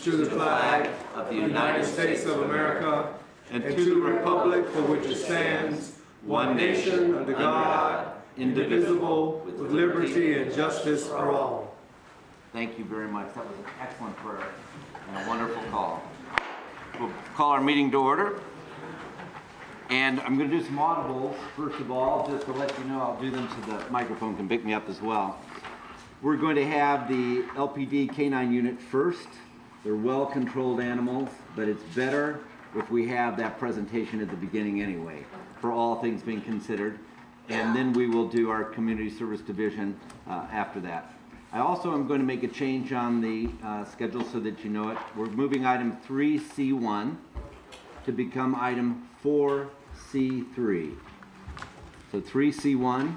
to the flag of the United States of America and to the republic for which it stands, one nation under God, indivisible, with liberty and justice for all. Thank you very much. That was an excellent prayer and a wonderful call. We'll call our meeting to order. And I'm going to do some audibles, first of all, just to let you know. I'll do them so the microphone can pick me up as well. We're going to have the LPD canine unit first. They're well-controlled animals, but it's better if we have that presentation at the beginning anyway, for all things being considered. And then we will do our community service division after that. I also am going to make a change on the schedule so that you know it. We're moving item 3C1 to become item 4C3. So 3C1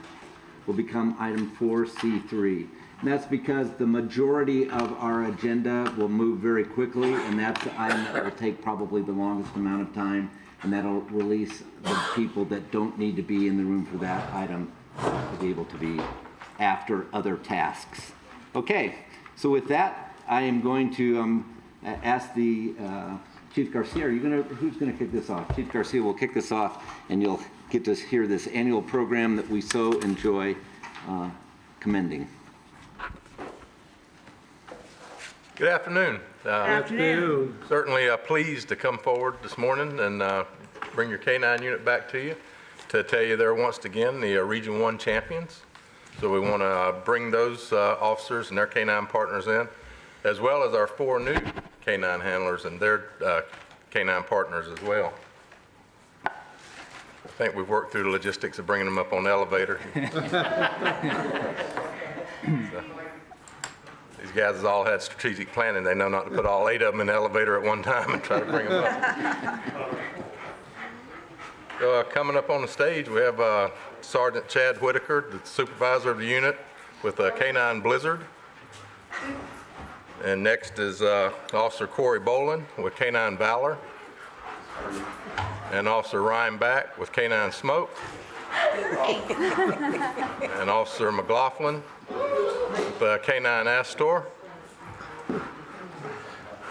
will become item 4C3. And that's because the majority of our agenda will move very quickly, and that's the item that will take probably the longest amount of time, and that'll release the people that don't need to be in the room for that item to be able to be after other tasks. Okay, so with that, I am going to ask the Chief Garcia, who's gonna kick this off? Chief Garcia will kick this off, and you'll get to hear this annual program that we so enjoy commending. Good afternoon. Afternoon. Certainly pleased to come forward this morning and bring your K-9 unit back to you to tell you they're once again the Region 1 champions. So we want to bring those officers and their K-9 partners in, as well as our 4 new K-9 handlers and their K-9 partners as well. I think we've worked through the logistics of bringing them up on the elevator. These guys has all had strategic planning. They know not to put all 8 of them in the elevator at one time and try to bring them up. So, coming up on the stage, we have Sergeant Chad Whitaker, the supervisor of the unit, with K-9 Blizzard. And next is Officer Corey Boland with K-9 Valor. And Officer Ryan Back with K-9 Smoke. And Officer McLaughlin with K-9 Astor.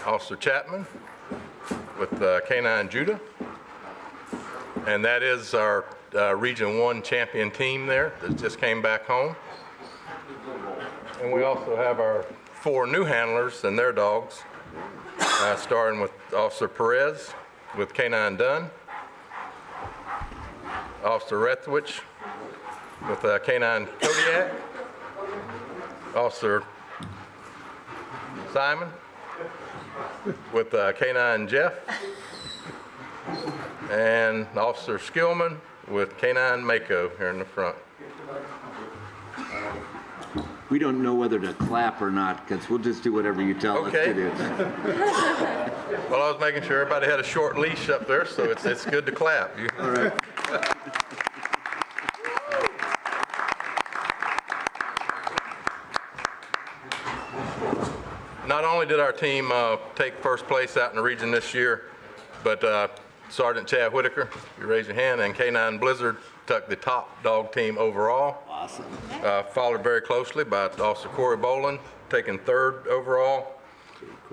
Officer Chapman with K-9 Judah. And that is our Region 1 champion team there that just came back home. And we also have our 4 new handlers and their dogs, starting with Officer Perez with K-9 Dunn, Officer Rethwich with K-9 Kodiak, Officer Simon with K-9 Jeff, and Officer Skillman with K-9 Mako here in the front. We don't know whether to clap or not, because we'll just do whatever you tell us to do. Well, I was making sure everybody had a short leash up there, so it's good to clap. All right. Not only did our team take first place out in the region this year, but Sergeant Chad Whitaker, you raise your hand, and K-9 Blizzard took the top dog team overall. Awesome. Followed very closely by Officer Corey Boland, taking 3rd overall.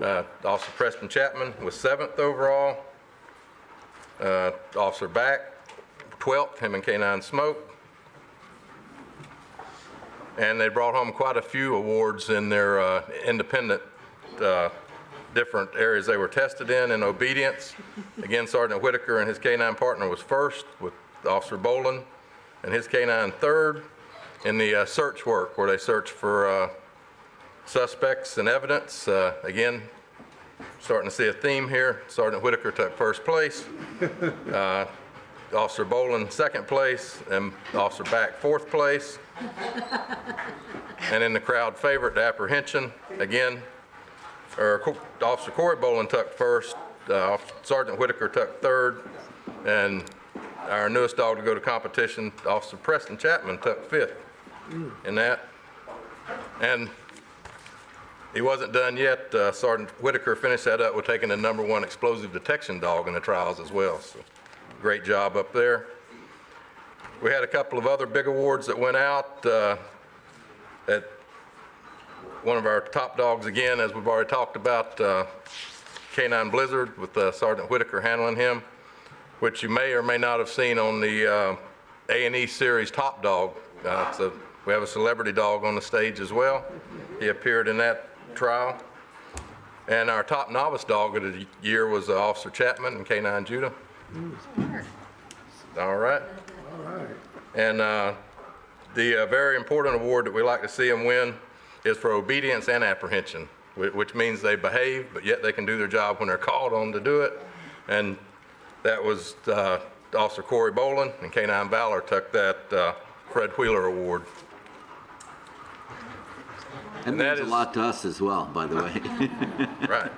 Officer Preston Chapman was 7th overall. Officer Back, 12th, him and K-9 Smoke. And they brought home quite a few awards in their independent different areas they were tested in obedience. Again, Sergeant Whitaker and his K-9 partner was 1st, with Officer Boland and his K-9 3rd. In the search work, where they search for suspects and evidence, again, starting to see a theme here. Sergeant Whitaker took 1st place, Officer Boland 2nd place, and Officer Back 4th place. And in the crowd favorite, the apprehension, again, Officer Corey Boland took 1st, Sergeant Whitaker took 3rd, and our newest dog to go to competition, Officer Preston Chapman, took 5th in that. And he wasn't done yet. Sergeant Whitaker finished that up with taking the #1 explosive detection dog in the trials as well. So great job up there. We had a couple of other big awards that went out. At one of our top dogs, again, as we've already talked about, Canine Blizzard with Sergeant Whitaker handling him, which you may or may not have seen on the A&E series Top Dog. We have a celebrity dog on the stage as well. He appeared in that trial. And our top novice dog of the year was Officer Chapman and Canine Judah. All right. And the very important award that we like to see them win is for obedience and apprehension, which means they behave, but yet they can do their job when they're called on to do it. And that was Officer Corey Boland and Canine Valor took that Fred Wheeler Award. That means a lot to us as well, by the way. Right.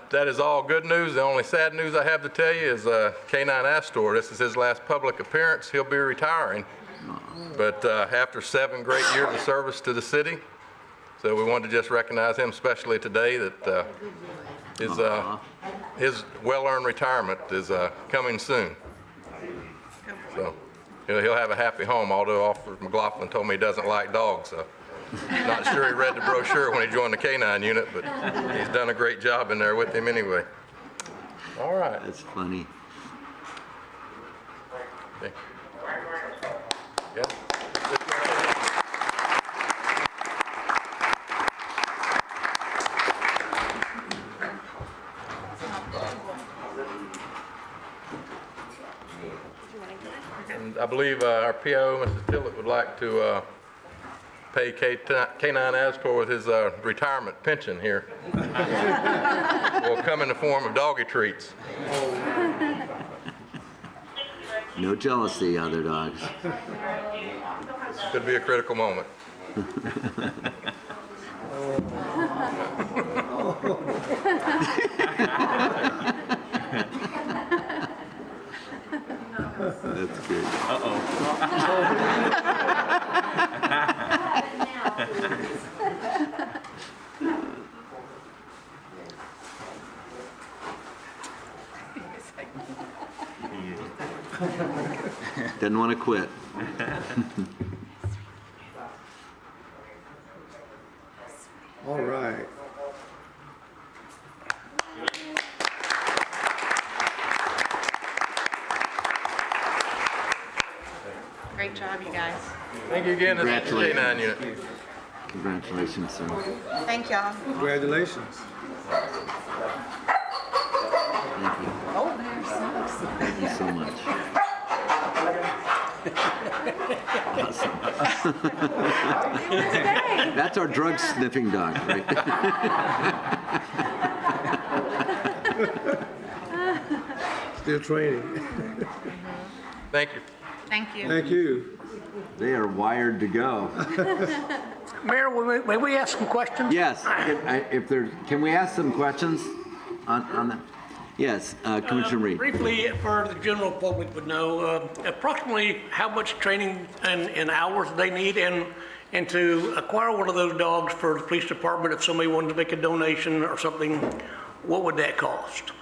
That is all good news. The only sad news I have to tell you is Canine Astor. This is his last public appearance. He'll be retiring. But after 7 great years of service to the city, so we wanted to just recognize him especially today that his well-earned retirement is coming soon. So he'll have a happy home, although Officer McLaughlin told me he doesn't like dogs. So not sure he read the brochure when he joined the canine unit, but he's done a great job in there with him anyway. All right. That's funny. Okay. Yeah. And I believe our PO, Mrs. Tillett, would like to pay Canine Astor with his retirement pension here. Will come in the form of doggy treats. No jealousy, other dogs. Could be a critical moment. That's good. Doesn't want to quit. All right. Great job, you guys. Thank you again. This is the Congratulations. Canine Unit. Congratulations, sir. Thank y'all. Congratulations. Thank you. Oh, there's socks. Thank you so much. Awesome. That's our drug sniffing dog, right? Still training. Thank you. Thank you. Thank you. They are wired to go. Mayor, may we ask some questions? Yes, can we ask some questions on that? Yes, Commissioner Reed. Briefly, for the general public would know, approximately how much training and hours they need and to acquire one of those dogs for the police department, if somebody wanted to make a donation or something, what would that cost?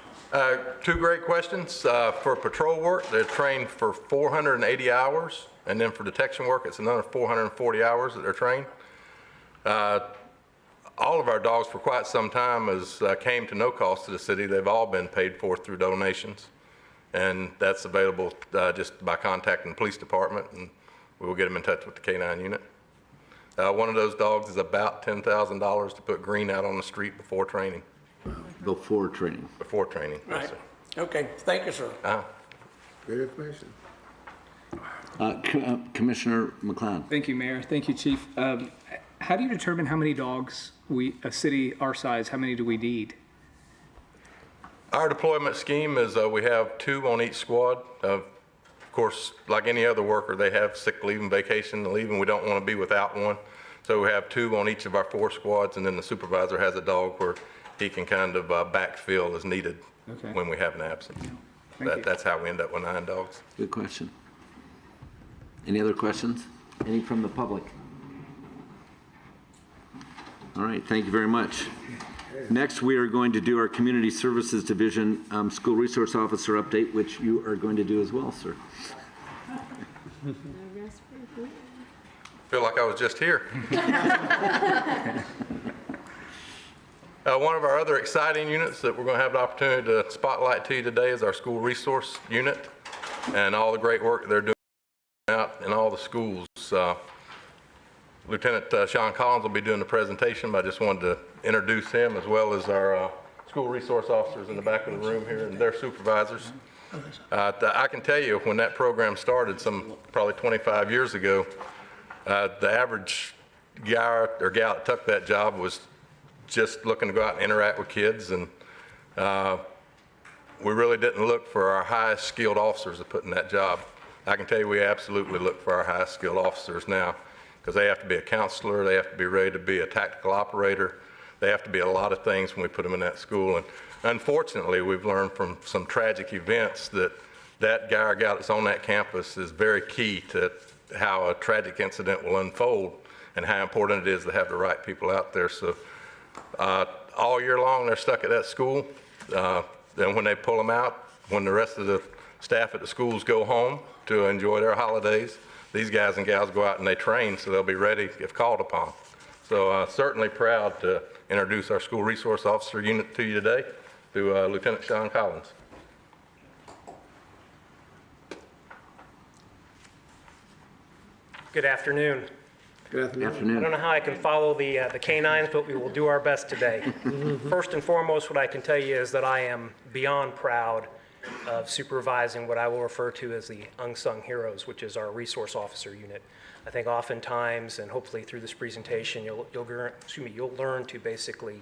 2 great questions. For patrol work, they're trained for 480 hours, and then for detection work, it's another 440 hours that they're trained. All of our dogs for quite some time came to no cost to the city. They've all been paid for through donations, and that's available just by contacting the police department, and we will get them in touch with the canine unit. One of those dogs is about $10,000 to put Green out on the street before training. Before training. Before training, yes, Right. sir. Okay, thank you, sir. Great information. Commissioner McLeod. Thank you, Mayor. Thank you, Chief. How do you determine how many dogs a city our size, how many do we need? Our deployment scheme is we have 2 on each squad. Of course, like any other worker, they have sick leave and vacation leave, and we don't want to be without one. So we have 2 on each of our 4 squads, and then the supervisor has a dog where he can kind of backfill as needed Okay. when we have an absence. Thank you. That's how we end up with 9 dogs. Good question. Any other questions? Any from the public? All right, thank you very much. Next, we are going to do our Community Services Division School Resource Officer update, which you are going to do as well, sir. Feel like I was just here. One of our other exciting units that we're going to have the opportunity to spotlight to you today is our school resource unit and all the great work they're doing out in all the schools. Lieutenant Sean Collins will be doing the presentation, but I just wanted to introduce him as well as our school resource officers in the back of the room here and their supervisors. I can tell you when that program started probably 25 years ago, the average guy or gal that took that job was just looking to go out and interact with kids, and we really didn't look for our highest skilled officers to put in that job. I can tell you we absolutely look for our highest skilled officers now, because they have to be a counselor, they have to be ready to be a tactical operator, they have to be a lot of things when we put them in that school. And unfortunately, we've learned from some tragic events that that guy or gal that's on that campus is very key to how a tragic incident will unfold and how important it is to have the right people out there. So all year long, they're stuck at that school. Then when they pull them out, when the rest of the staff at the schools go home to enjoy their holidays, these guys and gals go out and they train so they'll be ready if called upon. So certainly proud to introduce our school resource officer unit to you today through Lieutenant Sean Collins. Good afternoon. Good I afternoon. don't know how I can follow the canines, but we will do our best today. First and foremost, what I can tell you is that I am beyond proud of supervising what I will refer to as the unsung heroes, which is our resource officer unit. I think oftentimes, and hopefully through this presentation, you'll learn to basically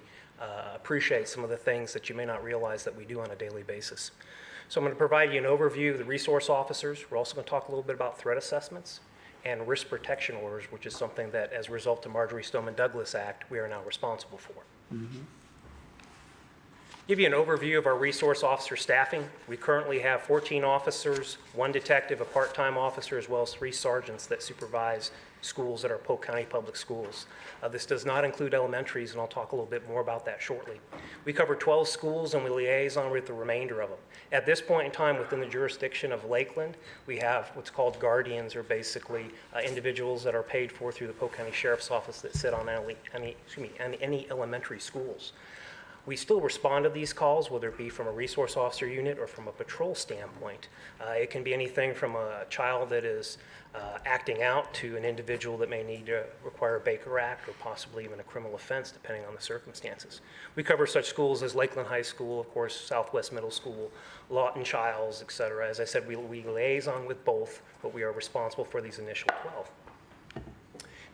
appreciate some of the things that you may not realize that we do on a daily basis. So I'm going to provide you an overview of the resource officers. We're also going to talk a little bit about threat assessments and risk protection orders, which is something that, as a result of Marjory Stoneman Douglas Act, we are now responsible for. Give you an overview of our resource officer staffing. We currently have 14 officers, 1 detective, a part-time officer, as well as 3 sergeants that supervise schools at our Polk County Public Schools. This does not include elementaries, and I'll talk a little bit more about that shortly. We cover 12 schools, and we liaison with the remainder of them. At this point in time, within the jurisdiction of Lakeland, we have what's called guardians, or basically individuals that are paid for through the Polk County Sheriff's Office that sit on any elementary schools. We still respond to these calls, whether it be from a resource officer unit or from a patrol standpoint. It can be anything from a child that is acting out to an individual that may need to require a Baker Act or possibly even a criminal offense, depending on the circumstances. We cover such schools as Lakeland High School, of course, Southwest Middle School, Lawton Childs, et cetera. As I said, we liaison with both, but we are responsible for these initial 12.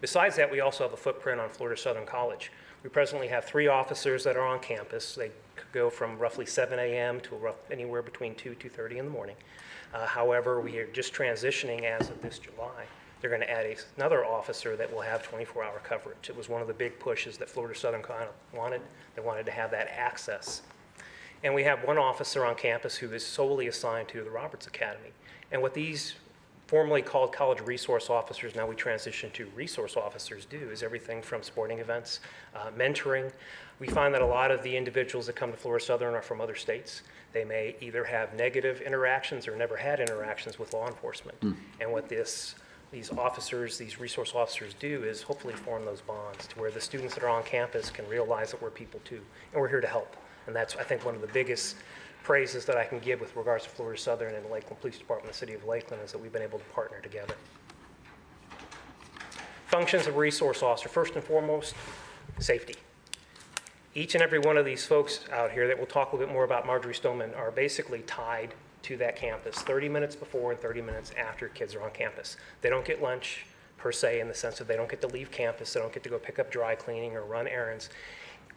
Besides that, we also have a footprint on Florida Southern College. We presently have 3 officers that are on campus. They could go from roughly 7 a.m. to anywhere between 2:30 in the morning. However, we are just transitioning as of this July. They're going to add another officer that will have 24-hour coverage. It was one of the big pushes that Florida Southern kind of wanted. They wanted to have that access. And we have 1 officer on campus who is solely assigned to the Roberts Academy. And what these formerly called college resource officers, now we transition to resource officers, do is everything from sporting events, mentoring. We find that a lot of the individuals that come to Florida Southern are from other states. They may either have negative interactions or never had interactions with law enforcement. And what these officers, these resource officers do is hopefully form those bonds to where the students that are on campus can realize that we're people too, and we're here to help. And that's, I think, one of the biggest praises that I can give with regards to Florida Southern and the Lakeland Police Department, the City of Lakeland, is that we've been able to partner together. Functions of resource officer, first and foremost, safety. Each and every one of these folks out here that we'll talk a little bit more about Marjory Stoneman are basically tied to that campus 30 minutes before and 30 minutes after kids are on campus. They don't get lunch per se, in the sense that they don't get to leave campus, they don't get to go pick up dry cleaning or run errands.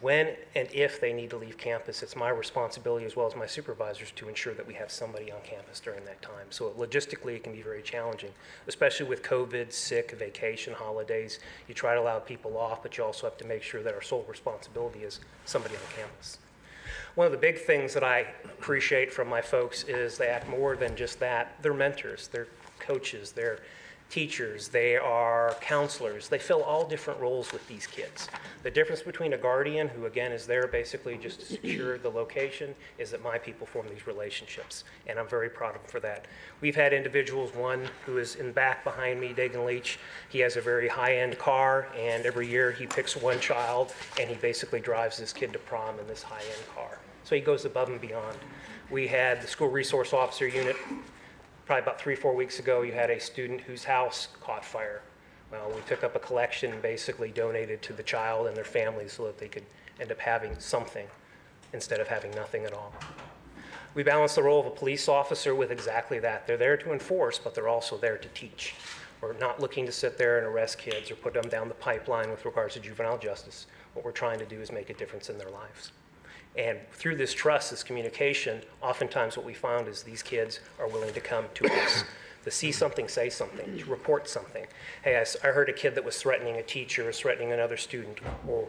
When and if they need to leave campus, it's my responsibility as well as my supervisors to ensure that we have somebody on campus during that time. So logistically, it can be very challenging, especially with COVID, sick, vacation, holidays. You try to allow people off, but you also have to make sure that our sole responsibility is somebody on campus. One of the big things that I appreciate from my folks is they act more than just that. They're mentors, they're coaches, they're teachers, they are counselors. They fill all different roles with these kids. The difference between a guardian, who again is there basically just to secure the location, is that my people form these relationships, and I'm very proud of them for that. We've had individuals, one who is in back behind me, Dagan Leach, he has a very high-end car, and every year he picks one child, and he basically drives this kid to prom in this high-end car. So he goes above and beyond. We had the school resource officer unit. Probably about 3-4 weeks ago, you had a student whose house caught fire. Well, we took up a collection and basically donated to the child and their family so that they could end up having something instead of having nothing at all. We balance the role of a police officer with exactly that. They're there to enforce, but they're also there to teach. We're not looking to sit there and arrest kids or put them down the pipeline with regards to juvenile justice. What we're trying to do is make a difference in their lives. And through this trust, this communication, oftentimes what we found is these kids are willing to come to us, to see something, say something, to report something. Hey, I heard a kid that was threatening a teacher or threatening another student, or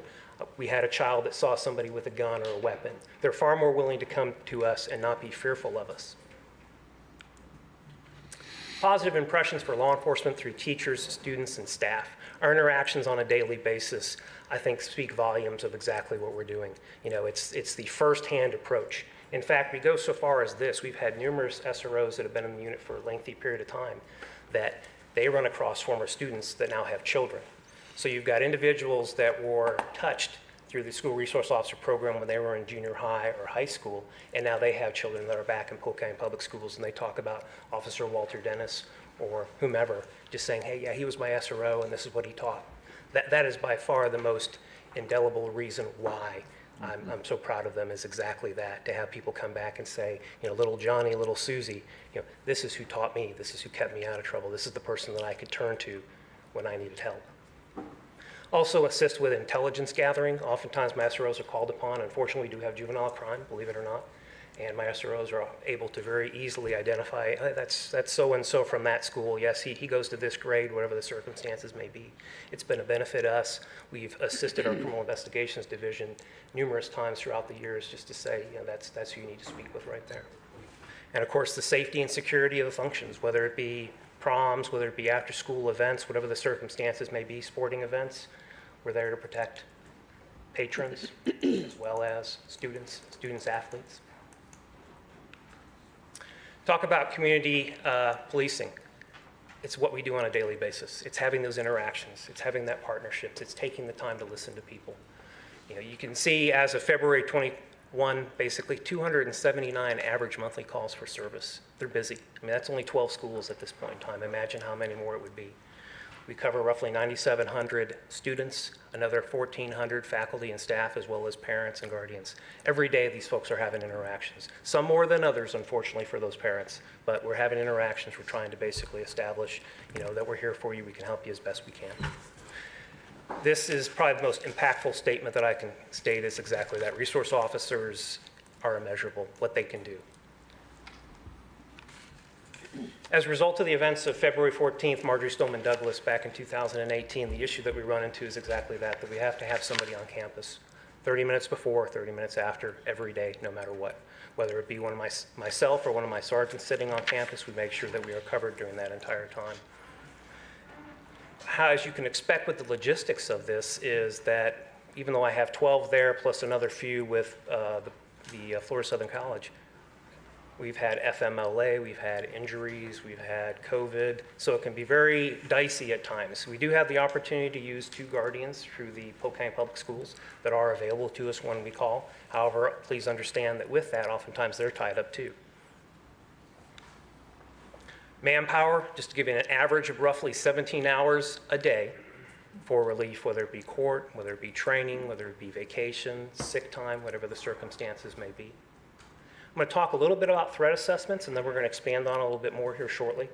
we had a child that saw somebody with a gun or a weapon. They're far more willing to come to us and not be fearful of us. Positive impressions for law enforcement through teachers, students, and staff. Our interactions on a daily basis, I think, speak volumes of exactly what we're doing. You know, it's the first-hand approach. In fact, we go so far as this. We've had numerous SROs that have been in the unit for a lengthy period of time that they run across former students that now have children. So you've got individuals that were touched through the school resource officer program when they were in junior high or high school, and now they have children that are back in Polk County Public Schools, and they talk about Officer Walter Dennis or whomever, just saying, hey, yeah, he was my SRO, and this is what he taught. That is by far the most indelible reason why I'm so proud of them, is exactly that, to have people come back and say, you know, little Johnny, little Susie, you know, this is who taught me, this is who kept me out of trouble, this is the person that I could turn to when I needed help. Also assist with intelligence gathering. Oftentimes my SROs are called upon. Unfortunately, we do have juvenile crime, believe it or not. And my SROs are able to very easily identify, hey, that's so-and-so from that school. Yes, he goes to this grade, whatever the circumstances may be. It's been a benefit to us. We've assisted our criminal investigations division numerous times throughout the years just to say, you know, that's who you need to speak with right there. And of course, the safety and security of the functions, whether it be proms, whether it be after-school events, whatever the circumstances may be, sporting events, we're there to protect patrons as well as students, athletes. Talk about community policing. It's what we do on a daily basis. It's having those interactions. It's having that partnerships. It's taking the time to listen to people. You know, you can see as of February 21, basically 279 average monthly calls for service. They're busy. I mean, that's only 12 schools at this point in time. Imagine how many more it would be. We cover roughly 9,700 students, another 1,400 faculty and staff, as well as parents and guardians. Every day, these folks are having interactions. Some more than others, unfortunately, for those parents. But we're having interactions. We're trying to basically establish, you know, that we're here for you. We can help you as best we can. This is probably the most impactful statement that I can state, is exactly that. Resource officers are immeasurable, what they can do. As a result of the events of February 14th, Marjory Stoneman Douglas back in 2018, the issue that we run into is exactly that we have to have somebody on campus 30 minutes before, 30 minutes after, every day, no matter what. Whether it be one of myself or one of my sergeants sitting on campus, we make sure that we are covered during that entire time. How, as you can expect with the logistics of this, is that even though I have 12 there plus another few with the Florida Southern College, we've had FMLA, we've had injuries, we've had COVID, so it can be very dicey at times. We do have the opportunity to use 2 guardians through the Polk County Public Schools that are available to us when we call. However, please understand that with that, oftentimes they're tied up too. Manpower, just to give you an average of roughly 17 hours a day for relief, whether it be court, whether it be training, whether it be vacation, sick time, whatever the circumstances may be. I'm going to talk a little bit about threat assessments, and then we're going to expand on it a little bit more here shortly.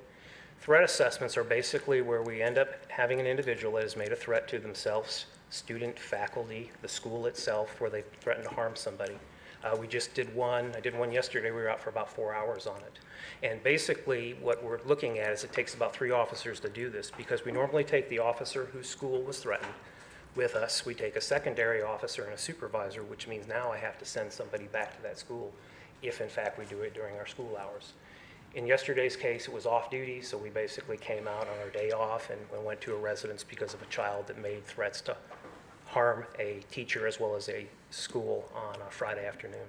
Threat assessments are basically where we end up having an individual that has made a threat to themselves, student, faculty, the school itself, where they threaten to harm somebody. We just did one. I did one yesterday. We were out for about 4 hours on it. And basically what we're looking at is it takes about 3 officers to do this, because we normally take the officer whose school was threatened with us. We take a secondary officer and a supervisor, which means now I have to send somebody back to that school if in fact we do it during our school hours. In yesterday's case, it was off-duty, so we basically came out on our day off and went to a residence because of a child that made threats to harm a teacher as well as a school on a Friday afternoon.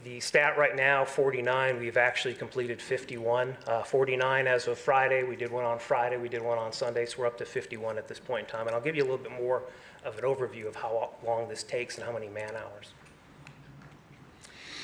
The stat right now, 49, we've actually completed 51. 49 as of Friday, we did one on Friday, we did one on Sunday, so we're up to 51 at this point in time. And I'll give you a little bit more of an overview of how long this takes and how many man-hours.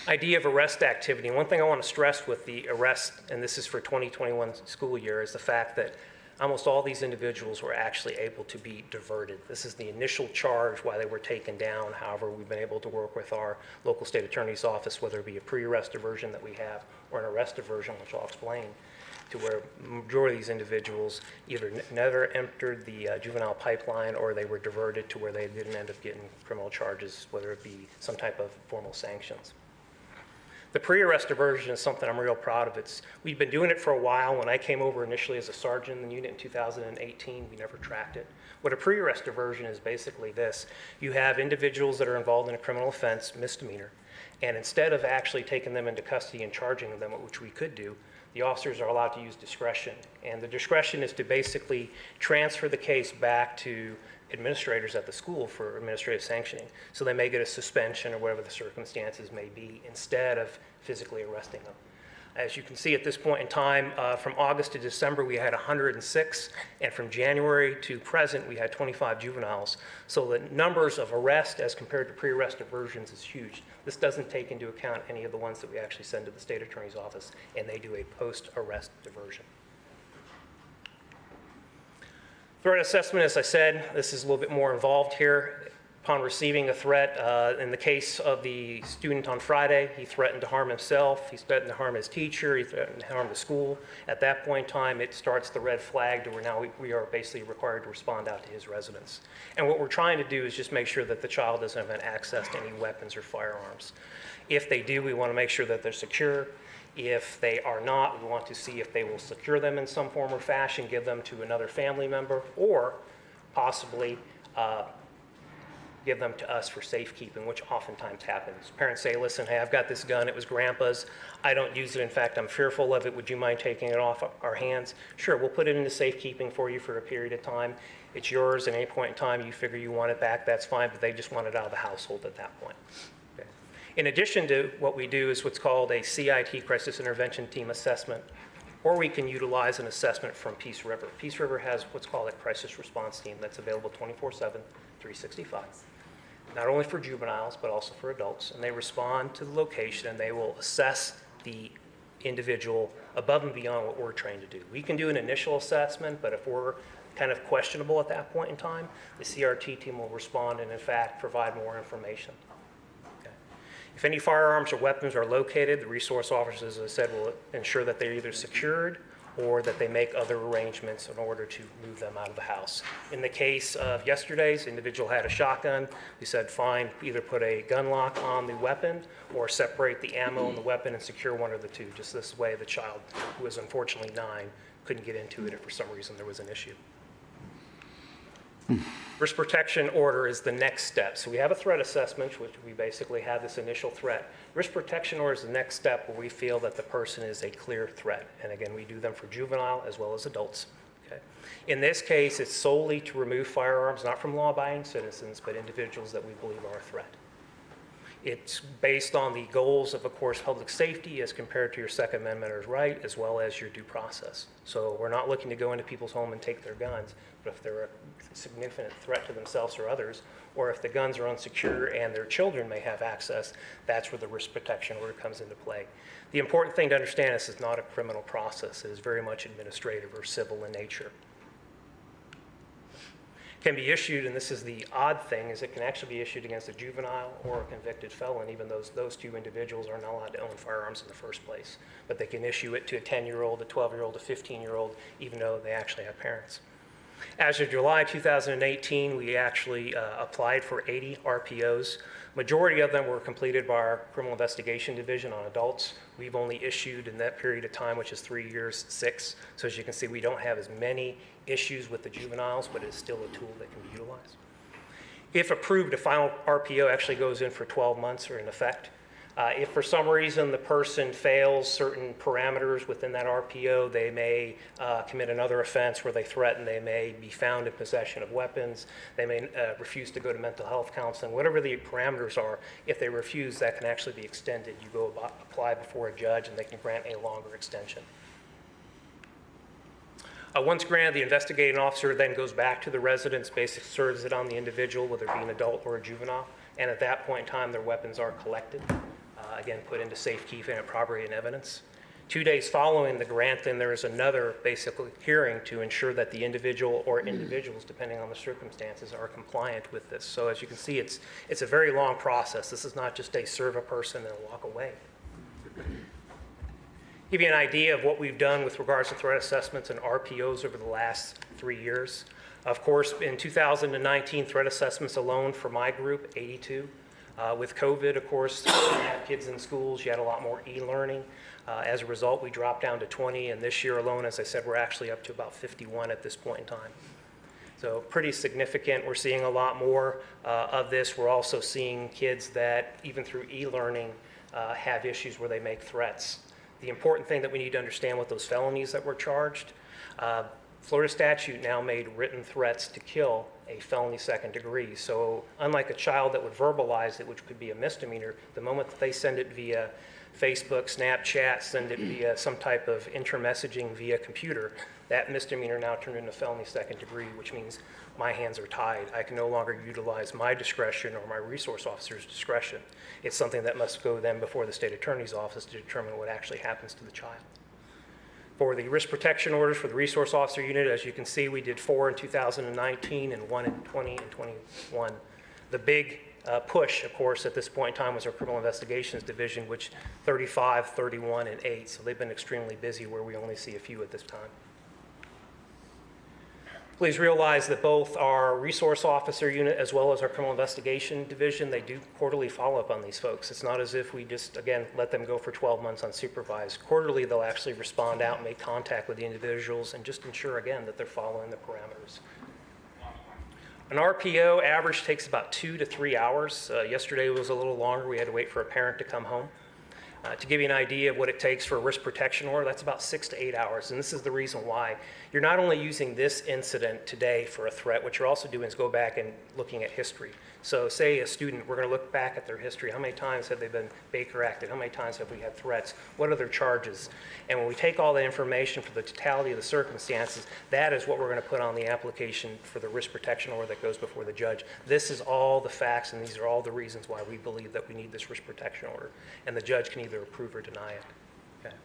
Idea of arrest activity. One thing I want to stress with the arrest, and this is for 2021 school year, is the fact that almost all these individuals were actually able to be diverted. This is the initial charge why they were taken down. However, we've been able to work with our local state attorney's office, whether it be a pre-arrest diversion that we have or an arrest diversion, which I'll explain, to where the majority of these individuals either never entered the juvenile pipeline or they were diverted to where they didn't end up getting criminal charges, whether it be some type of formal sanctions. The pre-arrest diversion is something I'm real proud of. We've been doing it for a while. When I came over initially as a sergeant in the unit in 2018, we never tracked it. What a pre-arrest diversion is basically this. You have individuals that are involved in a criminal offense, misdemeanor, and instead of actually taking them into custody and charging them, which we could do, the officers are allowed to use discretion. And the discretion is to basically transfer the case back to administrators at the school for administrative sanctioning. So they may get a suspension or whatever the circumstances may be instead of physically arresting them. As you can see at this point in time, from August to December, we had 106, and from January to present, we had 25 juveniles. So the numbers of arrests as compared to pre-arrest diversions is huge. This doesn't take into account any of the ones that we actually send to the state attorney's office, and they do a post-arrest diversion. Threat assessment, as I said, this is a little bit more involved here. Upon receiving a threat, in the case of the student on Friday, he threatened to harm himself, he threatened to harm his teacher, he threatened to harm the school. At that point in time, it starts the red flag to where now we are basically required to respond out to his residence. And what we're trying to do is just make sure that the child doesn't have access to any weapons or firearms. If they do, we want to make sure that they're secure. If they are not, we want to see if they will secure them in some form or fashion, give them to another family member, or possibly give them to us for safekeeping, which oftentimes happens. Parents say, listen, hey, I've got this gun, it was grandpa's, I don't use it, in fact, I'm fearful of it, would you mind taking it off our hands? Sure, we'll put it into safekeeping for you for a period of time. It's yours, at any point in time you figure you want it back, that's fine, but they just want it out of the household at that point. Okay. In addition to what we do is what's called a CIT, Crisis Intervention Team Assessment, or we can utilize an assessment from Peace River. Peace River has what's called a crisis response team that's available 24/7, 365. Not only for juveniles, but also for adults. And they respond to the location and they will assess the individual above and beyond what we're trained to do. We can do an initial assessment, but if we're kind of questionable at that point in time, the CRT team will respond and in fact provide more information. Okay. If any firearms or weapons are located, the resource officers, as I said, will ensure that they're either secured or that they make other arrangements in order to move them out of the house. In the case of yesterday's, the individual had a shotgun. We said, fine, either put a gun lock on the weapon or separate the ammo and the weapon and secure one of the two. Just this way, the child, who was unfortunately 9, couldn't get into it if for some reason there was an issue. Risk protection order is the next step. So we have a threat assessment, which we basically have this initial threat. Risk protection order is the next step where we feel that the person is a clear threat. And again, we do them for juvenile as well as adults. Okay. In this case, it's solely to remove firearms, not from law-abiding citizens, but individuals that we believe are a threat. It's based on the goals of course, public safety as compared to your Second Amendment right, as well as your due process. So we're not looking to go into people's home and take their guns, but if they're a significant threat to themselves or others, or if the guns are unsecure and their children may have access, that's where the risk protection order comes into play. The important thing to understand is it's not a criminal process. It is very much administrative or civil in nature. Can be issued, and this is the odd thing, is it can actually be issued against a juvenile or a convicted felon, even though those two individuals are not allowed to own firearms in the first place. But they can issue it to a 10-year-old, a 12-year-old, a 15-year-old, even though they actually have parents. As of July 2018, we actually applied for 80 RPOs. Majority of them were completed by our Criminal Investigation Division on adults. We've only issued in that period of time, which is 3 years, 6. So as you can see, we don't have as many issues with the juveniles, but it's still a tool that can be utilized. If approved, a final RPO actually goes in for 12 months or in effect. If for some reason the person fails certain parameters within that RPO, they may commit another offense where they threaten, they may be found in possession of weapons, they may refuse to go to mental health counseling, whatever the parameters are. If they refuse, that can actually be extended. You go apply before a judge and they can grant a longer extension. Once granted, the investigating officer then goes back to the residence, basically serves it on the individual, whether it be an adult or a juvenile, and at that point in time, their weapons are collected, again, put into safekeeping and property and evidence. 2 days following the grant, then there is another basically hearing to ensure that the individual or individuals, depending on the circumstances, are compliant with this. So as you can see, it's a very long process. This is not just a serve a person and walk away. Give you an idea of what we've done with regards to threat assessments and RPOs over the last 3 years. Of course, in 2019, threat assessments alone for my group, 82. With COVID, of course, you had kids in schools, you had a lot more e-learning. As a result, we dropped down to 20, and this year alone, as I said, we're actually up to about 51 at this point in time. So pretty significant. We're seeing a lot more of this. We're also seeing kids that, even through e-learning, have issues where they make threats. The important thing that we need to understand with those felonies that were charged, Florida statute now made written threats to kill a felony second degree. So unlike a child that would verbalize it, which could be a misdemeanor, the moment that they send it via Facebook, Snapchat, send it via some type of inter-messaging via computer, that misdemeanor now turned into felony second degree, which means my hands are tied. I can no longer utilize my discretion or my resource officer's discretion. It's something that must go then before the state attorney's office to determine what actually happens to the child. For the risk protection orders for the resource officer unit, as you can see, we did 4 in 2019 and 1 in 20 and 21. The big push, of course, at this point in time was our criminal investigations division, which 35, 31, and 8. So they've been extremely busy where we only see a few at this time. Please realize that both our resource officer unit as well as our criminal investigation division, they do quarterly follow-up on these folks. It's not as if we just, again, let them go for 12 months unsupervised. Quarterly, they'll actually respond out and make contact with the individuals and just ensure, again, that they're following the parameters. An RPO average takes about 2 to 3 hours. Yesterday was a little longer. We had to wait for a parent to come home. To give you an idea of what it takes for a risk protection order, that's about 6 to 8 hours. And this is the reason why. You're not only using this incident today for a threat, what you're also doing is go back and looking at history. So say a student, we're going to look back at their history. How many times have they been Baker Acted? How many times have we had threats? What are their charges? And when we take all the information for the totality of the circumstances, that is what we're going to put on the application for the risk protection order that goes before the judge. This is all the facts, and these are all the reasons why we believe that we need this risk protection order. And the judge can either approve or deny it. Okay.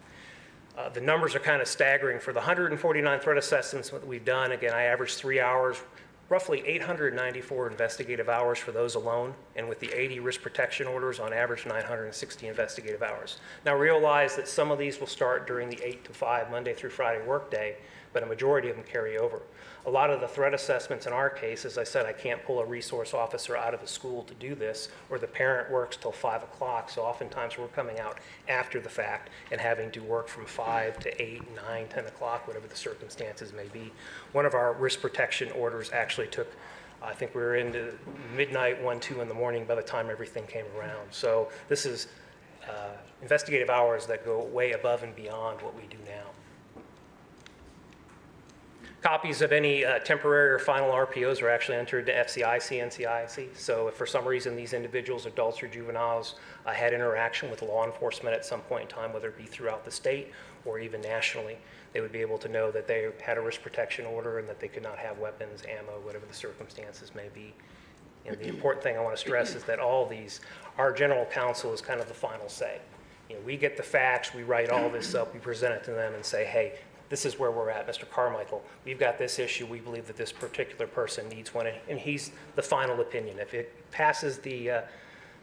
The numbers are kind of staggering. For the 149 threat assessments that we've done, again, I averaged 3 hours, roughly 894 investigative hours for those alone, and with the 80 risk protection orders, on average 960 investigative hours. Now realize that some of these will start during the 8 to 5 Monday through Friday workday, but a majority of them carry over. A lot of the threat assessments in our case, as I said, I can't pull a resource officer out of a school to do this, or the parent works till 5 o'clock, so oftentimes we're coming out after the fact and having to work from 5 to 8, 9, 10 o'clock, whatever the circumstances may be. One of our risk protection orders actually took, I think we were into midnight, 1, 2 in the morning by the time everything came around. So this is investigative hours that go way above and beyond what we do now. Copies of any temporary or final RPOs are actually entered to FCIC and NCIC. So if for some reason these individuals, adults or juveniles, had interaction with law enforcement at some point in time, whether it be throughout the state or even nationally, they would be able to know that they had a risk protection order and that they could not have weapons, ammo, whatever the circumstances may be. And the important thing I want to stress is that all these, our general counsel is kind of the final say. You know, we get the facts, we write all this up, we present it to them and say, hey, this is where we're at, Mr. Carmichael. We've got this issue. We believe that this particular person needs one, and he's the final opinion. If it passes the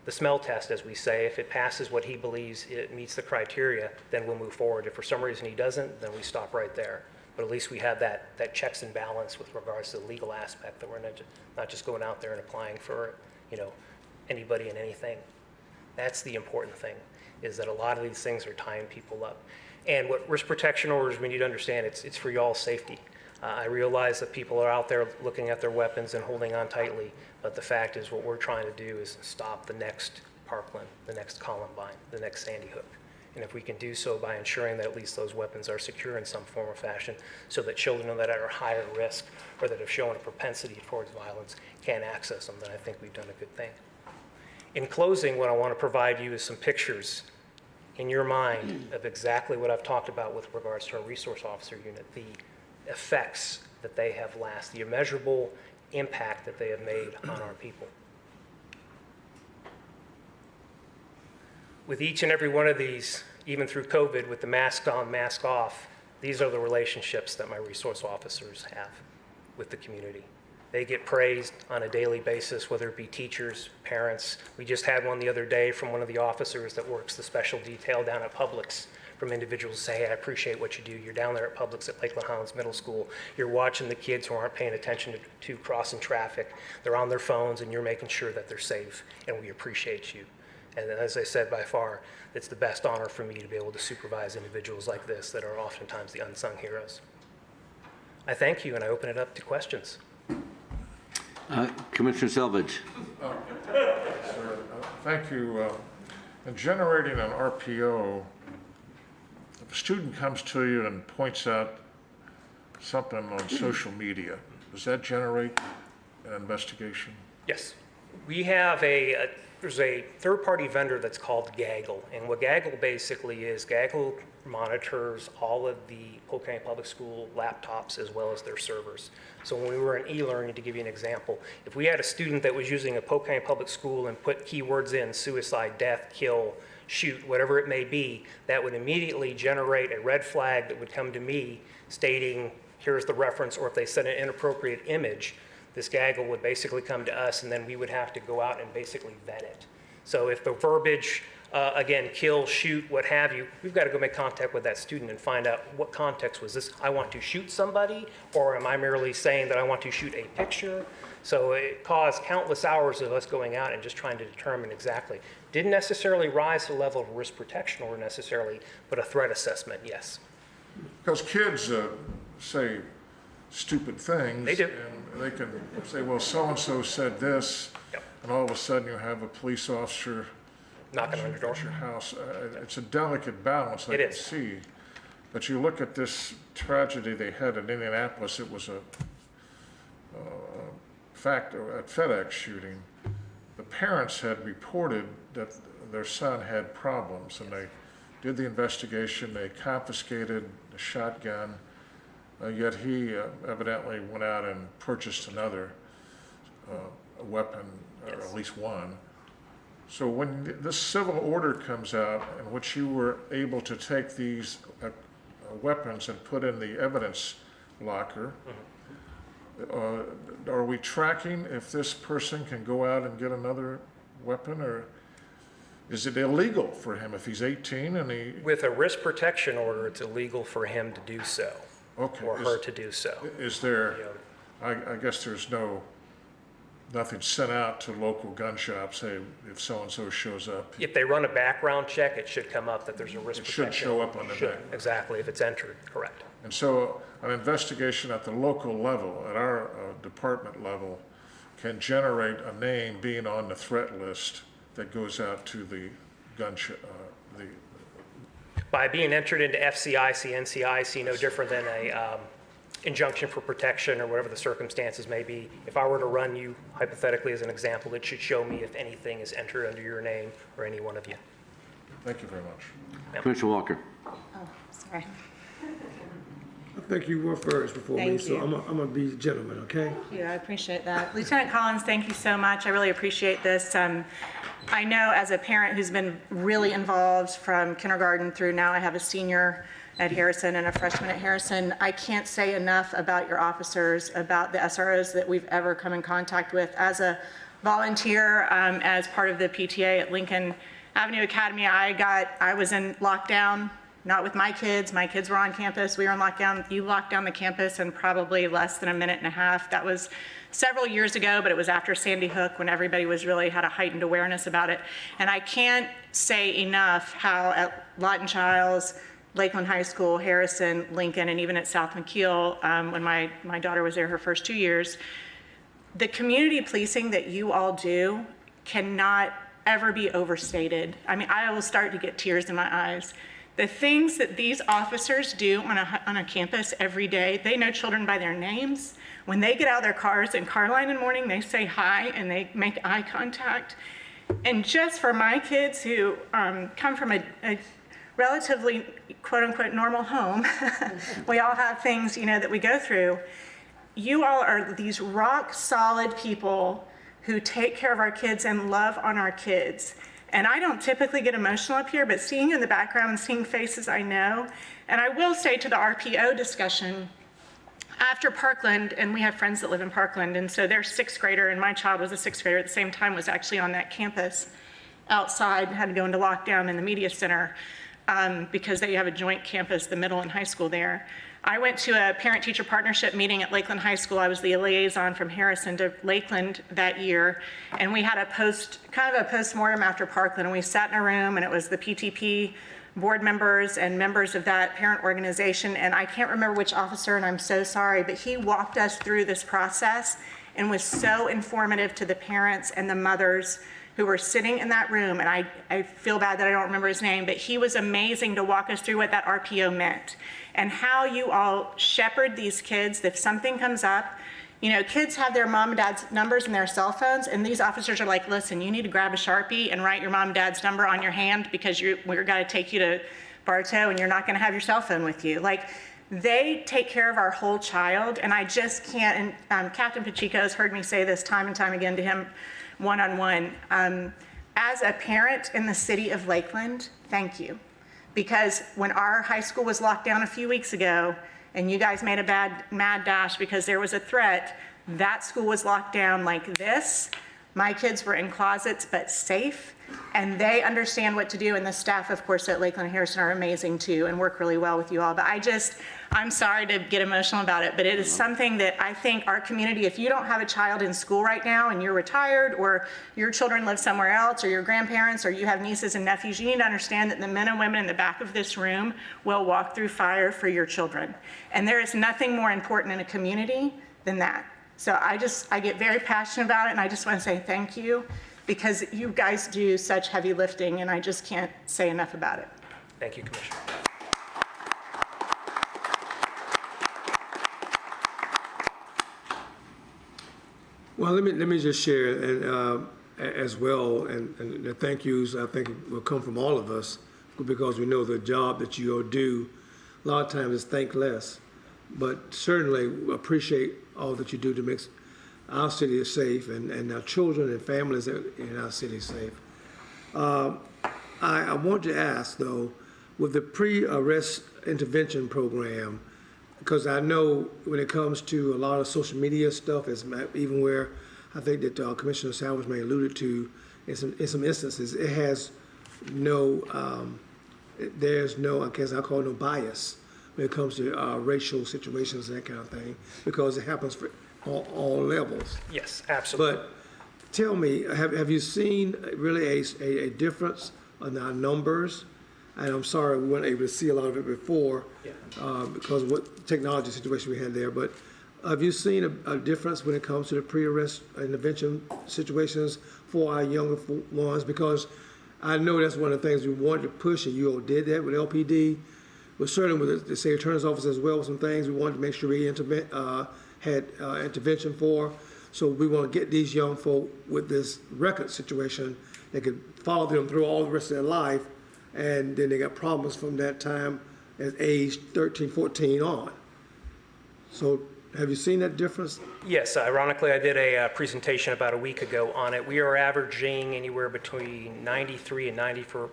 smell test, as we say, if it passes what he believes it meets the criteria, then we'll move forward. If for some reason he doesn't, then we stop right there. But at least we have that checks and balance with regards to the legal aspect, that we're not just going out there and applying for, you know, anybody and anything. That's the important thing, is that a lot of these things are tying people up. And what risk protection orders, we need to understand, it's for y'all's safety. I realize that people are out there looking at their weapons and holding on tightly, but the fact is what we're trying to do is stop the next Parkland, the next Columbine, the next Sandy Hook. And if we can do so by ensuring that at least those weapons are secure in some form or fashion, so that children that are higher risk or that have shown a propensity towards violence can't access them, then I think we've done a good thing. In closing, what I want to provide you is some pictures in your mind of exactly what I've talked about with regards to our resource officer unit, the effects that they have lasted, the immeasurable impact that they have made on our people. With each and every one of these, even through COVID, with the mask on, mask off, these are the relationships that my resource officers have with the community. They get praised on a daily basis, whether it be teachers, parents. We just had one the other day from one of the officers that works the special detail down at Publix, from individuals say, hey, I appreciate what you do. You're down there at Publix at Lakeland Highlands Middle School. You're watching the kids who aren't paying attention to crossing traffic. They're on their phones and you're making sure that they're safe, and we appreciate you. And as I said, by far, it's the best honor for me to be able to supervise individuals like this that are oftentimes the unsung heroes. I thank you, and I open it up to questions. Commissioner Selvage. Thank you. In generating an RPO, if a student comes to you and points out something on social media, does that generate an investigation? Yes. We have there's a third-party vendor that's called Gaggle, and what Gaggle basically is, Gaggle monitors all of the Polk County Public School laptops as well as their servers. So when we were in e-learning, to give you an example, if we had a student that was using a Polk County Public School and put keywords in suicide, death, kill, shoot, whatever it may be, that would immediately generate a red flag that would come to me stating, here's the reference, or if they sent an inappropriate image, this Gaggle would basically come to us, and then we would have to go out and basically vet it. So if the verbiage, again, kill, shoot, what have you, we've got to go make contact with that student and find out what context was this. I want to shoot somebody, or am I merely saying that I want to shoot a picture? So it caused countless hours of us going out and just trying to determine exactly. Didn't necessarily rise to the level of risk protection or necessarily, but a threat assessment, yes. Because kids say stupid things. They do. And they can say, well, so-and-so said this, Yep. and all of a sudden you have a police officer Knocking on your door. at your house. It's a delicate balance, I It can is. see. But you look at this tragedy they had in Indianapolis, it was a FedEx shooting. The parents had reported that their son had problems, and they did the investigation. They confiscated the shotgun, yet he evidently went out and purchased another weapon, or Yes. at least one. So when this civil order comes out, in which you were able to take these weapons and put in the evidence locker, are we tracking if this person can go out and get another weapon, or is it illegal for him if he's 18 and he? With a risk protection order, it's illegal for him to do so, Okay. or her to do so. Is there, You know, I guess there's nothing sent out to local gun shops, hey, if so-and-so shows up? If they run a background check, it should come up that there's a risk It should protection. show up on the Should, back. exactly, if it's entered, correct. And so an investigation at the local level, at our department level, can generate a name being on the threat list that goes out to the gun shop, By being entered into FCIC, NCIC, no different than a injunction for protection or whatever the circumstances may be. If I were to run you hypothetically as an example, it should show me if anything is entered under your name or any one of you. Thank you very much. Commissioner Walker. Sorry. I think you were first before me, Thank so you. I'm gonna be the gentleman, okay? Thank you, I appreciate that. Lieutenant Collins, thank you so much. I really appreciate this. I know as a parent who's been really involved from kindergarten through now, I have a senior at Harrison and a freshman at Harrison. I can't say enough about your officers, about the SROs that we've ever come in contact with. As a volunteer, as part of the PTA at Lincoln Avenue Academy, I was in lockdown. Not with my kids were on campus, we were on lockdown. You locked down the campus in probably less than a minute and a half. That was several years ago, but it was after Sandy Hook when everybody was really had a heightened awareness about it. And I can't say enough how at Lawton Childs, Lakeland High School, Harrison, Lincoln, and even at South McKeel, when my daughter was there her first 2 years, the community policing that you all do cannot ever be overstated. I mean, I will start to get tears in my eyes. The things that these officers do on a campus every day, they know children by their names. When they get out of their cars in car line in the morning, they say hi and they make eye contact. And just for my kids who come from a relatively quote unquote normal home, we all have things, you know, that we go through. You all are these rock solid people who take care of our kids and love on our kids. And I don't typically get emotional up here, but seeing you in the background and seeing faces I know, and I will say to the RPO discussion, after Parkland, and we have friends that live in Parkland, and so their sixth grader, and my child was a sixth grader at the same time, was actually on that campus outside, had to go into lockdown in the media center because they have a joint campus, the middle and high school there. I went to a parent-teacher partnership meeting at Lakeland High School. I was the liaison from Harrison to Lakeland that year, and we had kind of a post-mortem after Parkland, and we sat in a room, and it was the PTP board members and members of that parent organization, and I can't remember which officer, and I'm so sorry, but he walked us through this process and was so informative to the parents and the mothers who were sitting in that room, and I feel bad that I don't remember his name, but he was amazing to walk us through what that RPO meant and how you all shepherd these kids if something comes up. You know, kids have their mom and dad's numbers in their cell phones, and these officers are like, listen, you need to grab a Sharpie and write your mom and dad's number on your hand because we're gonna take you to Bartow and you're not gonna have your cell phone with you. Like, they take care of our whole child, and I just can't, and Captain Pacheco has heard me say this time and time again to him one-on-one. As a parent in the city of Lakeland, thank you. Because when our high school was locked down a few weeks ago, and you guys made a mad dash because there was a threat, that school was locked down like this. My kids were in closets, but safe, and they understand what to do, and the staff, of course, at Lakeland Harrison are amazing too and work really well with you all. But I'm sorry to get emotional about it, but it is something that I think our community, if you don't have a child in school right now and you're retired, or your children live somewhere else, or your grandparents, or you have nieces and nephews, you need to understand that the men and women in the back of this room will walk through fire for your children. And there is nothing more important in a community than that. So I get very passionate about it, and I just want to say thank you, because you guys do such heavy lifting, and I just can't say enough about it. Thank you, Commissioner. Well, let me just share and as well, and the thank yous I think will come from all of us, because we know the job that you all do. A lot of times it's thankless, but certainly appreciate all that you do to make our city safe and our children and families in our city safe. I want to ask though, with the pre-arrest intervention program, because I know when it comes to a lot of social media stuff, it's even where I think that Commissioner Sanders may alluded to, in some instances, it has no, there's no, I guess I'll call it no bias when it comes to racial situations and that kind of thing, because it happens for all levels. Yes, absolutely. But tell me, have you seen really a difference in our numbers? And I'm sorry we weren't able to see a lot of it before because of what technology situation we had there. But have you seen a difference when it comes to the pre-arrest intervention situations for our younger ones? Because I know that's one of the things we wanted to push, and you all did that with LPD. But certainly with the state attorney's office as well, some things we wanted to make sure we had intervention for. So we want to get these young folk with this record situation that could follow them through all the rest of their life, and then they got problems from that time at age 13, 14 on. So have you seen that difference? Yes, ironically, I did a presentation about a week ago on it. We are averaging anywhere between 93 and 95%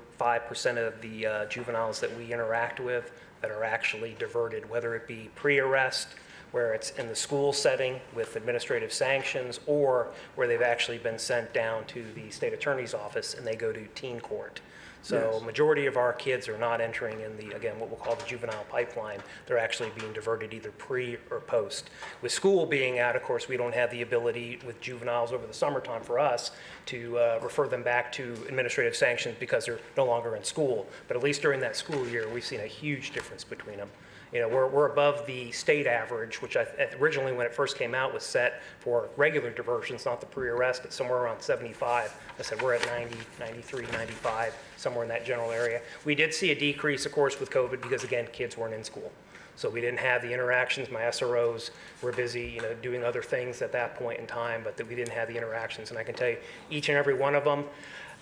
of the juveniles that we interact with that are actually diverted, whether it be pre-arrest, where it's in the school setting with administrative sanctions, or where they've actually been sent down to the state attorney's office and they go to teen court. So Yes. Majority of our kids are not entering in the, again, what we'll call the juvenile pipeline. They're actually being diverted either pre or post. With school being out, of course, we don't have the ability with juveniles over the summertime for us to refer them back to administrative sanctions because they're no longer in school. But at least during that school year, we've seen a huge difference between them. You know, we're above the state average, which originally when it first came out was set for regular diversions, not the pre-arrest, at somewhere around 75. I said we're at 90, 93, 95, somewhere in that general area. We did see a decrease, of course, with COVID because, again, kids weren't in school. So we didn't have the interactions. My SROs were busy, you know, doing other things at that point in time, but that we didn't have the interactions. And I can tell you, each and every one of them,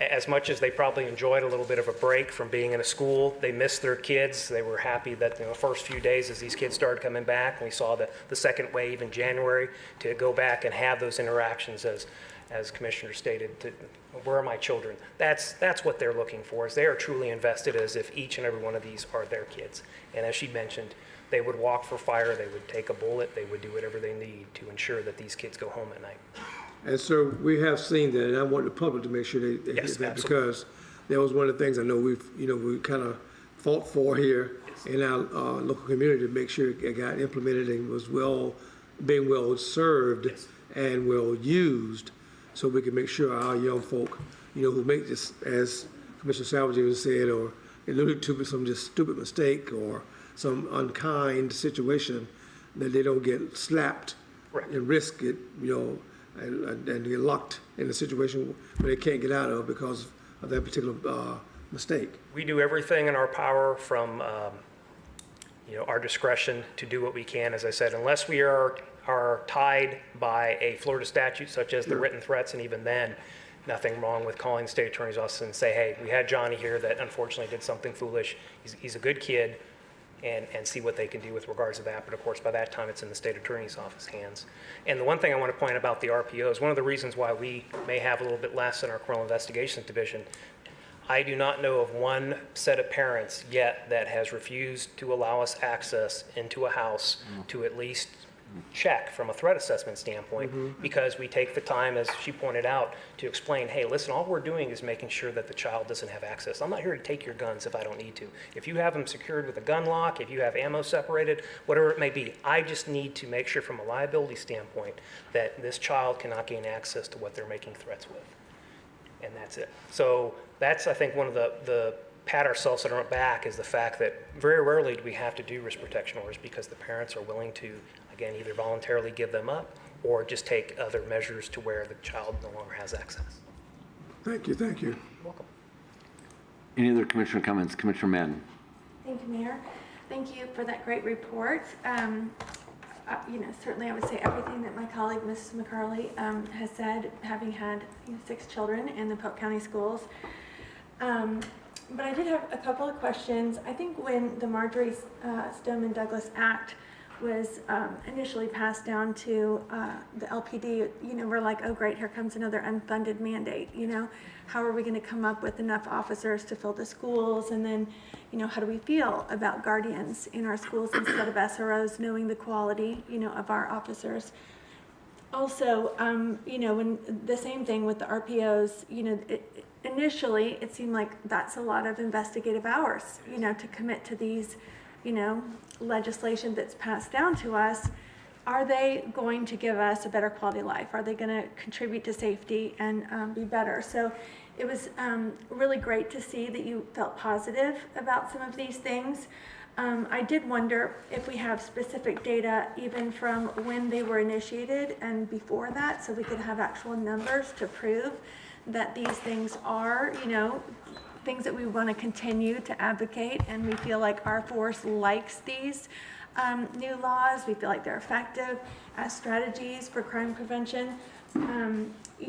as much as they probably enjoyed a little bit of a break from being in a school, they missed their kids. They were happy that, you know, the first few days as these kids started coming back, and we saw the second wave in January, to go back and have those interactions as Commissioner stated, where are my children? That's what they're looking for, is they are truly invested as if each and every one of these are their kids. And as she mentioned, they would walk for fire, they would take a bullet, they would do whatever they need to ensure that these kids go home at night. And so we have seen that, and I want the public to make sure they get Yes, that, absolutely. because that was one of the things I know we kind of fought for here in our local community, to make sure it got implemented and was being well served and well used, so we can make sure our young folk, you know, who make this, as Commissioner Salvatore said, or alluded to, some just stupid mistake or some unkind situation, that they don't get slapped Correct. and risk it, you know, and get locked in a situation where they can't get out of because of that particular mistake. We do everything in our power from, you know, our discretion to do what we can. As I said, unless we are tied by a Florida statute such as the written threats, and even then, nothing wrong with calling the state attorney's office and say, hey, we had Johnny here that unfortunately did something foolish. He's a good kid, and see what they can do with regards to that. But of course, by that time, it's in the state attorney's office hands. And the one thing I want to point about the RPOs, one of the reasons why we may have a little bit less in our criminal investigations division, I do not know of one set of parents yet that has refused to allow us access into a house to at least check from a threat assessment standpoint, because we take the time, as she pointed out, to explain, hey, listen, all we're doing is making sure that the child doesn't have access. I'm not here to take your guns if I don't need to. If you have them secured with a gun lock, if you have ammo separated, whatever it may be, I just need to make sure from a liability standpoint that this child cannot gain access to what they're making threats with. And that's it. So that's, I think, one of the pat ourselves on our back, is the fact that very rarely do we have to do risk protection orders, because the parents are willing to, again, either voluntarily give them up or just take other measures to where the child no longer has access. Thank you, thank you. Welcome. Any other commissioner comments? Commissioner Madden. Thank you, Mayor. Thank you for that great report. You know, certainly I would say everything that my colleague, Mrs. McCarley, has said, having had 6 children in the Polk County schools. But I did have a couple of questions. I think when the Marjorie Stoneman Douglas Act was initially passed down to the LPD, you know, we're like, oh great, here comes another unfunded mandate, you know. How are we going to come up with enough officers to fill the schools? And then, you know, how do we feel about guardians in our schools instead of SROs, knowing the quality, you know, of our officers? Also, you know, when the same thing with the RPOs, you know, initially it seemed like that's a lot of investigative hours, you know, to commit to these, you know, legislation that's passed down to us. Are they going to give us a better quality of life? Are they going to contribute to safety and be better? So it was really great to see that you felt positive about some of these things. I did wonder if we have specific data even from when they were initiated and before that, so we could have actual numbers to prove that these things are, you know, things that we want to continue to advocate, and we feel like our force likes these new laws. We feel like they're effective as strategies for crime prevention.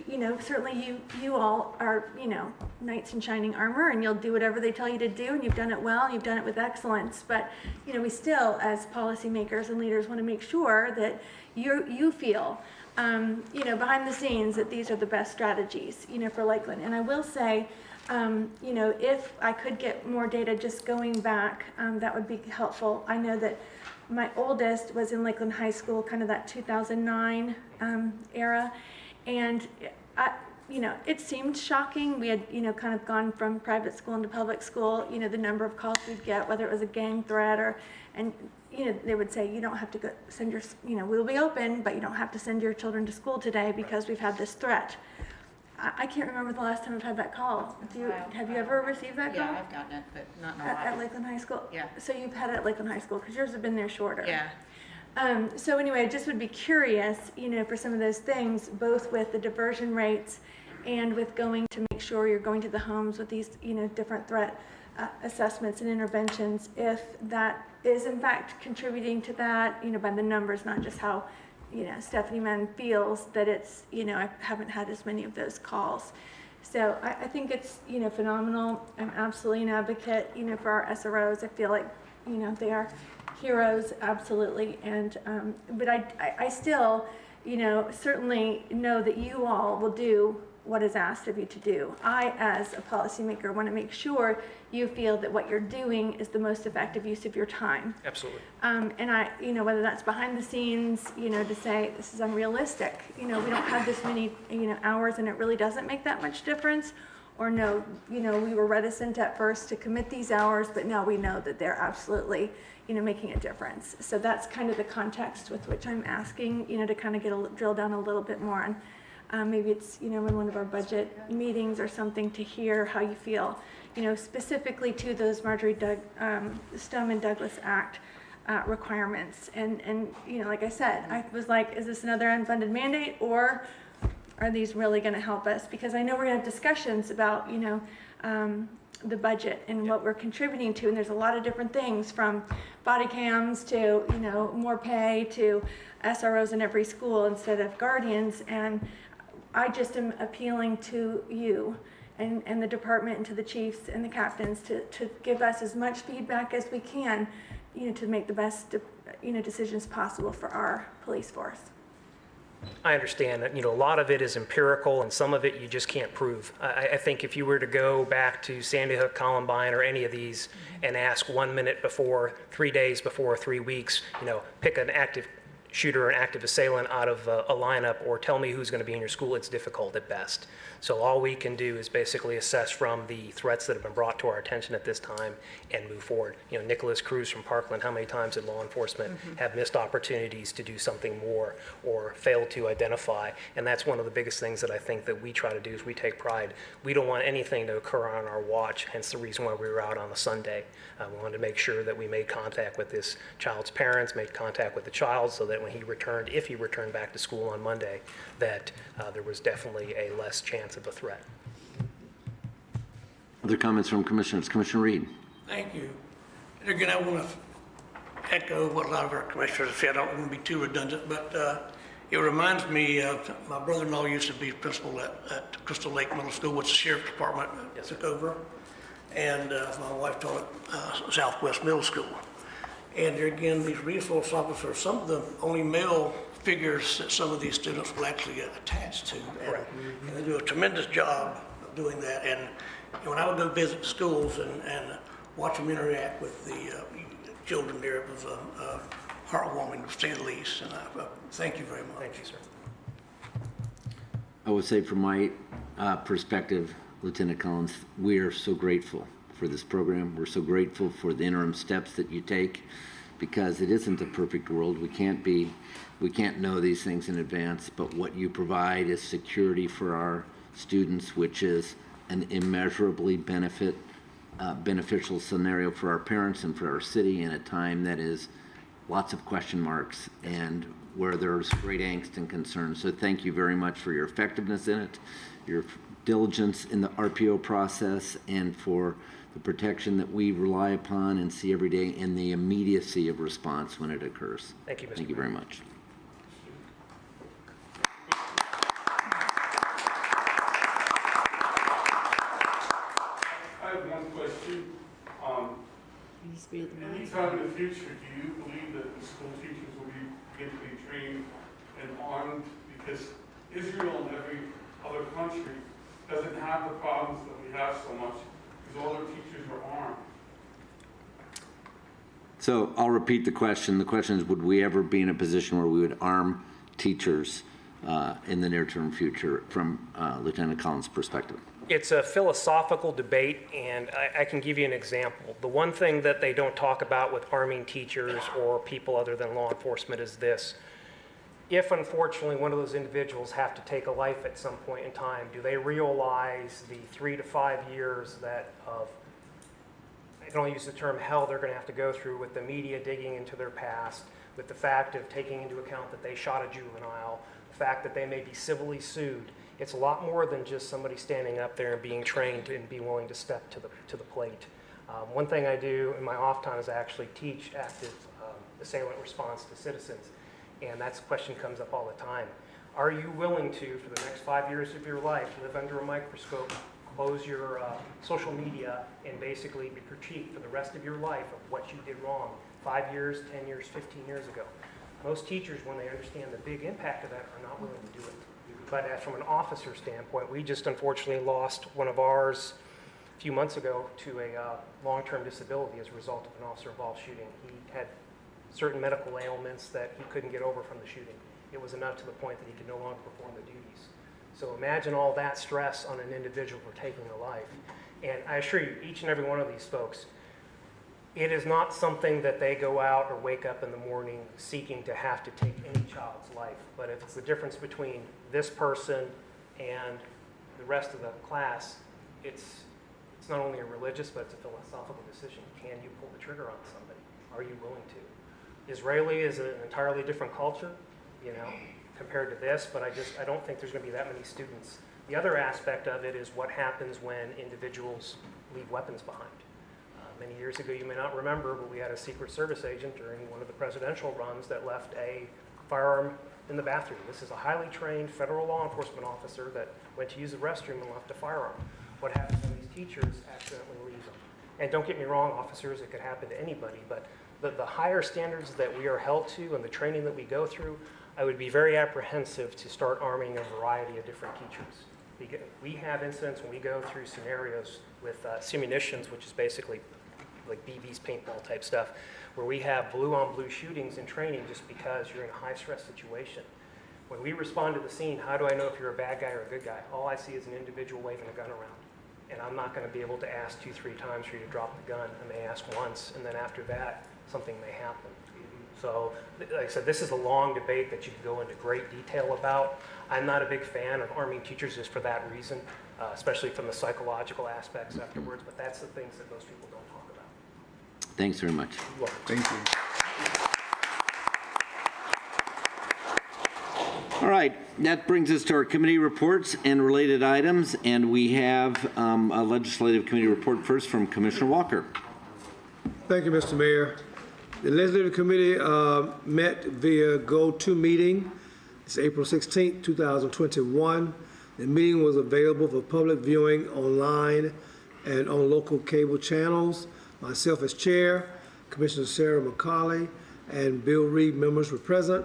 You know, certainly you all are, you know, knights in shining armor, and you'll do whatever they tell you to do, and you've done it well, and you've done it with excellence. But, you know, we still, as policymakers and leaders, want to make sure that you feel, you know, behind the scenes that these are the best strategies, you know, for Lakeland. And I will say, you know, if I could get more data just going back, that would be helpful. I know that my oldest was in Lakeland High School, kind of that 2009 era, and you know, it seemed shocking. We had, you know, kind of gone from private school into public school, you know, the number of calls we'd get, whether it was a gang threat or, and, you know, they would say, you don't have to go send your, you know, we'll be open, but you don't have to send your children to school today because we've had this threat. I can't remember the last time I've had that call. Have you ever received that call? Yeah, I've gotten it, but not in a At while. Lakeland High School? Yeah. So you've had it at Lakeland High School, because yours have been there shorter. Yeah. So anyway, I just would be curious, for some of those things, both with the diversion rates and with going to make sure you're going to the homes with these, different threat assessments and interventions, if that is in fact contributing to that, by the numbers, not just how, Stephanie Mann feels that it's, I haven't had as many of those calls. So I think it's, phenomenal. I'm absolutely an advocate, for our SROs. I feel like, they are heroes, absolutely. And, but I still, certainly know that you all will do what is asked of you to do. I, as a policymaker, want to make sure you feel that what you're doing is the most effective use of your time. Absolutely. And I, whether that's behind the scenes, to say this is unrealistic, we don't have this many, hours and it really doesn't make that much difference. Or no, we were reticent at first to commit these hours, but now we know that they're absolutely, making a difference. So that's kind of the context with which I'm asking, to kind of drill down a little bit more on. Maybe it's, in one of our budget meetings or something, to hear how you feel, specifically to those Marjorie Stoneman Douglas Act requirements. And like I said, I was like, is this another unfunded mandate, or are these really going to help us? Because I know we're going to have discussions about, the budget and what we're contributing to, and there's a lot of different things, from body cams to, more pay to SROs in every school instead of guardians. And I just am appealing to you and the department and to the chiefs and the captains to give us as much feedback as we can, to make the best, decisions possible for our police force. I understand that, a lot of it is empirical and some of it you just can't prove. I think if you were to go back to Sandy Hook, Columbine, or any of these and ask 1 minute before, 3 days before, 3 weeks, pick an active shooter or an active assailant out of a lineup, or tell me who's going to be in your school, it's difficult at best. So all we can do is basically assess from the threats that have been brought to our attention at this time and move forward. Nicholas Cruz from Parkland, how many times did law enforcement have missed opportunities to do something more or failed to identify? And that's one of the biggest things that I think that we try to do, is we take pride. We don't want anything to occur on our watch, hence the reason why we were out on a Sunday. We wanted to make sure that we made contact with this child's parents, made contact with the child, so that when he returned, if he returned back to school on Monday, that there was definitely a less chance of a threat. Other comments from commissioners? Commissioner Reed. Thank you. And again, I want to echo what a lot of our commissioners have said. I don't want to be too redundant, but it reminds me of my brother-in-law used to be principal at Crystal Lake Middle School, which the sheriff's department took over. And my wife taught at Southwest Middle School. And there again, these resource officers, some of the only male figures that some of these students will actually get attached to. And they do a tremendous job of doing that. And when I would go visit schools and watch them interact with the children there, it was heartwarming, to say the least. And I thank you very much. Thank you, sir. I would say from my perspective, Lieutenant Collins, we are so grateful for this program. We're so grateful for the interim steps that you take, because it isn't a perfect world. We can't know these things in advance, but what you provide is security for our students, which is an immeasurably beneficial scenario for our parents and for our city in a time that is lots of question marks and where there's great angst and concern. So thank you very much for your effectiveness in it, your diligence in the RPO process, and for the protection that we rely upon and see every day, and the immediacy of response when it occurs. Thank you, Mr. Thank you very much. I have one question. Anytime in the future, do you believe that the school teachers will begin to be trained and armed? Because Israel and every other country doesn't have the problems that we have so much, because all their teachers are armed. So I'll repeat the question. The question is, would we ever be in a position where we would arm teachers in the near-term future from Lieutenant Collins' perspective? It's a philosophical debate, and I can give you an example. The one thing that they don't talk about with arming teachers or people other than law enforcement is this. if unfortunately one of those individuals have to take a life at some point in time, do they realize the 3 to 5 years that of, I don't use the term hell, they're going to have to go through with the media digging into their past, with the fact of taking into account that they shot a juvenile, the fact that they may be civilly sued. It's a lot more than just somebody standing up there and being trained and being willing to step to the plate. One thing I do in my off time is I actually teach active assailant response to citizens. And that question comes up all the time. Are you willing to, for the next 5 years of your life, live under a microscope, close your social media, and basically be critiqued for the rest of your life of what you did wrong 5 years, 10 years, 15 years ago? Most teachers, when they understand the big impact of that, are not willing to do it. But from an officer standpoint, we just unfortunately lost one of ours a few months ago to a long-term disability as a result of an officer-involved shooting. He had certain medical ailments that he couldn't get over from the shooting. It was enough to the point that he could no longer perform the duties. So imagine all that stress on an individual for taking a life. And I assure you, each and every one of these folks, it is not something that they go out or wake up in the morning seeking to have to take any child's life. But if it's the difference between this person and the rest of the class, it's not only a religious, but it's a philosophical decision. Can you pull the trigger on somebody? Are you willing to? Israeli is an entirely different culture, you know, compared to this, but I don't think there's going to be that many students. The other aspect of it is what happens when individuals leave weapons behind. Many years ago, you may not remember, but we had a Secret Service agent during one of the presidential runs that left a firearm in the bathroom. This is a highly trained federal law enforcement officer that went to use the restroom and left a firearm. What happens when these teachers accidentally leave them? And don't get me wrong, officers, it could happen to anybody, but the higher standards that we are held to and the training that we go through, I would be very apprehensive to start arming a variety of different teachers. We have incidents when we go through scenarios with simunitions, which is basically like BBs, paintball type stuff, where we have blue on blue shootings in training just because you're in a high stress situation. When we respond to the scene, how do I know if you're a bad guy or a good guy? All I see is an individual waving a gun around. And I'm not going to be able to ask 2-3 times for you to drop the gun. I may ask once, and then after that, something may happen. So, like I said, this is a long debate that you could go into great detail about. I'm not a big fan of arming teachers just for that reason, especially from the psychological aspects afterwards, but that's the things that most people don't talk about. Thanks very much. You're welcome. Thank you. All right, that brings us to our committee reports and related items, and we have a legislative committee report first from Commissioner Walker. Thank you, Mr. Mayor. The Legislative Committee met via GoToMeeting. It's April 16th, 2021. The meeting was available for public viewing online and on local cable channels. Myself as chair, Commissioner Sarah McCauley, and Bill Reed members were present.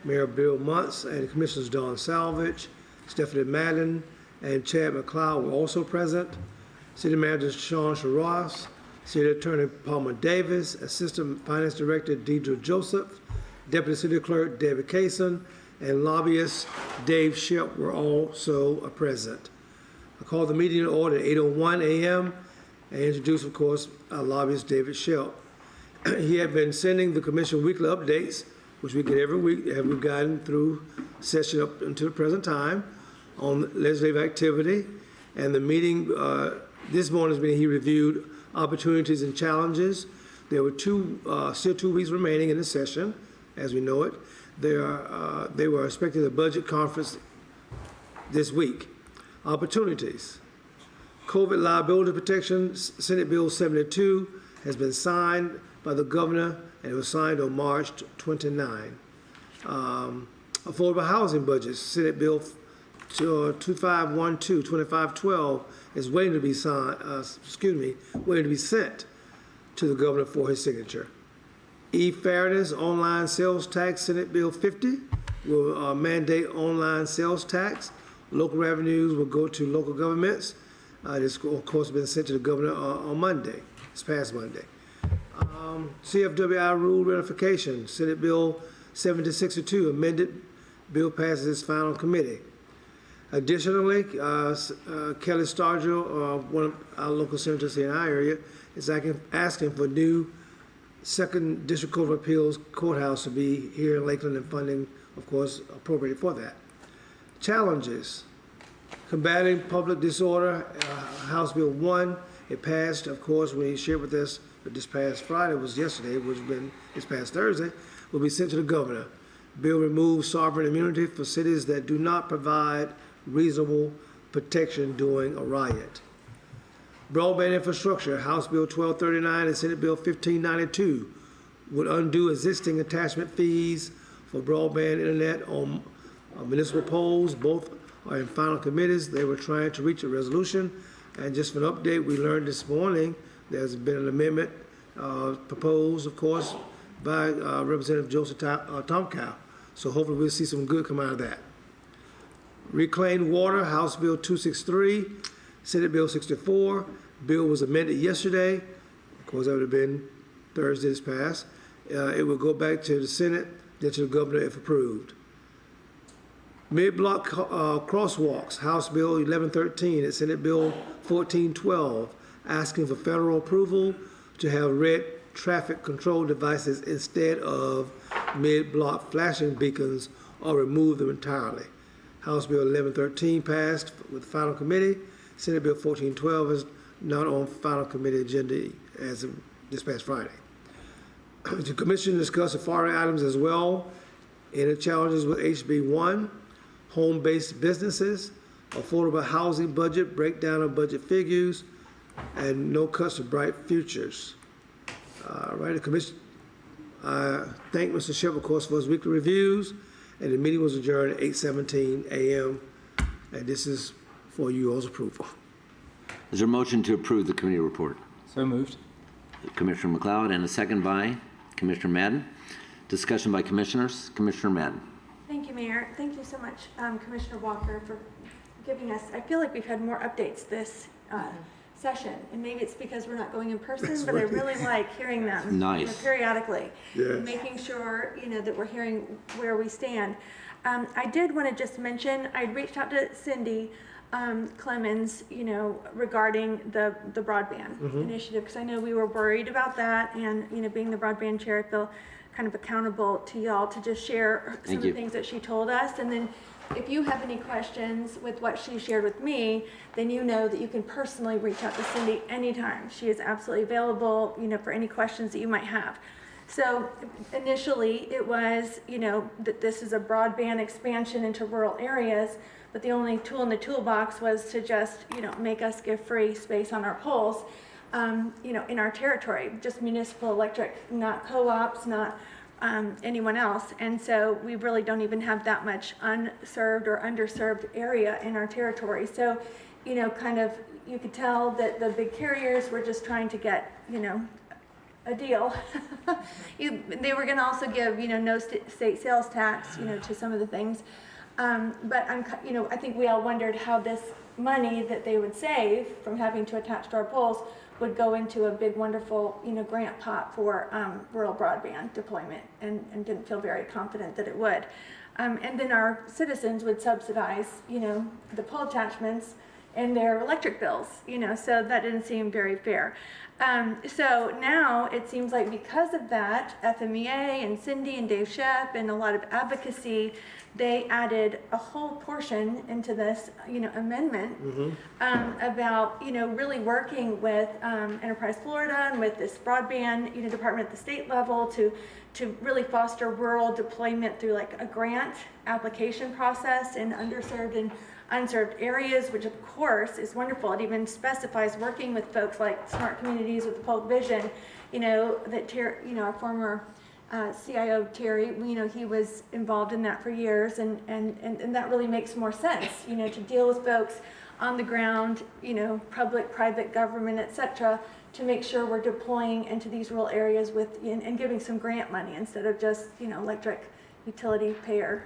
Mayor Bill Muntz and Commissioners Don Salvage, Stephanie Madden, and Chad McLeod were also present. City Manager Sean Shaross, City Attorney Palmer Davis, Assistant Finance Director Deidre Joseph, Deputy City Clerk David Kaysen, and lobbyist Dave Ship were also present. I called the meeting to order at 8:01 a.m. and introduced, of course, our lobbyist David Ship. He had been sending the Commission weekly updates, which we get every week, have we gotten through session up until the present time on legislative activity. And the meeting, this morning's meeting, he reviewed opportunities and challenges. There were still 2 weeks remaining in the session, as we know it. They were expecting a budget conference this week. Opportunities. COVID liability protection, Senate Bill 72 has been signed by the governor, and it was signed on March 29. Affordable housing budget, Senate Bill 2512 is waiting to be signed, waiting to be sent to the governor for his signature. E-fairness, online sales tax, Senate Bill 50 will mandate online sales tax. Local revenues will go to local governments. This, of course, been sent to the governor on Monday, this past Monday. CFWI rule ratification, Senate Bill 7062, amended bill passes its final committee. Additionally, Kelly Stargell, one of our local senators here in our area, is asking for new 2nd District Court of Appeals courthouse to be here in Lakeland and funding of course, appropriated for that. Challenges. Combating public disorder, House Bill 1, it passed, of course, when he shared with us, but this past Friday was yesterday, which has been this past Thursday, will be sent to the governor. Bill removes sovereign immunity for cities that do not provide reasonable protection during a riot. Broadband infrastructure, House Bill 1239 and Senate Bill 1592 would undo existing attachment fees for broadband internet on municipal poles. Both are in final committees. They were trying to reach a resolution. And just for an update, we learned this morning there's been an amendment proposed, of course, by Representative Joseph Tomkow. So hopefully we'll see some good come out of that. Reclaimed water, House Bill 263, Senate Bill 64. Bill was amended yesterday. Of course, that would have been Thursday this past. It will go back to the Senate, then to the governor if approved. Mid-block crosswalks, House Bill 1113 and Senate Bill 1412, asking for federal approval to have red traffic control devices instead of mid-block flashing beacons or remove them entirely. House Bill 1113 passed with final committee. Senate Bill 1412 is not on final committee agenda as of this past Friday. The commission discussed the following items as well. Any challenges with HB 1, home-based businesses, affordable housing budget, breakdown of budget figures, and no cuts to bright futures. Right, the commission, I thank Mr. Shep, of course, for his weekly reviews, and the meeting was adjourned at 8:17 a.m., and this is for you all's approval. Is there a motion to approve the committee report? So moved. Commissioner McLeod, and a second by Commissioner Madden. Discussion by commissioners. Commissioner Madden. Thank you, Mayor. Thank you so much, Commissioner Walker, for giving us, I feel like we've had more updates this session, and maybe it's because we're not going in person, but I really like hearing them Nice. Periodically, Yes. making sure that we're hearing where we stand. I did want to just mention, I reached out to Cindy Clemens, regarding the broadband initiative, because I know we were worried about that, and being the broadband chair, I feel kind of accountable to y'all to just share some of the things that she told us. And then if you have any questions with what she shared with me, then you know that you can personally reach out to Cindy anytime. She is absolutely available, for any questions that you might have. So initially it was, that this is a broadband expansion into rural areas, but the only tool in the toolbox was to just, make us give free space on our poles. In our territory, just municipal electric, not co-ops, not anyone else. And so we really don't even have that much unserved or underserved area in our territory. So, kind of, you could tell that the big carriers were just trying to get, a deal. They were going to also give, no state sales tax, to some of the things. But I think we all wondered how this money that they would save from having to attach to our poles would go into a big, wonderful, grant pot for rural broadband deployment, and didn't feel very confident that it would. And then our citizens would subsidize, the pole attachments and their electric bills, so that didn't seem very fair. So now it seems like because of that, FMEA and Cindy and Dave Shep and a lot of advocacy, they added a whole portion into this, amendment about, really working with Enterprise Florida and with this broadband, department at the state level to really foster rural deployment through like a grant application process in underserved and unserved areas, which of course is wonderful. It even specifies working with folks like Smart Communities with the Polk Vision, that our former CIO Terry, he was involved in that for years, and that really makes more sense, to deal with folks on the ground, public, private, government, etc., to make sure we're deploying into these rural areas and giving some grant money instead of just, electric utility payer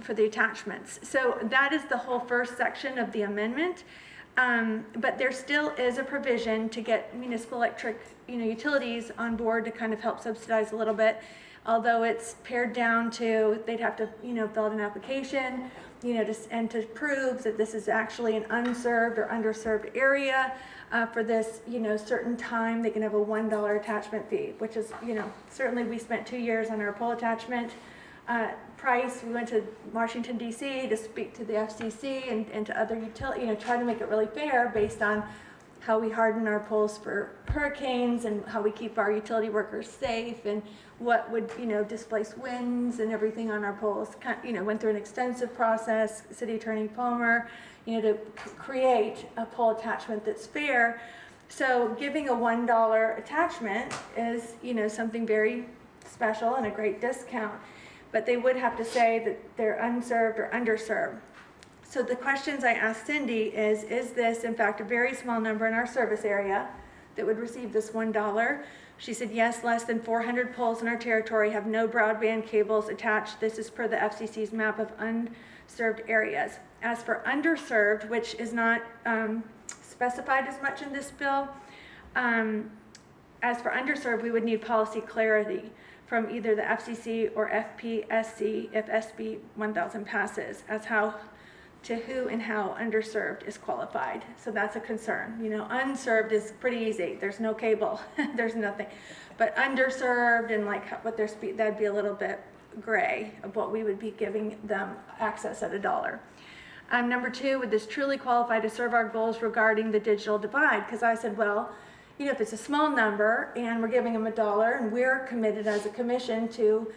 for the attachments. So that is the whole first section of the amendment. But there still is a provision to get municipal electric, utilities on board to kind of help subsidize a little bit. Although it's pared down to, they'd have to, fill out an application, and to prove that this is actually an unserved or underserved area for this, certain time. They can have a $1 attachment fee, which is, certainly we spent 2 years on our pole attachment price. We went to Washington DC to speak to the FCC and to other utility, try to make it really fair based on how we harden our poles for hurricanes and how we keep our utility workers safe and what would, displace winds and everything on our poles. Went through an extensive process, City Attorney Palmer, to create a pole attachment that's fair. So giving a $1 attachment is, something very special and a great discount, but they would have to say that they're unserved or underserved. So the questions I asked Cindy is this in fact a very small number in our service area that would receive this $1? She said, yes, less than 400 poles in our territory have no broadband cables attached. This is per the FCC's map of unserved areas. As for underserved, which is not specified as much in this bill, as for underserved, we would need policy clarity from either the FCC or FPSC if SB 1000 passes as to who and how underserved is qualified. So that's a concern. Unserved is pretty easy. There's no cable, there's nothing. But underserved and what their speed, that'd be a little bit gray of what we would be giving them access at $1. Number 2, would this truly qualify to serve our goals regarding the digital divide? Because I said, well, if it's a small number and we're giving them $1 and we're committed as a commission to,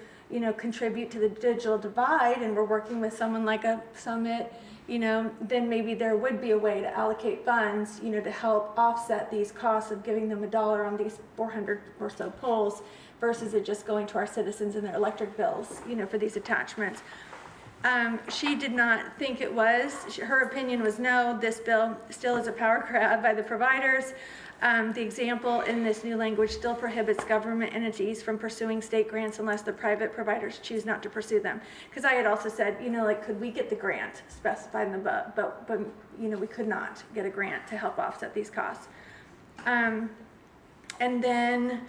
contribute to the digital divide and we're working with someone like a Summit, then maybe there would be a way to allocate funds, to help offset these costs of giving them $1 on these 400 or so poles versus it just going to our citizens and their electric bills, for these attachments. She did not think it was. Her opinion was no, this bill still is a power grab by the providers. The example in this new language still prohibits government entities from pursuing state grants unless the private providers choose not to pursue them. Because I had also said, could we get the grant specified in the bill? But we could not get a grant to help offset these costs. And then,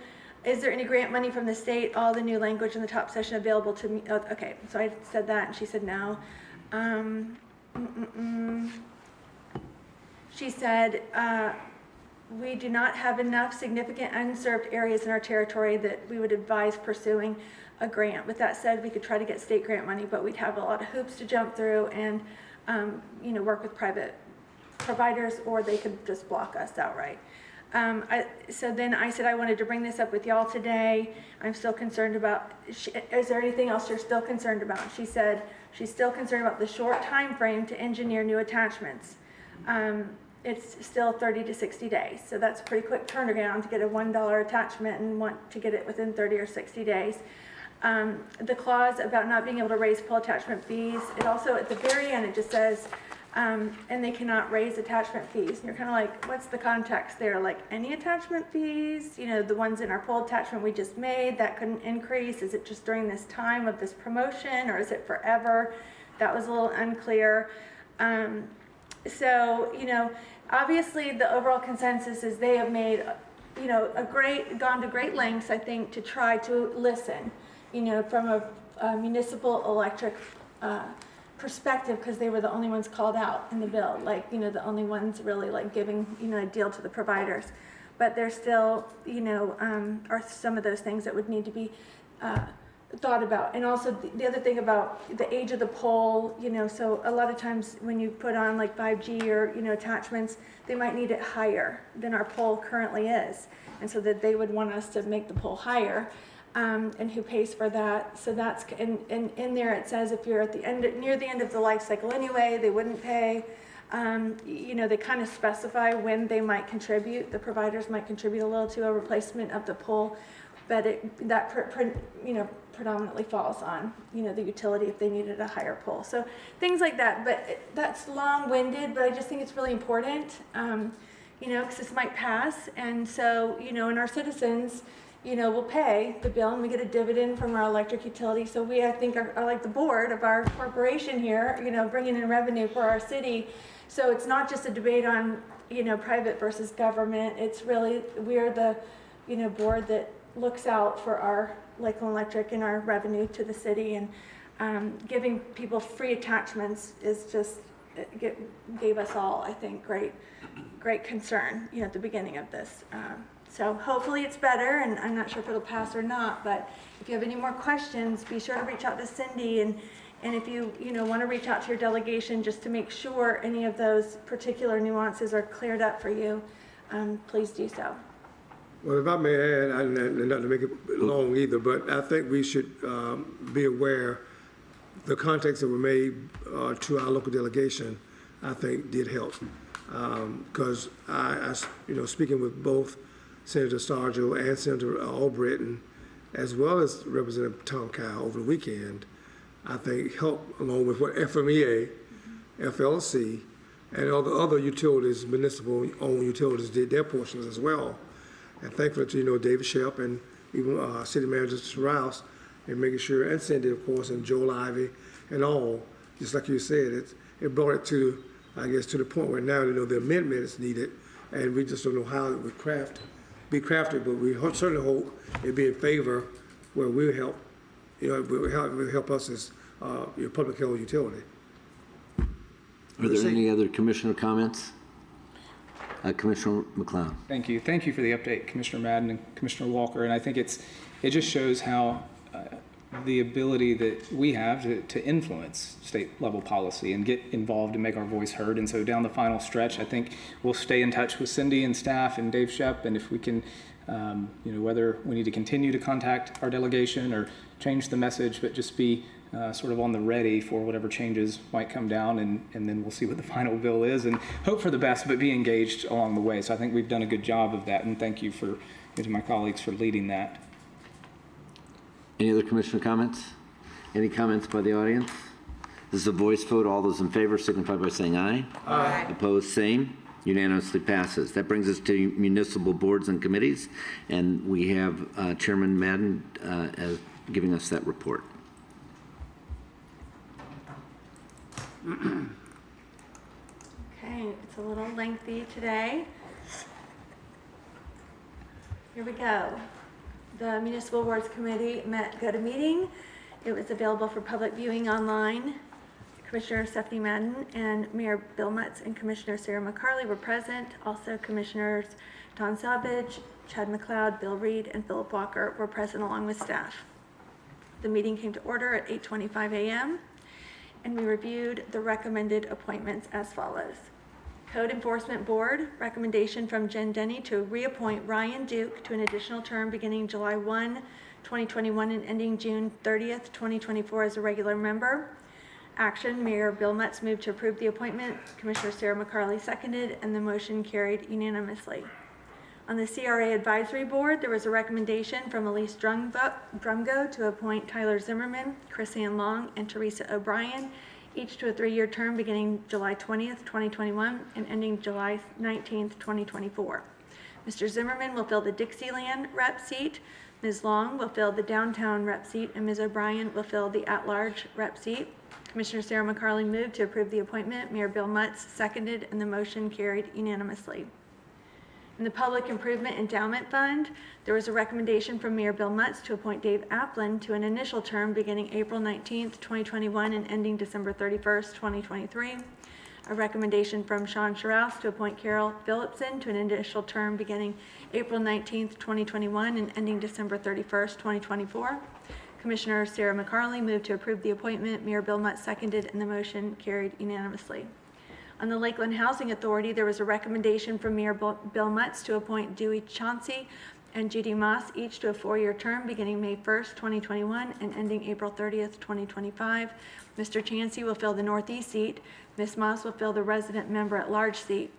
is there any grant money from the state? All the new language in the top section available to me. Oh, okay, so I said that, and she said no. She said, we do not have enough significant unserved areas in our territory that we would advise pursuing a grant. With that said, we could try to get state grant money, but we'd have a lot of hoops to jump through and, work with private providers, or they could just block us outright. So then I said I wanted to bring this up with y'all today. I'm still concerned about, is there anything else you're still concerned about? She said she's still concerned about the short time frame to engineer new attachments. It's still 30 to 60 days. So that's a pretty quick turnaround to get a $1 attachment and want to get it within 30 or 60 days. The clause about not being able to raise pole attachment fees, it also at the very end, it just says, and they cannot raise attachment fees. And you're kind of like, what's the context there? Like any attachment fees, the ones in our pole attachment we just made, that couldn't increase. Is it just during this time of this promotion or is it forever? That was a little unclear. So, obviously the overall consensus is they have made, gone to great lengths, I think, to try to listen, from a municipal electric perspective, because they were the only ones called out in the bill, the only ones really giving, a deal to the providers. But there still, are some of those things that would need to be thought about. And also the other thing about the age of the pole, so a lot of times when you put on 5G or, attachments, they might need it higher than our pole currently is. And so that they would want us to make the pole higher. And who pays for that? So that's, and in there it says if you're at the end, near the end of the life cycle anyway, they wouldn't pay. They kind of specify when they might contribute. The providers might contribute a little to a replacement of the pole, but predominantly falls on, the utility if they needed a higher pole. So things like that, but that's long-winded, but I just think it's really important, because this might pass. And so, and our citizens, we'll pay the bill and we get a dividend from our electric utility. So we, I think, are like the board of our corporation here, bringing in revenue for our city. So it's not just a debate on, private versus government. It's really, we're the, board that looks out for our Lakeland Electric and our revenue to the city, and giving people free attachments is just, gave us all, I think, great concern, at the beginning of this. So hopefully it's better, and I'm not sure if it'll pass or not, but if you have any more questions, be sure to reach out to Cindy, and if you want to reach out to your delegation just to make sure any of those particular nuances are cleared up for you, please do so. Well, if I may add, and not to make it long either, but I think we should be aware the contacts that were made to our local delegation, I think did help. Because speaking with both Senator Sargent and Senator Albritton, as well as Representative Tom Kyle over the weekend, I think helped along with what FMEA, FLC, and all the other utilities, municipal-owned utilities did their portions as well. And thankfully to, David Shep and even City Manager Rouse, and making sure, and Cindy, of course, and Joel Ivy, and all, just like you said, it brought it to, I guess, to the point where now, the amendment is needed, and we just don't know how it would be crafted, but we certainly hope it'd be in favor where we'll help, will help us as your public health utility. Are there any other commissioner comments? Commissioner McLeod. Thank you. Thank you for the update, Commissioner Madden and Commissioner Walker. And I think it just shows how the ability that we have to influence state level policy and get involved and make our voice heard. And so down the final stretch, I think we'll stay in touch with Cindy and staff and Dave Shep. And if we can, whether we need to continue to contact our delegation or change the message, but just be sort of on the ready for whatever changes might come down, and then we'll see what the final bill is and hope for the best, but be engaged along the way. So I think we've done a good job of that, and thank you to my colleagues for leading that. Any other commissioner comments? Any comments by the audience? This is a voice vote. All those in favor signify by saying aye. Aye. Opposed, same. Unanimously passes. That brings us to municipal boards and committees, and we have Chairman Madden as giving us that report. Okay, it's a little lengthy today. Here we go. The Municipal Boards Committee met at a meeting. It was available for public viewing online. Commissioner Stephanie Madden and Mayor Bill Mutz and Commissioner Sarah McCarley were present. Also, Commissioners Don Savage, Chad McLeod, Bill Reed, and Philip Walker were present along with staff. The meeting came to order at 8:25 a.m. and we reviewed the recommended appointments as follows. Code Enforcement Board, recommendation from Jen Denny to reappoint Ryan Duke to an additional term beginning July 1, 2021 and ending June 30th, 2024 as a regular member. Action, Mayor Bill Mutz moved to approve the appointment. Commissioner Sarah McCarley seconded, and the motion carried unanimously. On the CRA Advisory Board, there was a recommendation from Elise Drumgo to appoint Tyler Zimmerman, Chris Ann Long, and Teresa O'Brien, each to a 3-year term beginning July 20th, 2021 and ending July 19th, 2024. Mr. Zimmerman will fill the Dixieland rep seat, Ms. Long will fill the downtown rep seat, and Ms. O'Brien will fill the at-large rep seat. Commissioner Sarah McCarley moved to approve the appointment. Mayor Bill Mutz seconded, and the motion carried unanimously. In the Public Improvement Endowment Fund, there was a recommendation from Mayor Bill Mutz to appoint Dave Applin to an initial term beginning April 19th, 2021 and ending December 31st, 2023. A recommendation from Sean Scharouse to appoint Carol Phillipson to an initial term beginning April 19th, 2021 and ending December 31st, 2024. Commissioner Sarah McCarley moved to approve the appointment. Mayor Bill Mutz seconded, and the motion carried unanimously. On the Lakeland Housing Authority, there was a recommendation from Mayor Bill Mutz to appoint Dewey Chauncey and Judy Moss, each to a 4-year term beginning May 1st, 2021 and ending April 30th, 2025. Mr. Chauncey will fill the Northeast seat. Ms. Moss will fill the resident member at large seat.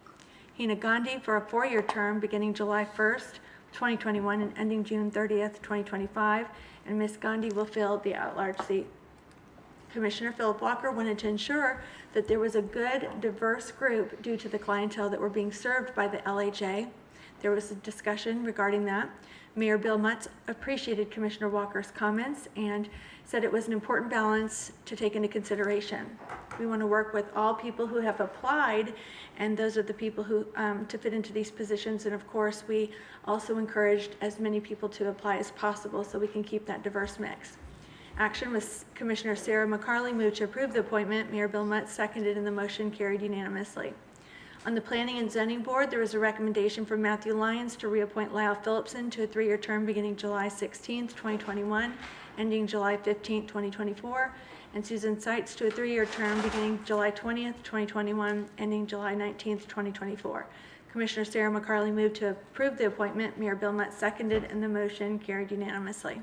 Hina Gandhi for a 4-year term beginning July 1st, 2021 and ending June 30th, 2025. And Ms. Gandhi will fill the at-large seat. Commissioner Philip Walker wanted to ensure that there was a good, diverse group due to the clientele that were being served by the LHA. There was a discussion regarding that. Mayor Bill Mutz appreciated Commissioner Walker's comments and said it was an important balance to take into consideration. We want to work with all people who have applied, and those are the people who to fit into these positions. And of course, we also encouraged as many people to apply as possible so we can keep that diverse mix. Action was Commissioner Sarah McCarley moved to approve the appointment. Mayor Bill Mutz seconded, and the motion carried unanimously. On the Planning and Zoning Board, there is a recommendation from Matthew Lyons to reappoint Lyle Phillipson to a 3-year term beginning July 16th, 2021, ending July 15th, 2024, and Susan Seitz to a 3-year term beginning July 20th, 2021, ending July 19th, 2024. Commissioner Sarah McCarley moved to approve the appointment. Mayor Bill Mutt seconded, and the motion carried unanimously.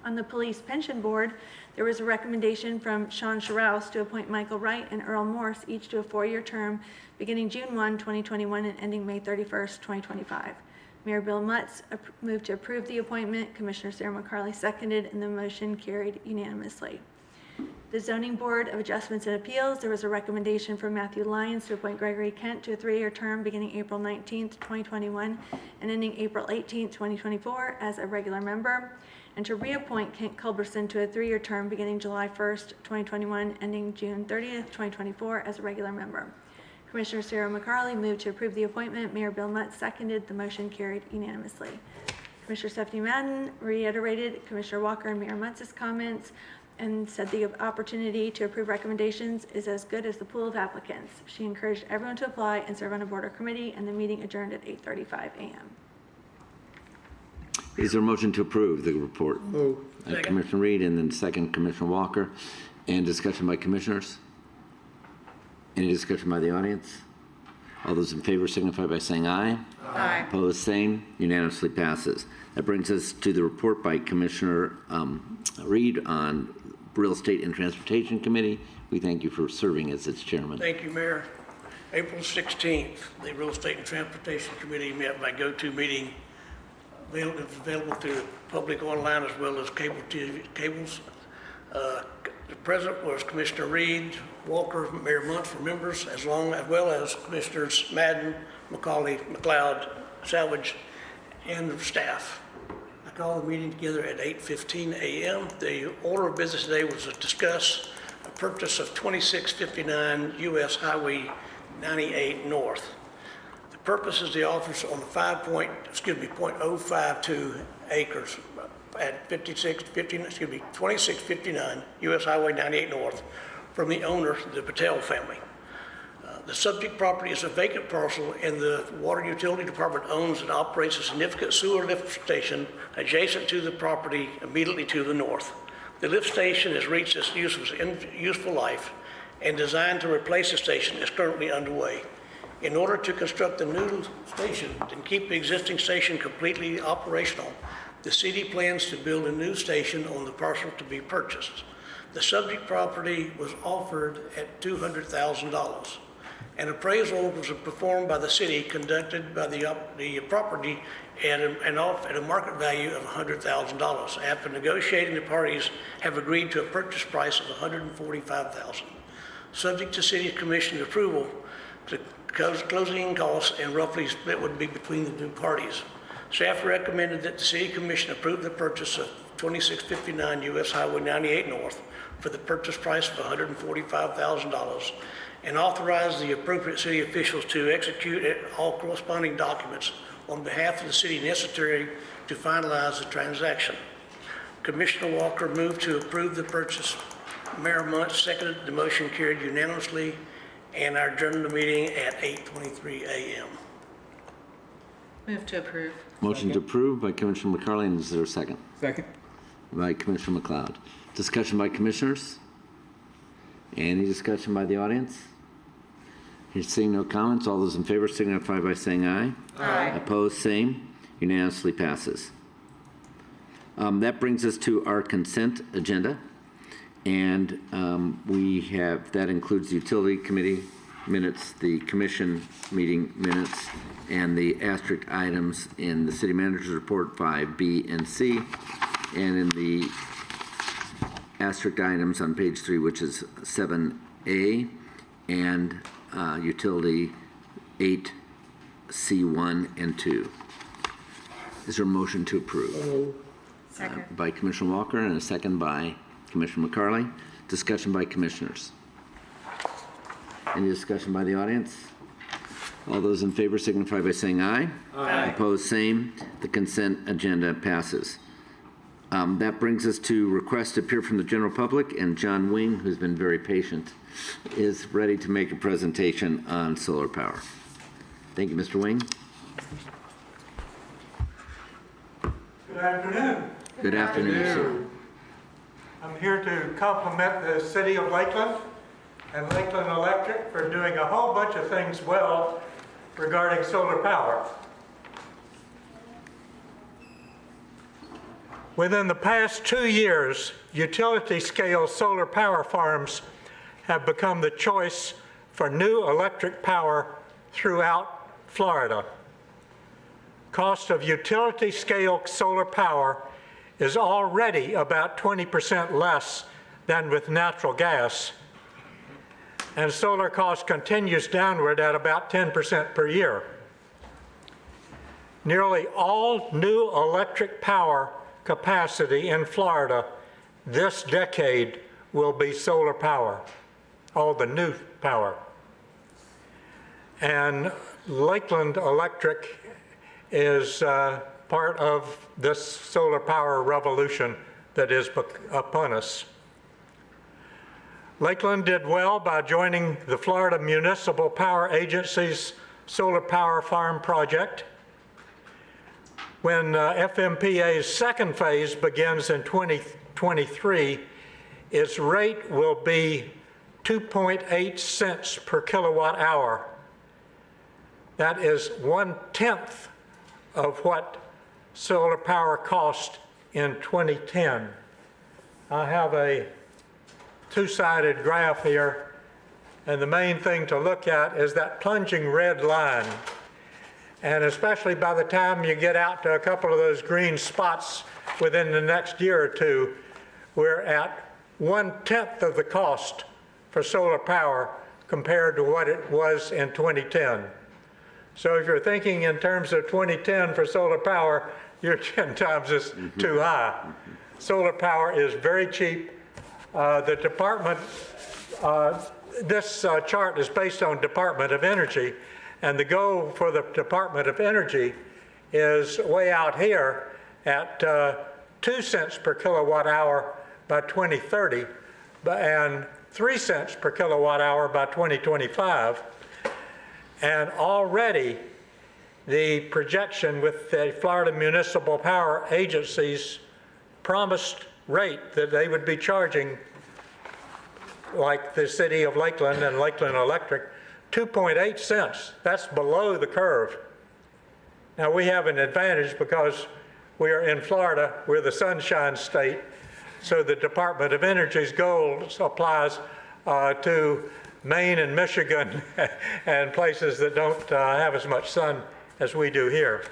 On the Police Pension Board, there was a recommendation from Sean Scharouse to appoint Michael Wright and Earl Morse, each to a 4-year term beginning June 1, 2021, and ending May 31st, 2025. Mayor Bill Mutt moved to approve the appointment. Commissioner Sarah McCarley seconded, and the motion carried unanimously. The Zoning Board of Adjustments and Appeals, there was a recommendation from Matthew Lyons to appoint Gregory Kent to a 3-year term beginning April 19th, 2021, and ending April 18th, 2024, as a regular member, and to reappoint Kent Culberson to a 3-year term beginning July 1st, 2021, ending June 30th, 2024, as a regular member. Commissioner Sarah McCarley moved to approve the appointment. Mayor Bill Mutt seconded. The motion carried unanimously. Commissioner Stephanie Madden reiterated Commissioner Walker and Mayor Mutz's comments and said the opportunity to approve recommendations is as good as the pool of applicants. She encouraged everyone to apply and serve on a board or committee, and the meeting adjourned at 8:35 a.m. Is there a motion to approve the report? Move. Commissioner Reed, and then second Commissioner Walker. And discussion by commissioners? Any discussion by the audience? All those in favor signify by saying aye. Aye. Opposed, same. Unanimously passes. That brings us to the report by Commissioner Reed on Real Estate and Transportation Committee. We thank you for serving as its chairman. Thank you, Mayor. April 16th, the Real Estate and Transportation Committee met by go-to-meeting available through the public online as well as cables. The president was Commissioner Reed, Walker, Mayor Munt for members, as well as Commissioners Madden, McCauley, McLeod, Savage, and the staff. I called the meeting together at 8:15 a.m. The order of business today was to discuss a purchase of 2659 U.S. Highway 98 North. The purpose is the office on the 0.052 acres at 2659 U.S. Highway 98 North from the owner, the Patel family. The subject property is a vacant parcel, and the Water Utility Department owns and operates a significant sewer lift station adjacent to the property immediately to the north. The lift station has reached its useful life, and design to replace the station is currently underway. In order to construct the new station and keep the existing station completely operational, the city plans to build a new station on the parcel to be purchased. The subject property was offered at $200,000. An appraisal was performed by the city, conducted by the property at a market value of $100,000. After negotiating, the parties have agreed to a purchase price of $145,000. Subject to city commission approval, the closing costs and roughly split would be between the two parties. Staff recommended that the city commission approve the purchase of 2659 U.S. Highway 98 North for the purchase price of $145,000 and authorize the appropriate city officials to execute all corresponding documents on behalf of the city necessary to finalize the transaction. Commissioner Walker moved to approve the purchase. Mayor Munt seconded. The motion carried unanimously, and I adjourned the meeting at 8:23 a.m. Move to approve. Motion to approve by Commissioner McCarley, and is there a second? Second. By Commissioner McLeod. Discussion by commissioners? Any discussion by the audience? Here seeing no comments, all those in favor signify by saying aye. Aye. Opposed, same. Unanimously passes. That brings us to our consent agenda. And that includes the utility committee minutes, the commission meeting minutes, and the asterisk items in the city manager's report 5B and C, and in the asterisk items on page 3, which is 7A, and utility 8C1 and 2. Is there a motion to approve? Second. By Commissioner Walker and a second by Commissioner McCarley. Discussion by commissioners. Any discussion by the audience? All those in favor signify by saying aye. Aye. Opposed, same. The consent agenda passes. That brings us to requests to appear from the general public, and John Wing, who's been very patient, is ready to make a presentation on solar power. Thank you, Mr. Wing. Good afternoon. Good afternoon, sir. I'm here to compliment the city of Lakeland and Lakeland Electric for doing a whole bunch of things well regarding solar power. Within the past 2 years, utility-scale solar power farms have become the choice for new electric power throughout Florida. Cost of utility-scale solar power is already about 20% less than with natural gas, and solar cost continues downward at about 10% per year. Nearly all new electric power capacity in Florida this decade will be solar power, all the new power. And Lakeland Electric is part of this solar power revolution that is upon us. Lakeland did well by joining the Florida Municipal Power Agency's Solar Power Farm project. When FMPA's second phase begins in 2023, its rate will be 2.8 cents per kilowatt hour. That is 1/10 of what solar power cost in 2010. I have a two-sided graph here, and the main thing to look at is that plunging red line. And especially by the time you get out to a couple of those green spots within the next year or two, we're at 1/10 of the cost for solar power compared to what it was in 2010. So if you're thinking in terms of 2010 for solar power, your 10 times is too high. Solar power is very cheap. The department, this chart is based on Department of Energy, and the goal for the Department of Energy is way out here at 2 cents per kilowatt hour by 2030 and 3 cents per kilowatt hour by 2025. And already the projection with the Florida Municipal Power Agency's promised rate that they would be charging, like the city of Lakeland and Lakeland Electric, 2.8 cents. That's below the curve. Now we have an advantage because we are in Florida, we're the sunshine state, so the Department of Energy's goal applies to Maine and Michigan and places that don't have as much sun as we do here.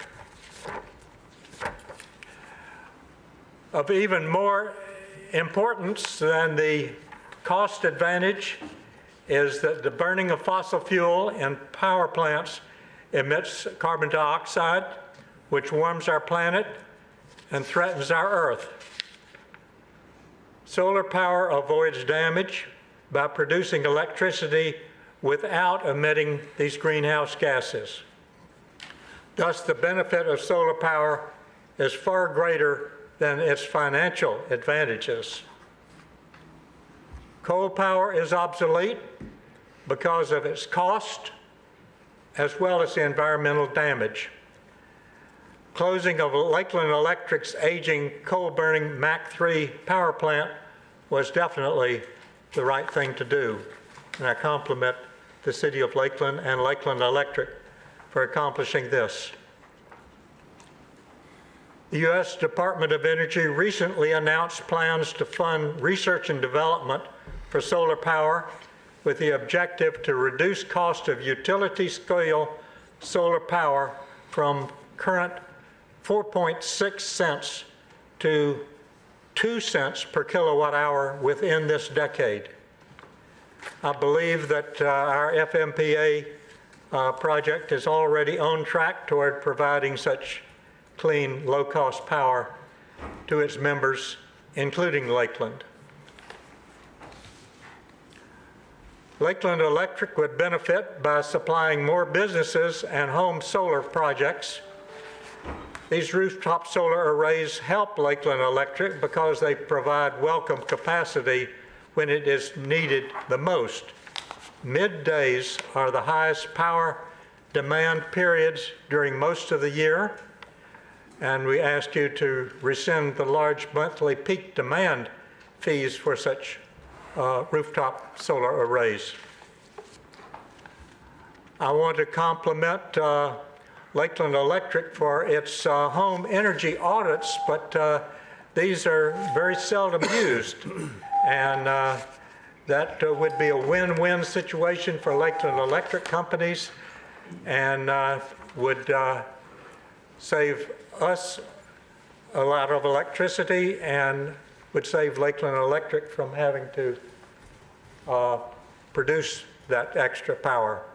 Of even more importance than the cost advantage is that the burning of fossil fuel in power plants emits carbon dioxide, which warms our planet and threatens our Earth. Solar power avoids damage by producing electricity without emitting these greenhouse gases. Thus, the benefit of solar power is far greater than its financial advantages. Coal power is obsolete because of its cost as well as the environmental damage. Closing of Lakeland Electric's aging coal-burning MAC 3 power plant was definitely the right thing to do. And I compliment the city of Lakeland and Lakeland Electric for accomplishing this. The U.S. Department of Energy recently announced plans to fund research and development for solar power with the objective to reduce cost of utility-scale solar power from current 4.6 cents to 2 cents per kilowatt hour within this decade. I believe that our FMPA project is already on track toward providing such clean, low-cost power to its members, including Lakeland. Lakeland Electric would benefit by supplying more businesses and home solar projects. These rooftop solar arrays help Lakeland Electric because they provide welcome capacity when it is needed the most. Middays are the highest power demand periods during most of the year, and we ask you to rescind the large monthly peak demand fees for such rooftop solar arrays. I want to compliment Lakeland Electric for its home energy audits, but these are very seldom used. And that would be a win-win situation for Lakeland Electric companies and would save us a lot of electricity and would save Lakeland Electric from having to produce that extra power.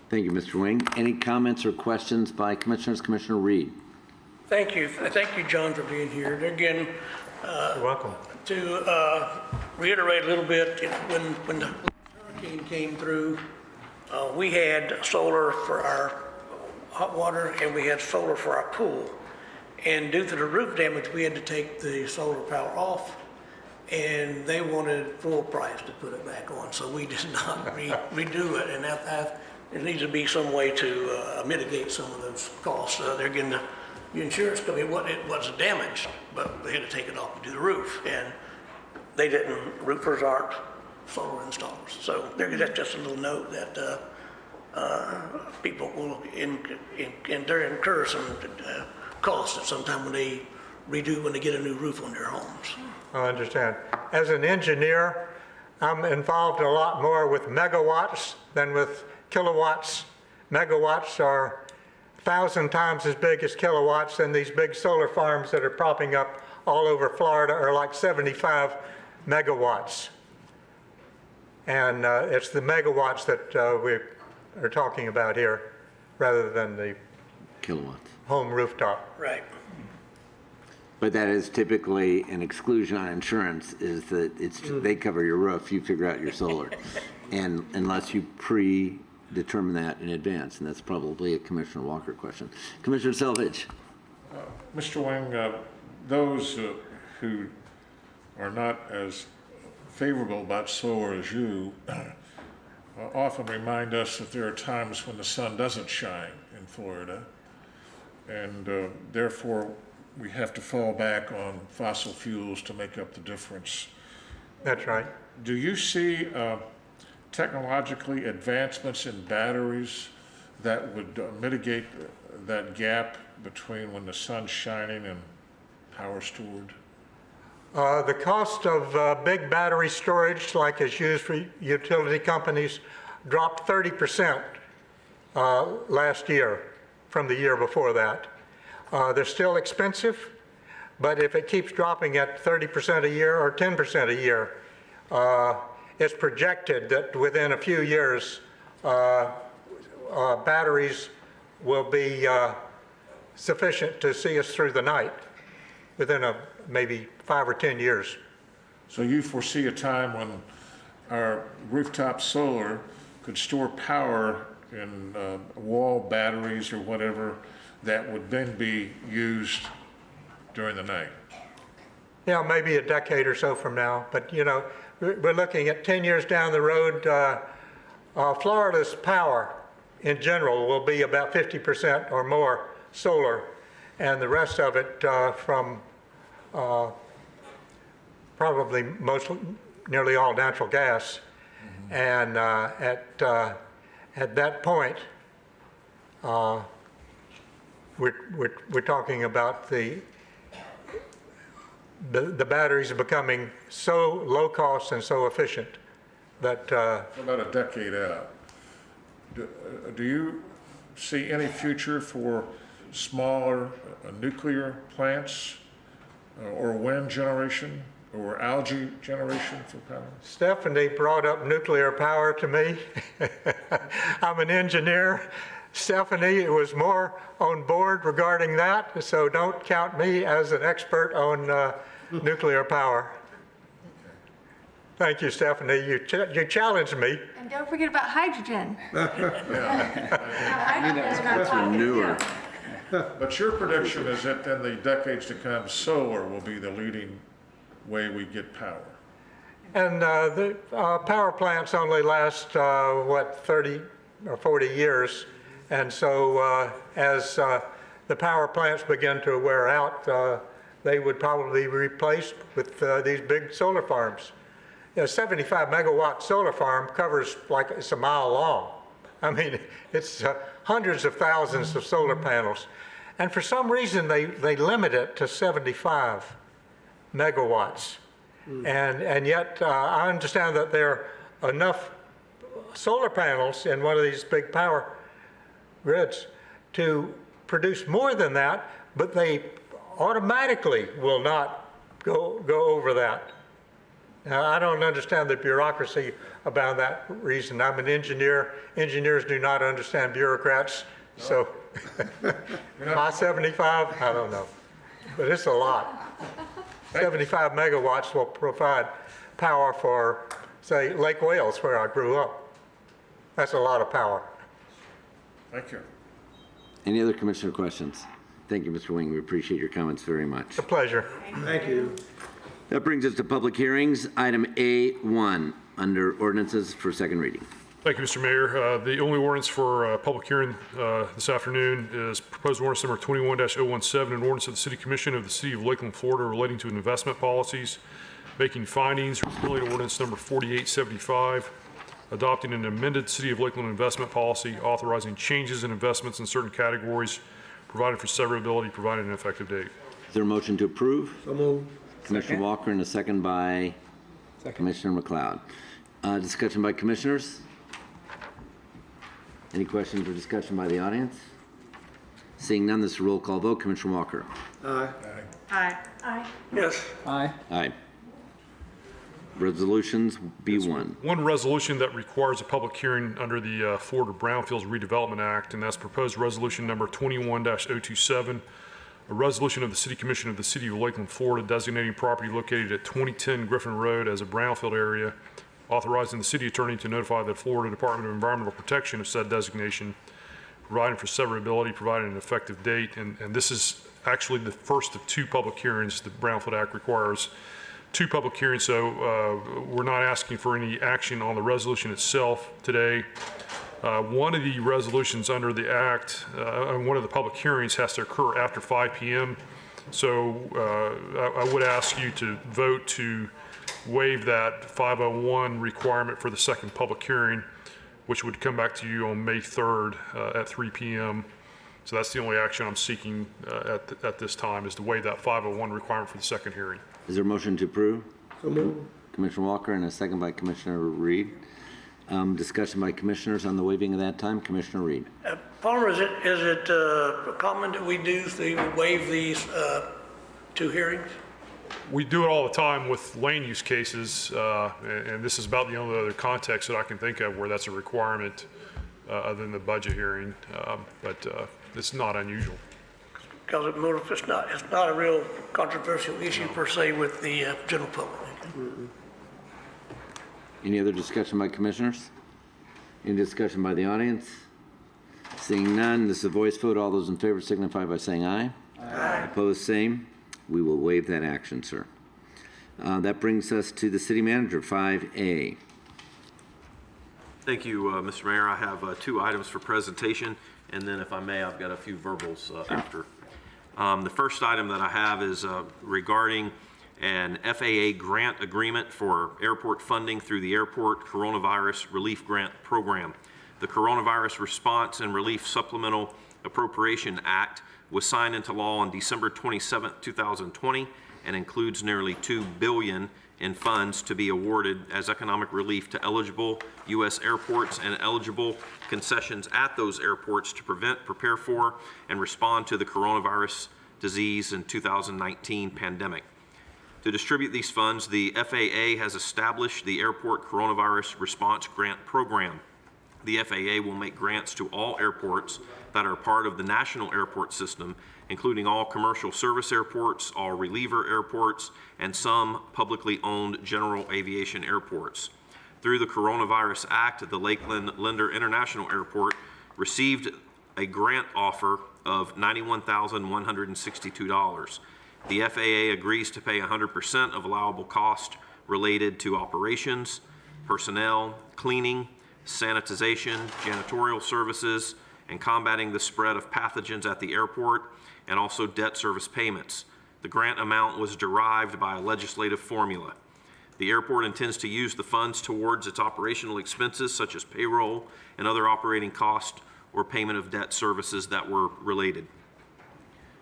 Thank you, Mr. Wing. Any comments or questions by commissioners? Commissioner Reed. Thank you, John, for being here. Again, You're welcome. to reiterate a little bit, when the hurricane came through, we had solar for our hot water and we had solar for our pool. And due to the roof damage, we had to take the solar power off, and they wanted full price to put it back on. So we did not redo it, and there needs to be some way to mitigate some of those costs. They're getting the insurance company, it wasn't damaged, but they had to take it off to do the roof, and they didn't. Roofers aren't solar installers. So that's just a little note that people will incur some costs at some time when they get a new roof on their homes. I understand. As an engineer, I'm involved a lot more with megawatts than with kilowatts. Megawatts are 1,000 times as big as kilowatts, and these big solar farms that are popping up all over Florida are like 75 megawatts. And it's the megawatts that we are talking about here rather than the Kilowatts. home rooftop. Right. But that is typically an exclusion on insurance, is that they cover your roof, you figure out your solar. And unless you predetermine that in advance, and that's probably a Commissioner Walker question. Commissioner Selvage. Mr. Wing, those who are not as favorable about solar as you often remind us that there are times when the sun doesn't shine in Florida, and therefore we have to fall back on fossil fuels to make up the difference. That's right. Do you see technologically advancements in batteries that would mitigate that gap between when the sun's shining and power stored? The cost of big battery storage, like is used for utility companies, dropped 30% last year from the year before that. They're still expensive, but if it keeps dropping at 30% a year or 10% a year, it's projected that within a few years, batteries will be sufficient to see us through the night within maybe 5 or 10 years. So you foresee a time when our rooftop solar could store power in wall batteries or whatever that would then be used during the night? Yeah, maybe a decade or so from now, but you know, we're looking at 10 years down the road. Florida's power in general will be about 50% or more solar, and the rest of it from probably nearly all natural gas. And at that point, we're talking about the batteries are becoming so low cost and so efficient that About a decade out. Do you see any future for smaller nuclear plants or wind generation or algae generation for power? Stephanie brought up nuclear power to me. I'm an engineer. Stephanie was more on board regarding that, so don't count me as an expert on nuclear power. Thank you, Stephanie. You challenged me. And don't forget about hydrogen. That's for newer. But your prediction is that in the decades to come, solar will be the leading way we get power. And the power plants only last, 30 or 40 years. And so as the power plants begin to wear out, they would probably be replaced with these big solar farms. A 75 megawatt solar farm covers like it's a mile long. I mean, it's hundreds of thousands of solar panels. And for some reason, they limit it to 75 megawatts. And yet, I understand that there are enough solar panels in one of these big power grids to produce more than that, but they automatically will not go over that. Now, I don't understand the bureaucracy about that reason. I'm an engineer. Engineers do not understand bureaucrats. So, my 75, I don't know, but it's a lot. 75 megawatts will provide power for, say, Lake Wales, where I grew up. That's a lot of power. Thank you. Any other commissioner questions? Thank you, Mr. Wing. We appreciate your comments very much. It's a pleasure. Thank you. That brings us to public hearings. Item A1, under ordinances for second reading. Thank you, Mr. Mayor. The only ordinance for public hearing this afternoon is proposed ordinance number 21-017, an ordinance of the City Commission of the City of Lakeland, Florida, relating to investment policies, making findings, repealing ordinance number 4875, adopting an amended City of Lakeland investment policy, authorizing changes in investments in certain categories, providing for severability, providing an effective date. Is there a motion to approve? So moved. Commissioner Walker, and a second by Commissioner McLeod. Discussion by commissioners? Any questions or discussion by the audience? Seeing none, this is a roll call vote. Commissioner Walker. Aye. Aye. Aye. Yes. Aye. Aye. Resolutions, B1. One resolution that requires a public hearing under the Florida Brownfields Redevelopment Act, and that's proposed resolution number 21-027, a resolution of the City Commission of the City of Lakeland, Florida, designating property located at 2010 Griffin Road as a brownfield area, authorizing the city attorney to notify the Florida Department of Environmental Protection of said designation, providing for severability, providing an effective date, and this is actually the first of two public hearings. The Brownfield Act requires two public hearings, so we're not asking for any action on the resolution itself today. One of the resolutions under the act, one of the public hearings has to occur after 5 p.m. So I would ask you to vote to waive that 501 requirement for the second public hearing, which would come back to you on May 3rd at 3 p.m. So that's the only action I'm seeking at this time, is to waive that 501 requirement for the second hearing. Is there a motion to approve? So moved. Commissioner Walker, and a second by Commissioner Reed. Discussion by commissioners on the waiving of that time. Commissioner Reed. Palmer, is it common that we waive these two hearings? We do it all the time with land use cases, and this is about the only other context that I can think of where that's a requirement other than the budget hearing, but it's not unusual. Because it's not a real controversial issue per se with the general public. Any other discussion by commissioners? Any discussion by the audience? Seeing none, this is a voice vote. All those in favor signify by saying aye. Aye. Opposed, same. We will waive that action, sir. That brings us to the city manager, 5A. Thank you, Mr. Mayor. I have two items for presentation, and then if I may, I've got a few verbals after. The first item that I have is regarding an FAA grant agreement for airport funding through the Airport Coronavirus Relief Grant Program. The Coronavirus Response and Relief Supplemental Appropriation Act was signed into law on December 27, 2020, and includes nearly $2 billion in funds to be awarded as economic relief to eligible U.S. airports and eligible concessions at those airports to prevent, prepare for, and respond to the coronavirus disease in 2019 pandemic. To distribute these funds, the FAA has established the Airport Coronavirus Response Grant Program. The FAA will make grants to all airports that are part of the national airport system, including all commercial service airports, all reliever airports, and some publicly owned general aviation airports. Through the Coronavirus Act, the Lakeland Linder International Airport received a grant offer of $91,162. The FAA agrees to pay 100% of allowable cost related to operations, personnel, cleaning, sanitization, janitorial services, and combating the spread of pathogens at the airport, and also debt service payments. The grant amount was derived by a legislative formula. The airport intends to use the funds towards its operational expenses such as payroll and other operating costs or payment of debt services that were related.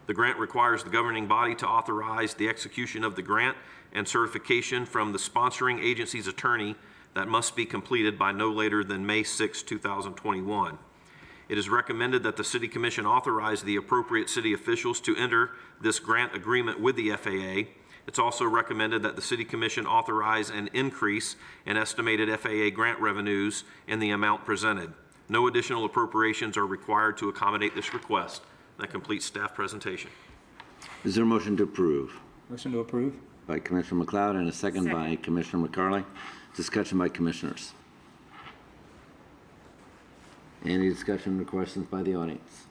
The grant requires the governing body to authorize the execution of the grant and certification from the sponsoring agency's attorney that must be completed by no later than May 6, 2021. It is recommended that the City Commission authorize the appropriate city officials to enter this grant agreement with the FAA. It's also recommended that the City Commission authorize an increase in estimated FAA grant revenues in the amount presented. No additional appropriations are required to accommodate this request. That completes staff presentation. Is there a motion to approve? Motion to approve? By Commissioner McLeod and a second by Commissioner McCarley. Discussion by commissioners. Any discussion or questions by the audience?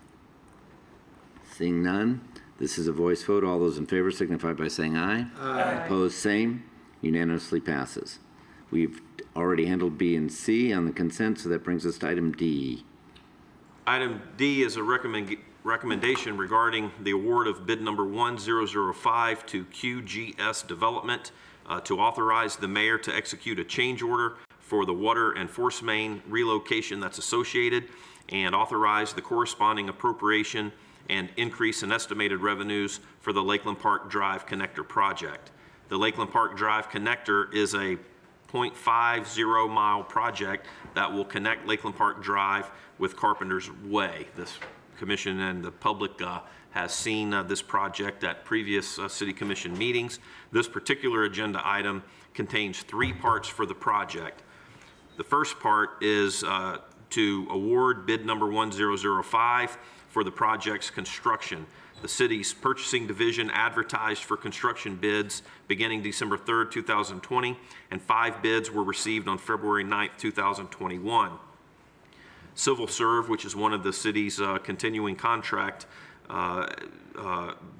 Seeing none, this is a voice vote. All those in favor signify by saying aye. Aye. Opposed, same. Unanimously passes. We've already handled B and C on the consent, so that brings us to item D. Item D is a recommendation regarding the award of bid number 1005 to QGS Development to authorize the mayor to execute a change order for the water and force main relocation that's associated, and authorize the corresponding appropriation and increase in estimated revenues for the Lakeland Park Drive Connector project. The Lakeland Park Drive Connector is a 0.50 mile project that will connect Lakeland Park Drive with Carpenter's Way. This commission and the public has seen this project at previous city commission meetings. This particular agenda item contains 3 parts for the project. The first part is to award bid number 1005 for the project's construction. The city's purchasing division advertised for construction bids beginning December 3rd, 2020, and 5 bids were received on February 9th, 2021. Civil Serve, which is one of the city's continuing contract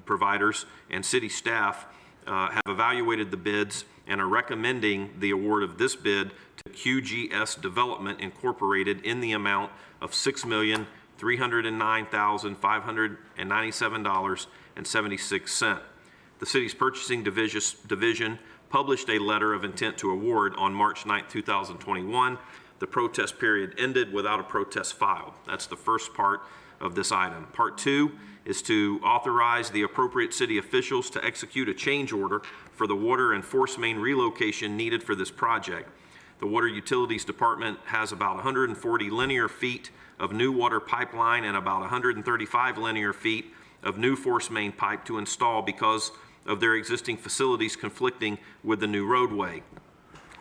providers, and city staff have evaluated the bids and are recommending the award of this bid to QGS Development Incorporated in the amount of $6,309,597.76. The city's purchasing division published a letter of intent to award on March 9, 2021. The protest period ended without a protest filed. That's the first part of this item. Part 2 is to authorize the appropriate city officials to execute a change order for the water and force main relocation needed for this project. The Water Utilities Department has about 140 linear feet of new water pipeline and about 135 linear feet of new force main pipe to install because of their existing facilities conflicting with the new roadway.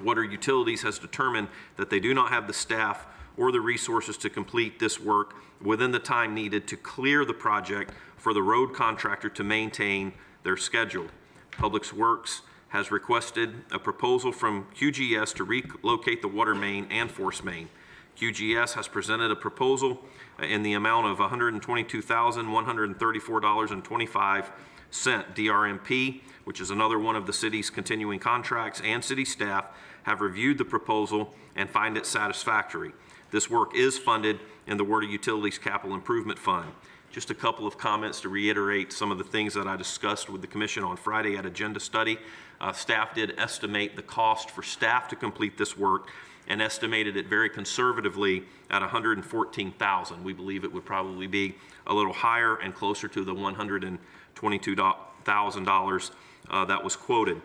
Water Utilities has determined that they do not have the staff or the resources to complete this work within the time needed to clear the project for the road contractor to maintain their schedule. Public Works has requested a proposal from QGS to relocate the water main and force main. QGS has presented a proposal in the amount of $122,134.25 DRMP, which is another one of the city's continuing contracts, and city staff have reviewed the proposal and find it satisfactory. This work is funded in the Water Utilities Capital Improvement Fund. Just a couple of comments to reiterate some of the things that I discussed with the commission on Friday at Agenda Study. Staff did estimate the cost for staff to complete this work and estimated it very conservatively at $114,000. We believe it would probably be a little higher and closer to the $122,000 that was quoted.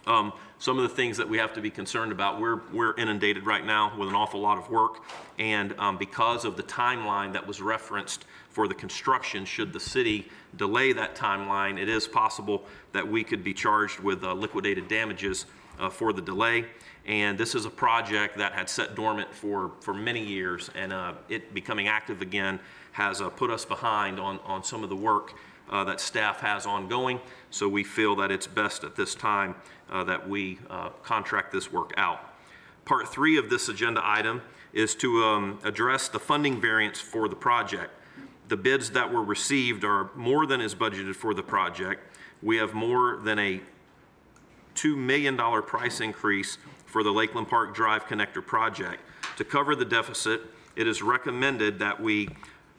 Some of the things that we have to be concerned about, we're inundated right now with an awful lot of work, and because of the timeline that was referenced for the construction, should the city delay that timeline, it is possible that we could be charged with liquidated damages for the delay. And this is a project that had sat dormant for many years, and it becoming active again has put us behind on some of the work that staff has ongoing. So we feel that it's best at this time that we contract this work out. Part 3 of this agenda item is to address the funding variance for the project. The bids that were received are more than is budgeted for the project. We have more than a $2 million price increase for the Lakeland Park Drive Connector project. To cover the deficit, it is recommended that we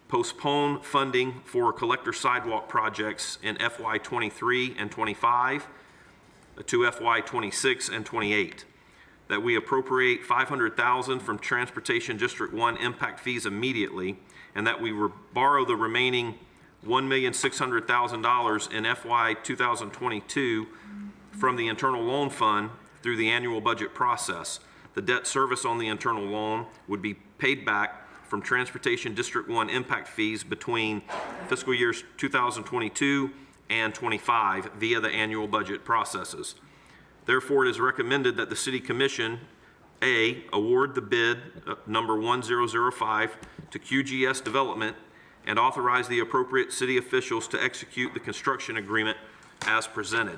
postpone funding for collector sidewalk projects in FY '23 and '25 to FY '26 and '28. That we appropriate $500,000 from Transportation District 1 impact fees immediately, and that we borrow the remaining $1,600,000 in FY 2022 from the internal loan fund through the annual budget process. The debt service on the internal loan would be paid back from Transportation District 1 impact fees between fiscal years 2022 and 25 via the annual budget processes. Therefore, it is recommended that the City Commission, A, award the bid number 1005 to QGS Development and authorize the appropriate city officials to execute the construction agreement as presented.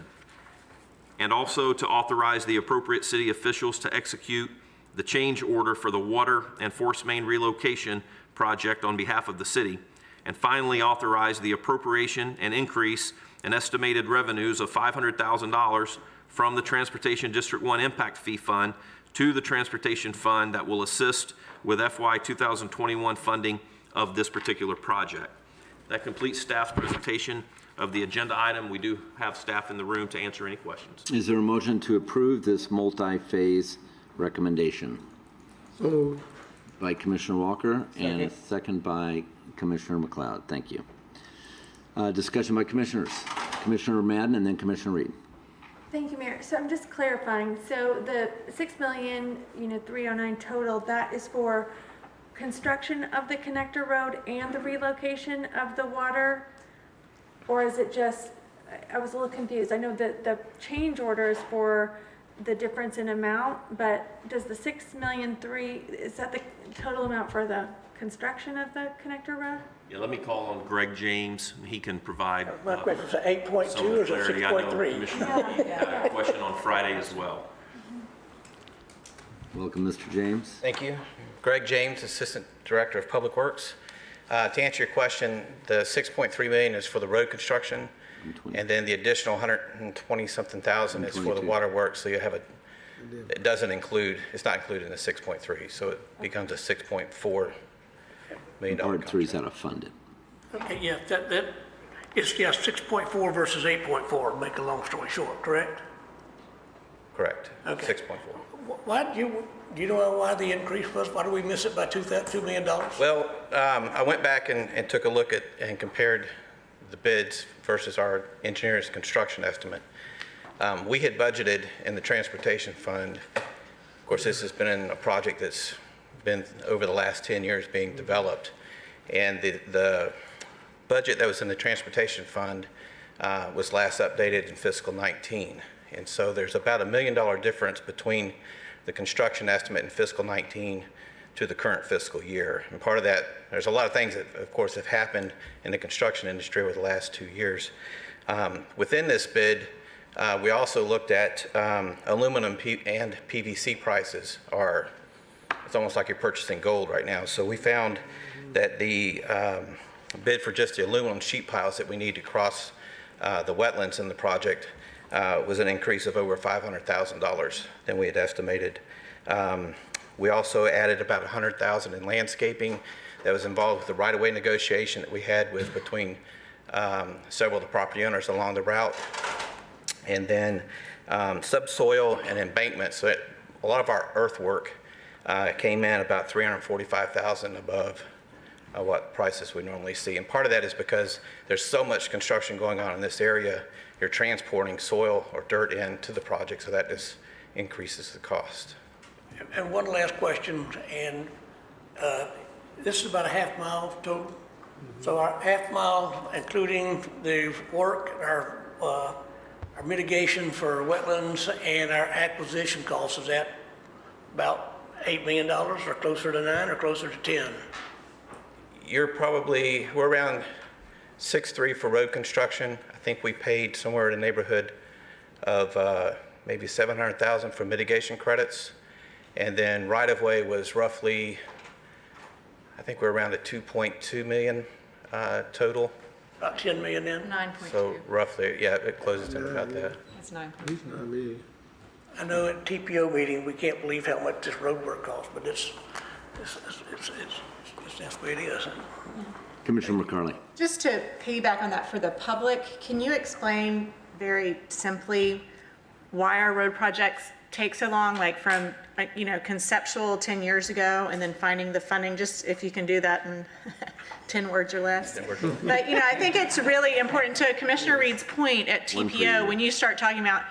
And also to authorize the appropriate city officials to execute the change order for the water and force main relocation project on behalf of the city. And finally, authorize the appropriation and increase in estimated revenues of $500,000 from the Transportation District 1 Impact Fee Fund to the Transportation Fund that will assist with FY 2021 funding of this particular project. That completes staff's presentation of the agenda item. We do have staff in the room to answer any questions. Is there a motion to approve this multi-phase recommendation? So By Commissioner Walker and a second by Commissioner McLeod. Thank you. Discussion by commissioners. Commissioner Madden and then Commissioner Reed. Thank you, Mayor. So I'm just clarifying. So the $6,309,000 total, that is for construction of the connector road and the relocation of the water? Or is it just, I was a little confused. I know that the change order is for the difference in amount, but does the $6,300,000, is that the total amount for the construction of the connector road? Yeah, let me call on Greg James. He can provide My question is 8.2 or is it clarity. I know 6.3? Commissioner had a question on Friday as well. Welcome, Mr. James. Thank you. Greg James, Assistant Director of Public Works. To answer your question, the $6.3 million is for the road construction, and then the additional 120-something thousand is for the water works. So you have it doesn't include, it's not included in the 6.3, so it becomes a $6.4 million Part 3 is out of funded. Okay, yeah, that it's 6.4 versus 8.4, to make a long story short, correct? Correct. Okay. 6.4. Why do you know why the increase was? Why did we miss it by $2 million? Well, I went back and took a look at and compared the bids versus our engineer's construction estimate. We had budgeted in the transportation fund. Of course, this has been a project that's been over the last 10 years being developed, and the budget that was in the transportation fund was last updated in fiscal 19. And so there's about $1 million difference between the construction estimate in fiscal 19 to the current fiscal year. And part of that, there's a lot of things that, of course, have happened in the construction industry over the last 2 years. Within this bid, we also looked at aluminum and PVC prices are, it's almost like you're purchasing gold right now. So we found that the bid for just the aluminum sheet piles that we need to cross the wetlands in the project was an increase of over $500,000 than we had estimated. We also added about $100,000 in landscaping that was involved with the right-of-way negotiation that we had between several of the property owners along the route. And then subsoil and embankment. So a lot of our earthwork came in about $345,000 above what prices we normally see. And part of that is because there's so much construction going on in this area, you're transporting soil or dirt into the project, so that just increases the cost. And one last question, and this is about a half mile total. So our half mile, including the work, our mitigation for wetlands and our acquisition costs, is that about $8 million or closer to 9 or closer to 10? We're around 6.3 for road construction. I think we paid somewhere in the neighborhood of maybe $700,000 for mitigation credits. And then right-of-way was roughly, I think we're around at $2.2 million total. About 10 million then? 9.2. So roughly, yeah, it closes in about that. It's 9.2. He's not me. I know at TPO meeting, we can't believe how much this road work costs, but it's that's the way it is. Commissioner McCarley. Just to piggyback on that for the public, can you explain very simply why our road projects take so long, like from, conceptual 10 years ago and then finding the funding, just if you can do that in 10 words or less. But, I think it's really important to Commissioner Reed's point at TPO, when you start talking about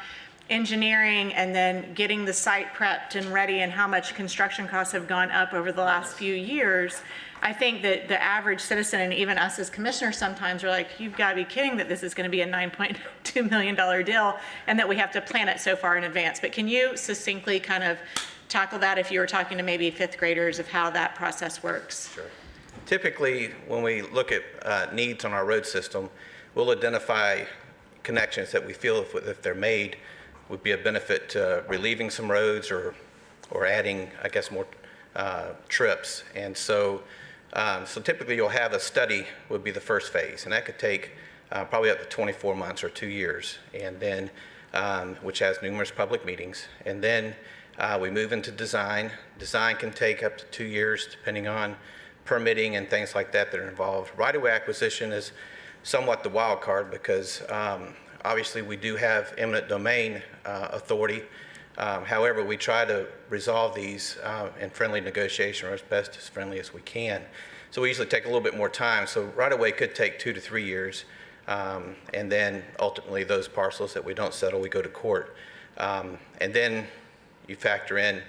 engineering and then getting the site prepped and ready and how much construction costs have gone up over the last few years, I think that the average citizen and even us as commissioners sometimes are like, you've got to be kidding that this is going to be a $9.2 million deal and that we have to plan it so far in advance. But can you succinctly kind of tackle that if you were talking to maybe fifth graders of how that process works? Sure. Typically, when we look at needs on our road system, we'll identify connections that we feel if they're made would be a benefit to relieving some roads or adding, I guess, more trips. And so typically you'll have a study would be the first phase, and that could take probably up to 24 months or 2 years, and then which has numerous public meetings. And then we move into design. Design can take up to 2 years depending on permitting and things like that are involved. Right-of-way acquisition is somewhat the wild card because obviously we do have eminent domain authority. However, we try to resolve these in friendly negotiation or as best as friendly as we can. So we usually take a little bit more time. So right-of-way could take 2 to 3 years. And then ultimately those parcels that we don't settle, we go to court. And then you factor in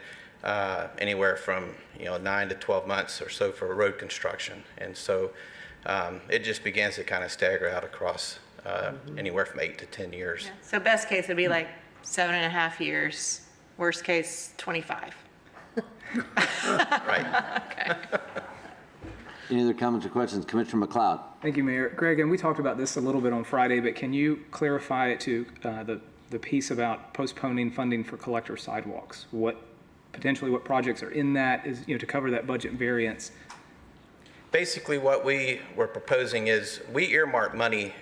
anywhere from 9 to 12 months or so for road construction. And so it just begins to kind of stagger out across anywhere from 8 to 10 years. Yeah. So best case would be like 7.5 years, worst case 25. Right. Okay. Any other comments or questions? Commissioner McLeod. Thank you, Mayor. Greg, and we talked about this a little bit on Friday, but can you clarify it to the piece about postponing funding for collector sidewalks? Potentially what projects are in that is, to cover that budget variance? Basically, what we were proposing is we earmark money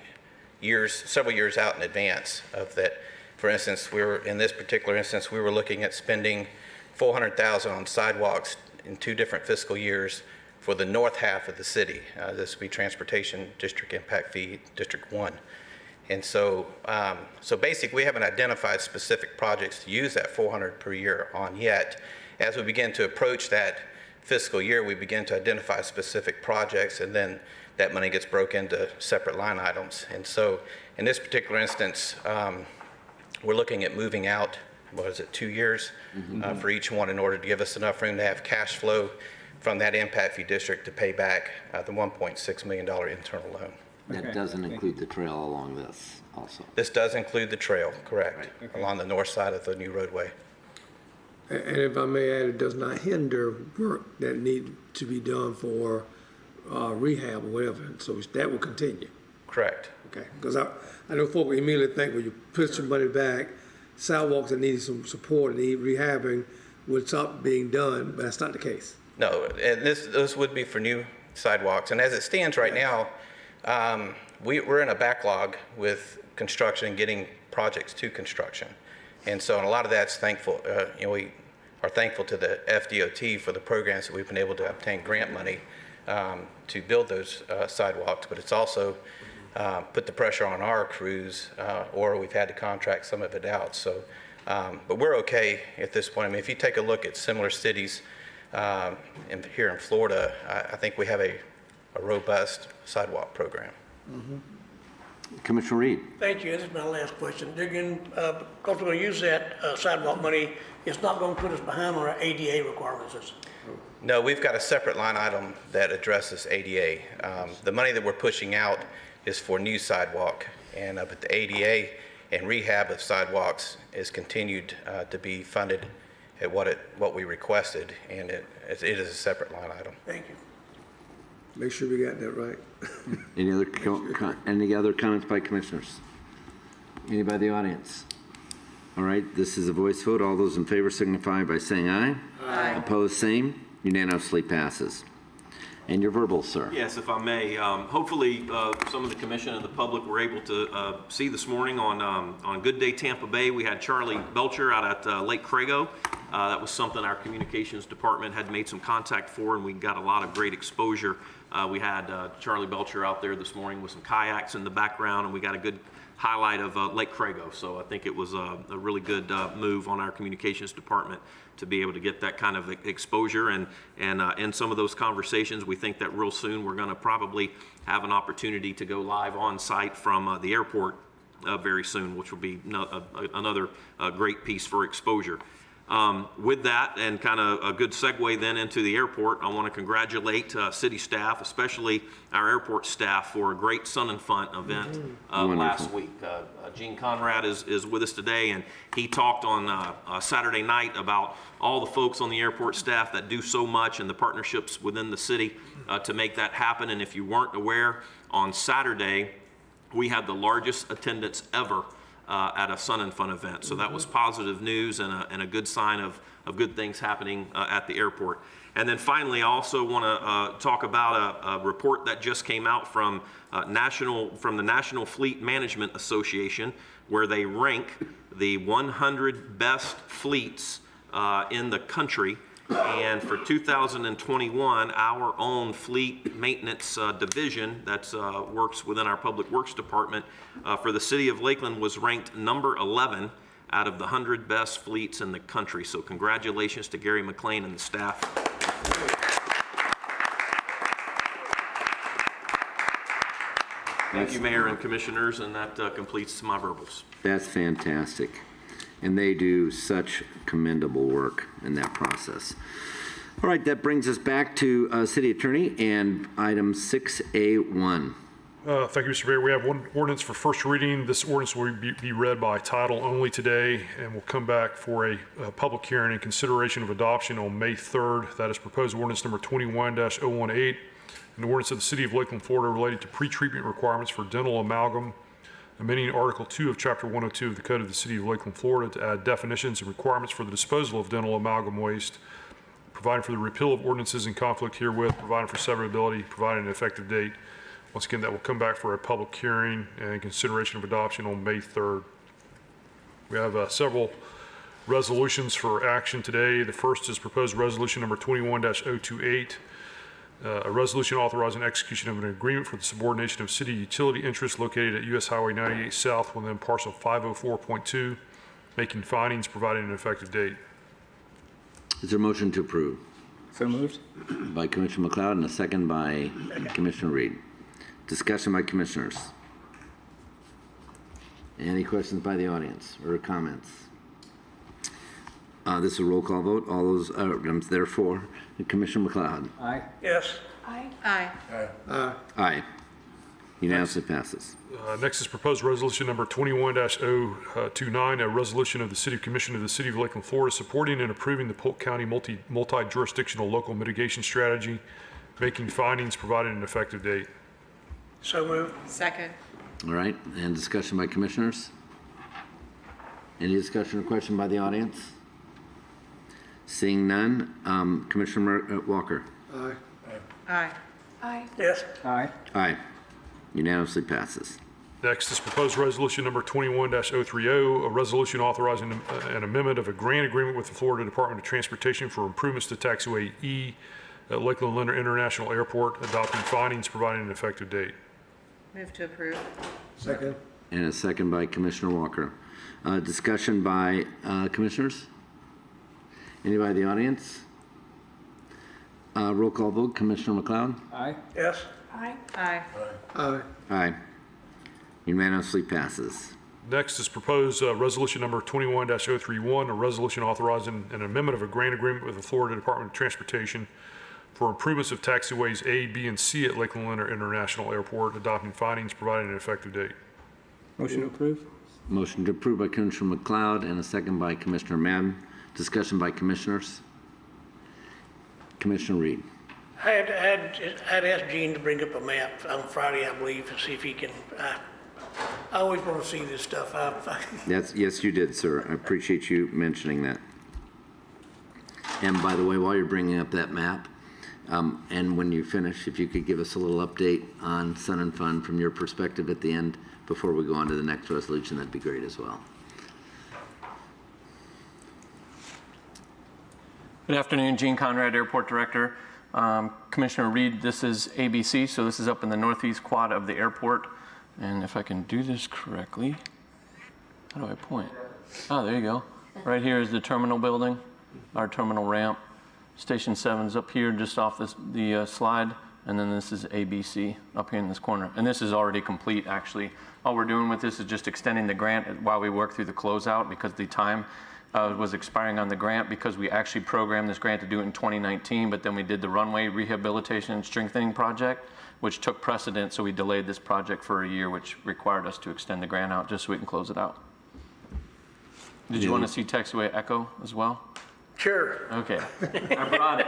several years out in advance of that. For instance, in this particular instance, we were looking at spending $400,000 on sidewalks in 2 different fiscal years for the north half of the city. This would be Transportation District Impact Fee District 1. And so basically we haven't identified specific projects to use that $400,000 per year on yet. As we begin to approach that fiscal year, we begin to identify specific projects, and then that money gets broken into separate line items. And so in this particular instance, we're looking at moving out, 2 years for each one in order to give us enough room to have cash flow from that impact fee district to pay back the $1.6 million internal loan. That doesn't include the trail along this also. This does include the trail, correct, along the north side of the new roadway. And if I may add, it does not hinder work that need to be done for rehab or whatever, so that will continue. Correct. Okay, because I know folks immediately think when you put some money back, sidewalks that need some support, need rehabbing, would stop being done, but that's not the case. No, and this would be for new sidewalks. And as it stands right now, we're in a backlog with construction and getting projects to construction. And so, and a lot of that's thankful, we are thankful to the FDOT for the programs that we've been able to obtain grant money to build those sidewalks, but it's also put the pressure on our crews, or we've had to contract some of it out. So, but we're okay at this point. I mean, if you take a look at similar cities here in Florida, I think we have a robust sidewalk program. Commissioner Reed. Thank you. This is my last question. Again, because we're going to use that sidewalk money, it's not going to put us behind on our ADA requirements, is it? No, we've got a separate line item that addresses ADA. The money that we're pushing out is for new sidewalk, and but the ADA and rehab of sidewalks is continued to be funded at what we requested, and it is a separate line item. Thank you. Make sure we got that right. Any other comments by commissioners? Anybody in the audience? All right, this is a voice vote. All those in favor signify by saying aye. Aye. Opposed, same. Unanimously passes. And your verbal, sir. Yes, if I may. Hopefully, some of the commission and the public were able to see this morning on Good Day Tampa Bay. We had Charlie Belcher out at Lake Crago. That was something our communications department had made some contact for, and we got a lot of great exposure. We had Charlie Belcher out there this morning with some kayaks in the background, and we got a good highlight of Lake Crago. So I think it was a really good move on our communications department to be able to get that kind of exposure. And in some of those conversations, we think that real soon we're going to probably have an opportunity to go live on site from the airport very soon, which will be another great piece for exposure. With that, and kind of a good segue then into the airport, I want to congratulate city staff, especially our airport staff, for a great Sun and Fun event last week. Gene Conrad is with us today, and he talked on Saturday night about all the folks on the airport staff that do so much and the partnerships within the city to make that happen. And if you weren't aware, on Saturday, we had the largest attendance ever at a Sun and Fun event. So that was positive news and a good sign of good things happening at the airport. And then finally, I also want to talk about a report that just came out from the National Fleet Management Association, where they rank the 100 best fleets in the country. And for 2021, our own fleet maintenance division that works within our Public Works Department for the city of Lakeland was ranked number 11 out of the 100 best fleets in the country. So congratulations to Gary McLean and the staff. Thank you, Mayor and Commissioners, and that completes my verbals. That's fantastic. And they do such commendable work in that process. All right, that brings us back to City Attorney and item 6A1. Thank you, Mr. Mayor. We have one ordinance for first reading. This ordinance will be read by title only today, and will come back for a public hearing and consideration of adoption on May 3rd. That is proposed ordinance number 21-018, an ordinance of the City of Lakeland, Florida, related to pre-treatment requirements for dental amalgam, amending Article 2 of Chapter 102 of the Code of the City of Lakeland, Florida, to add definitions and requirements for the disposal of dental amalgam waste, providing for the repeal of ordinances in conflict herewith, providing for severability, providing an effective date. Once again, that will come back for a public hearing and consideration of adoption on May 3rd. We have several resolutions for action today. The first is proposed resolution number 21-028. A resolution authorizing execution of an agreement for the subordination of city utility interests located at US Highway 98 South within parcel 504.2, making findings, providing an effective date. Is there a motion to approve? So moved. By Commissioner McLeod and a second by Commissioner Reed. Discussion by commissioners. Any questions by the audience or comments? This is a roll call vote. All those, therefore, Commissioner McLeod. Aye. Yes. Aye. Aye. Aye. Unanimously passes. Next is proposed resolution number 21-029, a resolution of the City Commission of the City of Lakeland, Florida, supporting and approving the Polk County multi-jurisdictional local mitigation strategy, making findings, providing an effective date. So moved. Second. All right, and discussion by commissioners? Any discussion or question by the audience? Seeing none, Commissioner Walker. Aye. Aye. Aye. Yes. Aye. Aye. Unanimously passes. Next is proposed resolution number 21-030, a resolution authorizing an amendment of a grant agreement with the Florida Department of Transportation for improvements to taxiway E at Lakeland Linder International Airport, adopting findings, providing an effective date. Move to approve. Second. And a second by Commissioner Walker. Discussion by commissioners? Anybody in the audience? Roll call vote. Commissioner McLeod? Aye. Yes. Aye. Aye. Aye. Aye. Unanimously passes. Next is proposed resolution number 21-031, a resolution authorizing an amendment of a grant agreement with the Florida Department of Transportation for improvements of taxiways A, B, and C at Lakeland Linder International Airport, adopting findings, providing an effective date. Motion to approve. Motion to approve by Commissioner McLeod and a second by Commissioner Madden. Discussion by commissioners. Commissioner Reed. I had asked Gene to bring up a map on Friday, I believe, and see if he can, I always want to see this stuff. Yes, you did, sir. I appreciate you mentioning that. And by the way, while you're bringing up that map, And when you finish, if you could give us a little update on Sun and Fun from your perspective at the end before we go on to the next resolution, that'd be great as well. Good afternoon, Gene Conrad, Airport Director. Commissioner Reed, this is ABC, so this is up in the northeast quad of the airport. And if I can do this correctly, how do I point? Oh, there you go. Right here is the terminal building, our terminal ramp. Station 7's up here just off the slide, and then this is ABC up here in this corner. And this is already complete, actually. All we're doing with this is just extending the grant while we work through the closeout, because the time was expiring on the grant, because we actually programmed this grant to do it in 2019, but then we did the runway rehabilitation and strengthening project, which took precedent, so we delayed this project for a year, which required us to extend the grant out just so we can close it out. Did you want to see Taxiway Echo as well? Sure. Okay, I brought it.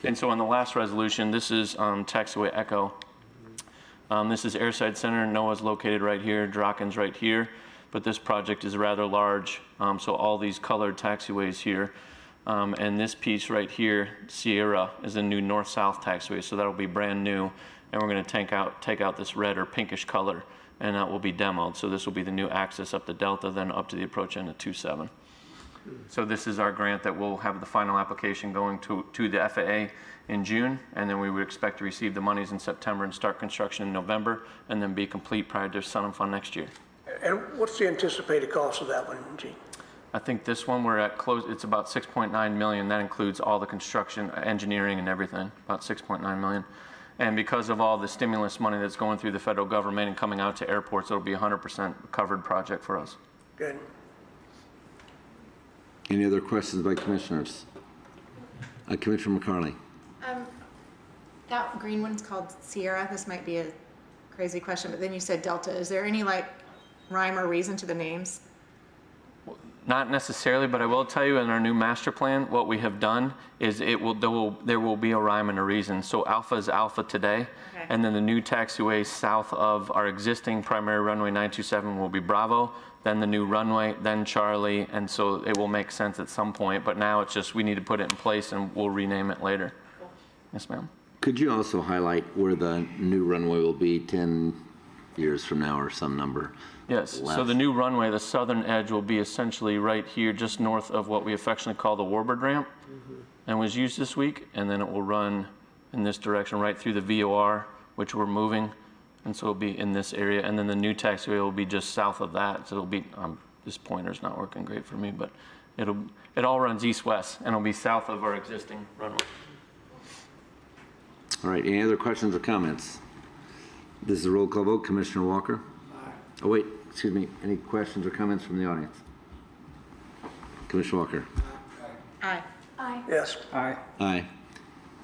And so on the last resolution, this is Taxiway Echo. This is Airside Center. NOAA's located right here, Drocken's right here, but this project is rather large, so all these colored taxiways here. And this piece right here, Sierra, is a new north-south taxiway, so that'll be brand new. And we're going to take out this red or pinkish color, and that will be demoed. So this will be the new access up to Delta, then up to the approach end of 27. So this is our grant that will have the final application going to the FAA in June, and then we would expect to receive the monies in September and start construction in November, and then be complete prior to Sun and Fun next year. And what's the anticipated cost of that one, Gene? I think this one we're at close, it's about 6.9 million. That includes all the construction, engineering and everything, about 6.9 million. And because of all the stimulus money that's going through the federal government and coming out to airports, it'll be 100% covered project for us. Good. Any other questions by commissioners? Commissioner McCarley. That green one's called Sierra. This might be a crazy question, but then you said Delta. Is there any like rhyme or reason to the names? Not necessarily, but I will tell you in our new master plan, what we have done is there will be a rhyme and a reason. So Alpha is Alpha today, okay. And then the new taxiway south of our existing primary runway 927 will be Bravo, then the new runway, then Charlie, and so it will make sense at some point, but now it's just we need to put it in place and we'll rename it later. Cool. Yes, ma'am. Could you also highlight where the new runway will be 10 years from now or some number? Yes, so the new runway, the southern edge will be essentially right here, just north of what we affectionately call the Warbird ramp, and was used this week, and then it will run in this direction right through the VOR, which we're moving, and so it'll be in this area, and then the new taxiway will be just south of that, so it'll be, this pointer's not working great for me, but it all runs east-west, and it'll be south of our existing runway. All right, any other questions or comments? This is a roll call vote. Commissioner Walker? Aye. Oh, wait, excuse me. Any questions or comments from the audience? Commissioner Walker? Aye. Aye. Yes. Aye. Aye.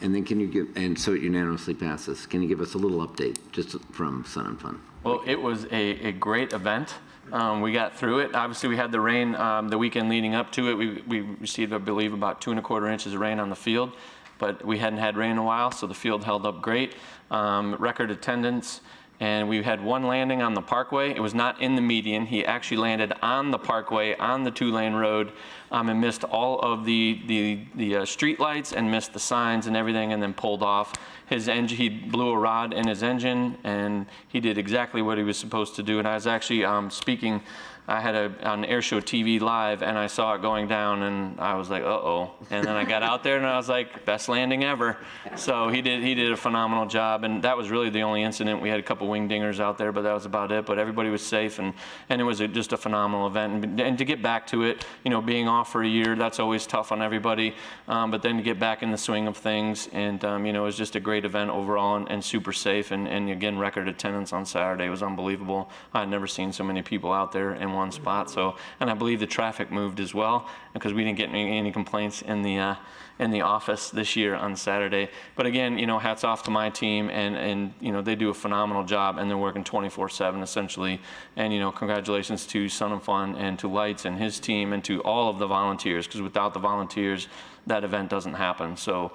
And then can you give, and so it unanimously passes, can you give us a little update just from Sun and Fun? Well, it was a great event. We got through it. Obviously, we had the rain the weekend leading up to it. We received, I believe, about 2¼ inches of rain on the field, but we hadn't had rain in a while, so the field held up great. Record attendance, and we had one landing on the parkway. It was not in the median. He actually landed on the parkway on the 2-lane road, and missed all of the street lights and missed the signs and everything, and then pulled off. His engine, he blew a rod in his engine, and he did exactly what he was supposed to do. And I was actually speaking. I had on Airshow TV live, and I saw it going down, and I was like, uh-oh. And then I got out there, and I was like, best landing ever. So he did a phenomenal job, and that was really the only incident. We had a couple wing dingers out there, but that was about it. But everybody was safe, and it was just a phenomenal event. And to get back to it, you know, being off for a year, that's always tough on everybody. But then to get back in the swing of things, and you know, it was just a great event overall, and super safe. And again, record attendance on Saturday was unbelievable. I'd never seen so many people out there in one spot. So, and I believe the traffic moved as well, because we didn't get any complaints in the office this year on Saturday. But again, you know, hats off to my team, and you know, they do a phenomenal job, and they're working 24/7 essentially. And you know, congratulations to Sun and Fun and to Lights and his team and to all of the volunteers, because without the volunteers, that event doesn't happen. So,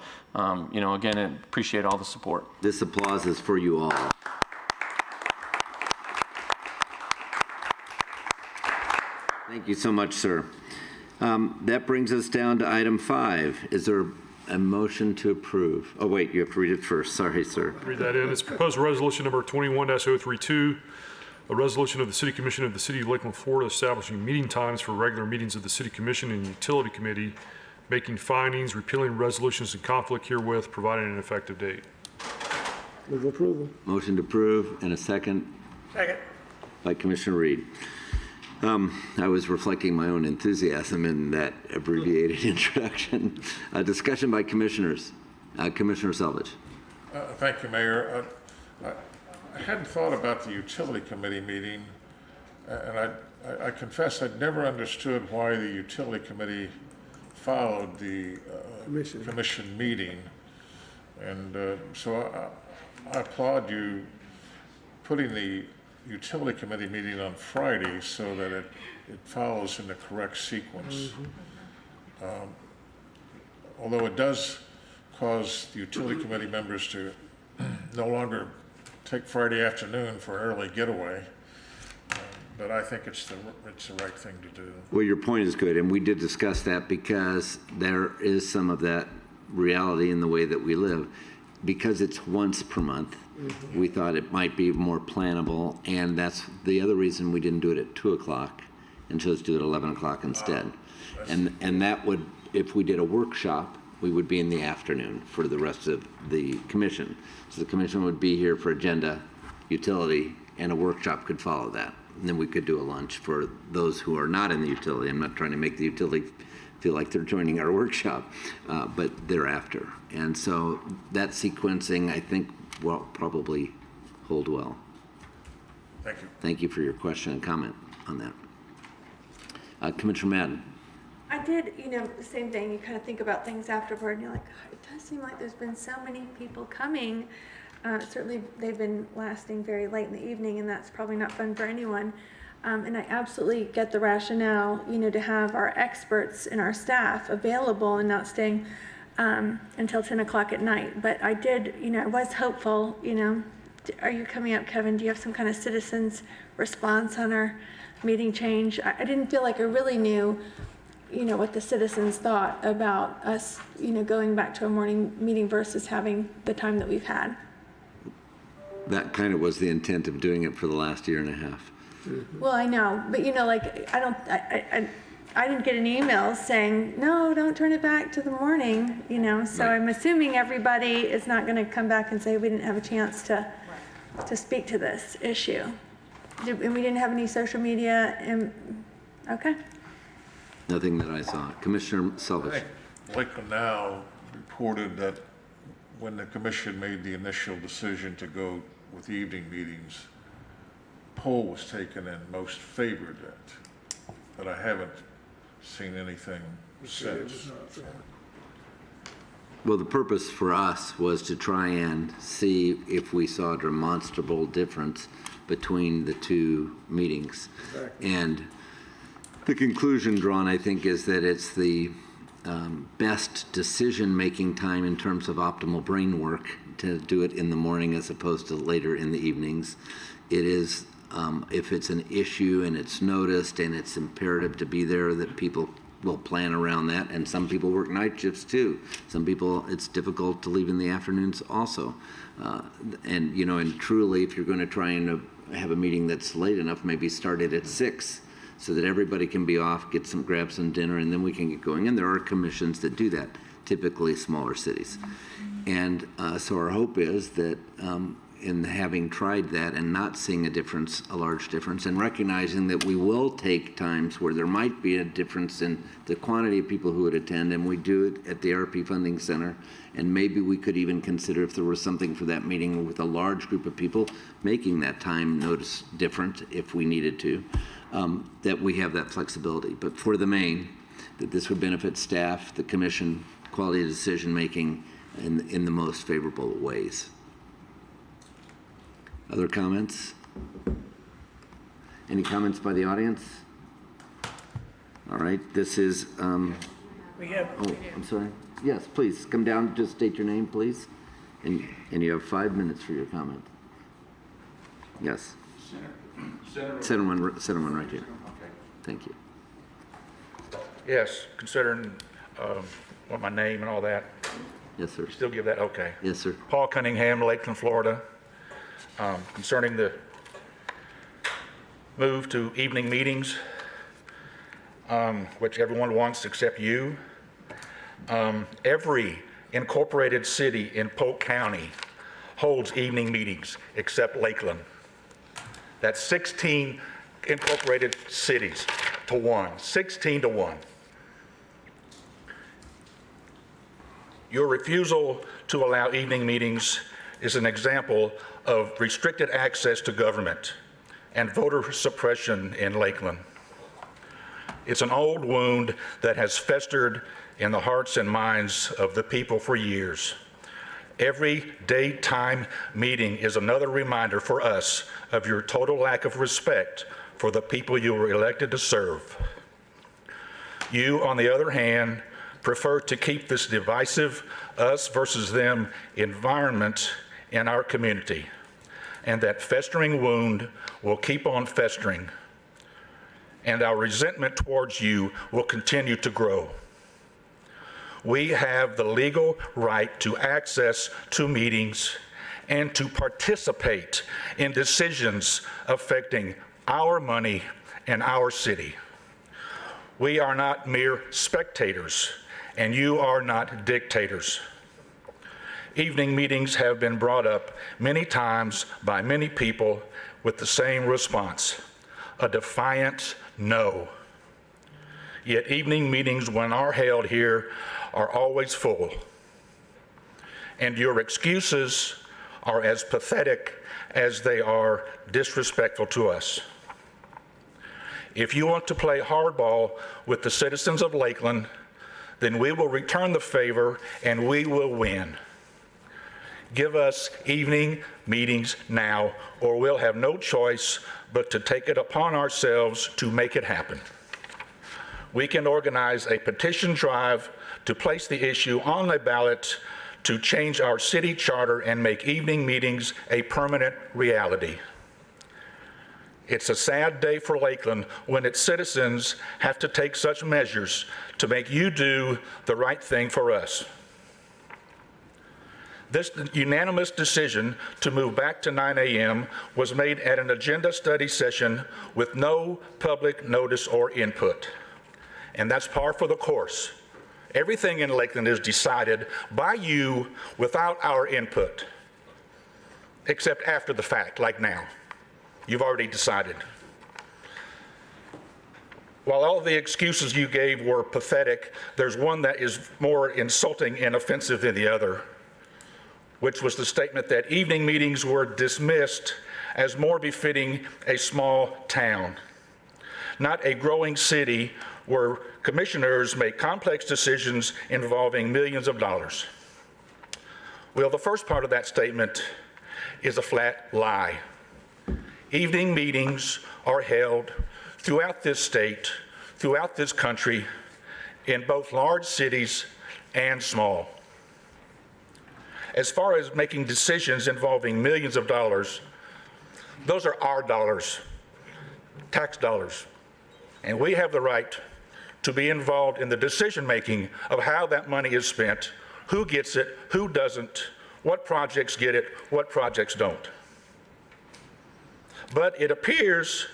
you know, again, I appreciate all the support. This applause is for you all. Thank you so much, sir. That brings us down to item 5. Is there a motion to approve? Oh, wait, you have to read it first. Sorry, sir. Read that in. It's proposed resolution number 21-032, a resolution of the City Commission of the City of Lakeland, Florida, establishing meeting times for regular meetings of the City Commission and Utility Committee, making findings, repealing resolutions in conflict herewith, providing an effective date. Move approval. Motion to approve and a second Second. by Commissioner Reed. I was reflecting my own enthusiasm in that abbreviated introduction. Discussion by commissioners. Commissioner Selvage. Thank you, Mayor. I hadn't thought about the utility committee meeting, and I confess I'd never understood why the utility committee followed the commission meeting. And so I applaud you putting the utility committee meeting on Friday so that it follows in the correct sequence. Although it does cause the utility committee members to no longer take Friday afternoon for an early getaway, but I think it's the right thing to do. Well, your point is good, and we did discuss that because there is some of that reality in the way that we live. Because it's once per month, we thought it might be more plannable, and that's the other reason we didn't do it at 2 o'clock and chose to do it at 11 o'clock instead. And that would, if we did a workshop, we would be in the afternoon for the rest of the commission. So the commission would be here for agenda, utility, and a workshop could follow that. And then we could do a lunch for those who are not in the utility. I'm not trying to make the utility feel like they're joining our workshop, but thereafter. And so that sequencing, I think, will probably hold well. Thank you. Thank you for your question and comment on that. Commissioner Madden. I did, the same thing. You kind of think about things afterward, and you're like, God, it does seem like there's been so many people coming. Certainly, they've been lasting very late in the evening, and that's probably not fun for anyone. And I absolutely get the rationale, to have our experts and our staff available and not staying until 10 o'clock at night. But I did, I was hopeful, are you coming up, Kevin? Do you have some kind of citizens' response on our meeting change? I didn't feel like I really knew, what the citizens thought about us, going back to a morning meeting versus having the time that we've had. That kind of was the intent of doing it for the last year and a half. Well, I know, but I didn't get an email saying, no, don't turn it back to the morning, so Right. I'm assuming everybody is not going to come back and say we didn't have a chance to speak to this issue. And we didn't have any social media, okay. Nothing that I saw. Commissioner I Selvage. think Lakeland Now reported that when the commission made the initial decision to go with evening meetings, poll was taken and most favored it, but I haven't seen anything since. Well, the purpose for us was to try and see if we saw a demonstrable difference between the two meetings. And the conclusion drawn, I think, is that it's the best decision-making time in terms of optimal brain work to do it in the morning as opposed to later in the evenings. It is, if it's an issue and it's noticed and it's imperative to be there, that people will plan around that. And some people work night shifts too. Some people, it's difficult to leave in the afternoons also. And truly, if you're going to try and have a meeting that's late enough, maybe start it at 6 so that everybody can be off, grab some dinner, and then we can get going. And there are commissions that do that, typically smaller cities. And so our hope is that in having tried that and not seeing a large difference, and recognizing that we will take times where there might be a difference in the quantity of people who would attend, and we do it at the RP Funding Center, and maybe we could even consider, if there was something for that meeting with a large group of people, making that time notice different if we needed to, that we have that flexibility. But for the main, that this would benefit staff, the commission, quality of decision-making in the most favorable ways. Other comments? Any comments by the audience? All right, this is, We have. oh, I'm sorry. Yes, please, come down, just state your name, please. And you have 5 minutes for your comment. Yes. Center one right here. Thank you. Yes, considering what my name and all that. Yes, sir. Still give that, okay. Yes, sir. Paul Cunningham, Lakeland, Florida. Concerning the move to evening meetings, which everyone wants except you. Every incorporated city in Polk County holds evening meetings except Lakeland. That's 16 incorporated cities to 1, 16 to 1. Your refusal to allow evening meetings is an example of restricted access to government and voter suppression in Lakeland. It's an old wound that has festered in the hearts and minds of the people for years. Every daytime meeting is another reminder for us of your total lack of respect for the people you were elected to serve. You, on the other hand, prefer to keep this divisive us versus them environment in our community, and that festering wound will keep on festering, and our resentment towards you will continue to grow. We have the legal right to access to meetings and to participate in decisions affecting our money and our city. We are not mere spectators, and you are not dictators. Evening meetings have been brought up many times by many people with the same response, a defiant no. Yet evening meetings, when are held here, are always full. And your excuses are as pathetic as they are disrespectful to us. If you want to play hardball with the citizens of Lakeland, then we will return the favor and we will win. Give us evening meetings now, or we'll have no choice but to take it upon ourselves to make it happen. We can organize a petition drive to place the issue on the ballot to change our city charter and make evening meetings a permanent reality. It's a sad day for Lakeland when its citizens have to take such measures to make you do the right thing for us. This unanimous decision to move back to 9 a.m. was made at an agenda study session with no public notice or input. And that's par for the course. Everything in Lakeland is decided by you without our input, except after the fact, like now. You've already decided. While all the excuses you gave were pathetic, there's one that is more insulting and offensive than the other, which was the statement that evening meetings were dismissed as more befitting a small town, not a growing city where commissioners make complex decisions involving millions of dollars. Well, the first part of that statement is a flat lie. Evening meetings are held throughout this state, throughout this country, in both large cities and small. As far as making decisions involving millions of dollars, those are our dollars, tax dollars. And we have the right to be involved in the decision-making of how that money is spent, who gets it, who doesn't, what projects get it, what projects don't. But it appears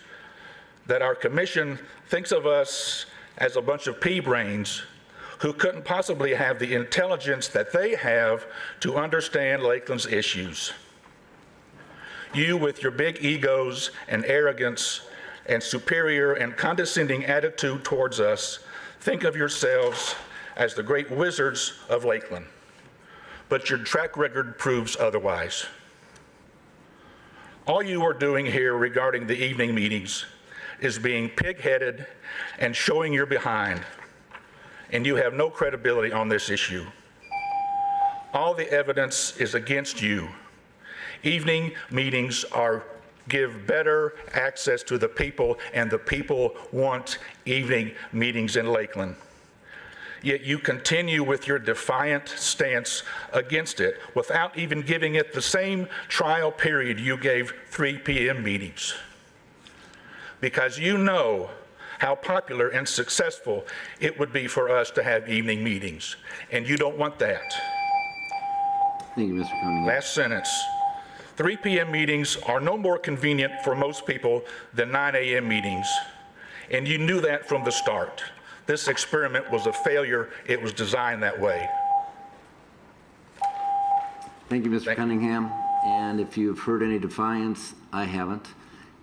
that our commission thinks of us as a bunch of pea-brains who couldn't possibly have the intelligence that they have to understand Lakeland's issues. You, with your big egos and arrogance and superior and condescending attitude towards us, think of yourselves as the great wizards of Lakeland. But your track record proves otherwise. All you are doing here regarding the evening meetings is being pig-headed and showing your behind, and you have no credibility on this issue. All the evidence is against you. Evening meetings give better access to the people, and the people want evening meetings in Lakeland. Yet you continue with your defiant stance against it without even giving it the same trial period you gave 3 p.m. meetings. Because you know how popular and successful it would be for us to have evening meetings. And you don't want that. Thank you, Mr. Cunningham. Last sentence. 3 p.m. meetings are no more convenient for most people than 9 a.m. meetings. And you knew that from the start. This experiment was a failure. It was designed that way. Thank you, Mr. Cunningham. And if you've heard any defiance, I haven't.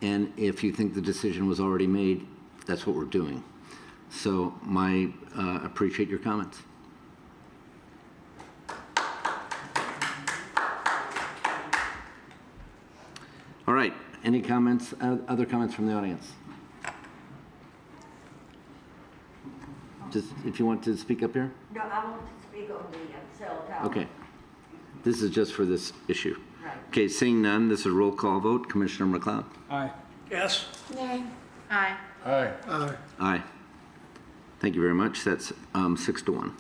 And if you think the decision was already made, that's what we're doing. So appreciate your comments. All right, any comments, other comments from the audience? Just if you want to speak up here? No, I want to speak on the cell tower. Okay. This is just for this issue. Right. Okay, seeing none, this is a roll call vote. Commissioner McLeod? Aye. Yes? Nay. Aye. Aye. Aye. Aye. Thank you very much. That's 6-1.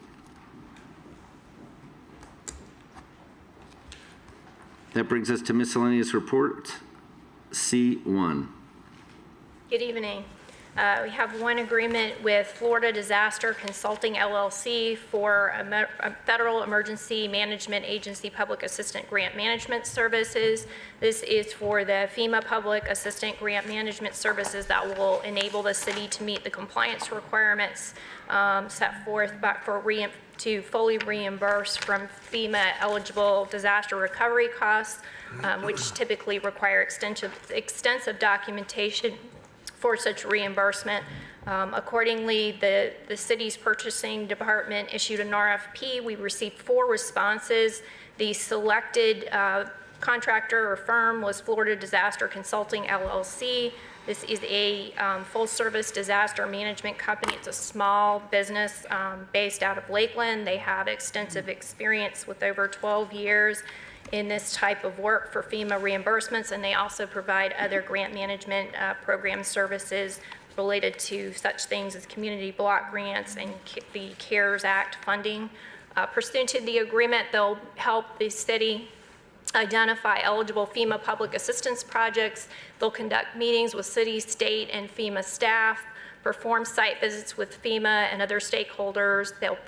That brings us to miscellaneous reports, C1. Good evening. We have one agreement with Florida Disaster Consulting LLC for a Federal Emergency Management Agency Public Assistant Grant Management Services. This is for the FEMA Public Assistant Grant Management Services that will enable the city to meet the compliance requirements set forth to fully reimburse from FEMA eligible disaster recovery costs, which typically require extensive documentation for such reimbursement. Accordingly, the city's purchasing department issued an RFP. We received 4 responses. The selected contractor or firm was Florida Disaster Consulting LLC. This is a full-service disaster management company. It's a small business based out of Lakeland. They have extensive experience with over 12 years in this type of work for FEMA reimbursements, and they also provide other grant management program services related to such things as community block grants and the CARES Act funding. Pursuant to the agreement, they'll help the city identify eligible FEMA public assistance projects. They'll conduct meetings with city, state, and FEMA staff, perform site visits with FEMA and other stakeholders. They'll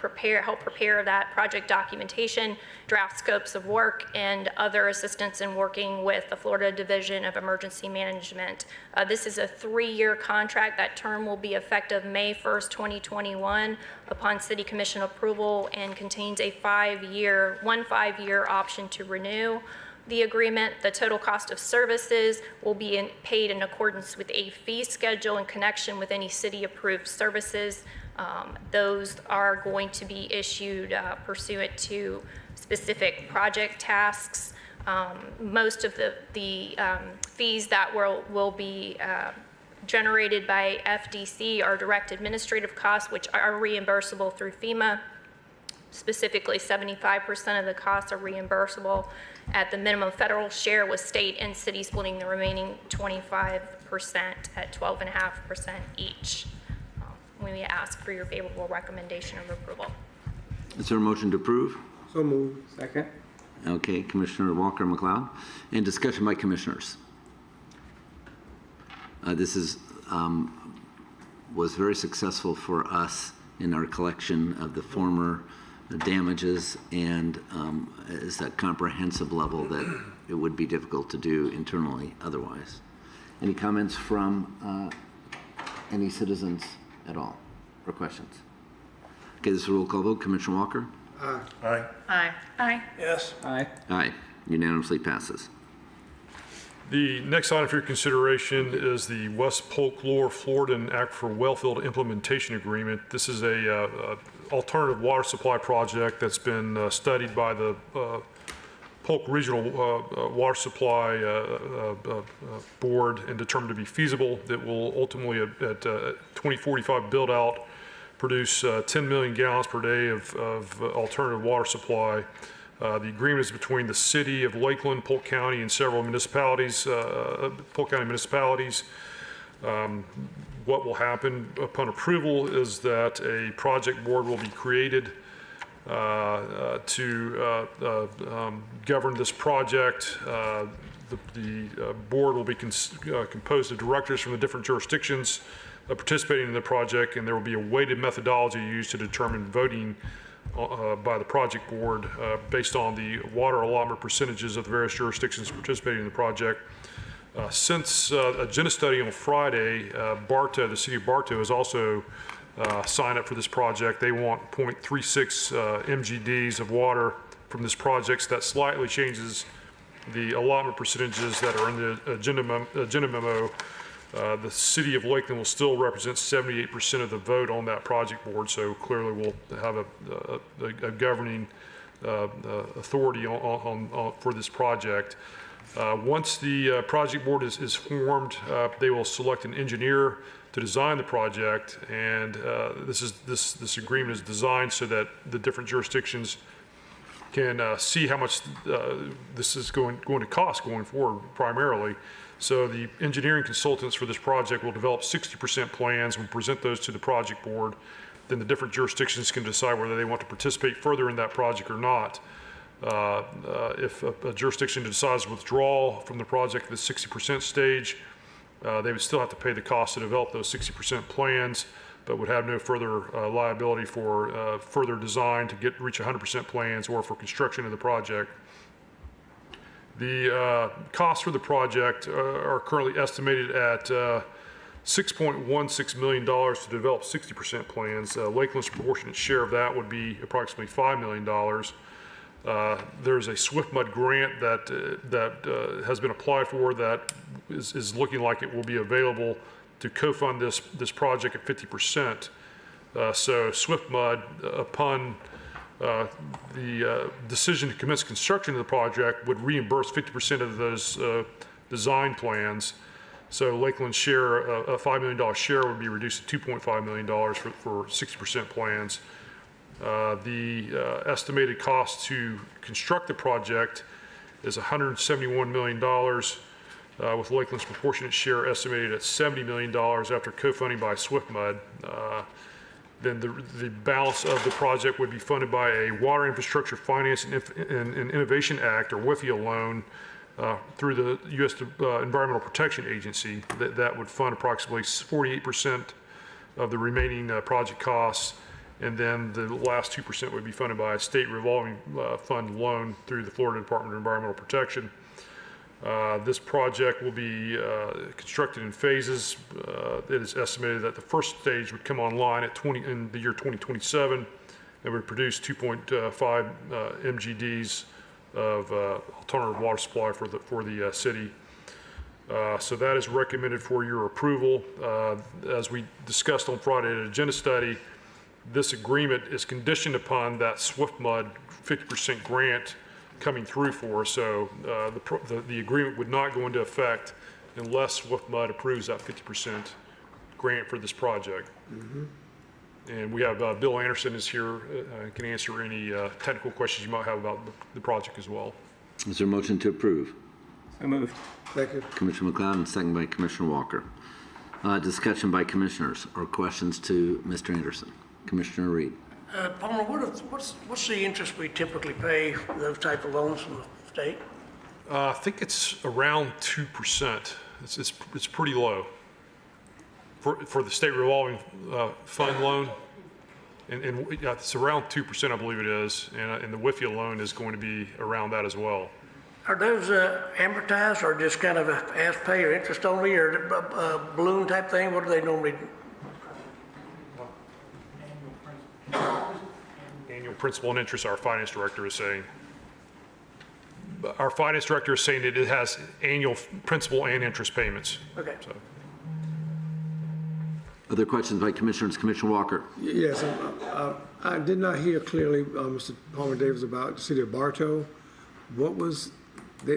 help prepare that project documentation, draft scopes of work, and other assistance in working with the Florida Division of Emergency Management. This is a 3-year contract. That term will be effective May 1st, 2021 upon City Commission approval, and contains a 5-year option to renew the agreement. The total cost of services will be paid in accordance with a fee schedule in connection with any city-approved services. Those are going to be issued pursuant to specific project tasks. Most of the fees that will be generated by FDC are direct administrative costs, which are reimbursable through FEMA. Specifically, 75% of the costs are reimbursable at the minimum federal share, with state and city splitting the remaining 25% at 12.5% each. We ask for your favorable recommendation of approval. Is there a motion to approve? So moved. Second. Okay, Commissioner Walker McLeod. And discussion by commissioners. This was very successful for us in our collection of the former damages, and is that comprehensive level that it would be difficult to do internally otherwise. Any comments from any citizens at all, or questions? Okay, this is a roll call vote. Commissioner Walker? Aye. Aye. Aye. Yes? Aye. Aye. Unanimously passes. The next item for your consideration is the West Polk Lower Florida and Aquifer Wellfield Implementation Agreement. This is a alternative water supply project that's been studied by the Polk Regional Water Supply Board and determined to be feasible. That will ultimately, at 2045 build out, produce 10 million gallons per day of alternative water supply. The agreement is between the city of Lakeland, Polk County, and several municipalities, Polk County municipalities. What will happen upon approval is that a project board will be created to govern this project. The board will be composed of directors from the different jurisdictions participating in the project, and there will be a weighted methodology used to determine voting by the project board based on the water allotment percentages of the various jurisdictions participating in the project. Since agenda study on Friday, Bartow, the city of Bartow, has also signed up for this project. They want 0.36 MGDs of water from this project. So that slightly changes the allotment percentages that are in the agenda memo. The city of Lakeland will still represent 78% of the vote on that project board, so clearly we'll have a governing authority for this project. Once the project board is formed, they will select an engineer to design the project, and this agreement is designed so that the different jurisdictions can see how much this is going to cost going forward primarily. So the engineering consultants for this project will develop 60% plans and present those to the project board. Then the different jurisdictions can decide whether they want to participate further in that project or not. If a jurisdiction decides to withdraw from the project at the 60% stage, they would still have to pay the cost to develop those 60% plans, but would have no further liability for further design to reach 100% plans or for construction of the project. The costs for the project are currently estimated at $6.16 million to develop 60% plans. Lakeland's proportionate share of that would be approximately $5 million. There's a SwiftMud grant that has been applied for that is looking like it will be available to co-fund this project at 50%. So SwiftMud, upon the decision to commence construction of the project, would reimburse 50% of those design plans. So Lakeland's share, a $5 million share, would be reduced to $2.5 million for 60% plans. The estimated cost to construct the project is $171 million, with Lakeland's proportionate share estimated at $70 million after co-funding by SwiftMud. Then the balance of the project would be funded by a Water Infrastructure Finance and Innovation Act, or WIFIA loan, through the U.S. Environmental Protection Agency. That would fund approximately 48% of the remaining project costs, and then the last 2% would be funded by a state revolving fund loan through the Florida Department of Environmental Protection. This project will be constructed in phases. It is estimated that the first stage would come online in the year 2027 and would produce 2.5 MGDs of alternative water supply for the city. So that is recommended for your approval. As we discussed on Friday at agenda study, this agreement is conditioned upon that SwiftMud 50% grant coming through for us. So the agreement would not go into effect unless SwiftMud approves that 50% grant for this project. Mm-hmm. And we have Bill Anderson is here, can answer any technical questions you might have about the project as well. Is there a motion to approve? So moved. Second. Commissioner McLeod, and second by Commissioner Walker. Discussion by commissioners or questions to Mr. Anderson. Commissioner Reed. Palmer, what's the interest we typically pay for those type of loans from the state? I think it's around 2%. It's pretty low for the state revolving fund loan, and it's around 2%, I believe it is, and the WIFIA loan is going to be around that as well. Are those amortized or just kind of as pay or interest only, or a balloon type thing? What do they normally do? Annual principal and interest, our finance director is saying. Our finance director is saying that it has annual principal and interest payments. Okay. So. Other questions by commissioners? Commissioner Walker. Yes, I did not hear clearly, Mr. Palmer Davis, about the city of Bartow. What was,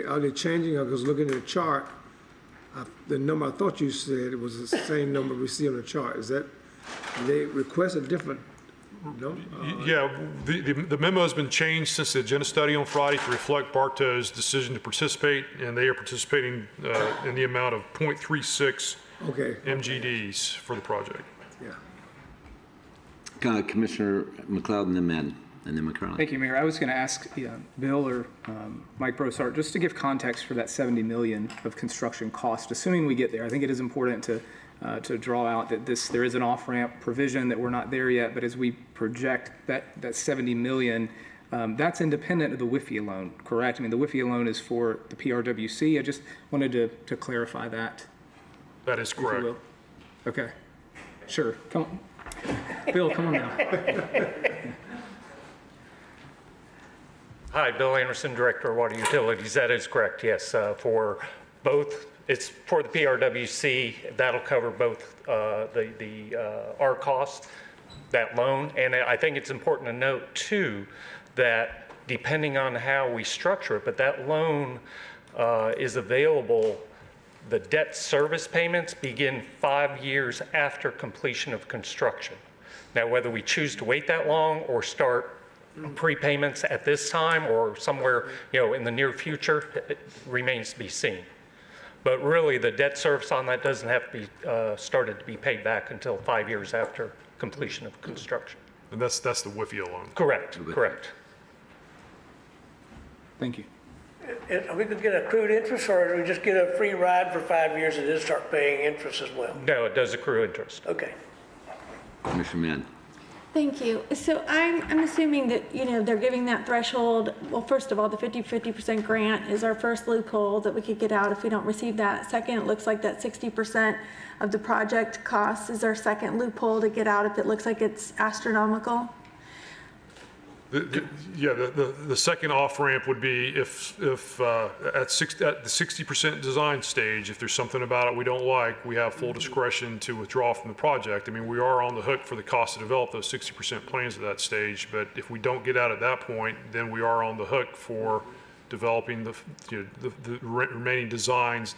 are they changing? I was looking at the chart. The number I thought you said it was the same number we see on the chart. Is that, they request a different? No? Yeah, the memo has been changed since the agenda study on Friday to reflect Bartow's decision to participate, and they are participating in the amount of 0.36 MGDs for the project. Yeah. Commissioner McLeod and then Madden, and then McCarley. Thank you, Mayor. I was going to ask Bill or Mike Brossart just to give context for that $70 million of construction cost, assuming we get there. I think it is important to to draw out that there is an off-ramp provision, that we're not there yet, but as we project that 70 million, that's independent of the WIFIA loan, correct? I mean, the WIFIA loan is for the PRWC. I just wanted to clarify that. That is correct. Okay, sure, come on. Bill, come on now. Hi, Bill Anderson, Director of Water Utilities. That is correct, yes. For both, it's for the PRWC, that'll cover both our costs, that loan. And I think it's important to note too, that depending on how we structure it, but that loan is available, the debt service payments begin 5 years after completion of construction. Now, whether we choose to wait that long or start prepayments at this time or somewhere, in the near future, it remains to be seen. But really, the debt service on that doesn't have to be started to be paid back until 5 years after completion of construction. And that's the WIFIA loan. Correct, correct. Thank you. Are we gonna get accrued interest, or do we just get a free ride for 5 years and then start paying interest as well? No, it does accrue interest. Okay. Commissioner Mann. Thank you. So I'm assuming that, they're giving that threshold. Well, first of all, the 50% grant is our first loophole that we could get out if we don't receive that. Second, it looks like that 60% of the project costs is our second loophole to get out if it looks like it's astronomical. The second off-ramp would be if at the 60% design stage, if there's something about it we don't like, we have full discretion to withdraw from the project. I mean, we are on the hook for the cost to develop those 60% plans at that stage, but if we don't get out at that point, then we are on the hook for developing the remaining designs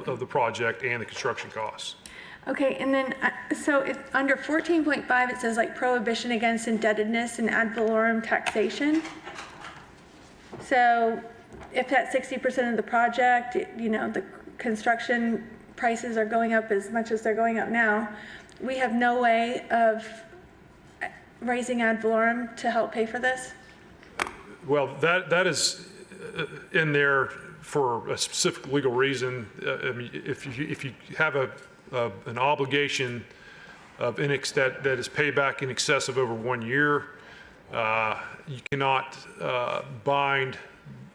of the project and the construction costs. Okay, and then, so if under 14.5, it says like prohibition against indebtedness and ad valorem taxation. So if that's 60% of the project, the construction prices are going up as much as they're going up now, we have no way of raising ad valorem to help pay for this? Well, that is in there for a specific legal reason. I mean, if you have an obligation of that is paid back in excess of over 1 year, you cannot bind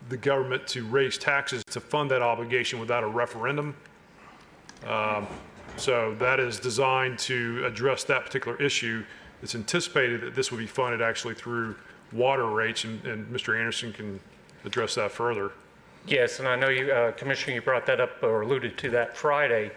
the government to raise taxes to fund that obligation without a referendum. So that is designed to address that particular issue. It's anticipated that this will be funded actually through water rates, and Mr. Anderson can address that further. Yes, and I know you, Commissioner, you brought that up or alluded to that Friday.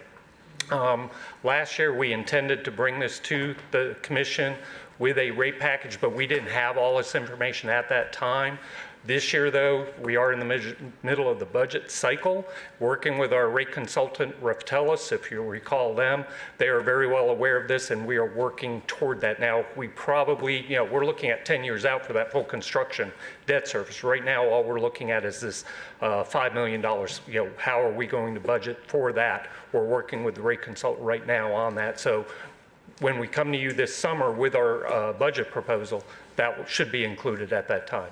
Last year, we intended to bring this to the commission with a rate package, but we didn't have all this information at that time. This year, though, we are in the middle of the budget cycle, working with our rate consultant, Raftellus, if you recall them. They are very well aware of this, and we are working toward that. Now, we probably, we're looking at 10 years out for that full construction debt service. Right now, all we're looking at is this $5 million. How are we going to budget for that? We're working with the rate consultant right now on that. So when we come to you this summer with our budget proposal, that should be included at that time.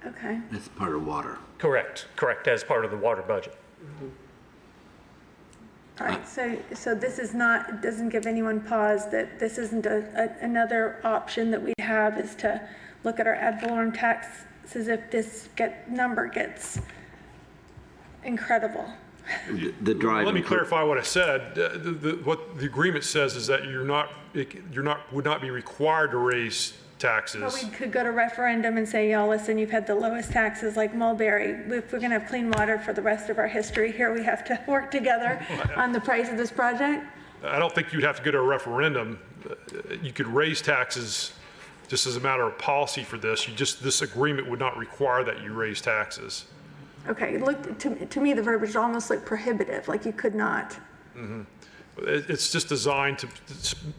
Okay. That's part of water. Correct, as part of the water budget. All right, so this is not, it doesn't give anyone pause that this isn't another option that we have, is to look at our ad valorem taxes if this number gets incredible. Let me clarify what I said. What the agreement says is that would not be required to raise taxes. But we could go to referendum and say, y'all, listen, you've had the lowest taxes like Mulberry. If we're gonna have clean water for the rest of our history here, we have to work together on the price of this project? I don't think you'd have to go to a referendum. You could raise taxes just as a matter of policy for this. This agreement would not require that you raise taxes. Okay, look, to me, the verbiage almost looked prohibitive, like you could not. Mm-hmm. It's just designed to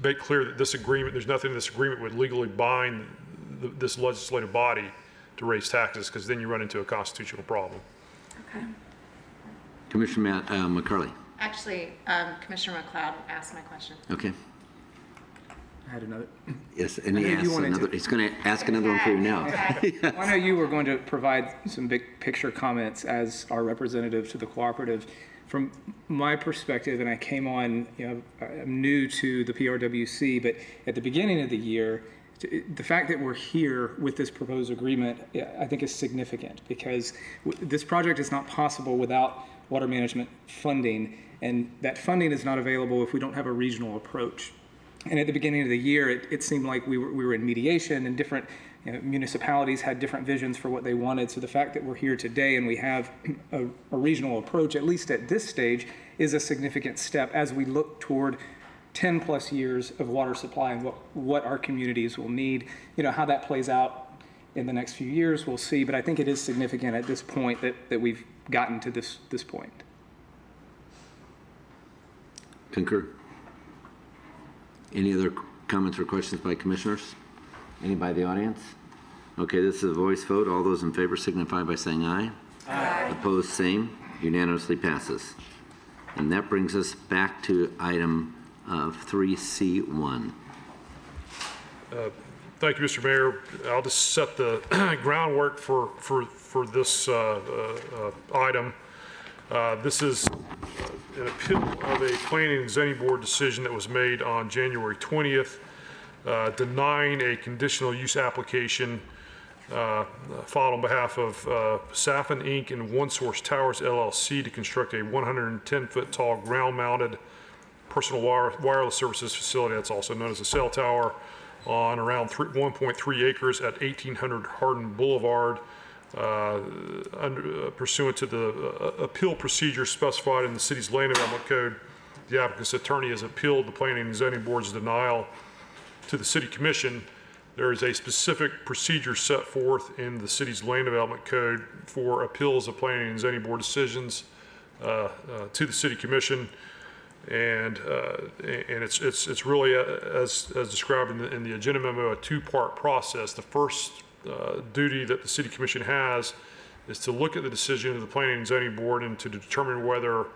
make clear that this agreement, there's nothing in this agreement would legally bind this legislative body to raise taxes, because then you run into a constitutional problem. Okay. Commissioner McCarley. Actually, Commissioner McLeod asked my question. Okay. I had another. Yes, and he's going to ask another one for you now. I know you were going to provide some big picture comments as our representative to the cooperative. From my perspective, and I came on, I'm new to the PRWC, but at the beginning of the year, the fact that we're here with this proposed agreement, I think is significant, because this project is not possible without water management funding, and that funding is not available if we don't have a regional approach. And at the beginning of the year, it seemed like we were in mediation, and different municipalities had different visions for what they wanted. So the fact that we're here today and we have a regional approach, at least at this stage, is a significant step as we look toward 10 plus years of water supply and what our communities will need. How that plays out in the next few years, we'll see. But I think it is significant at this point that we've gotten to this point. Concur. Any other comments or questions by commissioners? Any by the audience? Okay, this is a voice vote. All those in favor signify by saying aye. Aye. Opposed, same. Unanimously passes. And that brings us back to item 3C1. Thank you, Mr. Mayor. I'll just set the groundwork for this item. This is an appeal of a Planning and Zoning Board decision that was made on January 20th, denying a conditional use application filed on behalf of Safin Inc. and One Source Towers LLC to construct a 110-foot tall ground-mounted personal wireless services facility, that's also known as a cell tower, on around 1.3 acres at 1800 Hardin Boulevard, pursuant to the appeal procedure specified in the city's land development code. The applicant's attorney has appealed the Planning and Zoning Board's denial to the City Commission. There is a specific procedure set forth in the city's land development code for appeals of Planning and Zoning Board decisions to the City Commission. And it's really, as described in the agenda memo, a two-part process. The first duty that the City Commission has is to look at the decision of the Planning and Zoning Board and to determine whether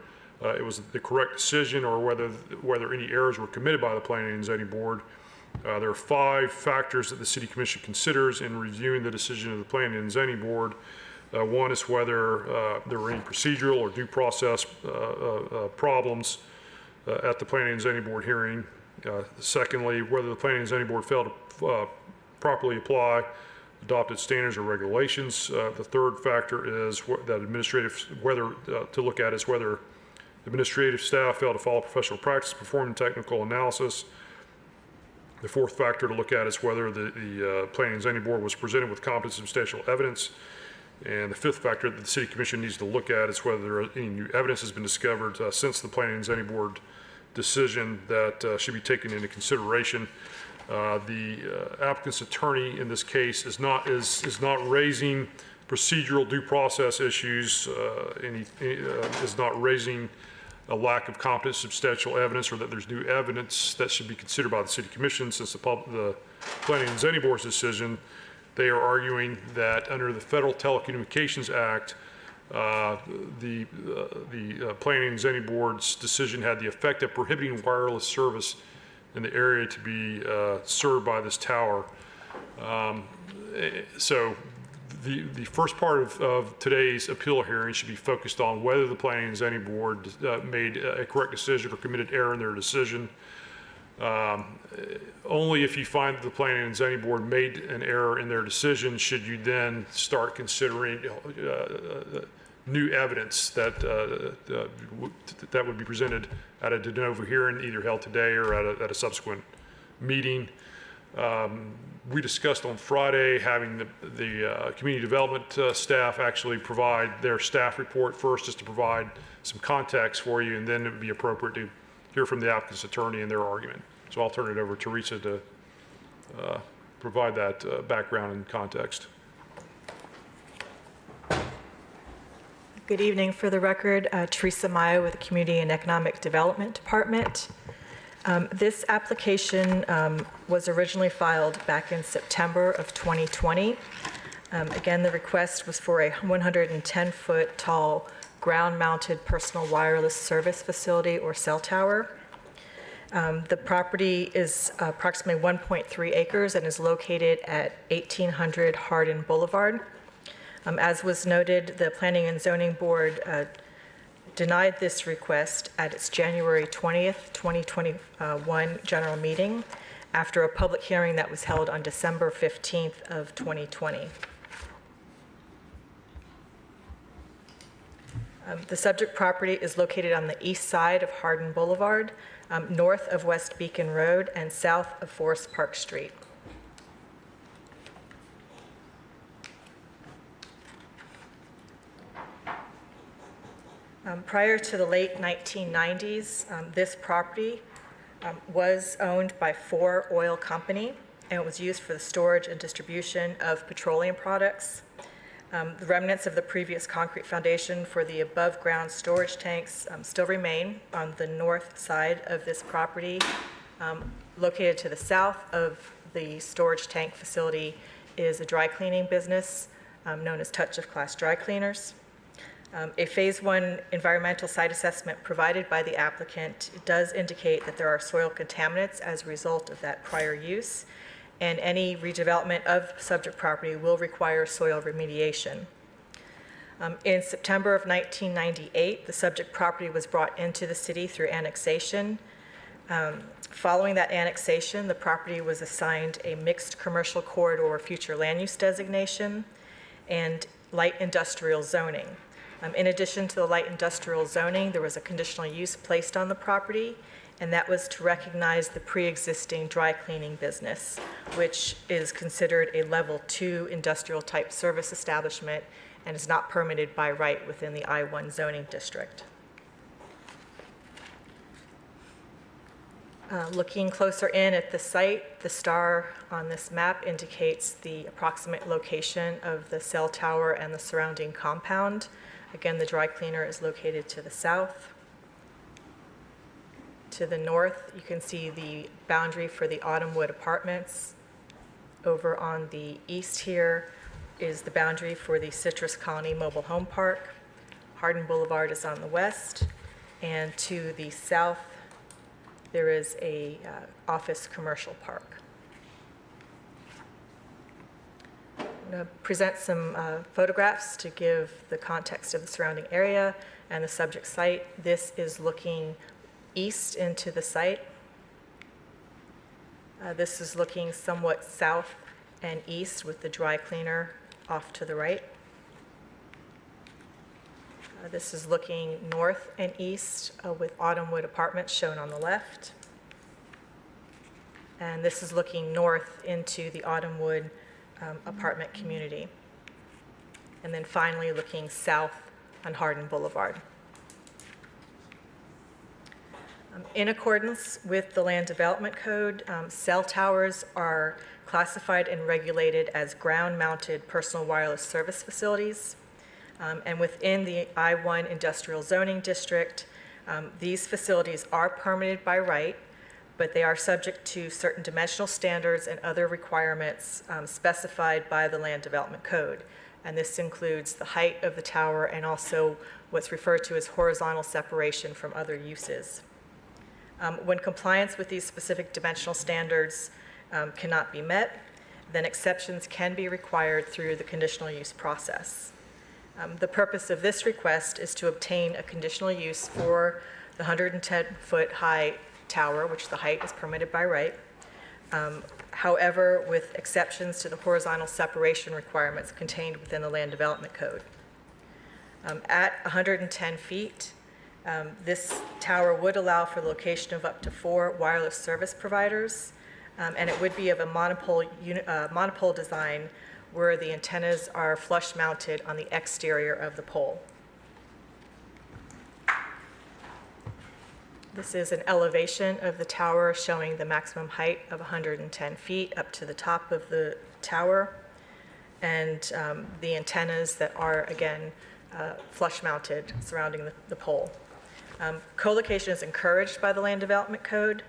it was the correct decision or whether any errors were committed by the Planning and Zoning Board. There are 5 factors that the City Commission considers in reviewing the decision of the Planning and Zoning Board. One is whether there were any procedural or due process problems at the Planning and Zoning Board hearing. Secondly, whether the Planning and Zoning Board failed to properly apply adopted standards or regulations. The third factor is whether administrative staff failed to follow professional practice, perform technical analysis. The fourth factor to look at is whether the Planning and Zoning Board was presented with competent substantial evidence. And the fifth factor that the City Commission needs to look at is whether any new evidence has been discovered since the Planning and Zoning Board decision that should be taken into consideration. The applicant's attorney in this case is not raising procedural due process issues, is not raising a lack of competent substantial evidence or that there's new evidence that should be considered by the City Commission since the Planning and Zoning Board's decision. They are arguing that under the Federal Telecommunications Act, the Planning and Zoning Board's decision had the effect of prohibiting wireless service in the area to be served by this tower. So the first part of today's appeal hearing should be focused on whether the Planning and Zoning Board made a correct decision or committed error in their decision. Only if you find that the Planning and Zoning Board made an error in their decision should you then start considering new evidence that that would be presented at a de novo hearing, either held today or at a subsequent meeting. We discussed on Friday having the community development staff actually provide their staff report first, just to provide some context for you, and then it would be appropriate to hear from the applicant's attorney and their argument. So I'll turn it over to Teresa to provide that background and context. Good evening. For the record, Teresa Maya with the Community and Economic Development Department. This application was originally filed back in September of 2020. Again, the request was for a 110-foot tall ground-mounted personal wireless service facility or cell tower. The property is approximately 1.3 acres and is located at 1800 Hardin Boulevard. As was noted, the Planning and Zoning Board denied this request at its January 20th, 2021 general meeting after a public hearing that was held on December 15th of 2020. The subject property is located on the east side of Hardin Boulevard, north of West Beacon Road and south of Forest Park Street. Prior to the late 1990s, this property was owned by Ford Oil Company, and it was used for the storage and distribution of petroleum products. The remnants of the previous concrete foundation for the above-ground storage tanks still remain on the north side of this property. Located to the south of the storage tank facility is a dry cleaning business known as Touch of Class Dry Cleaners. A Phase 1 environmental site assessment provided by the applicant does indicate that there are soil contaminants as a result of that prior use, and any redevelopment of subject property will require soil remediation. In September of 1998, the subject property was brought into the city through annexation. Following that annexation, the property was assigned a mixed commercial corridor future land use designation and light industrial zoning. In addition to the light industrial zoning, there was a conditional use placed on the property, and that was to recognize the pre-existing dry cleaning business, which is considered a level 2 industrial type service establishment and is not permitted by right within the I-1 zoning district. Looking closer in at the site, the star on this map indicates the approximate location of the cell tower and the surrounding compound. Again, the dry cleaner is located to the south. To the north, you can see the boundary for the Autumnwood Apartments. Over on the east here is the boundary for the Citrus Colony Mobile Home Park. Hardin Boulevard is on the west. And to the south, there is a office commercial park. I'm going to present some photographs to give the context of the surrounding area and the subject site. This is looking east into the site. This is looking somewhat south and east with the dry cleaner off to the right. This is looking north and east with Autumnwood Apartments shown on the left. And this is looking north into the Autumnwood apartment community. And then finally looking south on Hardin Boulevard. In accordance with the Land Development Code, cell towers are classified and regulated as ground-mounted personal wireless service facilities. And within the I-1 industrial zoning district, these facilities are permitted by right, but they are subject to certain dimensional standards and other requirements specified by the Land Development Code. And this includes the height of the tower and also what's referred to as horizontal separation from other uses. When compliance with these specific dimensional standards cannot be met, then exceptions can be required through the conditional use process. The purpose of this request is to obtain a conditional use for the 110-foot high tower, which the height is permitted by right. However, with exceptions to the horizontal separation requirements contained within the Land Development Code. At 110 feet, this tower would allow for the location of up to 4 wireless service providers, and it would be of a monopole design where the antennas are flush mounted on the exterior of the pole. This is an elevation of the tower showing the maximum height of 110 feet up to the top of the tower, and the antennas that are, again, flush mounted surrounding the pole. Co-location is encouraged by the Land Development Code,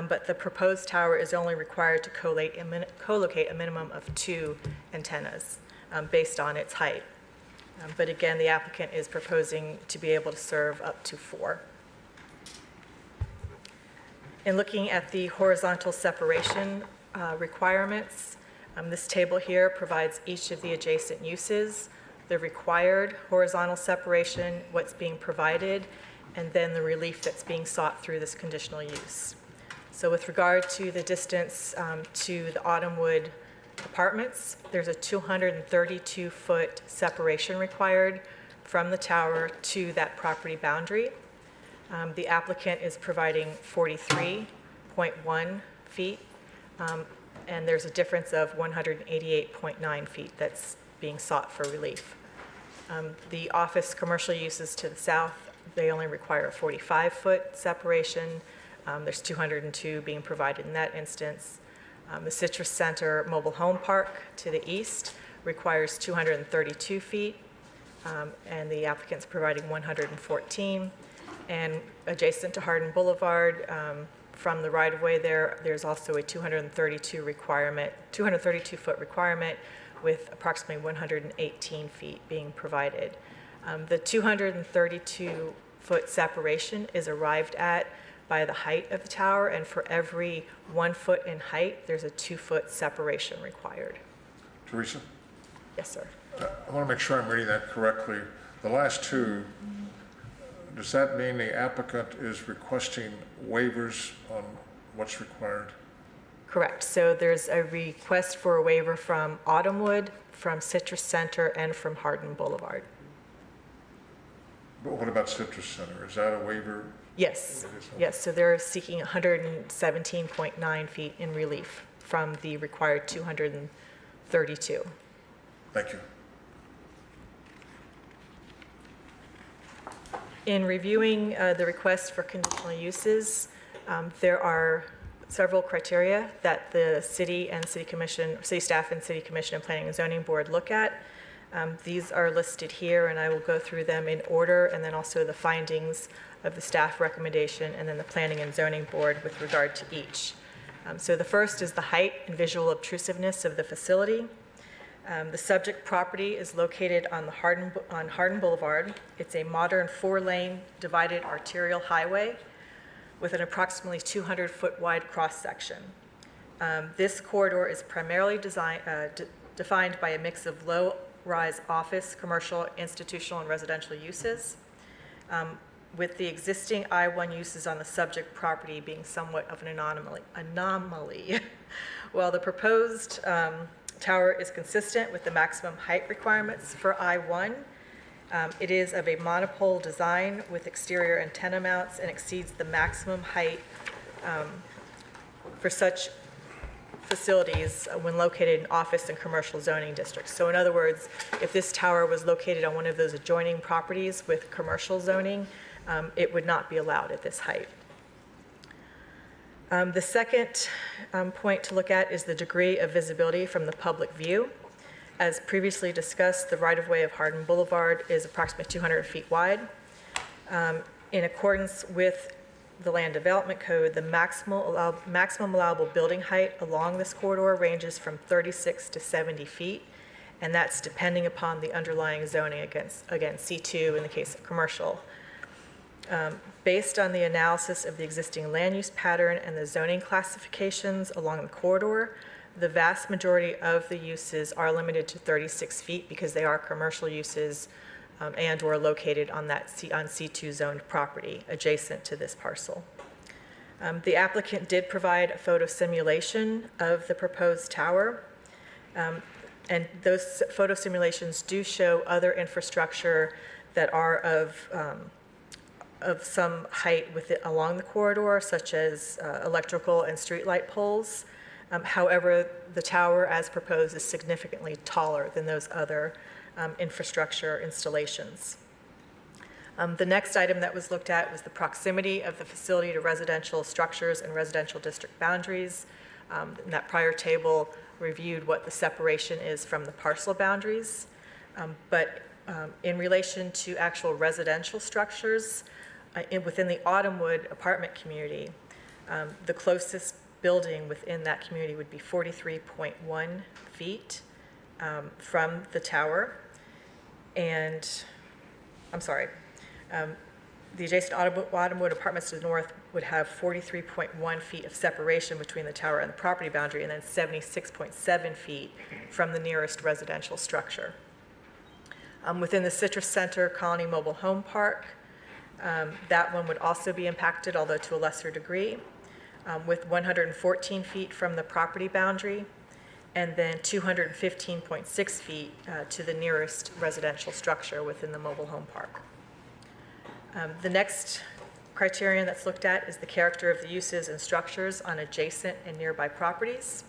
but the proposed tower is only required to co-locate a minimum of 2 antennas based on its height. But again, the applicant is proposing to be able to serve up to 4. In looking at the horizontal separation requirements, this table here provides each of the adjacent uses the required horizontal separation, what's being provided, and then the relief that's being sought through this conditional use. So with regard to the distance to the Autumnwood Apartments, there's a 232-foot separation required from the tower to that property boundary. The applicant is providing 43.1 feet, and there's a difference of 188.9 feet that's being sought for relief. The office commercial uses to the south, they only require a 45-foot separation. There's 202 being provided in that instance. The Citrus Center Mobile Home Park to the east requires 232 feet, and the applicant's providing 114. And adjacent to Hardin Boulevard, from the right-of-way there's also a 232-foot requirement with approximately 118 feet being provided. The 232-foot separation is arrived at by the height of the tower, and for every 1 foot in height, there's a 2-foot separation required. Teresa? Yes, sir. I want to make sure I'm reading that correctly. The last two, does that mean the applicant is requesting waivers on what's required? Correct. So there's a request for a waiver from Autumnwood, from Citrus Center, and from Hardin Boulevard. But what about Citrus Center? Is that a waiver? Yes. Yes. So they're seeking 117.9 feet in relief from the required 232. Thank you. In reviewing the request for conditional uses, there are several criteria that the city and city commission, city staff and city commission and planning and zoning board look at. These are listed here, and I will go through them in order, and then also the findings of the staff recommendation and then the planning and zoning board with regard to each. So the first is the height and visual obtrusiveness of the facility. The subject property is located on Hardin Boulevard. It's a modern 4-lane divided arterial highway with an approximately 200-foot wide cross-section. This corridor is primarily defined by a mix of low-rise office, commercial, institutional, and residential uses, with the existing I-1 uses on the subject property being somewhat of an anomaly. While the proposed tower is consistent with the maximum height requirements for I-1. It is of a monopole design with exterior antenna mounts and exceeds the maximum height for such facilities when located in office and commercial zoning districts. So in other words, if this tower was located on one of those adjoining properties with commercial zoning, it would not be allowed at this height. The second point to look at is the degree of visibility from the public view. As previously discussed, the right-of-way of Hardin Boulevard is approximately 200 feet wide. In accordance with the Land Development Code, the maximum allowable building height along this corridor ranges from 36 to 70 feet, and that's depending upon the underlying zoning against, again, C2 in the case of commercial. Based on the analysis of the existing land use pattern and the zoning classifications along the corridor, the vast majority of the uses are limited to 36 feet because they are commercial uses and or located on that on C2 zoned property adjacent to this parcel. The applicant did provide a photo simulation of the proposed tower, and those photo simulations do show other infrastructure that are of some height with it along the corridor, such as electrical and streetlight poles. However, the tower as proposed is significantly taller than those other infrastructure installations. The next item that was looked at was the proximity of the facility to residential structures and residential district boundaries. That prior table reviewed what the separation is from the parcel boundaries. But in relation to actual residential structures, within the Autumnwood apartment community, the closest building within that community would be 43.1 feet from the tower. And, I'm sorry, the adjacent Autumnwood apartments to the north would have 43.1 feet of separation between the tower and the property boundary, and then 76.7 feet from the nearest residential structure. Within the Citrus Center Colony Mobile Home Park, that one would also be impacted, although to a lesser degree, with 114 feet from the property boundary and then 215.6 feet to the nearest residential structure within the mobile home park. The next criterion that's looked at is the character of the uses and structures on adjacent and nearby properties.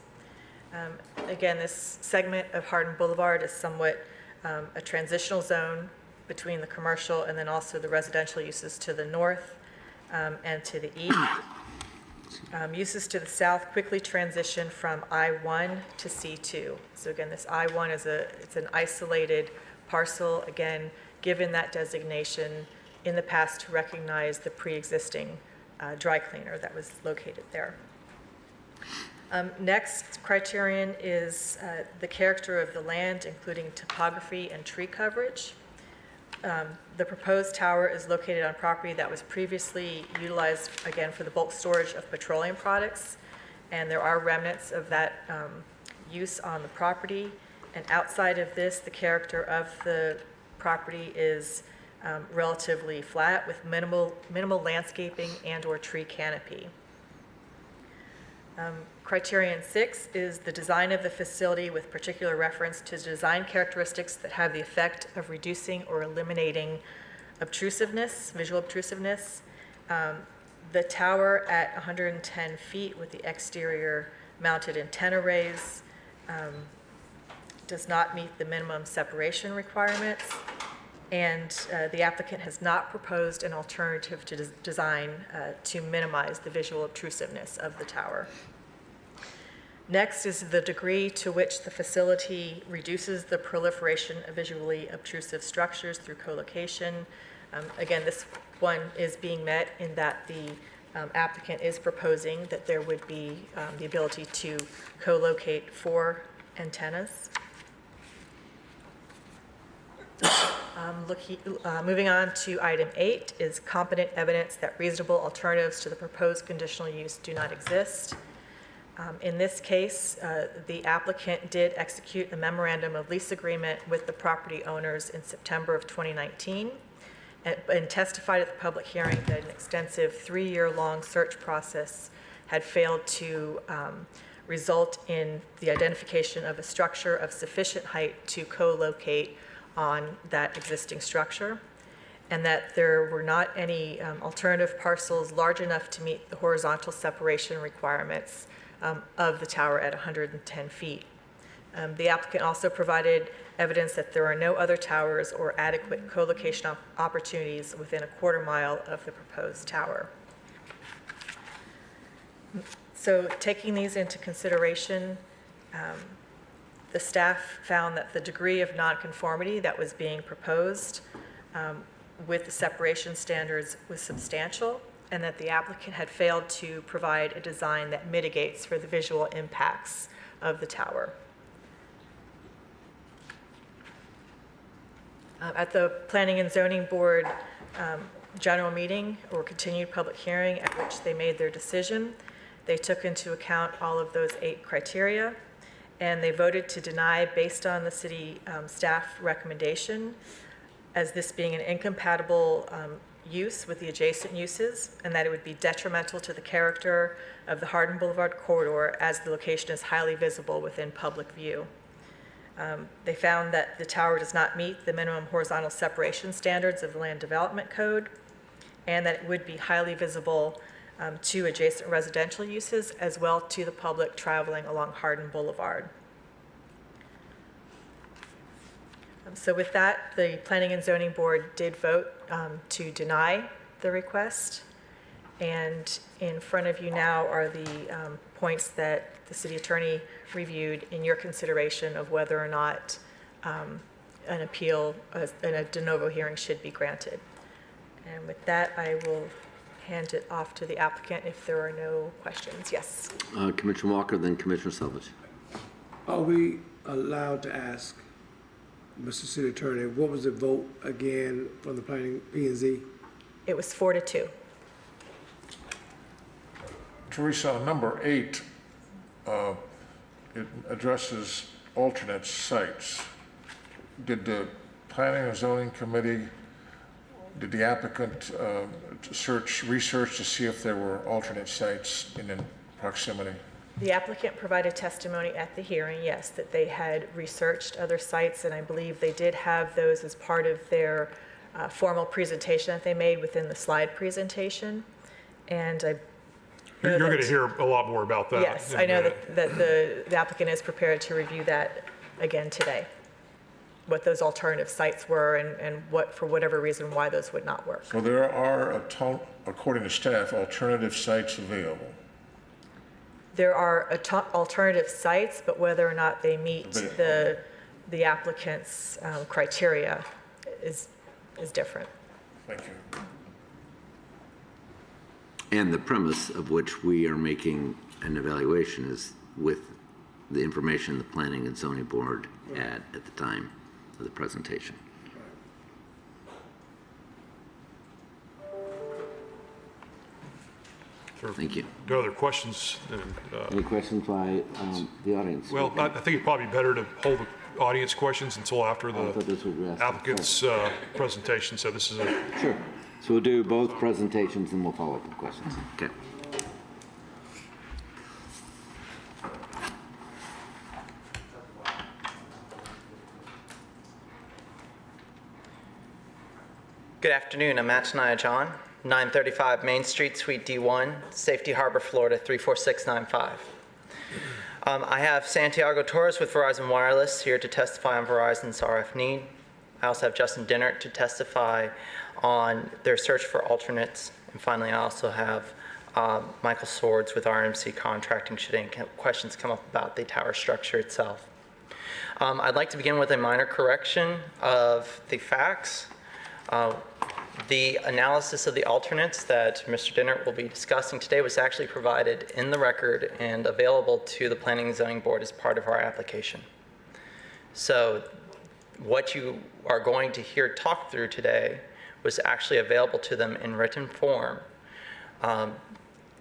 Again, this segment of Hardin Boulevard is somewhat a transitional zone between the commercial and then also the residential uses to the north and to the east. Uses to the south quickly transition from I-1 to C2. So again, this I-1 it's an isolated parcel, again, given that designation in the past to recognize the pre-existing dry cleaner that was located there. Next criterion is the character of the land, including topography and tree coverage. The proposed tower is located on property that was previously utilized, again, for the bulk storage of petroleum products, and there are remnants of that use on the property. And outside of this, the character of the property is relatively flat with minimal landscaping and/or tree canopy. Criterion 6 is the design of the facility with particular reference to design characteristics that have the effect of reducing or eliminating obtrusiveness, visual obtrusiveness. The tower at 110 feet with the exterior mounted antenna arrays does not meet the minimum separation requirements, and the applicant has not proposed an alternative to design to minimize the visual obtrusiveness of the tower. Next is the degree to which the facility reduces the proliferation of visually obtrusive structures through co-location. Again, this one is being met in that the applicant is proposing that there would be the ability to co-locate 4 antennas. Moving on to item 8 is competent evidence that reasonable alternatives to the proposed conditional use do not exist. In this case, the applicant did execute a memorandum of lease agreement with the property owners in September of 2019 and testified at the public hearing that an extensive 3-year-long search process had failed to result in the identification of a structure of sufficient height to co-locate on that existing structure, and that there were not any alternative parcels large enough to meet the horizontal separation requirements of the tower at 110 feet. The applicant also provided evidence that there are no other towers or adequate co-location opportunities within a quarter mile of the proposed tower. So taking these into consideration, the staff found that the degree of nonconformity that was being proposed with the separation standards was substantial, and that the applicant had failed to provide a design that mitigates for the visual impacts of the tower. At the Planning and Zoning Board general meeting or continued public hearing at which they made their decision, they took into account all of those 8 criteria, and they voted to deny based on the city staff recommendation as this being an incompatible use with the adjacent uses, and that it would be detrimental to the character of the Hardin Boulevard corridor as the location is highly visible within public view. They found that the tower does not meet the minimum horizontal separation standards of the Land Development Code, and that it would be highly visible to adjacent residential uses as well to the public traveling along Hardin Boulevard. So with that, the Planning and Zoning Board did vote to deny the request. And in front of you now are the points that the city attorney reviewed in your consideration of whether or not an appeal and a de novo hearing should be granted. And with that, I will hand it off to the applicant if there are no questions. Yes. Commissioner Walker, then Commissioner Selvage. Are we allowed to ask, Mr. City Attorney, what was the vote again from the planning P&Z? It was 4-2. Teresa, on number 8, it addresses alternate sites. Did the Planning and Zoning Committee, did the applicant research to see if there were alternate sites in proximity? The applicant provided testimony at the hearing, yes, that they had researched other sites, and I believe they did have those as part of their formal presentation that they made within the slide presentation. And I You're going to hear a lot more about that. Yes, I know that the applicant is prepared to review that again today, what those alternative sites were and what, for whatever reason, why those would not work. So there are, according to staff, alternative sites available. There are alternative sites, but whether or not they meet the applicant's criteria is different. Thank you. And the premise of which we are making an evaluation is with the information the Planning and Zoning Board had at the time of the presentation. Thank you. No other questions? Any questions by the audience? Well, I think it'd probably be better to hold the audience questions until after the applicant's presentation. So this is a... Sure. So we'll do both presentations and we'll follow up with questions. Okay. Good afternoon. I'm Matanaya John, 935 Main Street, Suite D1, Safety Harbor, Florida 34695. I have Santiago Torres with Verizon Wireless here to testify on Verizon's RF need. I also have Justin Dinnert to testify on their search for alternates. And finally, I also have Michael Swords with RMC Contracting should any questions come up about the tower structure itself. I'd like to begin with a minor correction of the facts. The analysis of the alternates that Mr. Dinnert will be discussing today was actually provided in the record and available to the Planning and Zoning Board as part of our application. So what you are going to hear talked through today was actually available to them in written form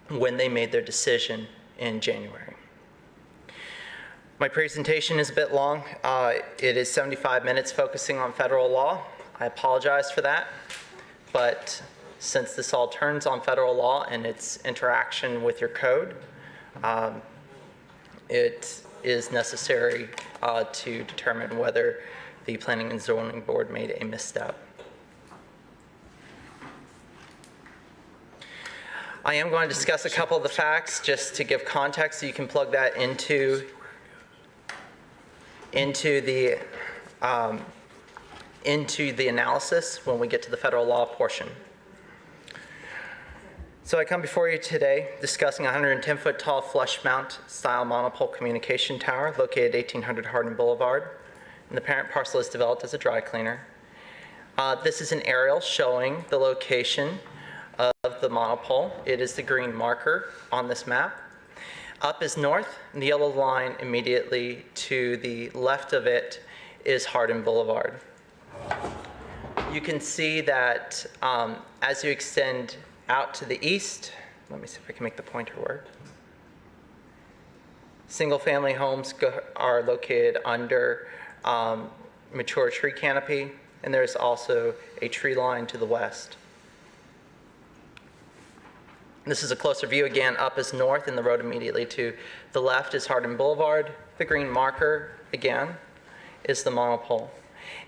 when they made their decision in January. My presentation is a bit long. It is 75 minutes focusing on federal law. I apologize for that, but since this all turns on federal law and its interaction with your code, it is necessary to determine whether the Planning and Zoning Board made a misstep. I am going to discuss a couple of the facts just to give context so you can plug that into the analysis when we get to the federal law portion. So I come before you today discussing a 110-foot tall flush mount style monopole communication tower located at 1800 Hardin Boulevard. And the parent parcel is developed as a dry cleaner. This is an aerial showing the location of the monopole. It is the green marker on this map. Up is north, and the yellow line immediately to the left of it is Hardin Boulevard. You can see that as you extend out to the east, let me see if I can make the pointer work. Single-family homes are located under mature tree canopy, and there's also a tree line to the west. This is a closer view again. Up is north, and the road immediately to the left is Hardin Boulevard. The green marker, again, is the monopole.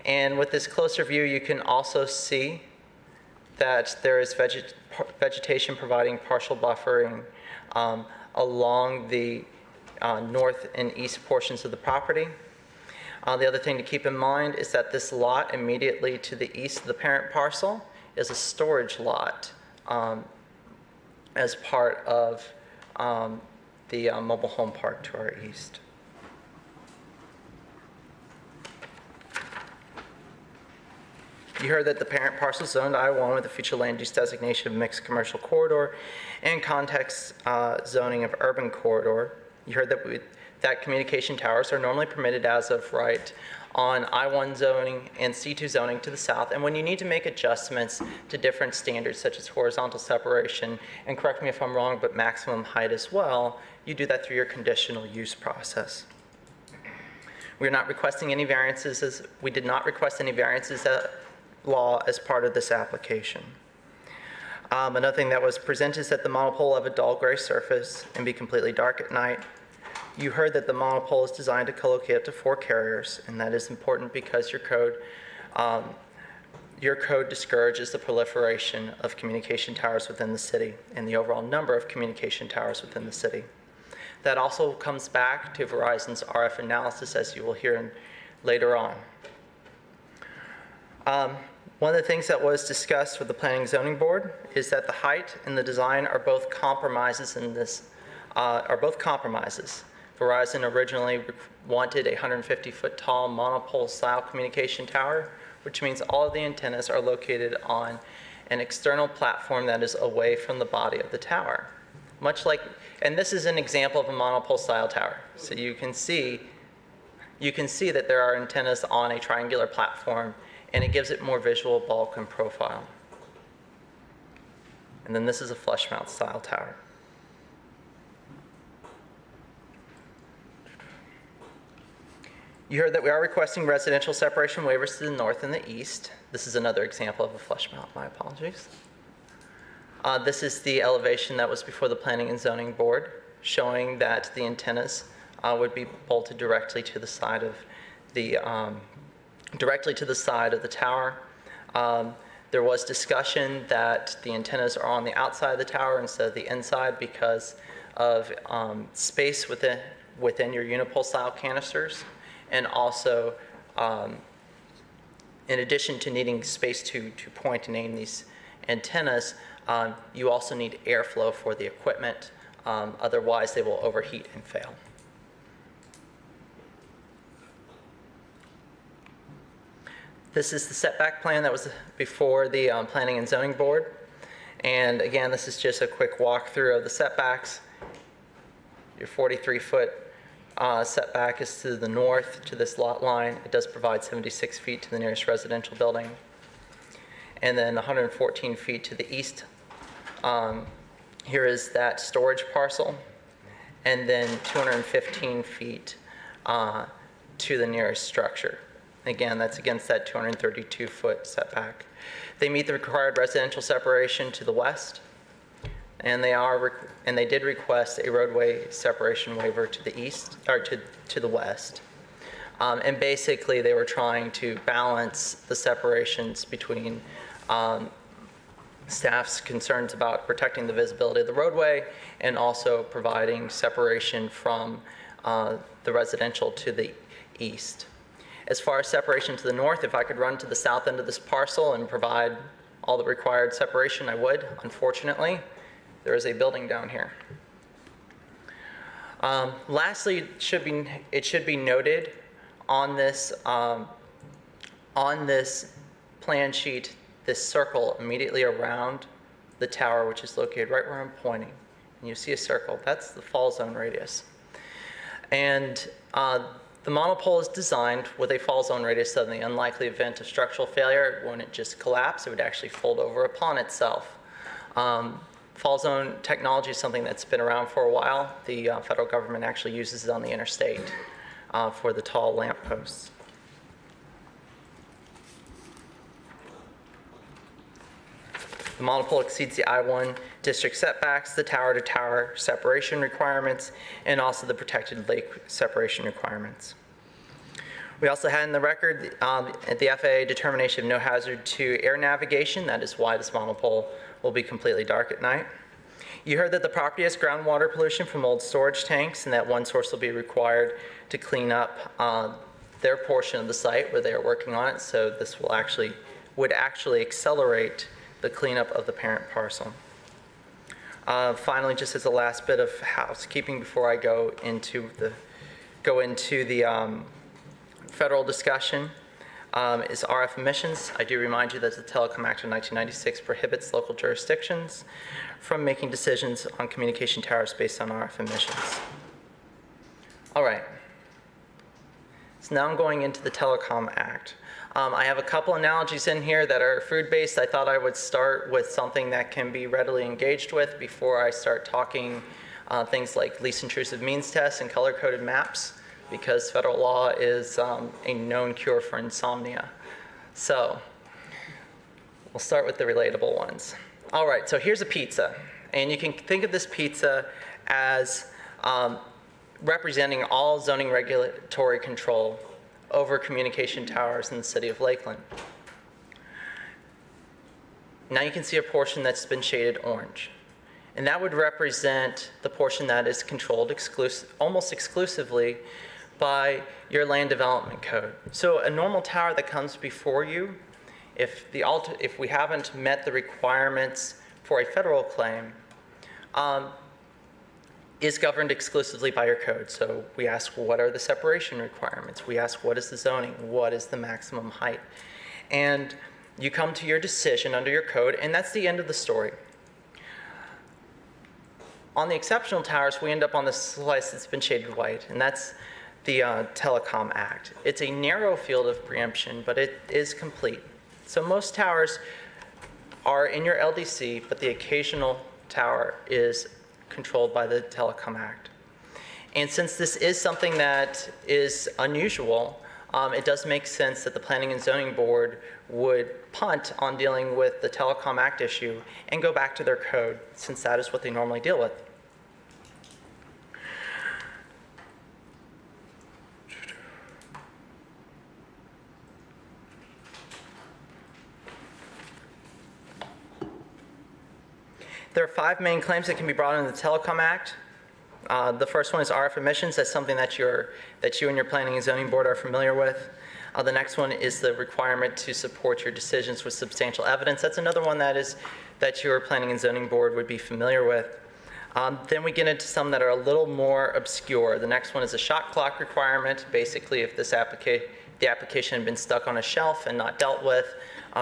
And with this closer view, you can also see that there is vegetation providing partial buffering along the north and east portions of the property. The other thing to keep in mind is that this lot immediately to the east of the parent parcel is a storage lot as part of the mobile home park to our east. You heard that the parent parcel is zoned I-1 with a future land use designation of mixed commercial corridor and context zoning of urban corridor. You heard that communication towers are normally permitted as of right on I-1 zoning and C2 zoning to the south. And when you need to make adjustments to different standards such as horizontal separation, and correct me if I'm wrong, but maximum height as well, you do that through your conditional use process. We're not requesting any variances, we did not request any variances at law as part of this application. Another thing that was presented is that the monopole will have a dull gray surface and be completely dark at night. You heard that the monopole is designed to co-locate up to 4 carriers, and that is important because your code discourages the proliferation of communication towers within the city and the overall number of communication towers within the city. That also comes back to Verizon's RF analysis, as you will hear later on. One of the things that was discussed with the Planning and Zoning Board is that the height and the design are both compromises in this, Verizon originally wanted a 150-foot tall monopole style communication tower, which means all of the antennas are located on an external platform that is away from the body of the tower. Much like, and this is an example of a monopole style tower. So you can see that there are antennas on a triangular platform, and it gives it more visual bulk and profile. And then this is a flush mount style tower. You heard that we are requesting residential separation waivers to the north and the east. This is another example of a flush mount, my apologies. This is the elevation that was before the Planning and Zoning Board, showing that the antennas would be bolted directly to the side of the tower. There was discussion that the antennas are on the outside of the tower instead of the inside because of space within your unipole style canisters. And also, in addition to needing space to point and aim these antennas, you also need airflow for the equipment. Otherwise, they will overheat and fail. This is the setback plan that was before the Planning and Zoning Board. And again, this is just a quick walkthrough of the setbacks. Your 43-foot setback is to the north to this lot line. It does provide 76 feet to the nearest residential building. And then 114 feet to the east. Here is that storage parcel. And then 215 feet to the nearest structure. Again, that's against that 232-foot setback. They meet the required residential separation to the west. And they did request a roadway separation waiver to the east, or to the west. And basically, they were trying to balance the separations between staff's concerns about protecting the visibility of the roadway and also providing separation from the residential to the east. As far as separation to the north, if I could run to the south end of this parcel and provide all the required separation, I would. Unfortunately, there is a building down here. Lastly, it should be noted on this plan sheet, this circle immediately around the tower, which is located right where I'm pointing, and you see a circle. That's the fall zone radius. And the monopole is designed with a fall zone radius, so in the unlikely event of structural failure, it wouldn't just collapse, it would actually fold over upon itself. Fall zone technology is something that's been around for a while. The federal government actually uses it on the interstate for the tall lamp posts. The monopole exceeds the I-1 district setbacks, the tower-to-tower separation requirements, and also the protected lake separation requirements. We also had in the record at the FAA determination of no hazard to air navigation. That is why this monopole will be completely dark at night. You heard that the property has groundwater pollution from old storage tanks, and that one source will be required to clean up their portion of the site where they are working on it. So this would actually accelerate the cleanup of the parent parcel. Finally, just as a last bit of housekeeping before I go into the federal discussion, is RF emissions. I do remind you that the Telecom Act of 1996 prohibits local jurisdictions from making decisions on communication towers based on RF emissions. All right. So now I'm going into the Telecom Act. I have a couple analogies in here that are food-based. I thought I would start with something that can be readily engaged with before I start talking things like least intrusive means tests and color-coded maps. because federal law is a known cure for insomnia. So we'll start with the relatable ones. All right, so here's a pizza. And you can think of this pizza as representing all zoning regulatory control over communication towers in the city of Lakeland. Now you can see a portion that's been shaded orange. And that would represent the portion that is controlled almost exclusively by your land development code. So a normal tower that comes before you, if we haven't met the requirements for a federal claim, is governed exclusively by your code. So we ask, what are the separation requirements? We ask, what is the zoning? What is the maximum height? And you come to your decision under your code, and that's the end of the story. On the exceptional towers, we end up on the slice that's been shaded white, and that's the Telecom Act. It's a narrow field of preemption, but it is complete. So most towers are in your LDC, but the occasional tower is controlled by the Telecom Act. And since this is something that is unusual, it does make sense that the Planning and Zoning Board would punt on dealing with the Telecom Act issue and go back to their code, since that is what they normally deal with. There are 5 main claims that can be brought into the Telecom Act. The first one is RF emissions. That's something that you and your Planning and Zoning Board are familiar with. The next one is the requirement to support your decisions with substantial evidence. That's another one that your Planning and Zoning Board would be familiar with. Then we get into some that are a little more obscure. The next one is a shot clock requirement. Basically, if the application had been stuck on a shelf and not dealt with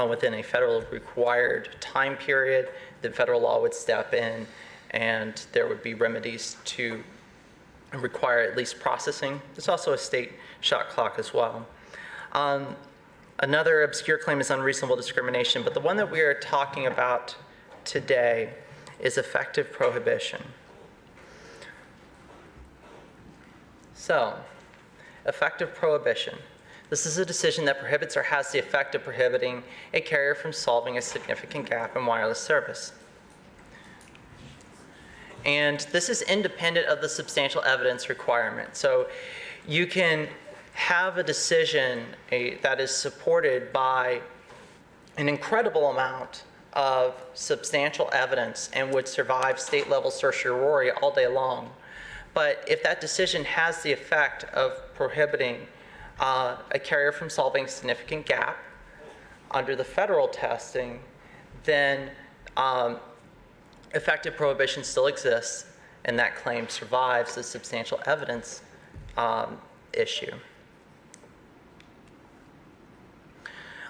within a federal required time period, the federal law would step in and there would be remedies to require at least processing. There's also a state shot clock as well. Another obscure claim is unreasonable discrimination, but the one that we are talking about today is effective prohibition. So, effective prohibition. This is a decision that prohibits or has the effect of prohibiting a carrier from solving a significant gap in wireless service. And this is independent of the substantial evidence requirement. So you can have a decision that is supported by an incredible amount of substantial evidence and would survive state level certiorari all day long. But if that decision has the effect of prohibiting a carrier from solving a significant gap under the federal testing, then effective prohibition still exists, and that claim survives the substantial evidence issue.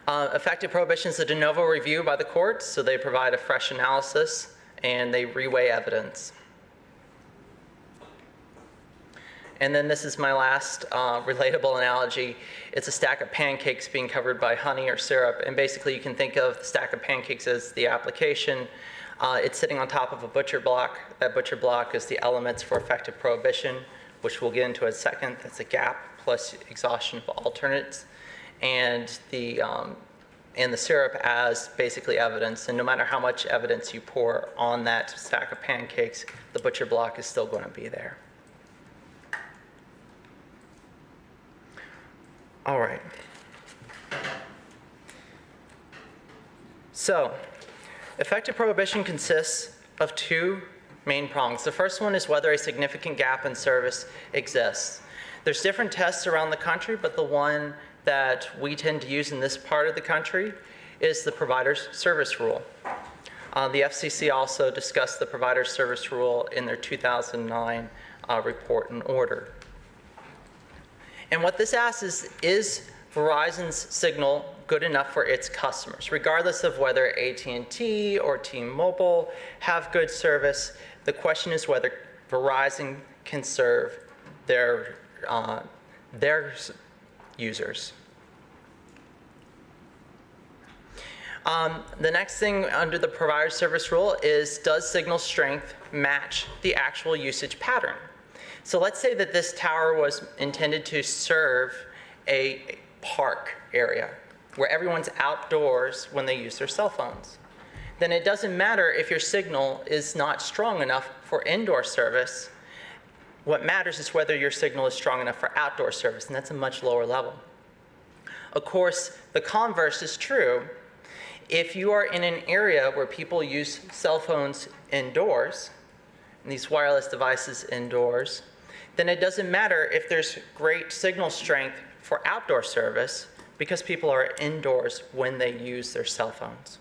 Effective prohibition is a de novo review by the courts, so they provide a fresh analysis and they reweigh evidence. And then this is my last relatable analogy. It's a stack of pancakes being covered by honey or syrup, and basically you can think of the stack of pancakes as the application. It's sitting on top of a butcher block. That butcher block is the elements for effective prohibition, which we'll get into in a second. That's a gap plus exhaustion of alternates, and the syrup as basically evidence. And no matter how much evidence you pour on that stack of pancakes, the butcher block is still going to be there. All right. So, effective prohibition consists of 2 main prongs. The first one is whether a significant gap in service exists. There's different tests around the country, but the one that we tend to use in this part of the country is the provider's service rule. The FCC also discussed the provider's service rule in their 2009 report and order. And what this asks is Verizon's signal good enough for its customers? Regardless of whether AT&T or T-Mobile have good service, the question is whether Verizon can serve their users. The next thing under the provider service rule is, does signal strength match the actual usage pattern? So let's say that this tower was intended to serve a park area where everyone's outdoors when they use their cell phones. Then it doesn't matter if your signal is not strong enough for indoor service. What matters is whether your signal is strong enough for outdoor service, and that's a much lower level. Of course, the converse is true. If you are in an area where people use cell phones indoors, and these wireless devices indoors, then it doesn't matter if there's great signal strength for outdoor service because people are indoors when they use their cell phones.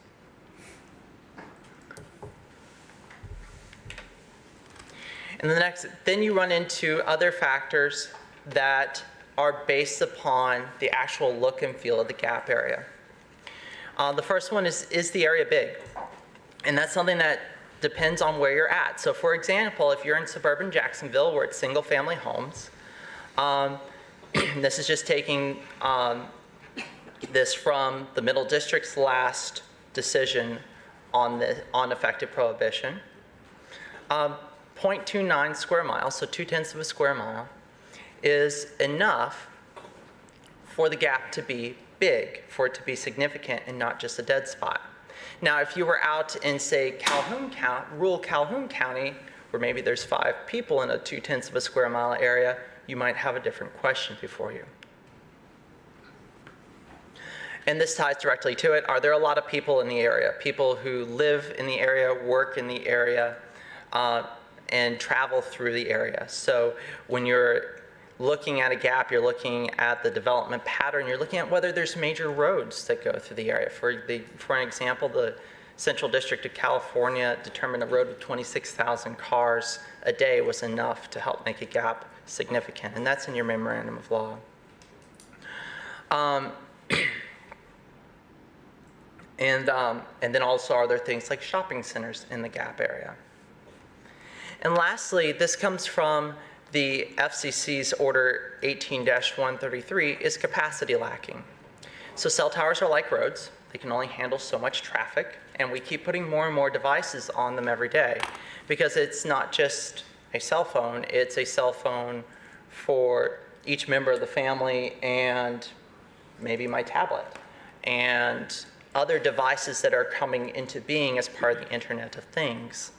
And then you run into other factors that are based upon the actual look and feel of the gap area. The first one is the area big? And that's something that depends on where you're at. So for example, if you're in suburban Jacksonville where it's single family homes, this is just taking this from the Middle District's last decision on effective prohibition. 0.29 square miles, so 0.2 of a square mile, is enough for the gap to be big, for it to be significant and not just a dead spot. Now, if you were out in, say, rural Calhoun County, where maybe there's 5 people in a 0.2 of a square mile area, you might have a different question before you. And this ties directly to it. Are there a lot of people in the area? People who live in the area, work in the area, and travel through the area. So when you're looking at a gap, you're looking at the development pattern, you're looking at whether there's major roads that go through the area. For an example, the Central District of California determined a road with 26,000 cars a day was enough to help make a gap significant, and that's in your memorandum of law. And then also are there things like shopping centers in the gap area. And lastly, this comes from the FCC's Order 18-133, is capacity lacking. So cell towers are like roads. They can only handle so much traffic, and we keep putting more and more devices on them every day because it's not just a cell phone, it's a cell phone for each member of the family and maybe my tablet and other devices that are coming into being as part of the Internet of Things.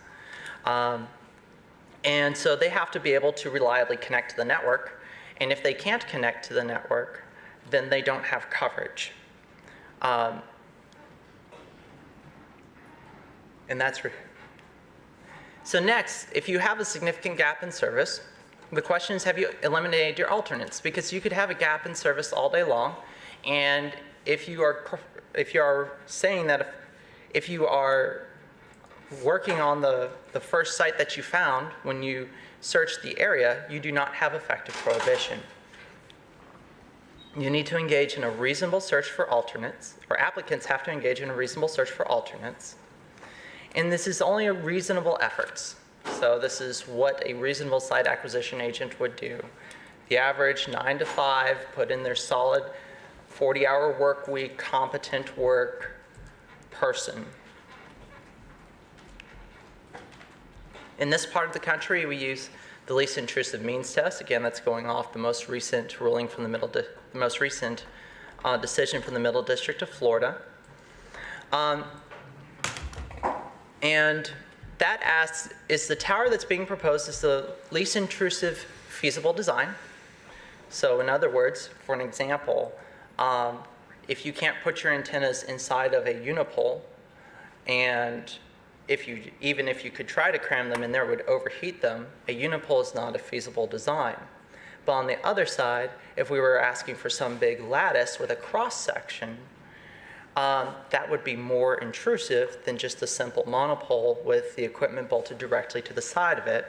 And so they have to be able to reliably connect to the network. And if they can't connect to the network, then they don't have coverage. And that's so next, if you have a significant gap in service, the question is, have you eliminated your alternates? Because you could have a gap in service all day long, and if you are saying that if you are working on the first site that you found when you searched the area, you do not have effective prohibition. You need to engage in a reasonable search for alternates, or applicants have to engage in a reasonable search for alternates. And this is only a reasonable efforts. So this is what a reasonable site acquisition agent would do. The average 9 to 5, put in their solid 40-hour work week, competent work person. In this part of the country, we use the least intrusive means test. Again, that's going off the most recent ruling from the most recent decision from the Middle District of Florida. And that asks, is the tower that's being proposed is the least intrusive feasible design? So in other words, for an example, if you can't put your antennas inside of a unipole, and even if you could try to cram them in there, it would overheat them, a unipole is not a feasible design. But on the other side, if we were asking for some big lattice with a cross section, that would be more intrusive than just a simple monopole with the equipment bolted directly to the side of it.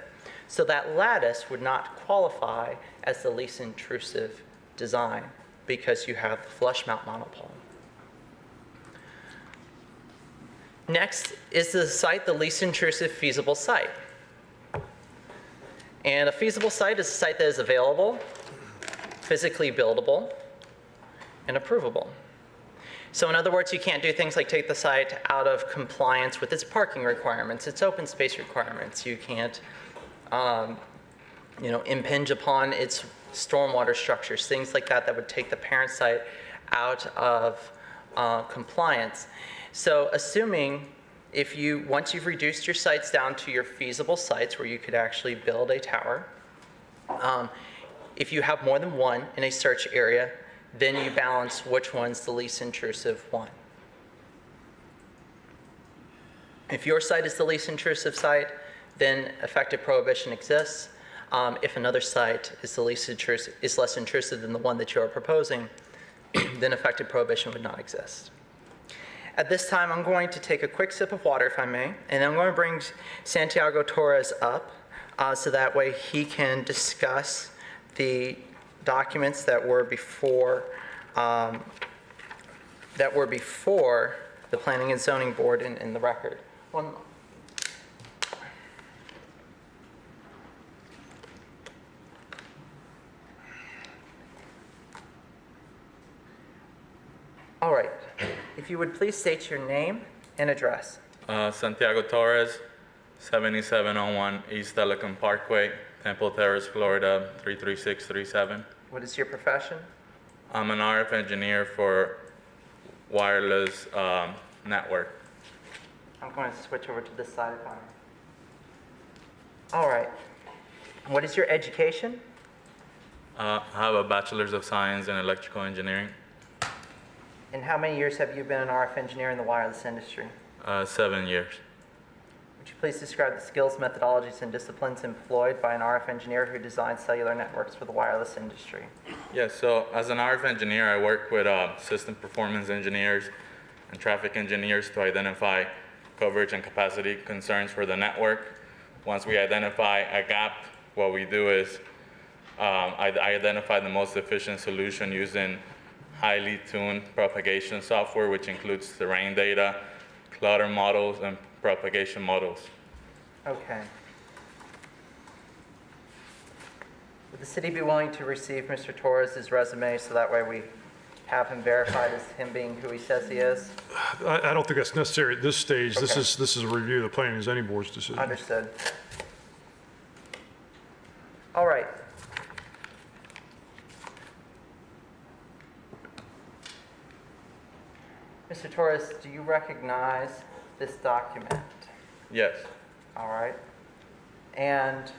So that lattice would not qualify as the least intrusive design because you have the flush mount monopole. Next, is the site the least intrusive feasible site? And a feasible site is a site that is available, physically buildable, and approvable. So in other words, you can't do things like take the site out of compliance with its parking requirements, its open space requirements. You can't impinge upon its stormwater structures, things like that would take the parent site out of compliance. So assuming once you've reduced your sites down to your feasible sites where you could actually build a tower, if you have more than one in a search area, then you balance which one's the least intrusive one. If your site is the least intrusive site, then effective prohibition exists. If another site is less intrusive than the one that you are proposing, then effective prohibition would not exist. At this time, I'm going to take a quick sip of water, if I may, and I'm going to bring Santiago Torres up so that way he can discuss the documents that were before the Planning and Zoning Board in the record. All right. If you would please state your name and address. Santiago Torres, 7701 East Telecom Parkway, Temple Terrace, Florida, 33637. What is your profession? I'm an RF engineer for wireless network. I'm going to switch over to this side if I may. All right. What is your education? I have a Bachelor's of Science in Electrical Engineering. And how many years have you been an RF engineer in the wireless industry? 7 years. Would you please describe the skills, methodologies, and disciplines employed by an RF engineer who designs cellular networks for the wireless industry? Yes, so as an RF engineer, I work with system performance engineers and traffic engineers to identify coverage and capacity concerns for the network. Once we identify a gap, what we do is I identify the most efficient solution using highly tuned propagation software, which includes terrain data, clutter models, and propagation models. Okay. Would the city be willing to receive Mr. Torres' resume so that way we have him verified as him being who he says he is? I don't think that's necessary at this stage. Okay. This is a review of the Planning and Zoning Board's decision. Understood. All right. Mr. Torres, do you recognize this document? Yes. All right. And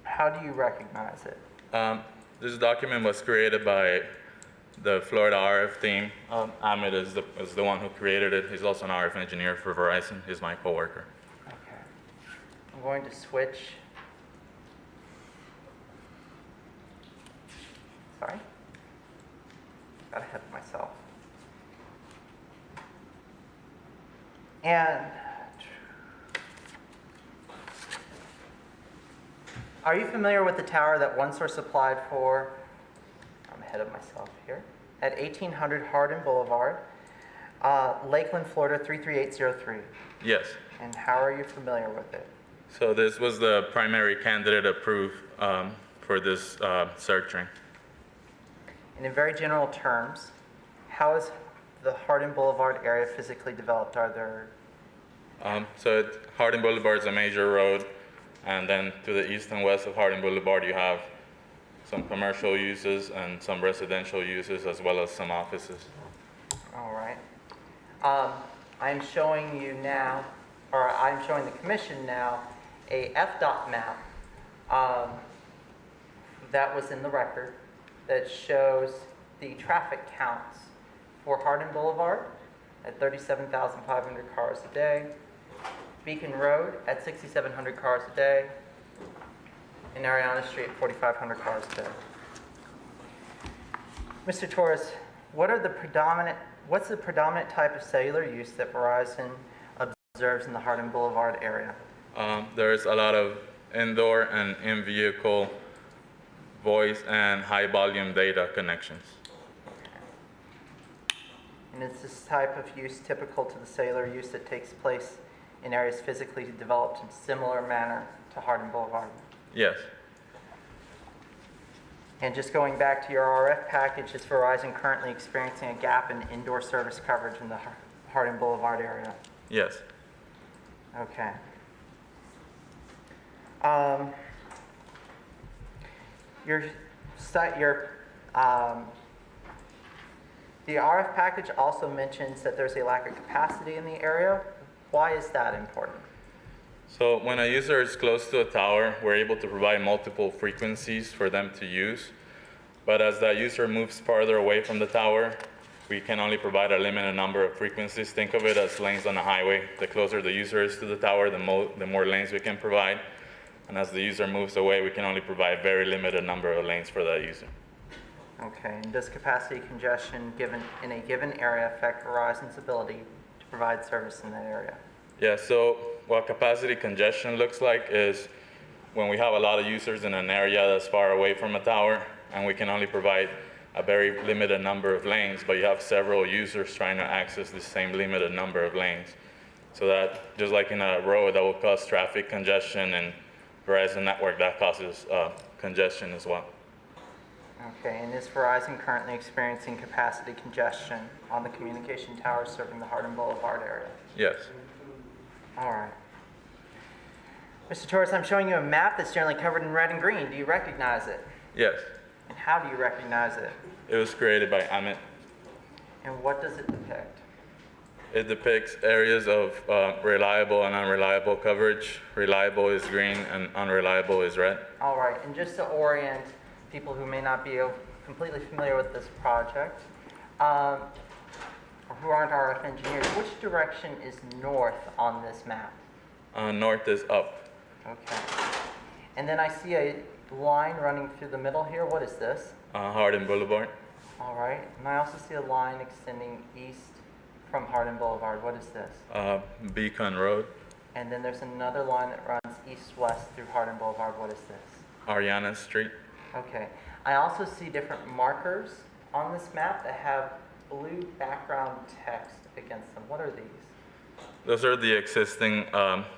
how do you recognize it? This document was created by the Florida RF team. Ahmed is the one who created it. He's also an RF engineer for Verizon. He's my coworker. Okay. I'm going to switch. Sorry. Got ahead of myself. And are you familiar with the tower that OneSource applied for? I'm ahead of myself here. At 1800 Hardin Boulevard, Lakeland, Florida 33803. Yes. And how are you familiar with it? So this was the primary candidate approved for this searching. And in very general terms, how is the Hardin Boulevard area physically developed? Are there... Hardin Boulevard is a major road, and then to the east and west of Hardin Boulevard you have some commercial uses and some residential uses as well as some offices. All right. I'm showing you now, or I'm showing the commission now, a FDOT map that was in the record that shows the traffic counts for Hardin Boulevard at 37,500 cars a day, Beacon Road at 6,700 cars a day, and Ariana Street at 4,500 cars a day. Mr. Torres, what's the predominant type of cellular use that Verizon observes in the Hardin Boulevard area? There's a lot of indoor and in-vehicle voice and high-volume data connections. And is this type of use typical to the cellular use that takes place in areas physically developed in similar manner to Hardin Boulevard? Yes. And just going back to your RF package, is Verizon currently experiencing a gap in indoor service coverage in the Hardin Boulevard area? Yes. Okay. The RF package also mentions that there's a lack of capacity in the area. Why is that important? So when a user is close to a tower, we're able to provide multiple frequencies for them to use. But as that user moves farther away from the tower, we can only provide a limited number of frequencies. Think of it as lanes on a highway. The closer the user is to the tower, the more lanes we can provide. And as the user moves away, we can only provide very limited number of lanes for that user. Okay, and does capacity congestion in a given area affect Verizon's ability to provide service in that area? Yeah, so what capacity congestion looks like is when we have a lot of users in an area that's far away from a tower, and we can only provide a very limited number of lanes, but you have several users trying to access the same limited number of lanes. So that, just like in a road, that will cause traffic congestion, and Verizon network, that causes congestion as well. Okay, and is Verizon currently experiencing capacity congestion on the communication towers serving the Hardin Boulevard area? Yes. All right. Mr. Torres, I'm showing you a map that's generally covered in red and green. Do you recognize it? Yes. And how do you recognize it? It was created by Amit. And what does it depict? It depicts areas of reliable and unreliable coverage. Reliable is green and unreliable is red. All right, and just to orient people who may not be completely familiar with this project, or who aren't RF engineers, which direction is north on this map? North is up. Okay. And then I see a line running through the middle here. What is this? Hardin Boulevard. All right. And I also see a line extending east from Hardin Boulevard. What is this? Beacon Road. And then there's another line that runs east-west through Hardin Boulevard. What is this? Ariana Street. Okay. I also see different markers on this map that have blue background text against them. What are these? Those are the existing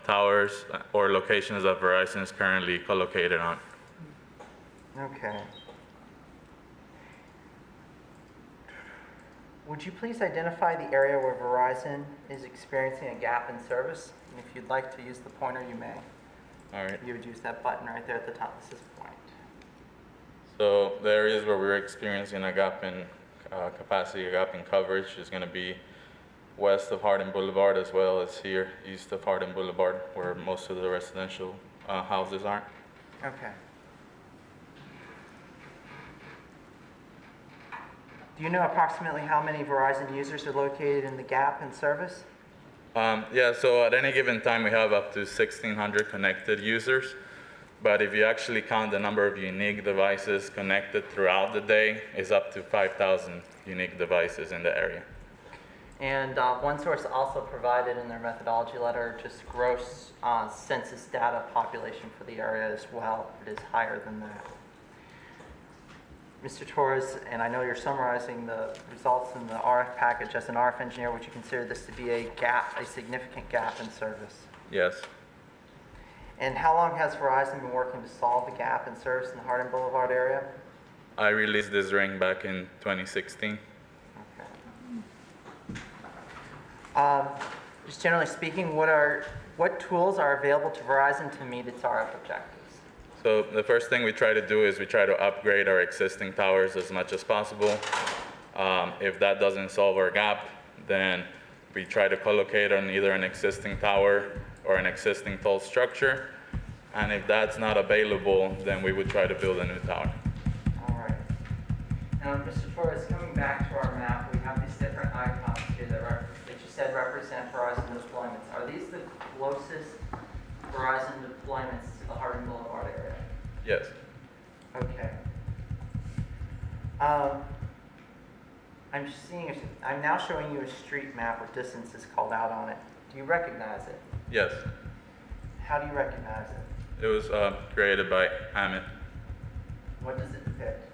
towers or locations that Verizon is currently co-located on. Okay. Would you please identify the area where Verizon is experiencing a gap in service? And if you'd like to use the pointer, you may. All right. You would use that button right there at the top. This is point. So the areas where we're experiencing a gap in capacity, a gap in coverage is going to be west of Hardin Boulevard, as well as here east of Hardin Boulevard, where most of the residential houses are. Okay. Do you know approximately how many Verizon users are located in the gap in service? Yeah, so at any given time we have up to 1,600 connected users. But if you actually count the number of unique devices connected throughout the day, it's up to 5,000 unique devices in the area. And OneSource also provided in their methodology letter just gross census data population for the area as well. It is higher than that. Mr. Torres, and I know you're summarizing the results in the RF package. As an RF engineer, would you consider this to be a gap, a significant gap in service? Yes. And how long has Verizon been working to solve the gap in service in the Hardin Boulevard area? I released this ring back in 2016. Just generally speaking, what tools are available to Verizon to meet its RF objectives? So the first thing we try to do is we try to upgrade our existing towers as much as possible. If that doesn't solve our gap, then we try to co-locate on either an existing tower or an existing toll structure. And if that's not available, then we would try to build a new tower. All right. Now, Mr. Torres, coming back to our map, we have these different icons here that you said represent Verizon deployments. Are these the closest Verizon deployments to the Hardin Boulevard area? Yes. Okay. I'm now showing you a street map with distance is called out on it. Do you recognize it? Yes. How do you recognize it? It was created by Amit. What does it depict?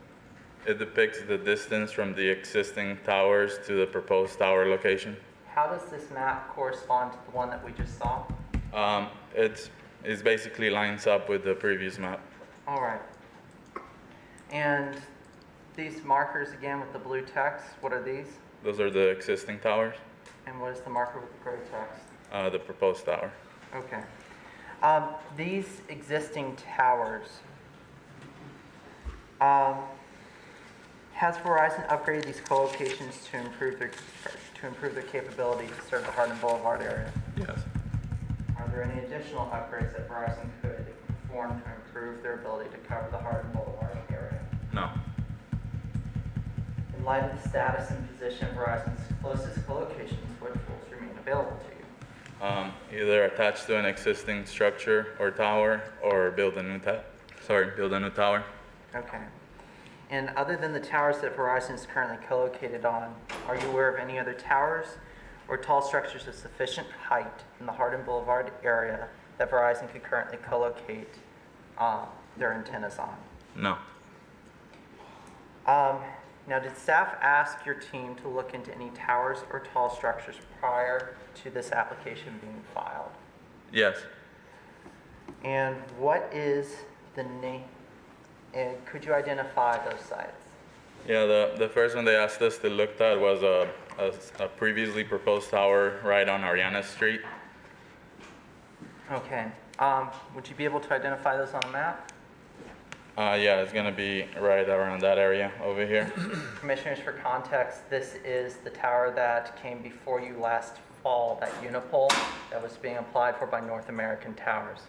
It depicts the distance from the existing towers to the proposed tower location. How does this map correspond to the one that we just saw? It basically lines up with the previous map. All right. And these markers again with the blue text, what are these? Those are the existing towers. And what is the marker with the gray text? The proposed tower. Okay. These existing towers, Has Verizon upgraded these co-locations to improve their capability to serve the Hardin Boulevard area? Yes. Are there any additional upgrades that Verizon could perform to improve their ability to cover the Hardin Boulevard area? No. In light of the status and position of Verizon's closest co-locations, what tools remain available to you? Either attached to an existing structure or tower, or build a new tower. Okay. And other than the towers that Verizon is currently co-located on, are you aware of any other towers or tall structures of sufficient height in the Hardin Boulevard area that Verizon could currently co-locate their antennas on? No. Now, did staff ask your team to look into any towers or tall structures prior to this application being filed? Yes. And what is the name? And could you identify those sites? Yeah, the first one they asked us to look at was a previously proposed tower right on Ariana Street. Okay. Would you be able to identify those on a map? Yeah, it's gonna be right around that area over here. Commissioners, for context, this is the tower that came before you last fall, that unipole that was being applied for by North American Towers.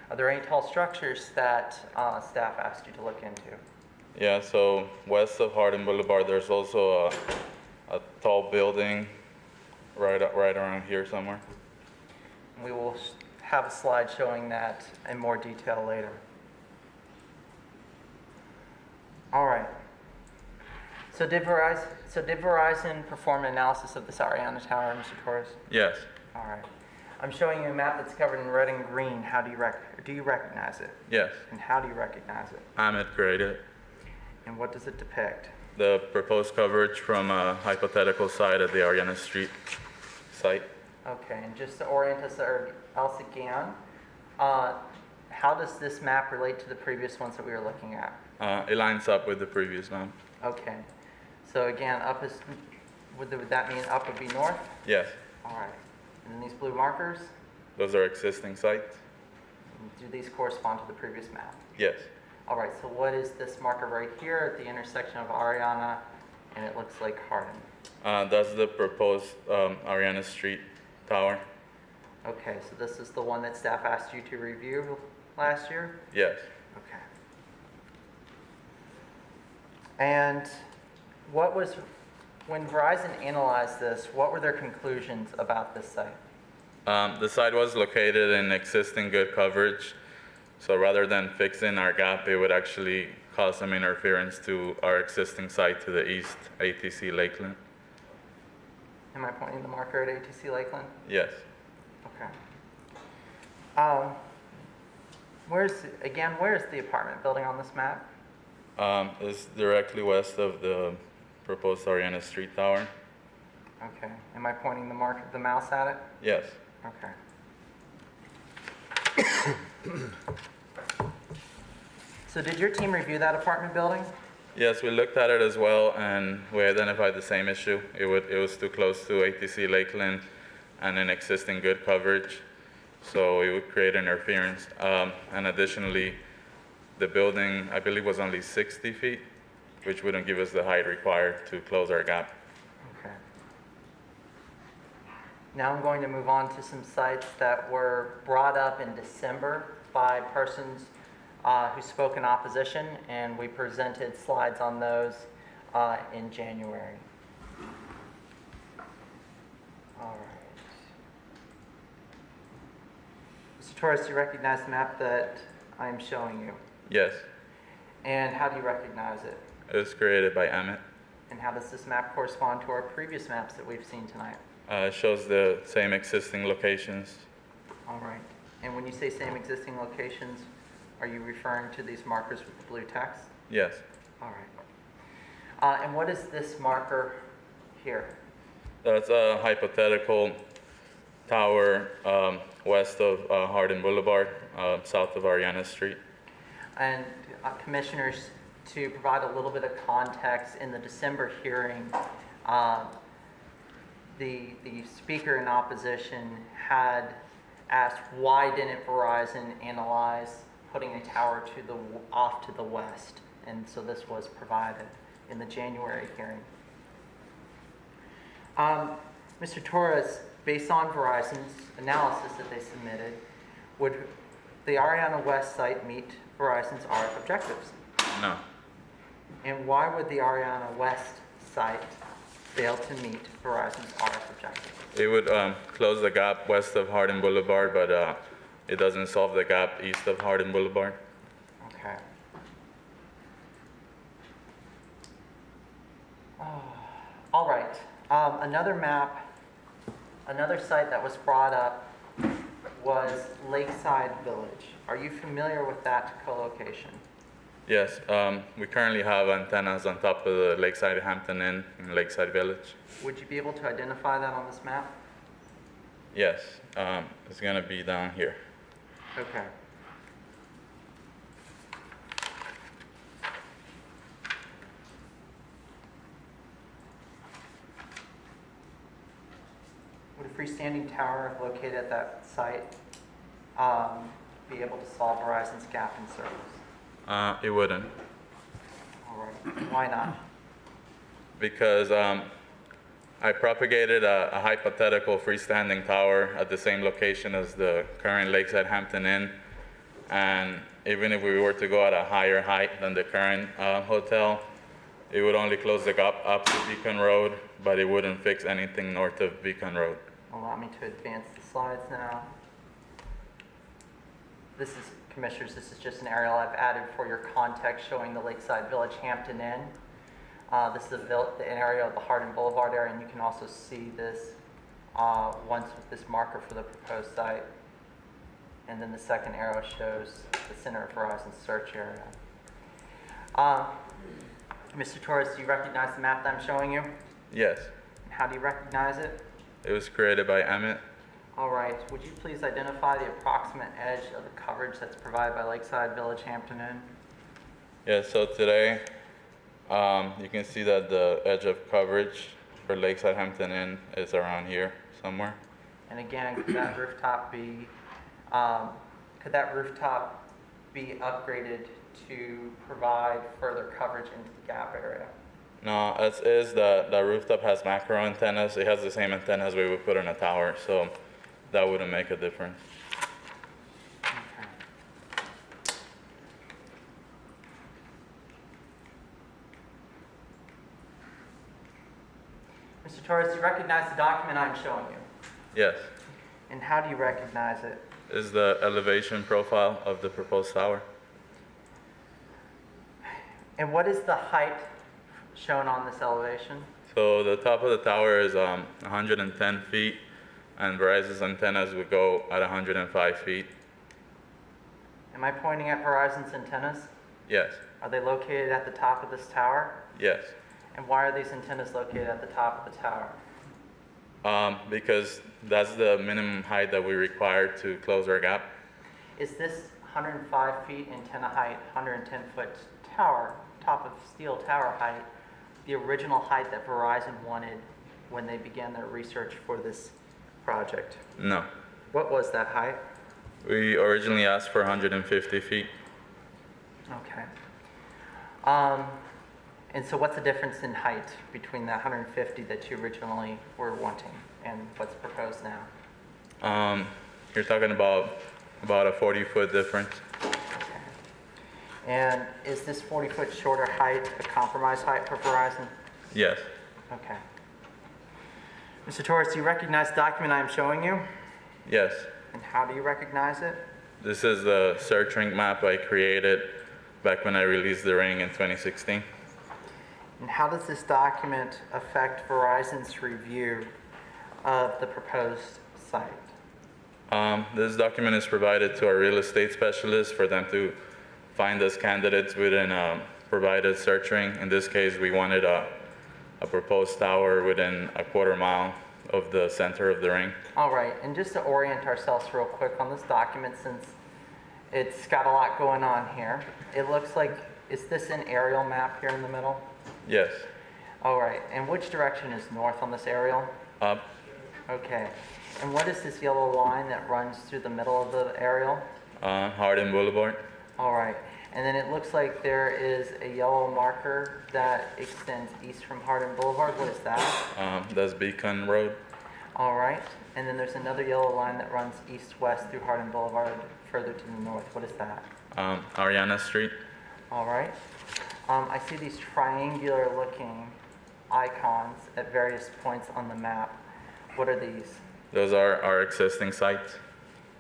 Are there any tall structures that staff asked you to look into? Yeah, so west of Hardin Boulevard, there's also a tall building right around here somewhere. We will have a slide showing that in more detail later. All right. So did Verizon perform an analysis of this Ariana Tower, Mr. Torres? Yes. All right. I'm showing you a map that's covered in red and green. How do you recognize it? Yes. And how do you recognize it? Ahmed graded. And what does it depict? The proposed coverage from a hypothetical site at the Ariana Street site. Okay, and just to orient us else again, how does this map relate to the previous ones that we were looking at? It lines up with the previous map. Okay. So again, would that mean up would be north? Yes. All right. And then these blue markers, Those are existing sites? do these correspond to the previous map? Yes. All right, so what is this marker right here at the intersection of Ariana and it looks like Hardin? That's the proposed Ariana Street tower. Okay, so this is the one that staff asked you to review last year? Yes. Okay. And when Verizon analyzed this, what were their conclusions about this site? The site was located in existing good coverage, so rather than fixing our gap, it would actually cause some interference to our existing site to the east, ATC Lakeland. Am I pointing the marker at ATC Lakeland? Yes. Okay. Where's the apartment building on this map? It's directly west of the proposed Ariana Street tower. Okay. Am I pointing the mouse at it? Yes. Okay. So did your team review that apartment building? Yes, we looked at it as well, and we identified the same issue. It was too close to ATC Lakeland and an existing good coverage, so it would create interference. And additionally, the building, I believe, was only 60 feet, which wouldn't give us the height required to close our gap. Okay. Now I'm going to move on to some sites that were brought up in December by persons who spoke in opposition, and we presented slides on those in January. All right. Mr. Torres, do you recognize the map that I am showing you? Yes. And how do you recognize it? It was created by Emmett. And how does this map correspond to our previous maps that we've seen tonight? It shows the same existing locations. All right. And when you say same existing locations, are you referring to these markers with the blue text? Yes. All right. And what is this marker here? That's a hypothetical tower west of Hardin Boulevard, south of Ariana Street. And commissioners, to provide a little bit of context, in the December hearing, the speaker in opposition had asked why didn't Verizon analyze putting a tower off to the west and so this was provided in the January hearing. Mr. Torres, based on Verizon's analysis that they submitted, would the Ariana West site meet Verizon's RF objectives? No. And why would the Ariana West site fail to meet Verizon's RF objectives? It would close the gap west of Hardin Boulevard, but it doesn't solve the gap east of Hardin Boulevard. Okay. All right. Another map, another site that was brought up was Lakeside Village. Are you familiar with that co-location? Yes, we currently have antennas on top of the Lakeside Hampton Inn in Lakeside Village. Would you be able to identify that on this map? Yes, it's going to be down here. Okay. Would a freestanding tower located at that site be able to solve Verizon's gap in service? It wouldn't. All right. Why not? Because I propagated a hypothetical freestanding tower at the same location as the current Lakeside Hampton Inn, and even if we were to go at a higher height than the current hotel, it would only close the gap up to Beacon Road, but it wouldn't fix anything north of Beacon Road. Allow me to advance the slides now. This is, Commissioners, this is just an aerial I've added for your context showing the Lakeside Village Hampton Inn. This is an area of the Hardin Boulevard area, and you can also see this once with this marker for the proposed site. And then the second arrow shows the center of Verizon's search area. Mr. Torres, do you recognize the map that I'm showing you? Yes, How do you recognize it? it was created by Emmett. All right, would you please identify the approximate edge of the coverage that's provided by Lakeside Village Hampton Inn? Yeah, so today, you can see that the edge of coverage for Lakeside Hampton Inn is around here somewhere. And again, could that rooftop be upgraded to provide further coverage into the gap area? No, as is, the rooftop has macro antennas. It has the same antennas we would put in a tower, so that wouldn't make a difference. Mr. Torres, do you recognize the document I'm showing you? Yes, And how do you recognize it? is the elevation profile of the proposed tower. And what is the height shown on this elevation? So the top of the tower is 110 feet, and Verizon's antennas would go at 105 feet. Am I pointing at Verizon's antennas? Yes, Are they located at the top of this tower? yes. And why are these antennas located at the top of the tower? Because that's the minimum height that we require to close our gap. Is this 105 feet antenna height, 110 foot tower, top of steel tower height, the original height that Verizon wanted when they began their research for this project? No. What was that height? We originally asked for 150 feet. Okay. And so what's the difference in height between the 150 that you originally were wanting and what's proposed now? You're talking about a 40-foot difference. And is this 40-foot shorter height a compromise height for Verizon? Yes. Okay. Mr. Torres, do you recognize the document I'm showing you? Yes. And how do you recognize it? This is the search ring map I created back when I released the ring in 2016. And how does this document affect Verizon's review of the proposed site? This document is provided to our real estate specialists for them to find us candidates within a provided search ring. In this case, we wanted a proposed tower within a quarter mile of the center of the ring. All right, and just to orient ourselves real quick on this document, since it's got a lot going on here, it looks like, is this an aerial map here in the middle? Yes. All right, and which direction is north on this aerial? Up. Okay, and what is this yellow line that runs through the middle of the aerial? Hardin Boulevard. All right, And then it looks like there is a yellow marker that extends east from Hardin Boulevard. What is that? That's Beacon Road. All right. And then there's another yellow line that runs east-west through Hardin Boulevard further to the north. What is that? Ariana Street. All right. I see these triangular-looking icons at various points on the map. What are these? Those are our existing sites.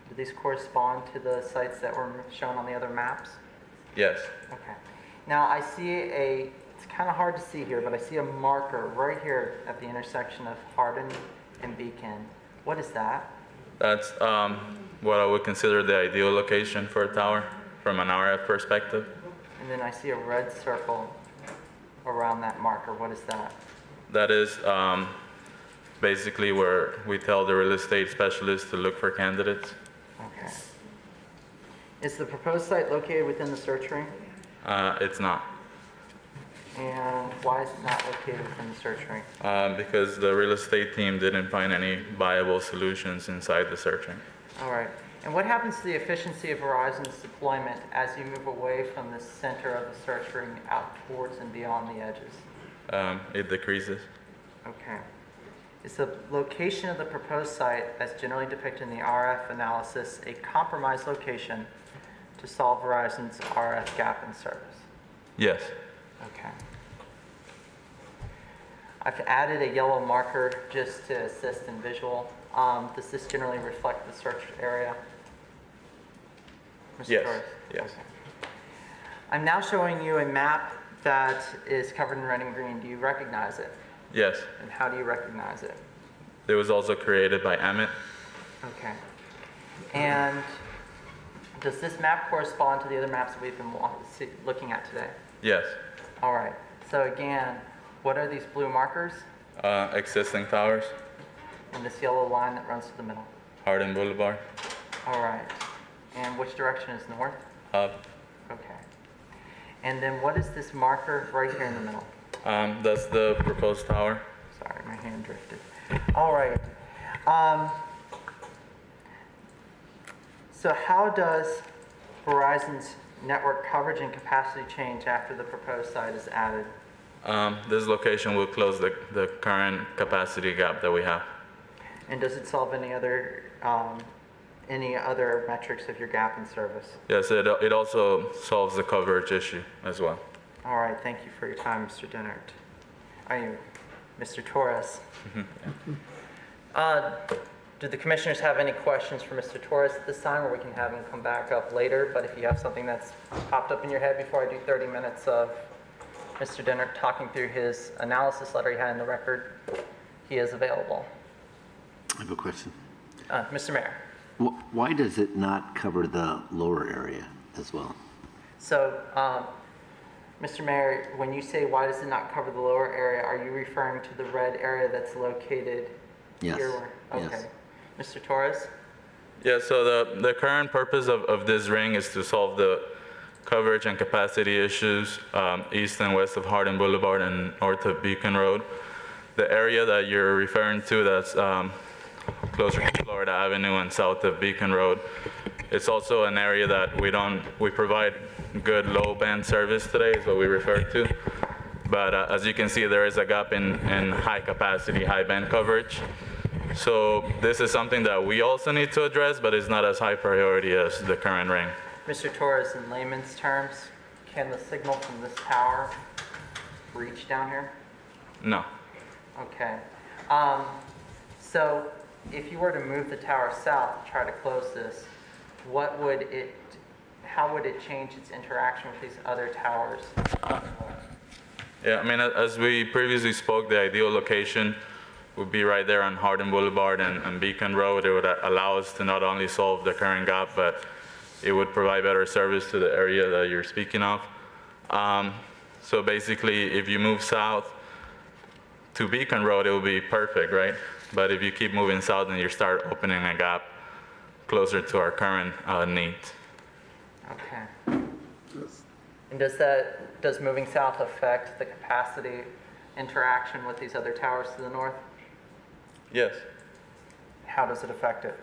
Do these correspond to the sites that were shown on the other maps? Yes. Okay. Now I see it's kind of hard to see here, but I see a marker right here at the intersection of Hardin and Beacon. What is that? That's what I would consider the ideal location for a tower from an RF perspective. And then I see a red circle around that marker. What is that? That is basically where we tell the real estate specialist to look for candidates. Okay. Is the proposed site located within the search ring? It's not. And why is it not located within the search ring? Because the real estate team didn't find any viable solutions inside the search ring. All right. And what happens to the efficiency of Verizon's deployment as you move away from the center of the search ring out towards and beyond the edges? It decreases. Okay. Is the location of the proposed site, as generally depicted in the RF analysis, a compromised location to solve Verizon's RF gap in service? Yes. Okay. I've added a yellow marker just to assist in visual. Does this generally reflect the search area? Mr. Yes. Torres? Yes. Okay. I'm now showing you a map that is covered in red and green. Do you recognize it? Yes. And how do you recognize it? It was also created by Emmett. Okay. And does this map correspond to the other maps that we've been looking at today? Yes. All right. So again, what are these blue markers? Existing towers. And this yellow line that runs to the middle? Hardin Boulevard. All right. And which direction is north? Up. Okay. And then what is this marker right here in the middle? That's the proposed tower. Sorry, my hand drifted. All right. So how does Verizon's network coverage and capacity change after the proposed site is added? This location will close the current capacity gap that we have. And does it solve any other metrics of your gap in service? Yes, it also solves the coverage issue as well. All right, thank you for your time, Mr. Dennert. Are you, Mr. Torres? Do the commissioners have any questions for Mr. Torres at this time, or we can have him come back up later? But if you have something that's popped up in your head before I do 30 minutes of Mr. Dennert talking through his analysis letter he had in the record, he is available. I have a question. Mr. Mayor. Why does it not cover the lower area as well? So, Mr. Mayor, when you say why does it not cover the lower area, are you referring to the red area that's located Yes. here? Okay. Yes. Mr. Torres? Yeah, so the current purpose of this ring is to solve the coverage and capacity issues east and west of Hardin Boulevard and north of Beacon Road. The area that you're referring to that's closer to Florida Avenue and south of Beacon Road, it's also an area that we provide good low band service today is what we refer to. But as you can see, there is a gap in high capacity, high band coverage. So this is something that we also need to address, but it's not as high priority as the current ring. Mr. Torres, in layman's terms, can the signal from this tower reach down here? No. Okay. So if you were to move the tower south to try to close this, how would it change its interaction with these other towers? Yeah, I mean, as we previously spoke, the ideal location would be right there on Hardin Boulevard and Beacon Road. It would allow us to not only solve the current gap, but it would provide better service to the area that you're speaking of. So basically, if you move south to Beacon Road, it will be perfect, right? But if you keep moving south, then you start opening a gap closer to our current needs. Okay. And does moving south affect the capacity interaction with these other towers to the north? Yes. How does it affect it?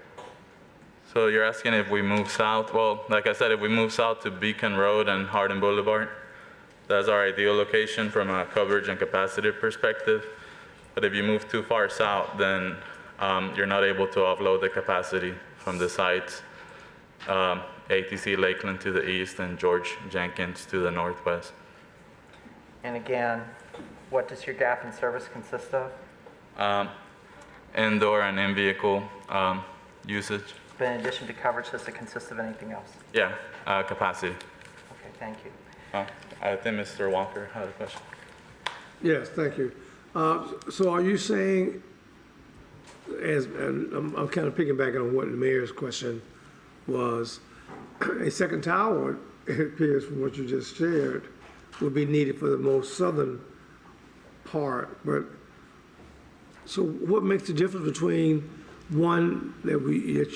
So you're asking if we move south? Well, like I said, if we move south to Beacon Road and Hardin Boulevard, that's our ideal location from a coverage and capacity perspective. But if you move too far south, then you're not able to offload the capacity from the sites, ATC Lakeland to the east and George Jenkins to the northwest. And again, what does your gap in service consist of? Indoor and in-vehicle usage. But in addition to coverage, does it consist of anything else? Yeah, capacity. Okay, thank you. I think Mr. Walker had a question. Yes, thank you. So are you saying, and I'm kind of piggybacking on what the mayor's question was, a second tower, it appears from what you just shared, would be needed for the most southern part, but so what makes the difference between one that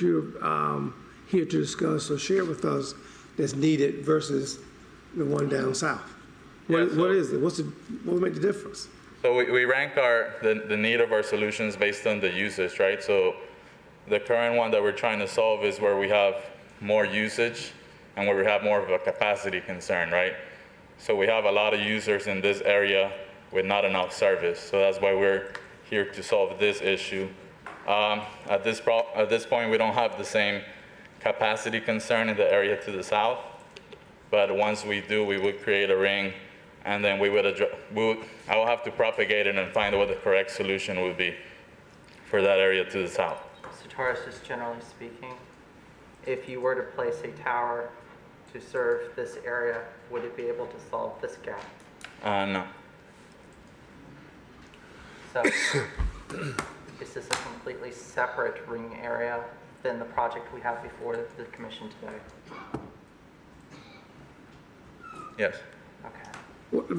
you're here to discuss or share with us that's needed versus the one down south? What is it? What would make the difference? So we rank the need of our solutions based on the usage, right? So the current one that we're trying to solve is where we have more usage and where we have more of a capacity concern, right? So we have a lot of users in this area with not enough service. So that's why we're here to solve this issue. At this point, we don't have the same capacity concern in the area to the south. But once we do, we would create a ring, and then I will have to propagate it and find what the correct solution would be for that area to the south. Mr. Torres, just generally speaking, if you were to place a tower to serve this area, would it be able to solve this gap? No. So is this a completely separate ring area than the project we have before the commission today? Yes. If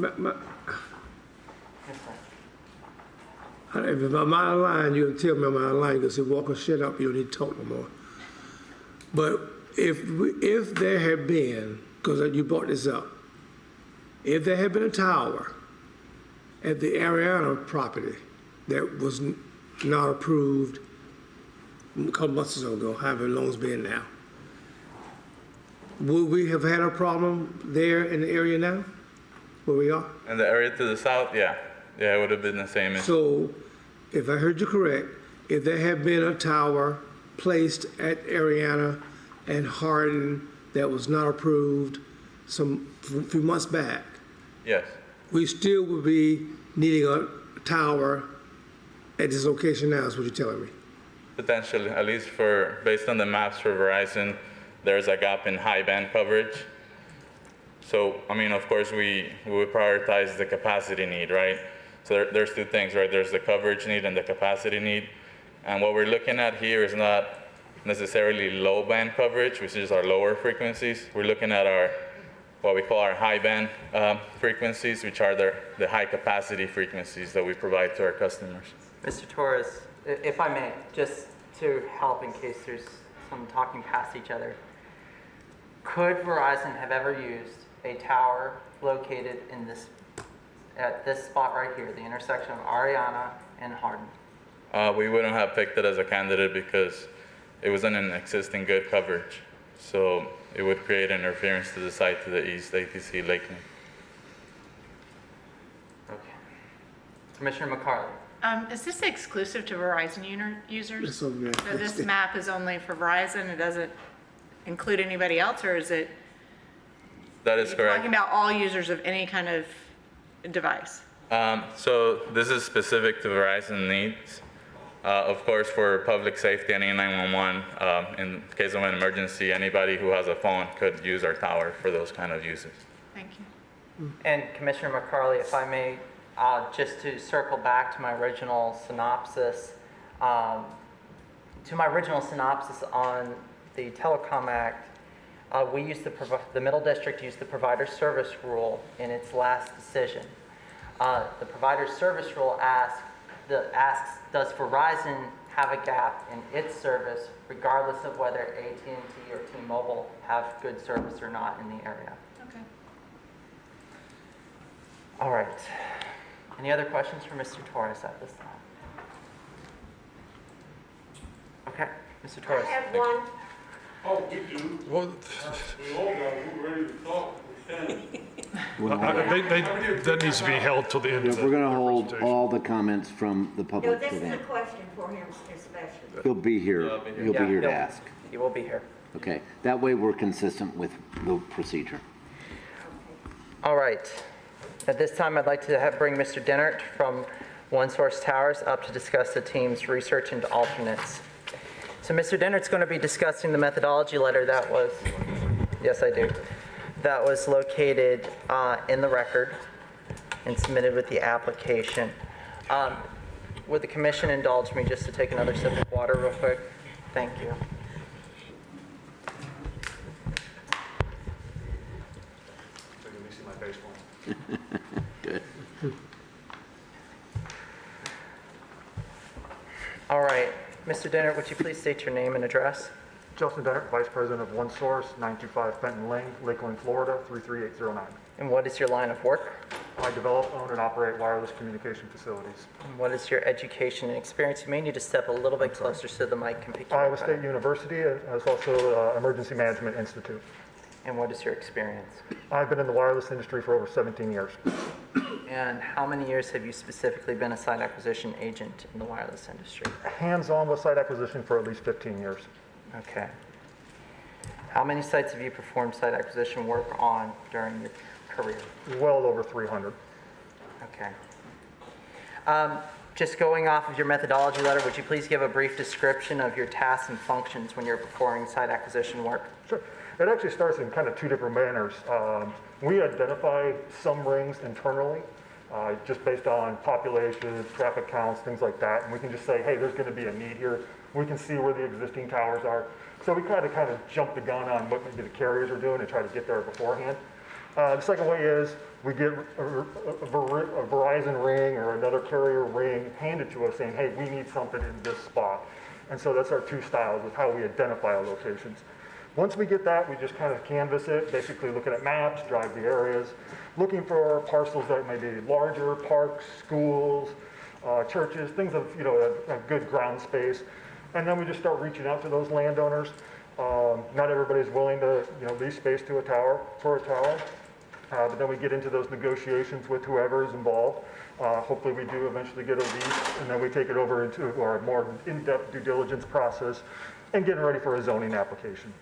I'm out of line, you can tell me I'm out of line. You can say, Walker, shut up, you don't need to talk no more. But if there had been, because you brought this up, if there had been a tower at the Ariana property that was not approved a couple months ago, however long it's been now, would we have had a problem there in the area now, where we are? In the area to the south, yeah. Yeah, it would have been the same issue. So, if I heard you correct, if there had been a tower placed at Ariana and Hardin that was not approved a few months back, yes, we still would be needing a tower at this location now, is what you're telling me? potentially, at least based on the maps for Verizon, there's a gap in high band coverage. So, I mean, of course, we would prioritize the capacity need, right? So there's two things, right? There's the coverage need and the capacity need. And what we're looking at here is not necessarily low band coverage, which is our lower frequencies. We're looking at what we call our high band frequencies, which are the high capacity frequencies that we provide to our customers. Mr. Torres, if I may, just to help in case there's some talking past each other, could Verizon have ever used a tower located at this spot right here, the intersection of Ariana and Hardin? We wouldn't have picked it as a candidate because it wasn't an existing good coverage. So it would create interference to the site to the east, ATC Lakeland. Okay. Commissioner McCarley. Is this exclusive to Verizon users? It's over there. So this map is only for Verizon, it doesn't include anybody else, or is it? That is correct. Talking about all users of any kind of device? So this is specific to Verizon needs. Of course, for public safety and 911, in case of an emergency, anybody who has a phone could use our tower for those kind of uses. Thank you. And Commissioner McCarley, if I may, just to circle back to my original synopsis, on the Telecom Act, we used the Middle District used the provider service rule in its last decision. The provider service rule asks, does Verizon have a gap in its service, regardless of whether AT&T or T-Mobile have good service or not in the area? Okay. All right. Any other questions for Mr. Torres at this time? Okay, Mr. Torres. I have one. Oh, we do. Well, we're ready to talk. That needs to be held till the end of the We're going to hold presentation. all the comments from the No, public this to is a then. question for him especially. He'll be here. He'll be here to ask. He will be here. Okay. That way we're consistent with the procedure. All right. At this time, I'd like to bring Mr. Dennert from One Source Towers up to discuss the team's research into alternates. So Mr. Dennert's going to be discussing the methodology letter that was, yes, I do, that was located in the record and submitted with the application. Would the commission indulge me just to take another sip of water real quick? Thank you. Good. All right. Mr. Dennert, would you please state your name and address? Justin Dennert, Vice President of One Source, 925 Fenton Lane, Lakeland, Florida, 33809. And what is your line of work? I develop, own, and operate wireless communication facilities. And what is your education and experience? You may need to step a little bit closer so the mic can pick you up. Iowa State University, and it's also Emergency Management Institute. And what is your experience? I've been in the wireless industry for over 17 years. And how many years have you specifically been a site acquisition agent in the wireless industry? Hands-on with site acquisition for at least 15 years. Okay. How many sites have you performed site acquisition work on during your career? Well over 300. Okay. Just going off of your methodology letter, would you please give a brief description of your tasks and functions when you're performing site acquisition work? Sure. It actually starts in kind of two different manners. We identify some rings internally, just based on population, traffic counts, things like that. And we can just say, hey, there's going to be a need here. We can see where the existing towers are. So we kind of jump the gun on what maybe the carriers are doing and try to get there beforehand. The second way is we get a Verizon ring or another carrier ring handed to us saying, hey, we need something in this spot. And so that's our two styles of how we identify our locations. Once we get that, we just kind of canvas it, basically looking at maps, drive the areas, looking for parcels that may be larger, parks, schools, churches, things of, a good ground space. And then we just start reaching out to those landowners. Not everybody's willing to, lease space to for a tower. But then we get into those negotiations with whoever is involved. Hopefully we do eventually get a lease, and then we take it over into our more in-depth due diligence process and getting ready for a zoning application.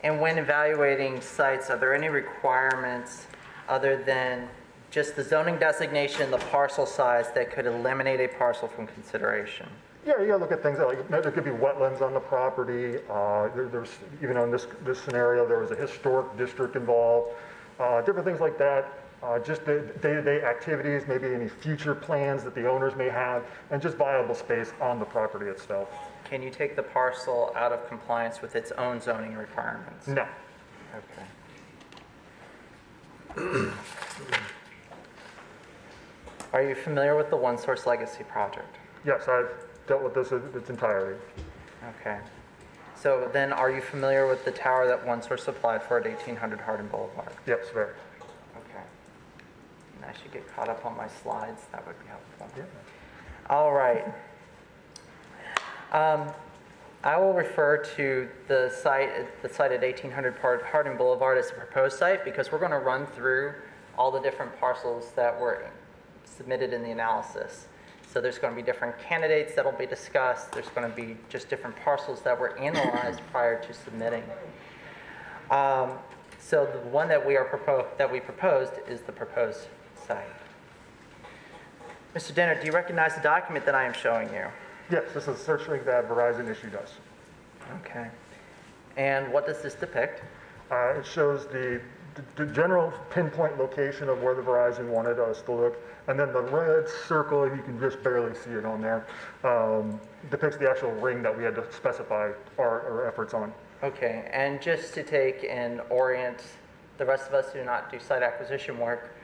And when evaluating sites, are there any requirements other than just the zoning designation, the parcel size that could eliminate a parcel from consideration? Yeah, you gotta look at things like, there could be wetlands on the property. There's, even in this scenario, there was a historic district involved. Different things like that. Just the day-to-day activities, maybe any future plans that the owners may have, and just viable space on the property itself. Can you take the parcel out of compliance with its own zoning requirements? No. Okay. Are you familiar with the One Source Legacy project? Yes, I've dealt with this in its entirety. Okay. So then are you familiar with the tower that One Source applied for at 1800 Hardin Boulevard? Yes, very. Okay. And I should get caught up on my slides. That would be helpful. Yeah. All right. I will refer to the site at 1800 Hardin Boulevard as the proposed site because we're going to run through all the different parcels that were submitted in the analysis. So there's going to be different candidates that will be discussed. There's going to be just different parcels that were analyzed prior to submitting. So the one that we proposed is the proposed site. Mr. Dennert, do you recognize the document that I am showing you? Yes, this is a search ring that Verizon issued us. Okay. And what does this depict? It shows the general pinpoint location of where the Verizon wanted us to look, and then the red circle, you can just barely see it on there, depicts the actual ring that we had to specify our efforts on. Okay, and just to take and orient the rest of us who do not do site acquisition work,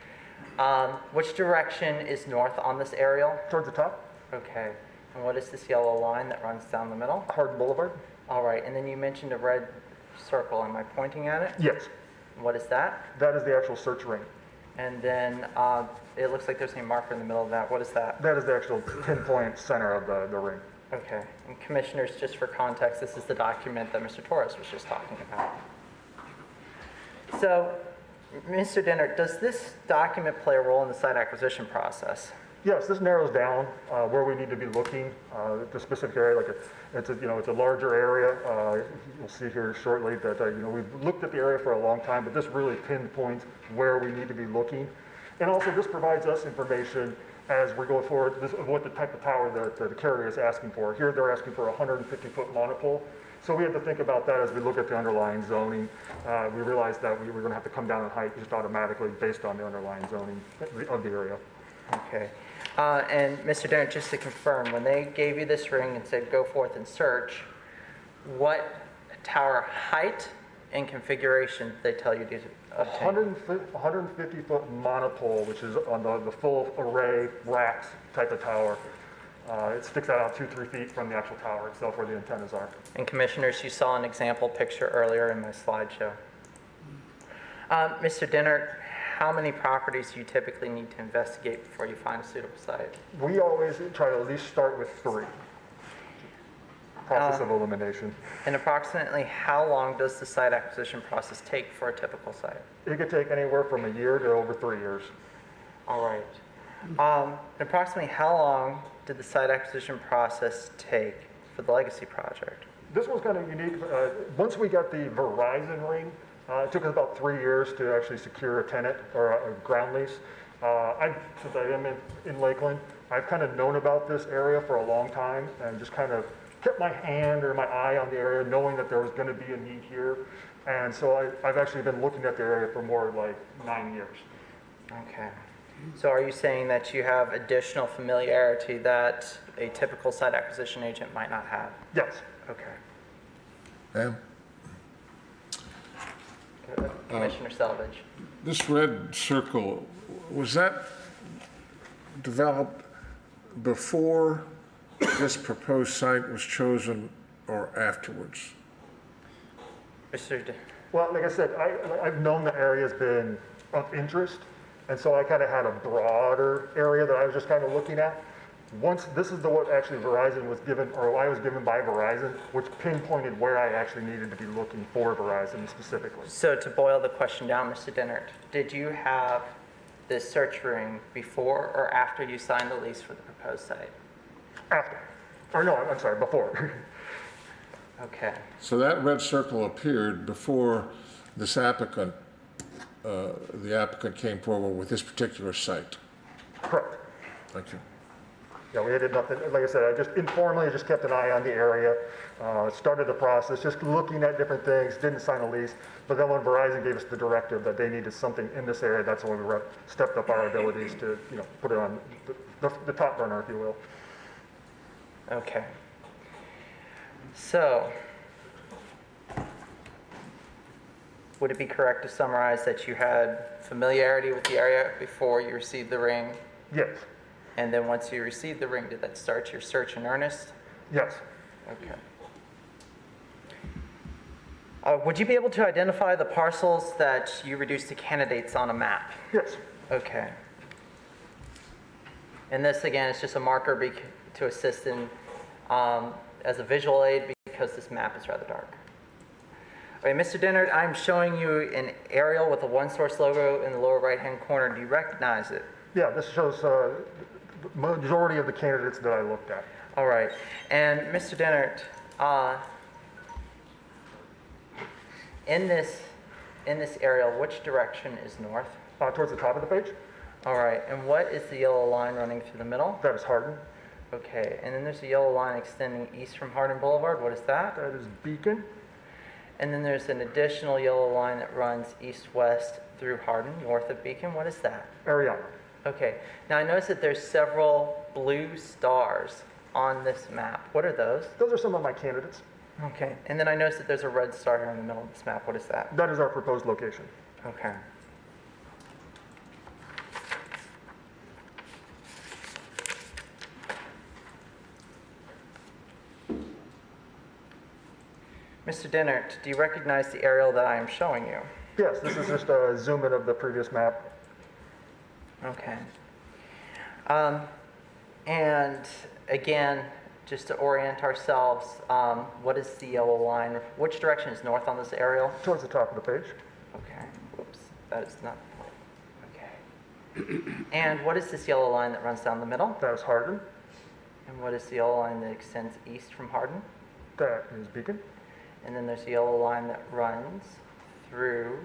which direction is north on this aerial? Towards the top. Okay. And what is this yellow line that runs down the middle? Hardin Boulevard. All right, and then you mentioned a red circle. Am I pointing at it? Yes. What is that? That is the actual search ring. And then it looks like there's a marker in the middle of that. What is that? That is the actual pinpoint center of the ring. Okay, and commissioners, just for context, this is the document that Mr. Torres was just talking about. So, Mr. Dennert, does this document play a role in the site acquisition process? Yes, this narrows down where we need to be looking, the specific area. Like it's a larger area. You'll see here shortly that we've looked at the area for a long time, but this really pinpoints where we need to be looking. And also, this provides us information as we go forward of what the type of tower that the carrier is asking for. Here, they're asking for a 150-foot monopole. So we have to think about that as we look at the underlying zoning. We realized that we were going to have to come down in height just automatically based on the underlying zoning of the area. Okay. And Mr. Dennert, just to confirm, when they gave you this ring and said go forth and search, what tower height and configuration did they tell you to obtain? 150-foot monopole, which is on the full array racks type of tower. It sticks out 2-3 feet from the actual tower itself where the antennas are. And commissioners, you saw an example picture earlier in my slideshow. Mr. Dennert, how many properties do you typically need to investigate before you find a suitable site? We always try to at least start with 3. Process of elimination. And approximately how long does the site acquisition process take for a typical site? It could take anywhere from a year to over 3 years. All right. And approximately how long did the site acquisition process take for the Legacy project? This was kind of unique. Once we got the Verizon ring, it took us about 3 years to actually secure a tenant or a ground lease. Since I am in Lakeland, I've kind of known about this area for a long time and just kind of kept my hand or my eye on the area, knowing that there was going to be a need here. And so I've actually been looking at the area for more like 9 years. Okay. So are you saying that you have additional familiarity that a typical site acquisition agent might not have? Yes. Okay. Ma'am? Commissioner Selvage. This red circle, was that developed before this proposed site was chosen or afterwards? Well, like I said, I've known the area's been of interest, and so I kind of had a broader area that I was just kind of looking at. Once, this is what actually Verizon was given, or I was given by Verizon, which pinpointed where I actually needed to be looking for Verizon specifically. So to boil the question down, Mr. Dennert, did you have this search ring before or after you signed the lease for the proposed site? After. Or no, I'm sorry, before. Okay. So that red circle appeared before this applicant, the applicant came forward with this particular site? Correct. Thank you. Yeah, we did nothing. Like I said, I just informally just kept an eye on the area, started the process, just looking at different things, didn't sign a lease. But then when Verizon gave us the directive that they needed something in this area, that's when we stepped up our abilities to, put it on the top burner, if you will. Okay. So, would it be correct to summarize that you had familiarity with the area before you received the ring? Yes. And then once you received the ring, did that start your search in earnest? Yes. Okay. Would you be able to identify the parcels that you reduced to candidates on a map? Yes. Okay. And this, again, is just a marker to assist in as a visual aid because this map is rather dark. Okay, Mr. Dennert, I'm showing you an aerial with a OneSource logo in the lower right-hand corner. Do you recognize it? Yeah, this shows the majority of the candidates that I looked at. All right. And Mr. Dennert, in this aerial, which direction is north? Towards the top of the page. All right. And what is the yellow line running through the middle? That is Hardin. Okay. And then there's a yellow line extending east from Hardin Boulevard. What is that? That is Beacon. And then there's an additional yellow line that runs east-west through Hardin, north of Beacon. What is that? Ariana. Okay. Now I notice that there's several blue stars on this map. What are those? Those are some of my candidates. Okay. And then I notice that there's a red star here in the middle of this map. What is that? That is our proposed location. Okay. Mr. Dennert, do you recognize the aerial that I am showing you? Yes, this is just a zoom in of the previous map. Okay. And again, just to orient ourselves, what is the yellow line? Which direction is north on this aerial? Towards the top of the page. Okay, whoops, that is not, okay. And what is this yellow line that runs down the middle? That is Hardin. And what is the yellow line that extends east from Hardin? That is Beacon. And then there's the yellow line that runs through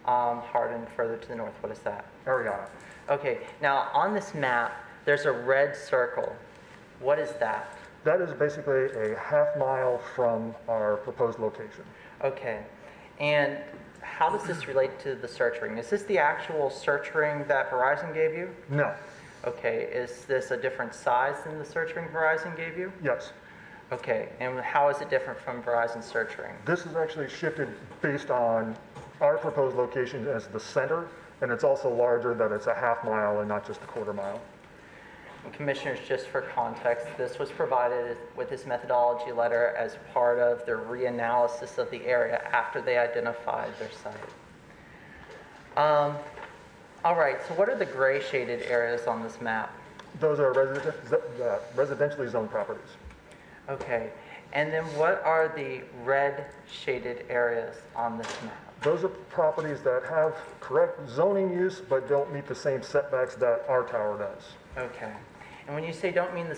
Hardin further to the north. What is that? Ariana. Okay, now on this map, there's a red circle. What is that? That is basically a half mile from our proposed location. Okay, and how does this relate to the search ring? Is this the actual search ring that Verizon gave you? No. Okay, is this a different size than the search ring Verizon gave you? Yes. Okay, and how is it different from Verizon's search ring? This is actually shifted based on our proposed location as the center, and it's also larger that it's a half mile and not just a quarter mile. And Commissioners, just for context, this was provided with this methodology letter as part of their reanalysis of the area after they identified their site. All right, so what are the gray shaded areas on this map? Those are residentially zoned properties. Okay, and then what are the red shaded areas on this map? Those are properties that have correct zoning use but don't meet the same setbacks that our tower does. Okay, and when you say don't meet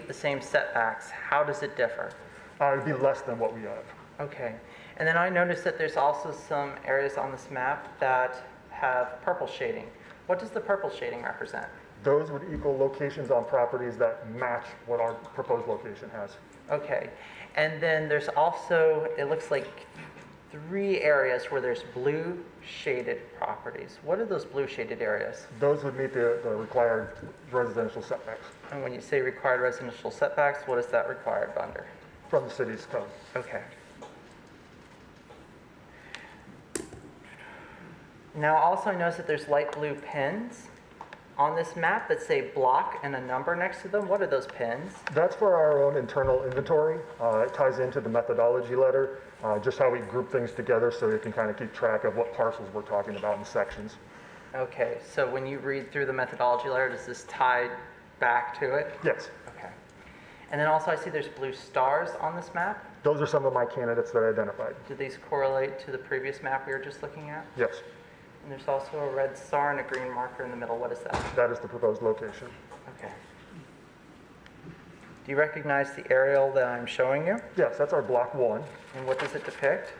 the same setbacks, how does it differ? It would be less than what we have. Okay, and then I noticed that there's also some areas on this map that have purple shading. What does the purple shading represent? Those would equal locations on properties that match what our proposed location has. Okay, and then there's also, it looks like 3 areas where there's blue shaded properties. What are those blue shaded areas? Those would meet the required residential setbacks. And when you say required residential setbacks, what is that required under? From the city's code. Okay. Now also I notice that there's light blue pins on this map that say block and a number next to them. What are those pins? That's for our own internal inventory. It ties into the methodology letter, just how we group things together so we can kind of keep track of what parcels we're talking about in sections. Okay, so when you read through the methodology letter, does this tie back to it? Yes. Okay. And then also I see there's blue stars on this map. Those are some of my candidates that I identified. Do these correlate to the previous map we were just looking at? Yes. And there's also a red star and a green marker in the middle. What is that? That is the proposed location. Okay. Do you recognize the aerial that I'm showing you? Yes, that's our block 1. And what does it depict?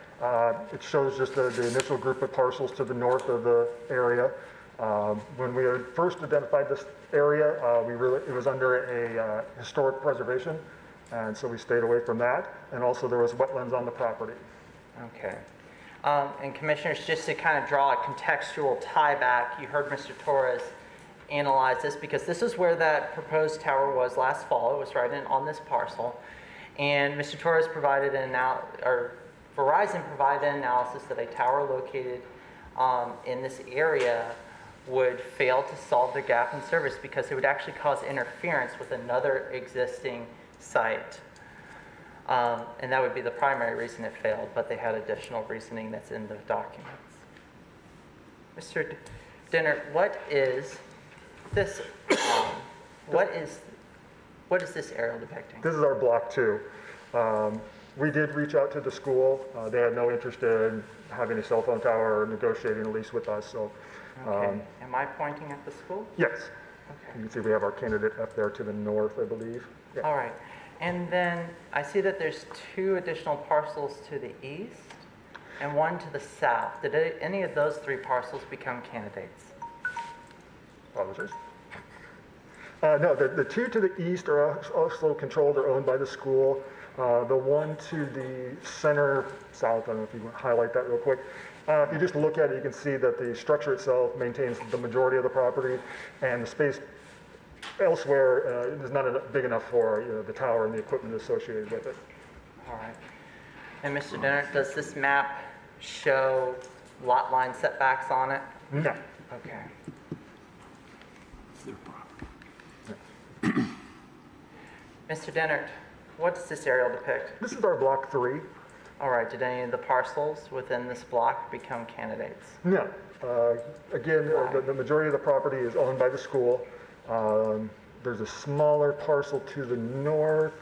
It shows just the initial group of parcels to the north of the area. When we had first identified this area, it was under a historic preservation, and so we stayed away from that. And also there was wetlands on the property. Okay. And Commissioners, just to kind of draw a contextual tie back, you heard Mr. Torres analyze this because this is where that proposed tower was last fall. It was right on this parcel. And Mr. Torres provided Verizon provided an analysis that a tower located in this area would fail to solve the gap in service because it would actually cause interference with another existing site. And that would be the primary reason it failed, but they had additional reasoning that's in the documents. Mr. Dinner, what is this? What is this aerial depicting? This is our block 2. We did reach out to the school. They had no interest in having a cell phone tower or negotiating a lease with us. So, Okay. Am I pointing at the school? yes. Okay. You can see we have our candidate up there to the north, I believe. Yeah. All right. And then I see that there's 2 additional parcels to the east and 1 to the south. Did any of those 3 parcels become candidates? Apologies. No, the 2 to the east are also controlled or owned by the school. The 1 to the center south, I don't know if you want to highlight that real quick. If you just look at it, you can see that the structure itself maintains the majority of the property, and the space elsewhere is not big enough for the tower and the equipment associated with it. All right. And Mr. Dinner, does this map show lot line setbacks on it? No. Okay. Mr. Dennert, what does this aerial depict? This is our block 3. All right, did any of the parcels within this block become candidates? No. Again, the majority of the property is owned by the school. There's a smaller parcel to the north.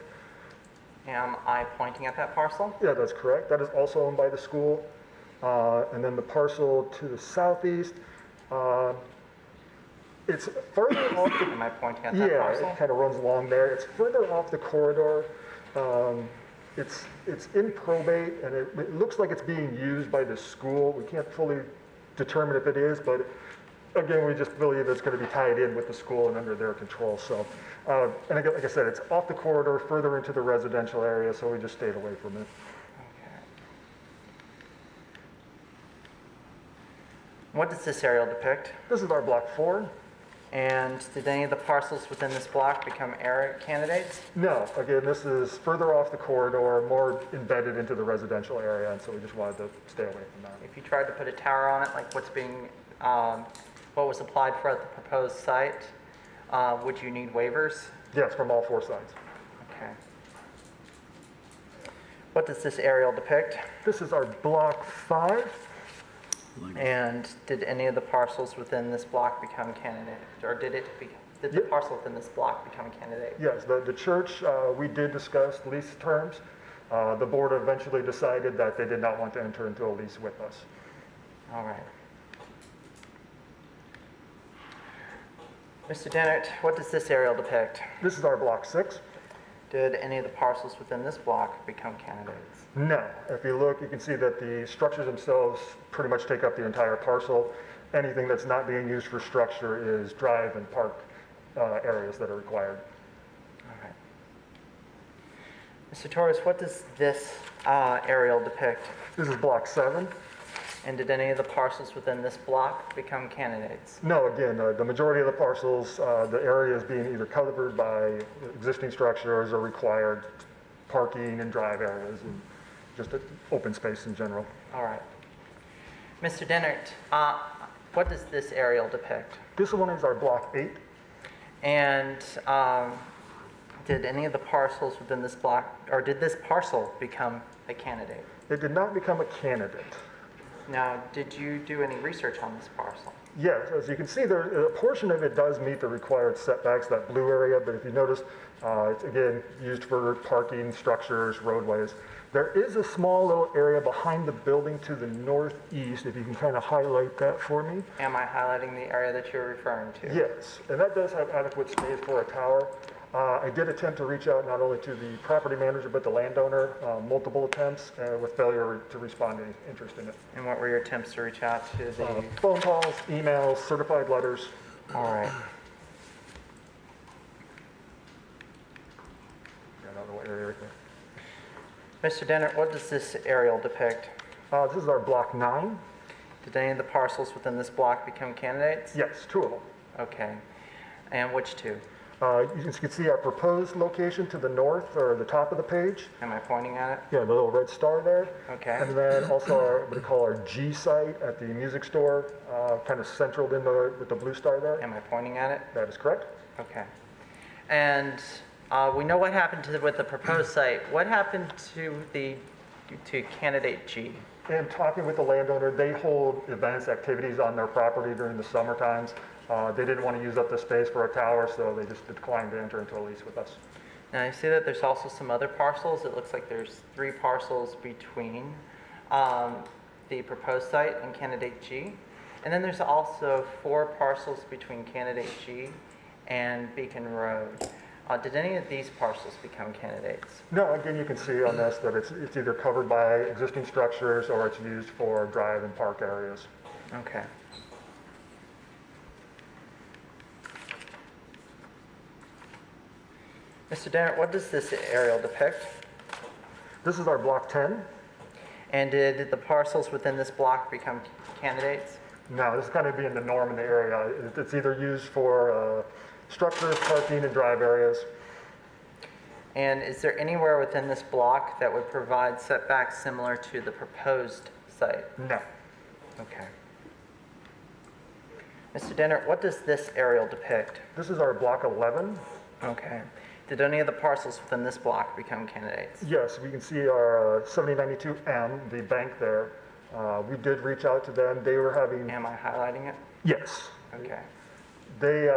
Am I pointing at that parcel? Yeah, that's correct. That is also owned by the school. And then the parcel to the southeast, it's further off the... Am I pointing at that Yeah, parcel? it kind of runs along there. It's further off the corridor. It's in probate, and it looks like it's being used by the school. We can't fully determine if it is, but again, we just believe it's going to be tied in with the school and under their control. So, and again, like I said, it's off the corridor, further into the residential area, so we just stayed away from it. What does this aerial depict? This is our block 4. And did any of the parcels within this block become area candidates? No, again, this is further off the corridor, more embedded into the residential area, and so we just wanted to stay away from that. If you tried to put a tower on it, like what was applied for at the proposed site, would you need waivers? Yes, from all 4 sides. Okay. What does this aerial depict? This is our block 5. And did any of the parcels within this block become candidate? Or did the parcel within this block become a candidate? Yes, the church, we did discuss lease terms. The board eventually decided that they did not want to enter into a lease with us. All right. Mr. Dennert, what does this aerial depict? This is our block 6. Did any of the parcels within this block become candidates? No. If you look, you can see that the structures themselves pretty much take up the entire parcel. Anything that's not being used for structure is drive and park areas that are required. All right. Mr. Torres, what does this aerial depict? This is block 7. And did any of the parcels within this block become candidates? No, again, the majority of the parcels, the area is being either covered by existing structures or required parking and drive areas and just open space in general. All right. Mr. Dennert, what does this aerial depict? This one is our block 8. And did any of the parcels within this block, or did this parcel become a candidate? It did not become a candidate. Now, did you do any research on this parcel? Yes, as you can see, a portion of it does meet the required setbacks, that blue area, but if you notice, it's again used for parking, structures, roadways. There is a small little area behind the building to the northeast, if you can kind of highlight that for me. Am I highlighting the area that you're referring to? Yes, and that does have adequate space for a tower. I did attempt to reach out not only to the property manager, but the landowner, multiple attempts, with failure to respond to any interest in it. And what were your attempts to reach out to the... Phone calls, emails, certified letters. All right. I don't know what area right there. Mr. Dennert, what does this aerial depict? This is our block 9. Did any of the parcels within this block become candidates? Yes, 2 of them. Okay. And which 2? You can see our proposed location to the north, or the top of the page. Am I pointing at it? Yeah, the little red star there. Okay. And then also what we call our G site at the music store, kind of centraled in with the blue star there. Am I pointing at it? That is correct. Okay. And we know what happened with the proposed site. What happened to candidate G? In talking with the landowner, they hold events, activities on their property during the summer times. They didn't want to use up the space for a tower, so they just declined to enter into a lease with us. Now, you see that there's also some other parcels. It looks like there's 3 parcels between the proposed site and candidate G. And then there's also 4 parcels between candidate G and Beacon Road. Did any of these parcels become candidates? No, again, you can see on this that it's either covered by existing structures or it's used for drive and park areas. Okay. Mr. Dennert, what does this aerial depict? This is our block 10. And did the parcels within this block become candidates? No, this is kind of being the norm in the area. It's either used for structures, parking, and drive areas. And is there anywhere within this block that would provide setbacks similar to the proposed site? No. Okay. Mr. Dennert, what does this aerial depict? This is our block 11. Okay. Did any of the parcels within this block become candidates? Yes, we can see our 7092M, the bank there. We did reach out to them. They were having... Am I highlighting it? Yes. Okay. They,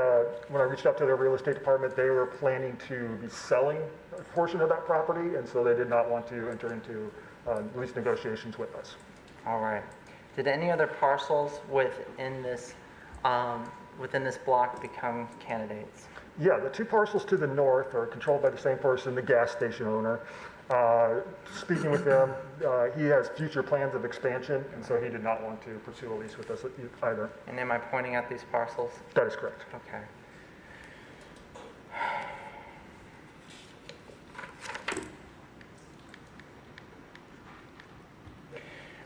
when I reached out to their real estate department, they were planning to be selling portion of that property, and so they did not want to enter into lease negotiations with us. All right. Did any other parcels within this block become candidates? Yeah, the two parcels to the north are controlled by the same person, the gas station owner. Speaking with him, he has future plans of expansion, and so he did not want to pursue a lease with us either. And am I pointing at these parcels? That is correct. Okay.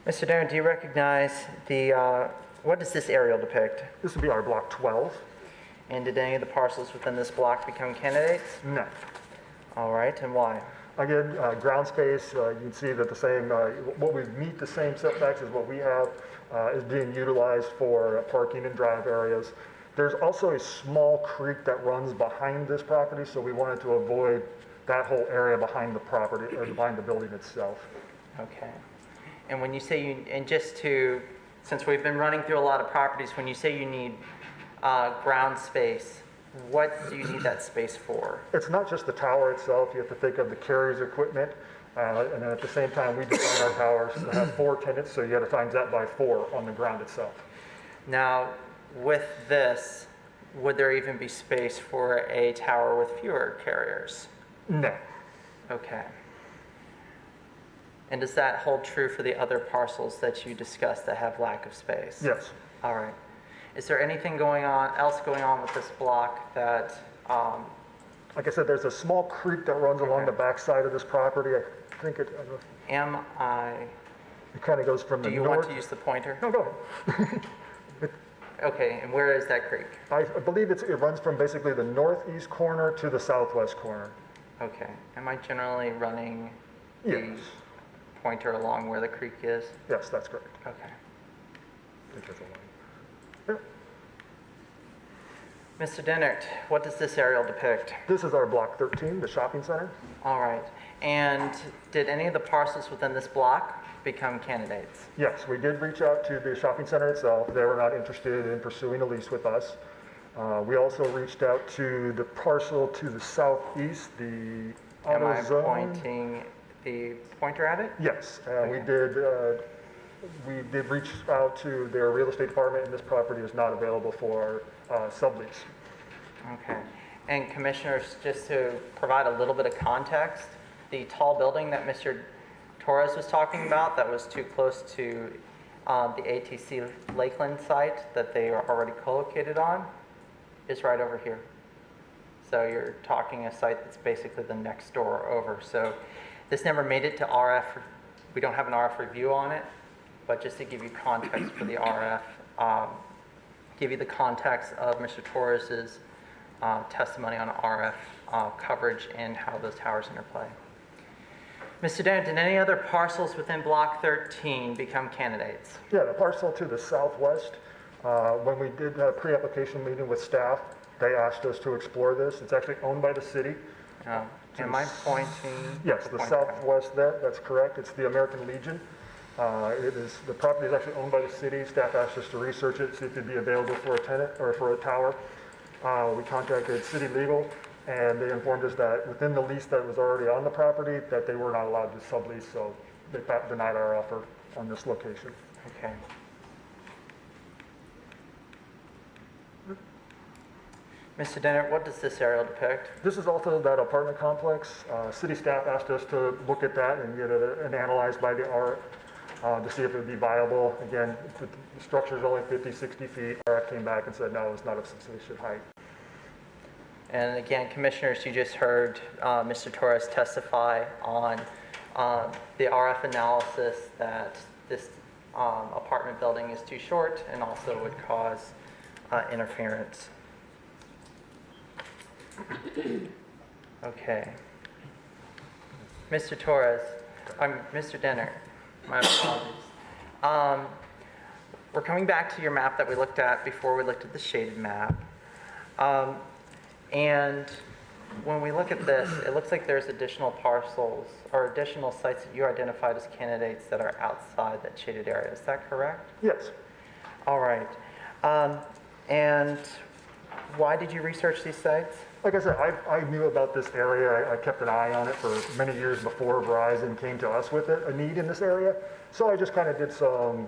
Mr. Darren, do you recognize what does this aerial depict? This would be our block 12. And did any of the parcels within this block become candidates? No. All right, and why? Again, ground space, you can see that the same, what would meet the same setbacks as what we have is being utilized for parking and drive areas. There's also a small creek that runs behind this property, so we wanted to avoid that whole area behind the property, or behind the building itself. Okay. And when you say and just to, since we've been running through a lot of properties, when you say you need ground space, what do you need that space for? It's not just the tower itself. You have to think of the carrier's equipment. And then at the same time, we design our towers to have 4 tenants, so you got to times that by 4 on the ground itself. Now, with this, would there even be space for a tower with fewer carriers? No. Okay. And does that hold true for the other parcels that you discussed that have lack of space? Yes. All right. Is there anything else going on with this block that? Like I said, there's a small creek that runs along the backside of this property. I think it. It kind of goes from the north. Do you want to use the pointer? No, go ahead. Okay, and where is that creek? I believe it runs from basically the northeast corner to the southwest corner. Okay. Am I generally running Yes. the pointer along where the creek is? Yes, that's correct. Okay. I think there's a line. Mr. Dennert, what does this aerial depict? This is our block 13, the shopping center. All right. And did any of the parcels within this block become candidates? Yes, we did reach out to the shopping center itself. They were not interested in pursuing a lease with us. We also reached out to the parcel to the southeast, the Am I AutoZone. pointing the pointer at it? Yes, we did reach out to their real estate department, and this property is not available for sublease. Okay. And commissioners, just to provide a little bit of context, the tall building that Mr. Torres was talking about that was too close to the ATC Lakeland site that they are already co-located on is right over here. So you're talking a site that's basically the next door over. So this never made it to RF. We don't have an RF review on it, but just to give you context for the RF, give you the context of Mr. Torres's testimony on RF coverage and how those towers interplay. Mr. Dennett, did any other parcels within Block 13 become candidates? Yeah, the parcel to the southwest, when we did a pre-application meeting with staff, they asked us to explore this. It's actually owned by the city. Am I pointing? Yes, the southwest there, that's correct. It's the American Legion. The property is actually owned by the city. Staff asked us to research it, see if it'd be available for a tenant or for a tower. We contacted city legal, and they informed us that within the lease that was already on the property, that they were not allowed to sublease, so they denied our offer on this location. Okay. Mr. Dennett, what does this aerial depict? This is also that apartment complex. City staff asked us to look at that and get it analyzed by the RF to see if it would be viable. Again, the structure is only 50, 60 feet. RF came back and said, no, it's not of sufficient height. And again, commissioners, you just heard Mr. Torres testify on the RF analysis that this apartment building is too short and also would cause interference. Okay. Mr. Torres, Mr. Denner, my apologies. We're coming back to your map that we looked at before we looked at the shaded map. And when we look at this, it looks like there's additional parcels or additional sites that you identified as candidates that are outside that shaded area. Is that correct? Yes. All right. And why did you research these sites? like I said, I knew about this area. I kept an eye on it for many years before Verizon came to us with a need in this area. So I just kind of did some,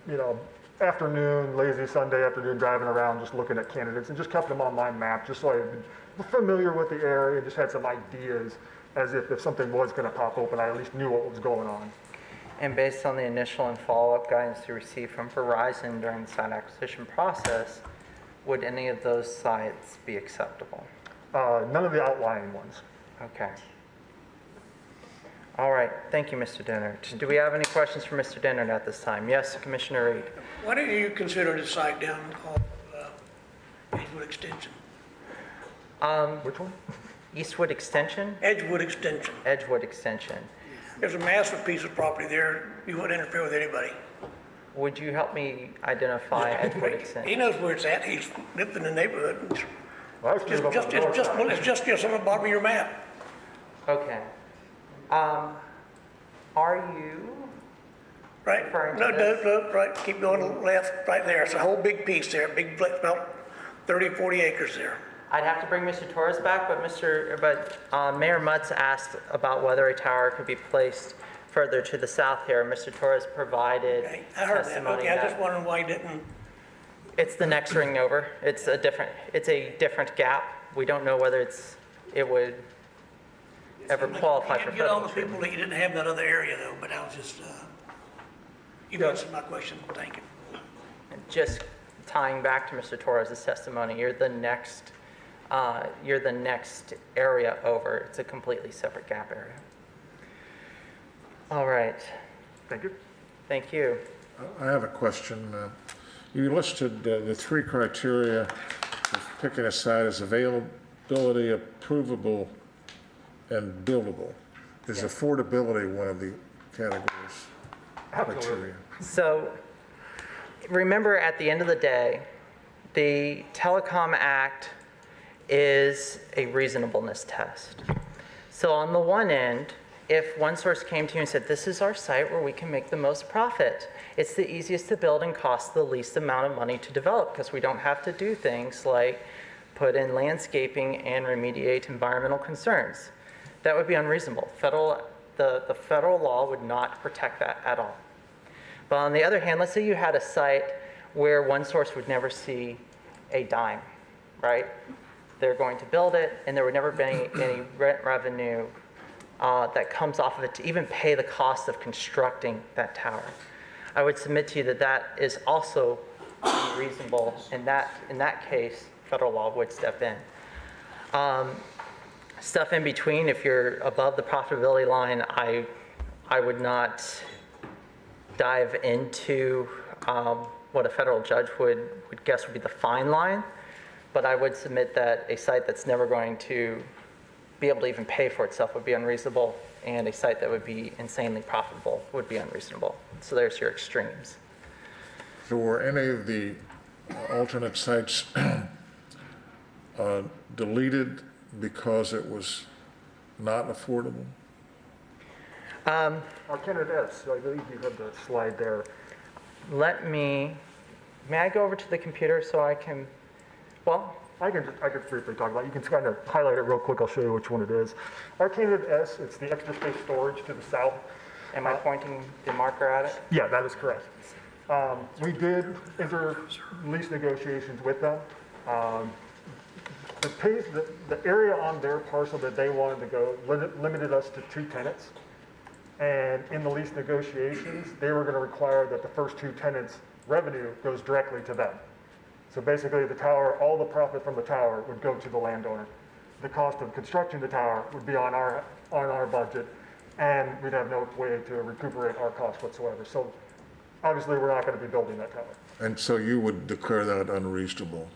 lazy Sunday afternoon driving around, just looking at candidates and just kept them on my map just so I was familiar with the area and just had some ideas as if something was going to pop open, I at least knew what was going on. And based on the initial and follow-up guidance you received from Verizon during the site acquisition process, would any of those sites be acceptable? None of the outlying ones. Okay. All right, thank you, Mr. Dennert. Do we have any questions for Mr. Dennert at this time? Yes, Commissioner Reed. Why didn't you consider the site down called Edgewood Extension? Which one? Eastwood Extension? Edgewood Extension. Edgewood Extension. There's a massive piece of property there. You wouldn't interfere with anybody. Would you help me identify Edgewood Extension? He knows where it's at. He's lived in the neighborhood. Well, It's just on the bottom of your map. Okay. Are you Right? referring No, to this? no, right. Keep going left, right there. It's a whole big piece there. Big, about 30, 40 acres there. I'd have to bring Mr. Torres back, but Mayor Mutz asked about whether a tower could be placed further to the south here. Mr. Torres provided Okay, I heard that. testimony Okay, I that just wondered why he didn't. it's the next ring over. It's a different gap. We don't know whether it would ever qualify for Get all federal the people that you didn't have in that other area though, but I was just, you answered my question. Thank you. Just tying back to Mr. Torres' testimony, you're the next area over. It's a completely separate gap area. All right. Thank you. Thank you. I have a question. You listed the three criteria of picking a site as availability, approvable, and buildable. Is affordability one of the categories? Criteria? So remember, at the end of the day, the Telecom Act is a reasonableness test. So on the one end, if OneSource came to you and said, this is our site where we can make the most profit, it's the easiest to build and costs the least amount of money to develop because we don't have to do things like put in landscaping and remediate environmental concerns. That would be unreasonable. The federal law would not protect that at all. But on the other hand, let's say you had a site where OneSource would never see a dime, right? They're going to build it, and there would never be any rent revenue that comes off of it to even pay the cost of constructing that tower. I would submit to you that that is also unreasonable. In that case, federal law would step in. Stuff in between, if you're above the profitability line, I would not dive into what a federal judge would guess would be the fine line, but I would submit that a site that's never going to be able to even pay for itself would be unreasonable, and a site that would be insanely profitable would be unreasonable. So there's your extremes. So were any of the alternate sites deleted because it was not affordable? Our candidate S, I believe you had the slide there. May I go over to the computer so I can, I can briefly talk about it. You can kind of highlight it real quick. I'll show you which one it is. Our candidate S, it's the extra space storage to the south. Am I pointing the marker at it? Yeah, that is correct. We did enter lease negotiations with them. The area on their parcel that they wanted to go limited us to 2 tenants. And in the lease negotiations, they were going to require that the first 2 tenants' revenue goes directly to them. So basically the tower, all the profit from the tower would go to the landowner. The cost of constructing the tower would be on our budget, and we'd have no way to recuperate our costs whatsoever. So obviously we're not going to be building that tower. And so you would declare that unreasonable?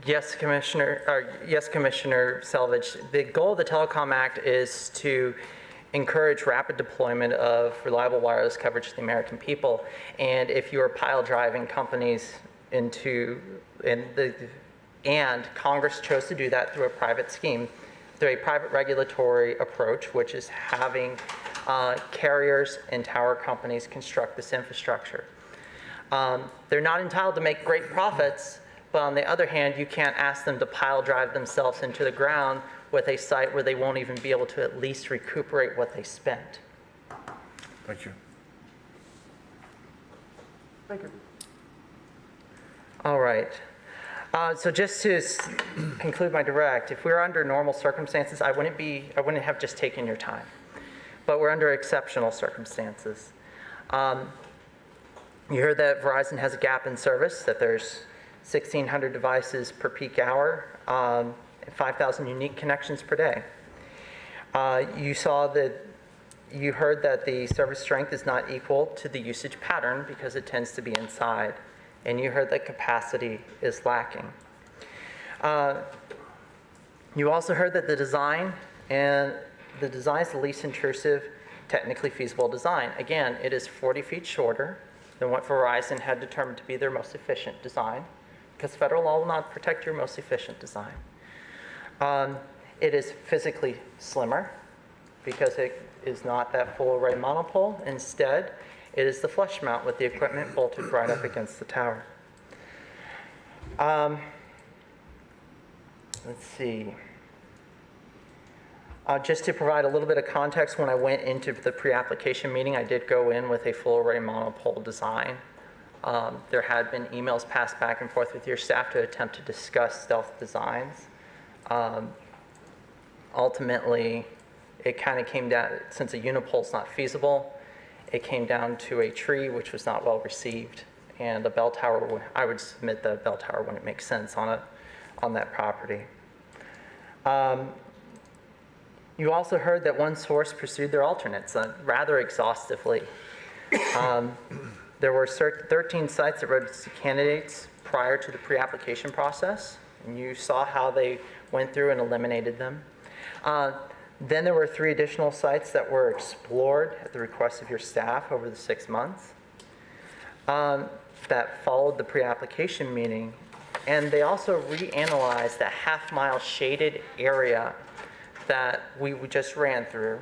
Yes, Commissioner Selvage. The goal of the Telecom Act is to encourage rapid deployment of reliable wireless coverage to the American people. And if you are pile driving companies and Congress chose to do that through a private scheme, through a private regulatory approach, which is having carriers and tower companies construct this infrastructure. They're not entitled to make great profits, But on the other hand, you can't ask them to pile drive themselves into the ground with a site where they won't even be able to at least recuperate what they spent. Thank you. Thank you. All right. So just to conclude my direct, if we were under normal circumstances, I wouldn't have just taken your time. But we're under exceptional circumstances. You heard that Verizon has a gap in service, that there's 1,600 devices per peak hour, and 5,000 unique connections per day. You heard that the service strength is not equal to the usage pattern because it tends to be inside. And you heard that capacity is lacking. You also heard that the design is the least intrusive, technically feasible design. Again, it is 40 feet shorter than what Verizon had determined to be their most efficient design, because federal law will not protect your most efficient design. It is physically slimmer because it is not that full array monopole. Instead, it is the flush mount with the equipment bolted right up against the tower. Let's see. Just to provide a little bit of context, when I went into the pre-application meeting, I did go in with a full array monopole design. There had been emails passed back and forth with your staff to attempt to discuss stealth designs. Ultimately, it kind of came down, since a unipole is not feasible, it came down to a tree which was not well received, and a bell tower, I would submit that a bell tower wouldn't make sense on that property. You also heard that one source pursued their alternates rather exhaustively. There were 13 sites that registered candidates prior to the pre-application process, and you saw how they went through and eliminated them. Then there were 3 additional sites that were explored at the request of your staff over the 6 months that followed the pre-application meeting. And they also reanalyzed that half-mile shaded area that we just ran through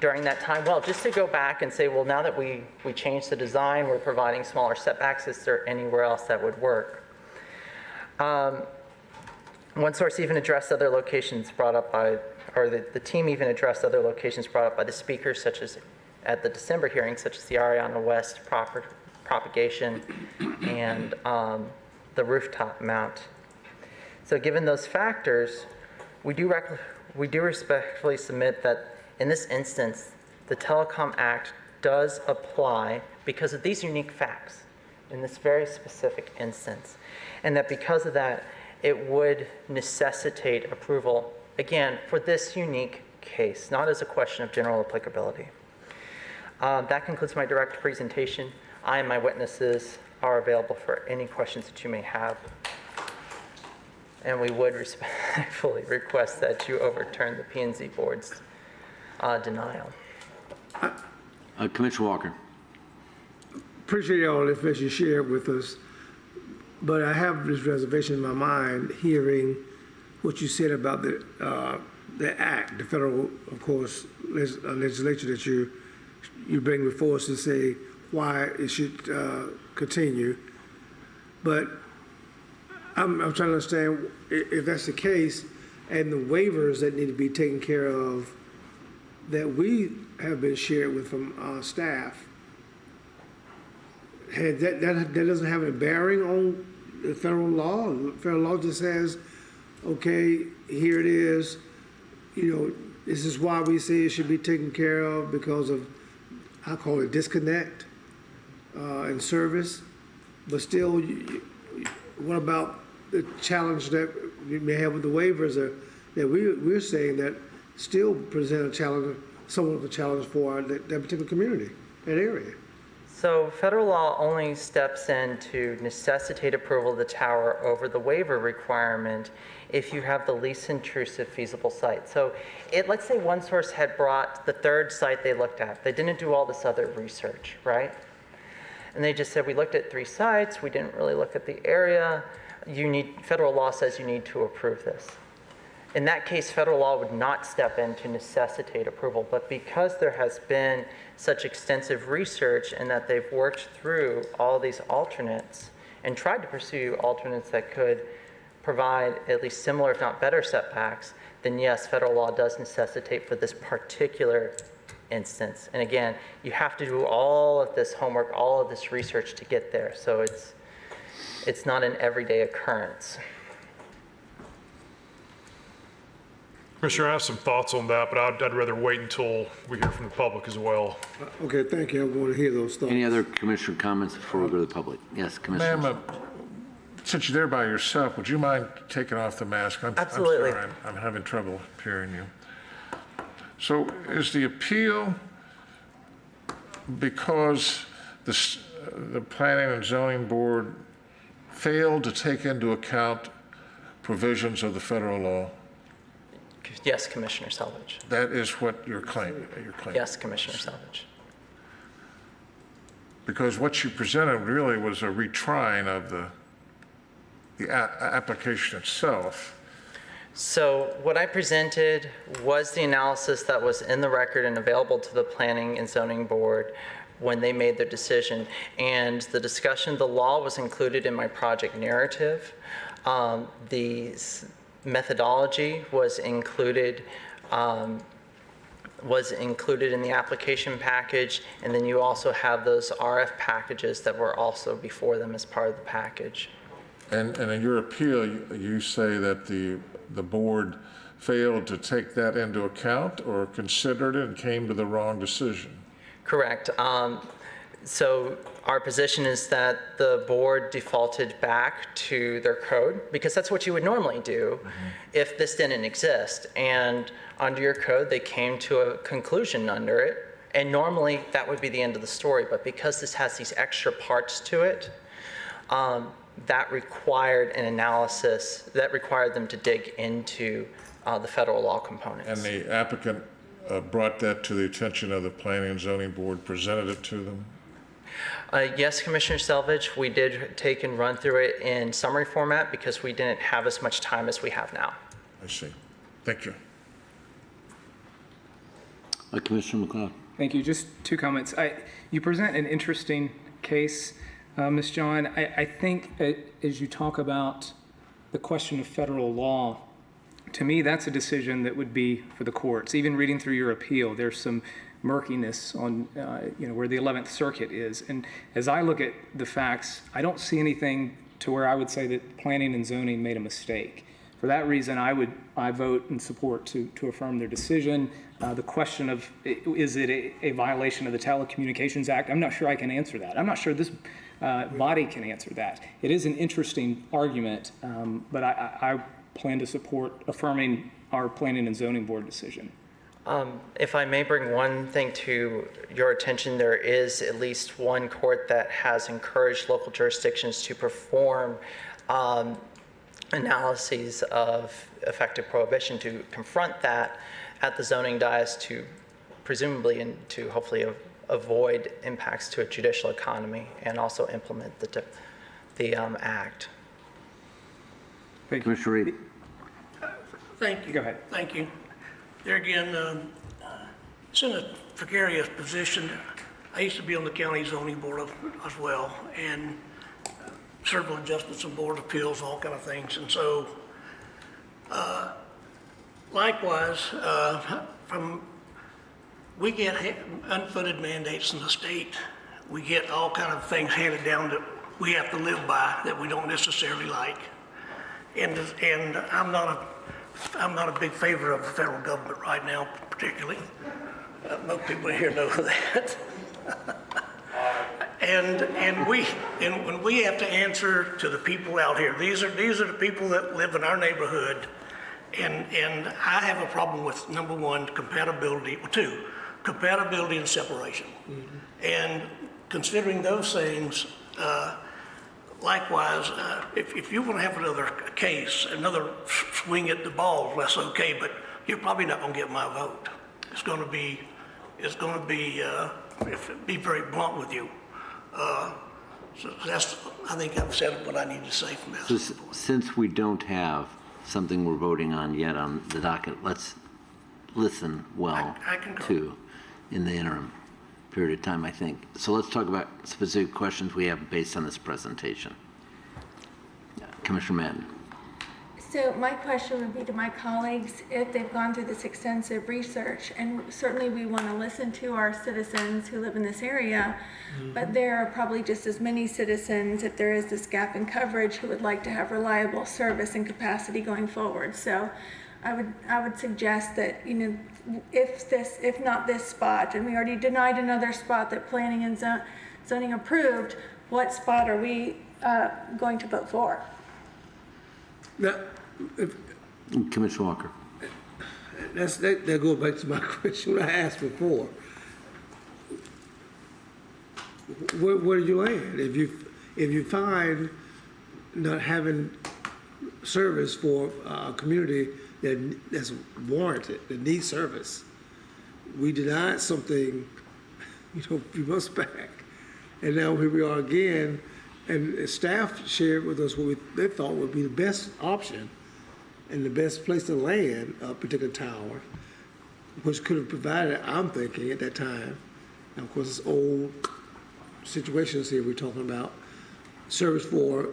during that time. Well, just to go back and say, well, now that we changed the design, we're providing smaller setbacks, is there anywhere else that would work? One source even addressed other locations brought up by, or the team even addressed other locations brought up by the speakers, such as at the December hearing, such as the Ariana West propagation and the rooftop mount. So given those factors, we do respectfully submit that in this instance, the Telecom Act does apply because of these unique facts in this very specific instance, and that because of that, it would necessitate approval, again, for this unique case, not as a question of general applicability. That concludes my direct presentation. I and my witnesses are available for any questions that you may have. And we would respectfully request that you overturn the P&Z Board's denial. Commissioner Walker. Appreciate all the information you shared with us, but I have this reservation in my mind hearing what you said about the act, the federal, of course, legislature that you bring before us to say why it should continue. But I'm trying to understand if that's the case, and the waivers that need to be taken care of that we have been shared with from our staff, that doesn't have any bearing on the federal law. Federal law just says, okay, here it is. You know, this is why we say it should be taken care of because of, I call it disconnect in service. But still, what about the challenge that we may have with the waivers that we're saying that still present a challenge, somewhat of a challenge for that particular community, that area? So federal law only steps in to necessitate approval of the tower over the waiver requirement if you have the least intrusive feasible site. So let's say one source had brought the 3rd site they looked at. They didn't do all this other research, right? And they just said, we looked at 3 sites, we didn't really look at the area. Federal law says you need to approve this. In that case, federal law would not step in to necessitate approval, but because there has been such extensive research and that they've worked through all these alternates, and tried to pursue alternates that could provide at least similar, if not better setbacks, then yes, federal law does necessitate for this particular instance. And again, you have to do all of this homework, all of this research to get there. So it's not an everyday occurrence. Commissioner, I have some thoughts on that, but I'd rather wait until we hear from the public as well. Okay, thank you. I want to hear those thoughts. Any other commissioner comments before we go to the public? Yes, Commissioner. Ma'am, since you're there by yourself, would you mind taking off the mask? Absolutely. I'm sorry, I'm having trouble hearing you. So is the appeal because the Planning and Zoning Board failed to take into account provisions of the federal law? Yes, Commissioner Selvage. That is what you're claiming? Yes, Commissioner Selvage. Because what you presented really was a retrying of the application itself. So what I presented was the analysis that was in the record and available to the Planning and Zoning Board when they made their decision. And the discussion of the law was included in my project narrative. The methodology was included in the application package, and then you also have those RF packages that were also before them as part of the package. And in your appeal, you say that the board failed to take that into account or considered it and came to the wrong decision? Correct. So our position is that the board defaulted back to their code, because that's what you would normally do if this didn't exist. And under your code, they came to a conclusion under it. And normally that would be the end of the story. But because this has these extra parts to it, that required an analysis, that required them to dig into the federal law components. And the applicant brought that to the attention of the Planning and Zoning Board, presented it to them? Yes, Commissioner Selvage, we did take and run through it in summary format because we didn't have as much time as we have now. I see. Thank you. Commissioner McLeod. Thank you. Just two comments. You present an interesting case, Ms. John. I think as you talk about the question of federal law, to me, that's a decision that would be for the courts. Even reading through your appeal, there's some murkiness on where the 11th Circuit is. And as I look at the facts, I don't see anything to where I would say that planning and zoning made a mistake. For that reason, I vote in support to affirm their decision. The question of, is it a violation of the Telecommunications Act? I'm not sure I can answer that. I'm not sure this body can answer that. It is an interesting argument, but I plan to support affirming our Planning and Zoning Board decision. If I may bring one thing to your attention, there is at least one court that has encouraged local jurisdictions to perform analyses of effective prohibition to confront that at the zoning dais to presumably and to hopefully avoid impacts to a judicial economy and also implement the act. Thank you. Commissioner Reed. Thank you. Go ahead. Thank you. There again, it's in a precarious position. I used to be on the county zoning board as well, and several adjustments and board of appeals, all kind of things. And so, likewise, we get unfunded mandates in the state. We get all kind of things handed down that we have to live by that we don't necessarily like. And I'm not a big favor of the federal government right now, particularly. Most people here know that. And when we have to answer to the people out here, these are the people that live in our neighborhood, and I have a problem with number one, compatibility, or two, compatibility and separation. And considering those things, likewise, if you want to have another case, another swing at the ball, that's okay, but you're probably not going to get my vote. It's going to be very blunt with you. So I think I've said what I need to say from that. So since we don't have something we're voting on yet on the docket, let's listen well to in the interim period of time, I think. So let's talk about specific questions we have based on this presentation. Commissioner Madden. So my question would be to my colleagues, if they've gone through this extensive research, and certainly we want to listen to our citizens who live in this area, but there are probably just as many citizens, if there is this gap in coverage, who would like to have reliable service and capacity going forward. So I would suggest that, if not this spot, and we already denied another spot that planning and zoning approved, what spot are we going to vote for? Now, Commissioner Walker. That goes back to my question I asked before. Where do you land? If you find not having service for a community that's warranted, that needs service, we denied something, a few months back, and now here we are again. And staff shared with us what they thought would be the best option and the best place to land a particular tower, which could have provided, I'm thinking at that time, and of course it's old situations here we're talking about, service for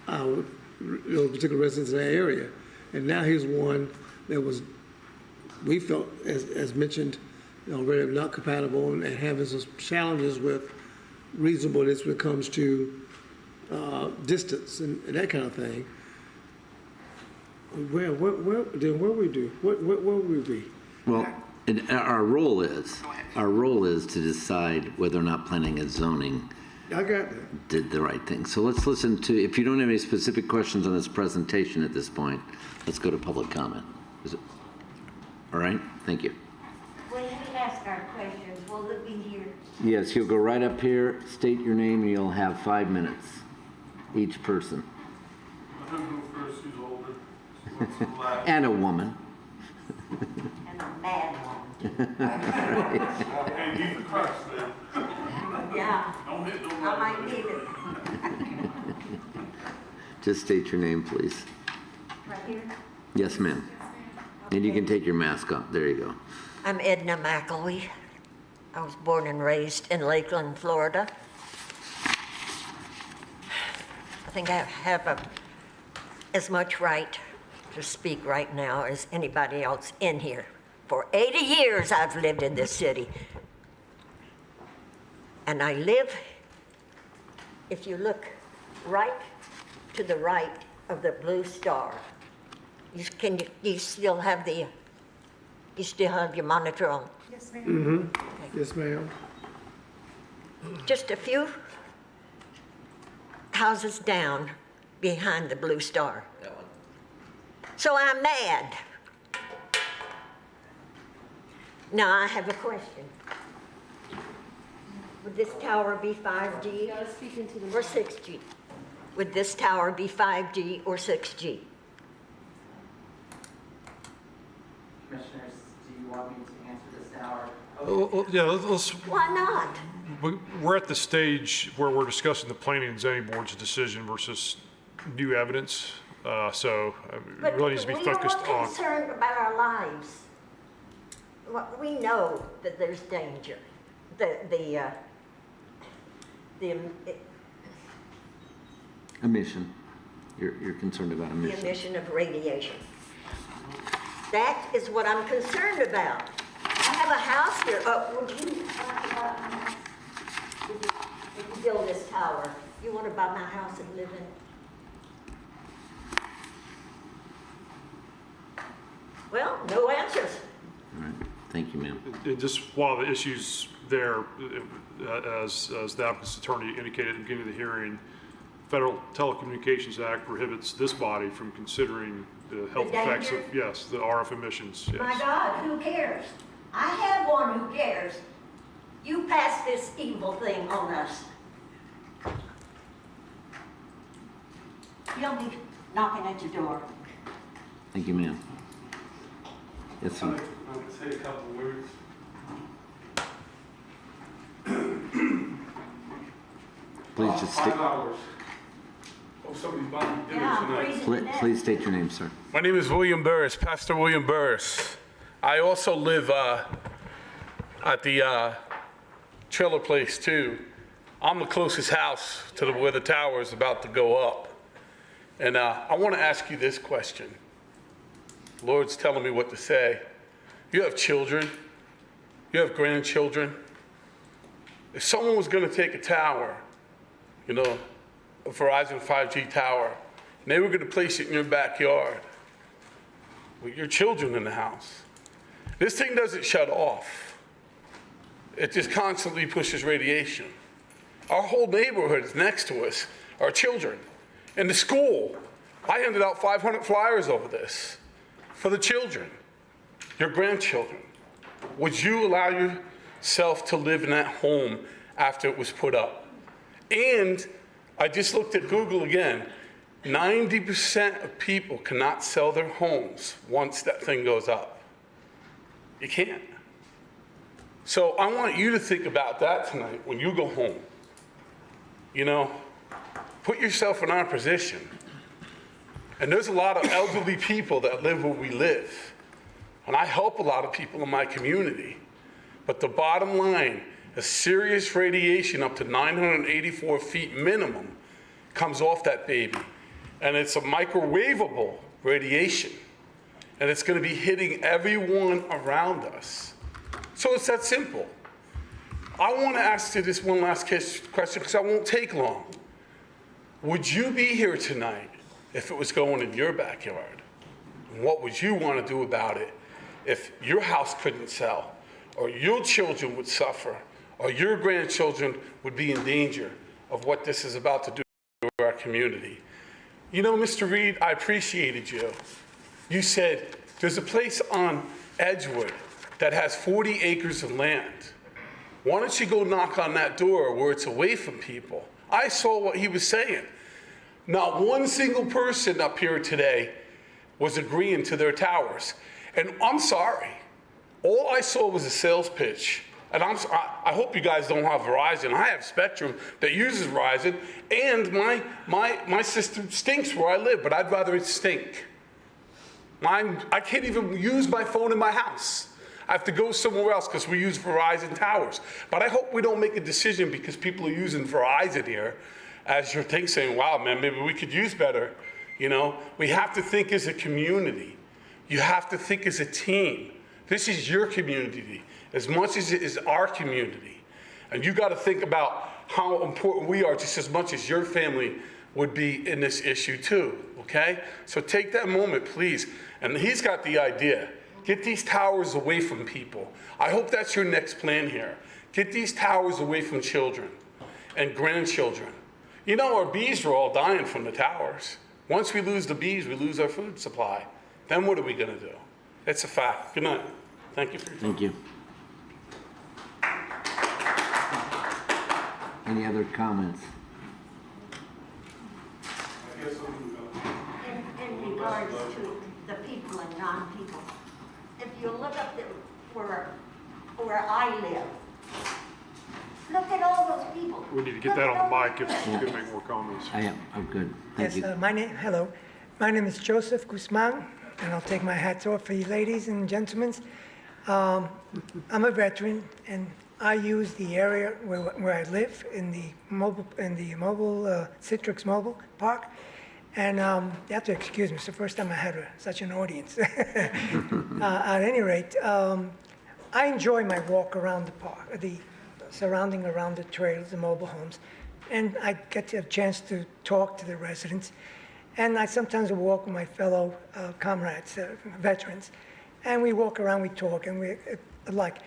our particular residents in that area. And now here's one that we felt, as mentioned already, not compatible and having some challenges with reasonableness when it comes to distance and that kind of thing. Where we do? What would we be? Well, our role is to decide whether or not planning and zoning I got that. did the right thing. So let's listen to, if you don't have any specific questions on this presentation at this point, let's go to public comment. Is it all right? Thank you. When we ask our questions, will it be here? Yes, you'll go right up here, state your name, and you'll have 5 minutes, each person. I'll go first, who's older. And a woman. And a mad one. Hey, keep the crux, man. Yeah. Don't hit nobody. I might need it. Just state your name, please. Right here? Yes, ma'am. And you can take your mask off. There you go. I'm Edna McElwee. I was born and raised in Lakeland, Florida. I think I have as much right to speak right now as anybody else in here. For 80 years I've lived in this city. And I live, if you look right to the right of the blue star, you still have your monitor on? Yes, ma'am. Mm-hmm. Yes, ma'am. Just a few houses down behind the blue star. So I'm mad. Now I have a question. Would this tower be 5G or 6G? Would this tower be 5G or 6G? Commissioners, do you want me to answer this now? Yeah, let's. Why not? We're at the stage where we're discussing the planning and zoning board's decision versus new evidence. So it really needs to be focused We're all on. concerned about our lives. Well, we know that there's danger. Emission. You're concerned about The emission. emission of radiation. That is what I'm concerned about. I have a house here. Would you build this tower? You want to buy my house and live in it? Well, no answers. All right. Thank you, ma'am. And just while the issue's there, as the applicant's attorney indicated at the beginning of the hearing, Federal Telecommunications Act prohibits this body from considering the health effects of, yes, the RF emissions. Yes. My God, who cares? I have one who cares. You pass this evil thing on us. You'll be knocking at your door. Thank you, ma'am. Yes, sir. I'd like to say a couple words. Please just state, 5 hours. Oh, somebody's buying dinner Yeah, tonight. freezing to death. please state your name, sir. My name is William Burris, Pastor William Burris. I also live at the trailer place too. I'm the closest house to where the tower is about to go up. And I want to ask you this question. The Lord's telling me what to say. You have children. You have grandchildren. If someone was going to take a tower, you know, a Verizon 5G tower, and they were going to place it in your backyard with your children in the house, this thing doesn't shut off. It just constantly pushes radiation. Our whole neighborhood is next to us, our children. In the school, I handed out 500 flyers over this for the children, your grandchildren. Would you allow yourself to live in that home after it was put up? And I just looked at Google again. 90% of people cannot sell their homes once that thing goes up. You can't. So I want you to think about that tonight when you go home. You know, put yourself in our position. And there's a lot of elderly people that live where we live. And I help a lot of people in my community. But the bottom line, a serious radiation up to 984 feet minimum comes off that baby. And it's a microwavable radiation. And it's going to be hitting everyone around us. So it's that simple. I want to ask you this one last question because I won't take long. Would you be here tonight if it was going in your backyard? And what would you want to do about it if your house couldn't sell, or your children would suffer, or your grandchildren would be in danger of what this is about to do to our community? You know, Mr. Reed, I appreciated you. You said, there's a place on Edgewood that has 40 acres of land. Why don't you go knock on that door where it's away from people? I saw what he was saying. Not one single person up here today was agreeing to their towers. And I'm sorry, all I saw was a sales pitch. And I hope you guys don't have Verizon. I have Spectrum that uses Verizon, and my system stinks where I live, but I'd rather it stink. I can't even use my phone in my house. I have to go somewhere else because we use Verizon towers. But I hope we don't make a decision because people are using Verizon here as your thing saying, wow, man, maybe we could use better. You know, we have to think as a community. You have to think as a team. This is your community as much as it is our community. And you got to think about how important we are just as much as your family would be in this issue too, okay? So take that moment, please. And he's got the idea. Get these towers away from people. I hope that's your next plan here. Get these towers away from children and grandchildren. You know, our bees are all dying from the towers. Once we lose the bees, we lose our food supply. Then what are we gonna do? It's a fact. Good night. Thank you for your time. Thank you. Any other comments? In regards to the people and non-people, if you look up where I live, look at all those people. We need to get that on the mic if you could make more comments. I am. Oh, good. Thank you. Hello. My name is Joseph Guzman, and I'll take my hats off for you ladies and gentlemen. I'm a veteran, and I use the area where I live in the Citrix Mobile Park. And you have to excuse me, it's the first time I had such an audience. At any rate, I enjoy my walk around the park, the surrounding around the trails, the mobile homes, and I get a chance to talk to the residents. And I sometimes walk with my fellow comrades, veterans, and we walk around, we talk, and we like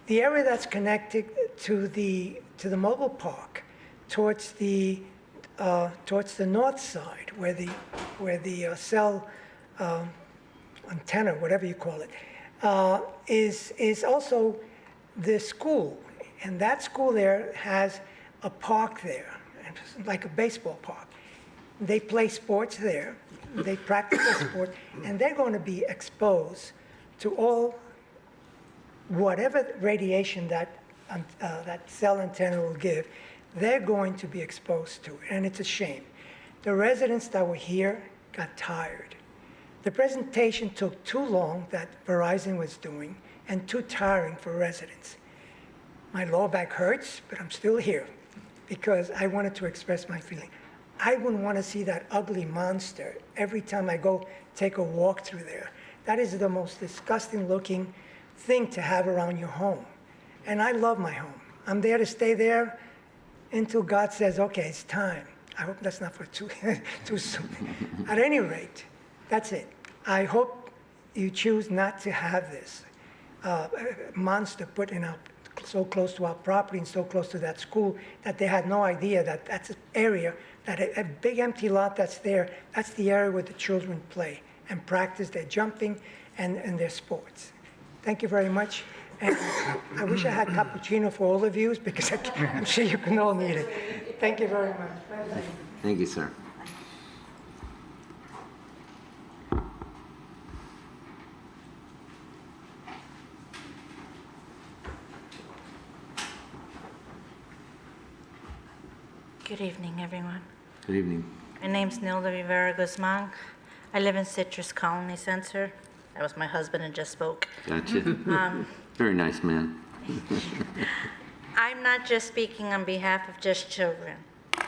the area that's connected to the mobile park, towards the north side, where the cell antenna, whatever you call it, is also the school, and that school there has a park there, like a baseball park. They play sports there, they practice their sport, and they're going to be exposed to all whatever radiation that cell antenna will give. They're going to be exposed to it, and it's a shame. The residents that were here got tired. The presentation took too long that Verizon was doing, and too tiring for residents. My lower back hurts, but I'm still here because I wanted to express my feeling. I wouldn't want to see that ugly monster every time I go take a walk through there. That is the most disgusting looking thing to have around your home. And I love my home. I'm there to stay there until God says, okay, it's time. I hope that's not for too soon. At any rate, that's it. I hope you choose not to have this monster put in so close to our property and so close to that school that they had no idea that that's an area, that a big empty lot that's there, that's the area where the children play and practice their jumping and their sports. Thank you very much. And I wish I had cappuccino for all of you because I'm sure you can all need it. Thank you very much. Thank you, sir. Good evening, everyone. Good evening. My name's Nilda Rivera Guzman. I live in Citrus Colony Center. That was my husband and just spoke. Gotcha. Very nice man. I'm not just speaking on behalf of just children.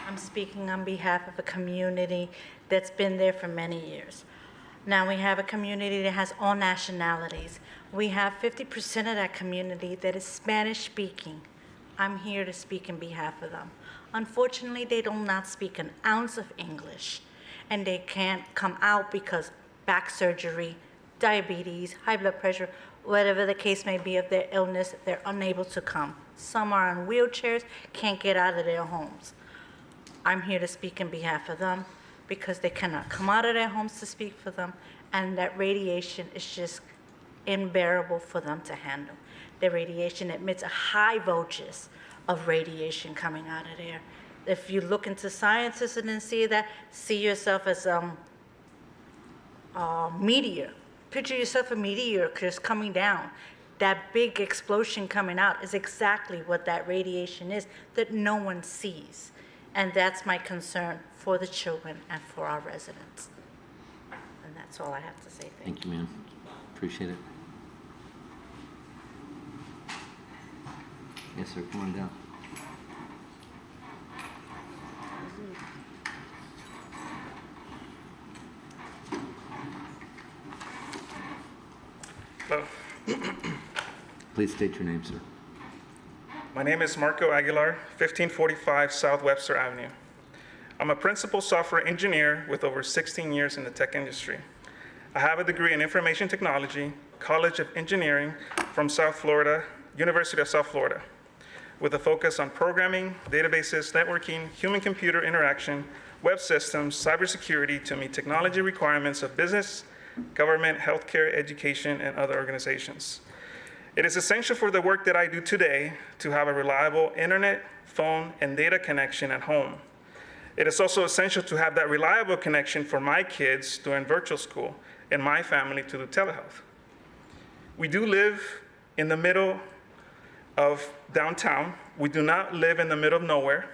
I'm speaking on behalf of a community that's been there for many years. Now we have a community that has all nationalities. We have 50% of that community that is Spanish speaking. I'm here to speak in behalf of them. Unfortunately, they do not speak an ounce of English, and they can't come out because back surgery, diabetes, high blood pressure, whatever the case may be of their illness, they're unable to come. Some are on wheelchairs, can't get out of their homes. I'm here to speak in behalf of them because they cannot come out of their homes to speak for them, and that radiation is just unbearable for them to handle. The radiation emits a high voltage of radiation coming out of there. If you look into scientists and then see that, see yourself as a meteor. Picture yourself a meteor just coming down. That big explosion coming out is exactly what that radiation is that no one sees. And that's my concern for the children and for our residents. And that's all I have to say. Thank you, ma'am. Appreciate it. Yes, sir. Come on down. Hello. Please state your name, sir. My name is Marco Aguilar, 1545 South Webster Avenue. I'm a principal software engineer with over 16 years in the tech industry. I have a degree in information technology, College of Engineering from South Florida, University of South Florida, with a focus on programming, databases, networking, human-computer interaction, web systems, cybersecurity to meet technology requirements of business, government, healthcare, education, and other organizations. It is essential for the work that I do today to have a reliable internet, phone, and data connection at home. It is also essential to have that reliable connection for my kids doing virtual school and my family to do telehealth. We do live in the middle of downtown. We do not live in the middle of nowhere.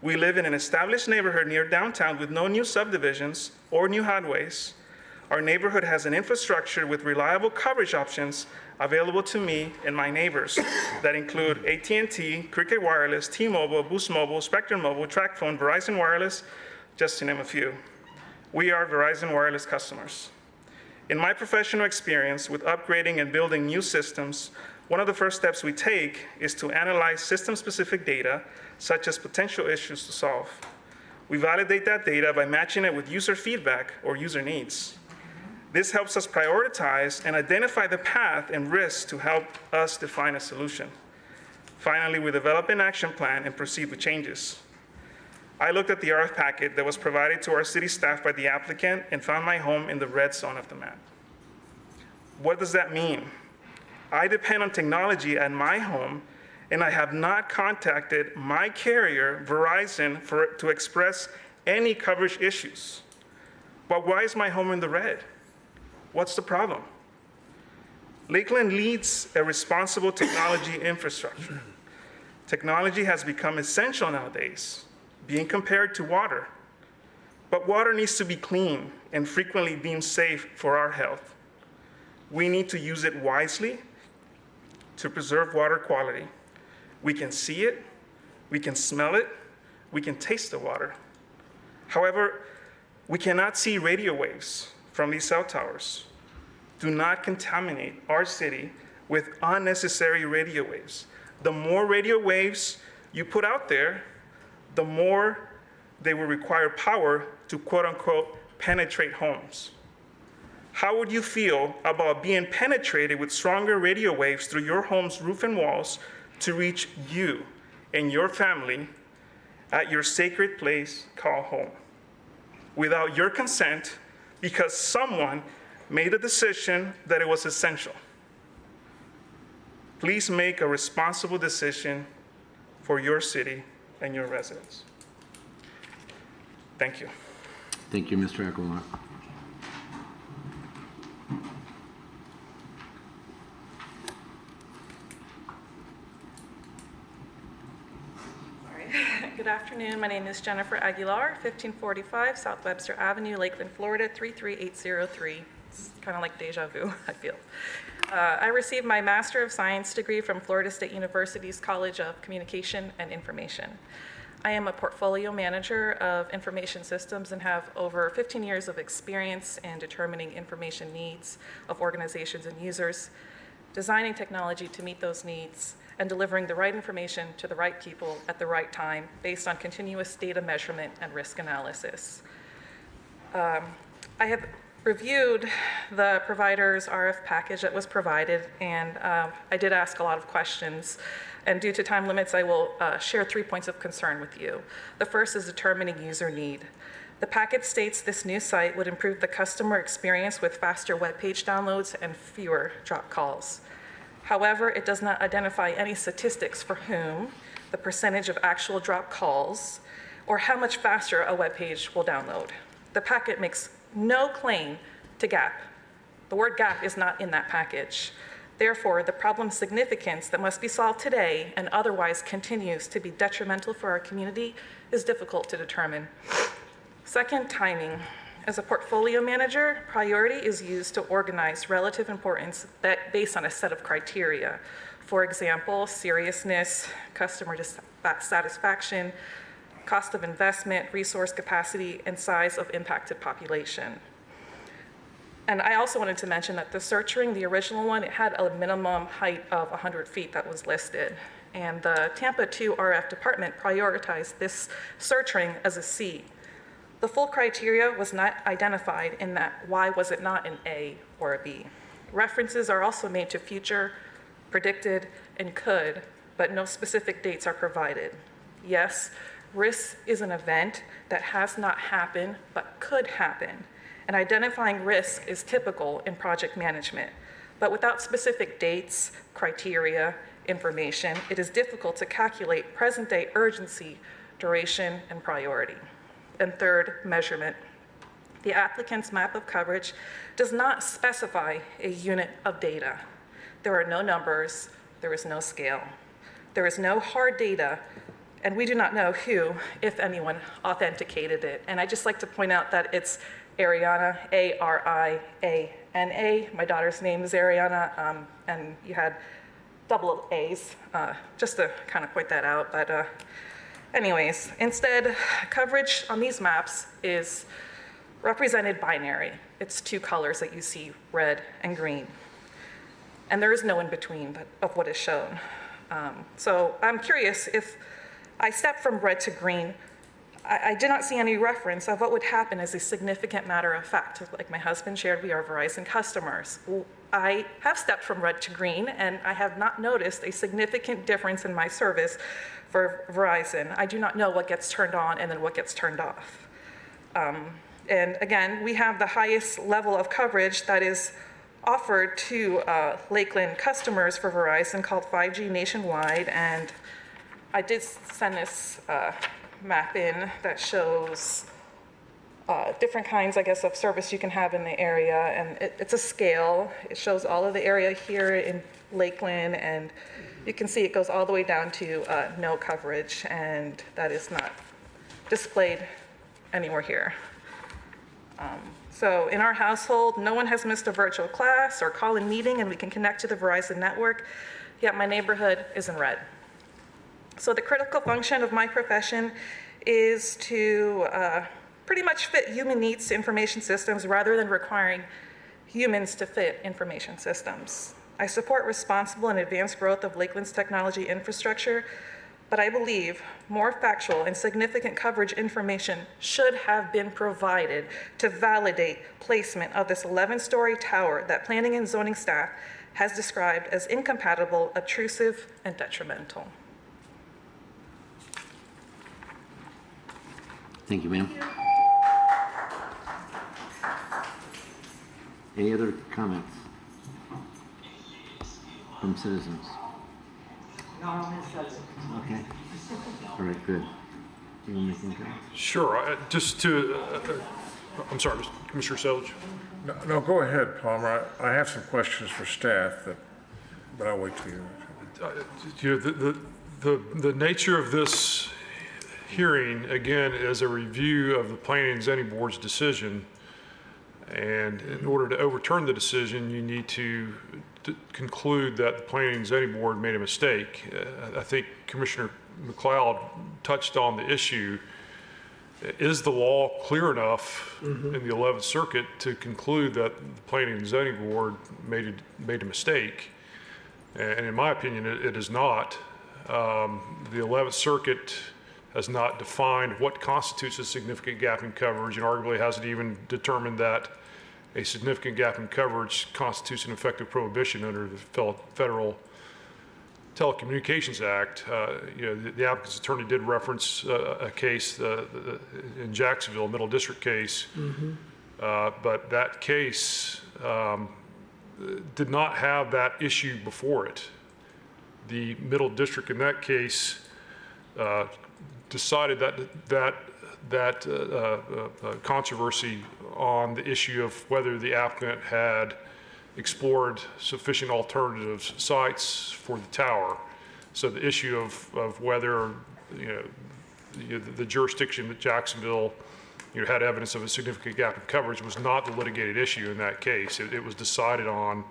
We live in an established neighborhood near downtown with no new subdivisions or new highways. Our neighborhood has an infrastructure with reliable coverage options available to me and my neighbors that include AT&T, Cricket Wireless, T-Mobile, Boost Mobile, Spectrum Mobile, TracFone, Verizon Wireless, just to name a few. We are Verizon Wireless customers. In my professional experience with upgrading and building new systems, one of the first steps we take is to analyze system-specific data, such as potential issues to solve. We validate that data by matching it with user feedback or user needs. This helps us prioritize and identify the path and risks to help us define a solution. Finally, we develop an action plan and proceed with changes. I looked at the RF packet that was provided to our city staff by the applicant and found my home in the red zone of the map. What does that mean? I depend on technology at my home, and I have not contacted my carrier, Verizon, to express any coverage issues. But why is my home in the red? What's the problem? Lakeland leads a responsible technology infrastructure. Technology has become essential nowadays, being compared to water. But water needs to be clean and frequently deemed safe for our health. We need to use it wisely to preserve water quality. We can see it, we can smell it, we can taste the water. However, we cannot see radio waves from these cell towers. Do not contaminate our city with unnecessary radio waves. The more radio waves you put out there, the more they will require power to quote unquote penetrate homes. How would you feel about being penetrated with stronger radio waves through your home's roof and walls to reach you and your family at your sacred place called home, without your consent, because someone made a decision that it was essential? Please make a responsible decision for your city and your residents. Thank you. Thank you, Mr. Aguilar. Good afternoon. My name is Jennifer Aguilar, 1545 South Webster Avenue, Lakeland, Florida, 33803. It's kind of like deja vu, I feel. I received my Master of Science degree from Florida State University's College of Communication and Information. I am a portfolio manager of information systems and have over 15 years of experience in determining information needs of organizations and users, designing technology to meet those needs, and delivering the right information to the right people at the right time based on continuous data measurement and risk analysis. I have reviewed the provider's RF package that was provided, and I did ask a lot of questions. And due to time limits, I will share 3 points of concern with you. The first is determining user need. The package states this new site would improve the customer experience with faster web page downloads and fewer drop calls. However, it does not identify any statistics for whom, the percentage of actual drop calls, or how much faster a web page will download. The packet makes no claim to gap. The word gap is not in that package. Therefore, the problem's significance that must be solved today and otherwise continues to be detrimental for our community is difficult to determine. Second, timing. As a portfolio manager, priority is used to organize relative importance based on a set of criteria. For example, seriousness, customer satisfaction, cost of investment, resource capacity, and size of impacted population. And I also wanted to mention that the search ring, the original one, it had a minimum height of 100 feet that was listed. And the Tampa 2 RF department prioritized this search ring as a C. The full criteria was not identified in that why was it not an A or a B. References are also made to future, predicted, and could, but no specific dates are provided. Yes, risk is an event that has not happened but could happen, and identifying risk is typical in project management. But without specific dates, criteria, information, it is difficult to calculate present-day urgency, duration, and priority. And third, measurement. The applicant's map of coverage does not specify a unit of data. There are no numbers, there is no scale. There is no hard data, and we do not know who, if anyone, authenticated it. And I just like to point out that it's Ariana, A-R-I-A-N-A. My daughter's name is Ariana, and you had double A's, just to kind of point that out. But anyways, instead, coverage on these maps is represented binary. It's two colors that you see, red and green. And there is no in between of what is shown. So I'm curious, if I step from red to green, I did not see any reference of what would happen as a significant matter of fact. Like my husband shared, we are Verizon customers. I have stepped from red to green, and I have not noticed a significant difference in my service for Verizon. I do not know what gets turned on and then what gets turned off. And again, we have the highest level of coverage that is offered to Lakeland customers for Verizon called 5G nationwide, and I did send this map in that shows different kinds, I guess, of service you can have in the area, and it's a scale. It shows all of the area here in Lakeland, and you can see it goes all the way down to no coverage, and that is not displayed anywhere here. So in our household, no one has missed a virtual class or call-in meeting, and we can connect to the Verizon network, yet my neighborhood is in red. So the critical function of my profession is to pretty much fit human needs to information systems rather than requiring humans to fit information systems. I support responsible and advanced growth of Lakeland's technology infrastructure, but I believe more factual and significant coverage information should have been provided to validate placement of this 11-story tower that planning and zoning staff has described as incompatible, obtrusive, and detrimental. Thank you, ma'am. Any other comments from citizens? Okay. All right, good. You want to make any comments? Sure. Just to, I'm sorry, Commissioner Selge. No, go ahead, Palmer. I have some questions for staff, but I'll wait till you. You know, the nature of this hearing, again, is a review of the Planning and Zoning Board's decision. And in order to overturn the decision, you need to conclude that the Planning and Zoning Board made a mistake. I think Commissioner McLeod touched on the issue. Is the law clear enough in the 11th Circuit to conclude that the Planning and Zoning Board made a mistake? And in my opinion, it is not. The 11th Circuit has not defined what constitutes a significant gap in coverage, and arguably hasn't even determined that a significant gap in coverage constitutes an effective prohibition under the Federal Telecommunications Act. You know, the applicant's attorney did reference a case in Jacksonville, Middle District case, but that case did not have that issue before it. The Middle District in that case decided that controversy on the issue of whether the applicant had explored sufficient alternative sites for the tower. So the issue of whether the jurisdiction that Jacksonville had evidence of a significant gap in coverage was not the litigated issue in that case. It was decided on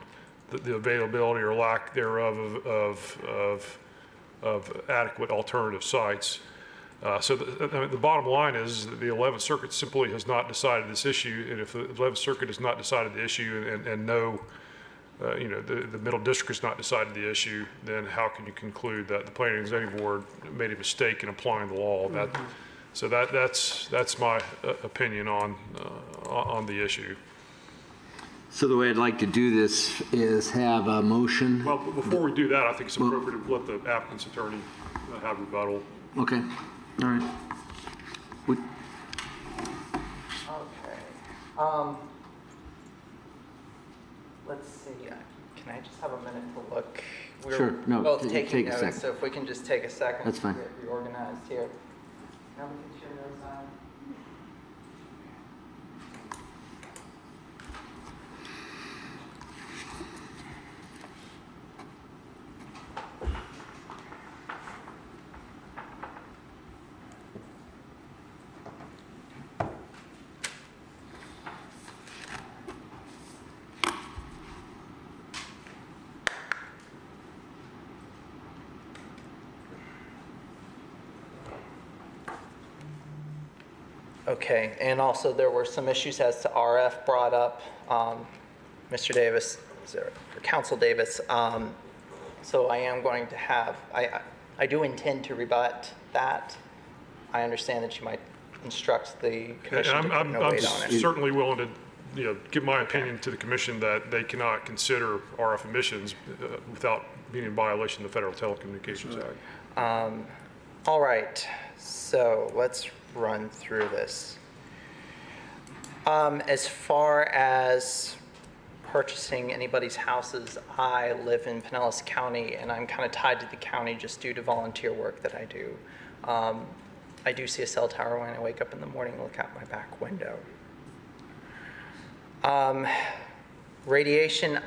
the availability or lack thereof of adequate alternative sites. So the bottom line is that the 11th Circuit simply has not decided this issue, and if the 11th Circuit has not decided the issue and no, the Middle District has not decided the issue, then how can you conclude that the Planning and Zoning Board made a mistake in applying the law? So that's my opinion on the issue. So the way I'd like to do this is have a motion. Well, before we do that, I think it's appropriate to let the applicant's attorney have rebuttal. Okay. All right. Okay. Let's see. Can I just have a minute to look? We're Sure. No, both take taking a notes, second. so if we can just take a second. That's fine. To get reorganized here. Now we can share those on. Okay, and also there were some issues as to RF brought up, Mr. Davis, or Council Davis. So I am going to have, I do intend to rebut that. I understand that you might instruct the commission to put no weight on it. I'm certainly willing to give my opinion to the commission that they cannot consider RF emissions without being in violation of the Federal Telecommunications Act. All right, so let's run through this. As far as purchasing anybody's houses, I live in Pinellas County, and I'm kind of tied to the county just due to volunteer work that I do. I do see a cell tower when I wake up in the morning and look out my back window. Radiation,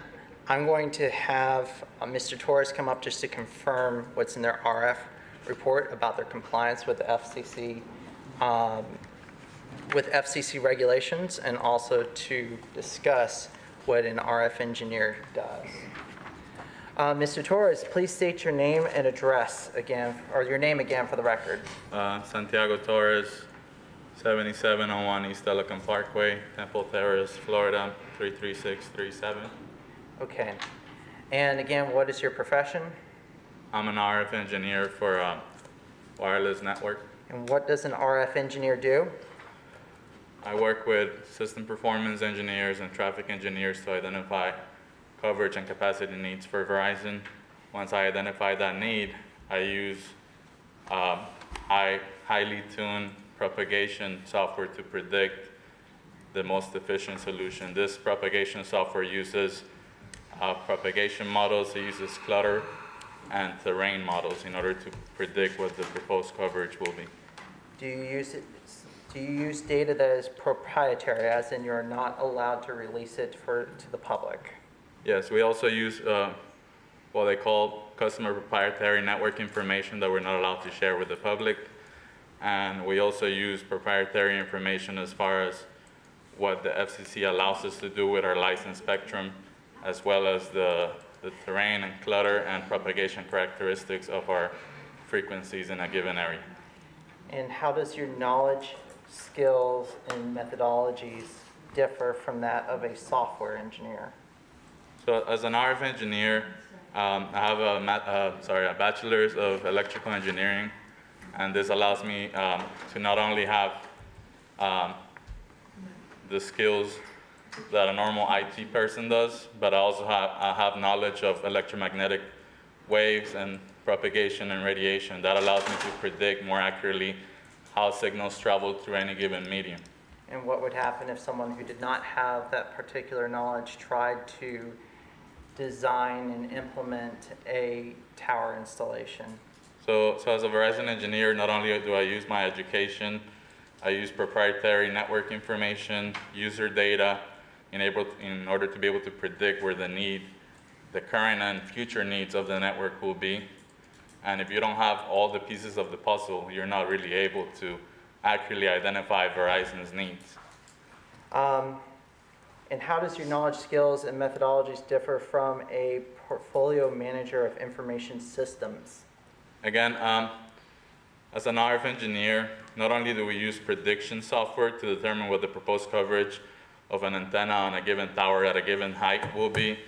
I'm going to have Mr. Torres come up just to confirm what's in their RF report about their compliance with the FCC regulations, and also to discuss what an RF engineer does. Mr. Torres, please state your name and address again, or your name again for the record. Santiago Torres, 7701 East Telecom Parkway, Temple Terrace, Florida, 33637. Okay. And again, what is your profession? I'm an RF engineer for a wireless network. And what does an RF engineer do? I work with system performance engineers and traffic engineers to identify coverage and capacity needs for Verizon. Once I identify that need, I use highly tuned propagation software to predict the most efficient solution. This propagation software uses propagation models, it uses clutter and terrain models in order to predict what the proposed coverage will be. Do you use data that is proprietary, as in you're not allowed to release it to the public? Yes, we also use what they call customer proprietary network information that we're not allowed to share with the public. And we also use proprietary information as far as what the FCC allows us to do with our licensed spectrum, as well as the terrain and clutter and propagation characteristics of our frequencies in a given area. And how does your knowledge, skills, and methodologies differ from that of a software engineer? So as an RF engineer, I have a bachelor's of electrical engineering, and this allows me to not only have the skills that a normal IT person does, but I also have knowledge of electromagnetic waves and propagation and radiation. That allows me to predict more accurately how signals travel through any given medium. And what would happen if someone who did not have that particular knowledge tried to design and implement a tower installation? So as a Verizon engineer, not only do I use my education, I use proprietary network information, user data, in order to be able to predict where the current and future needs of the network will be. And if you don't have all the pieces of the puzzle, you're not really able to accurately identify Verizon's needs. And how does your knowledge, skills, and methodologies differ from a portfolio manager of information systems? Again, as an RF engineer, not only do we use prediction software to determine what the proposed coverage of an antenna on a given tower at a given height will be,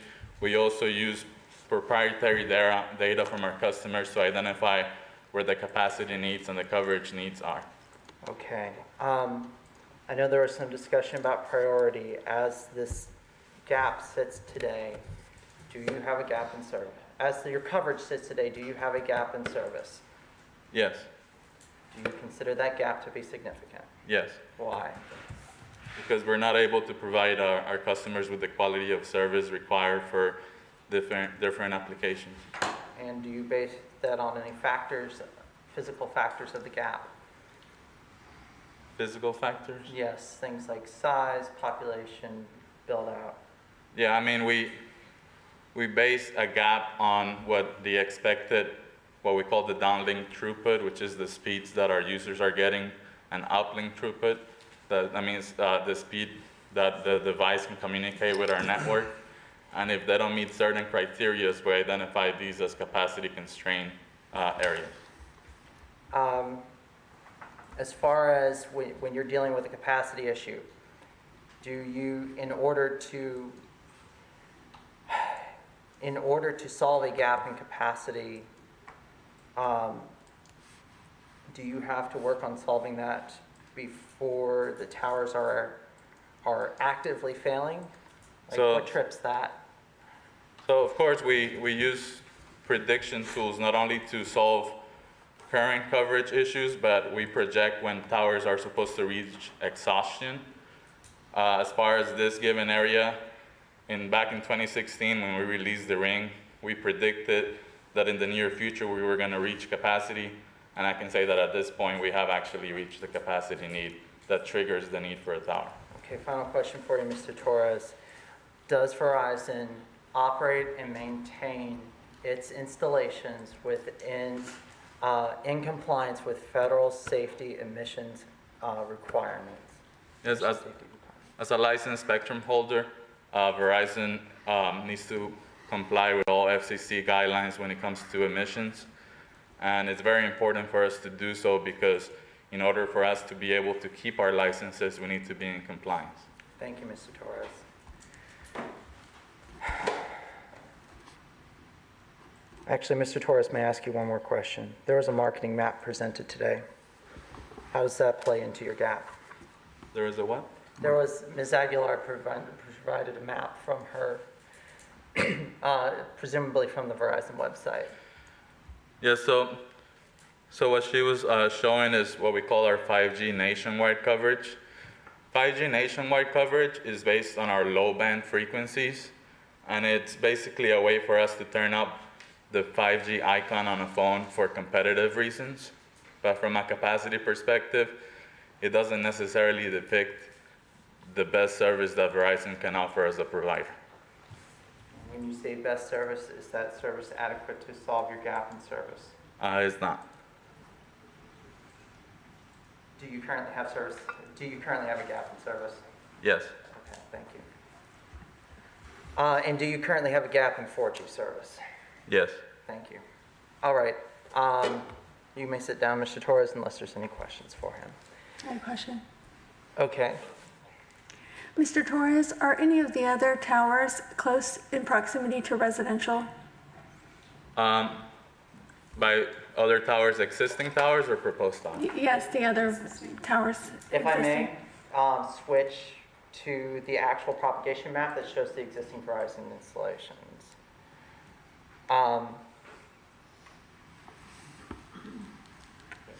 we also use proprietary data from our customers to identify where the capacity needs and the coverage needs are. Okay. I know there was some discussion about priority. As this gap sits today, do you have a gap in service? As your coverage sits today, do you have a gap in service? Yes. Do you consider that gap to be significant? Yes. Why? Because we're not able to provide our customers with the quality of service required for different applications. And do you base that on any factors, physical factors of the gap? Physical factors? Yes, things like size, population, build out. Yeah, I mean, we base a gap on what the expected, what we call the downlink throughput, which is the speeds that our users are getting, and uplink throughput. That means the speed that the device can communicate with our network. And if they don't meet certain criteria, we identify these as capacity constrained areas. As far as when you're dealing with a capacity issue, do you, in order to solve a gap in capacity, do you have to work on solving that before the towers are actively failing? Like, So- what trips that? So of course, we use prediction tools not only to solve current coverage issues, but we project when towers are supposed to reach exhaustion. As far as this given area, back in 2016 when we released the Ring, we predicted that in the near future we were going to reach capacity, and I can say that at this point we have actually reached the capacity need that triggers the need for a tower. Okay, final question for you, Mr. Torres. Does Verizon operate and maintain its installations in compliance with federal safety emissions requirements? Yes, as a licensed spectrum holder, Verizon needs to comply with all FCC guidelines when it comes to emissions. And it's very important for us to do so because In order for us to be able to keep our licenses, we need to be in compliance. Thank you, Mr. Torres. Actually, Mr. Torres, may I ask you one more question? There was a marketing map presented today. How does that play into your gap? There is a what? There was, Ms. Aguilar provided a map from her, presumably from the Verizon website. Yeah, so what she was showing is what we call our 5G nationwide coverage. 5G nationwide coverage is based on our low-band frequencies, and it's basically a way for us to turn up the 5G icon on a phone for competitive reasons. But from a capacity perspective, it doesn't necessarily depict the best service that Verizon can offer as a provider. When you say best service, is that service adequate to solve your gap in service? It's not. Do you currently have service? Do you currently have a gap in service? Yes. Okay, thank you. And do you currently have a gap in 4G service? Yes. Thank you. All right. You may sit down, Mr. Torres, unless there's any questions for him. I have a question. Okay. Mr. Torres, are any of the other towers close in proximity to residential? By other towers, existing towers or proposed towers? Yes, the other towers. If I existing. may, switch to the actual propagation map that shows the existing Verizon installations.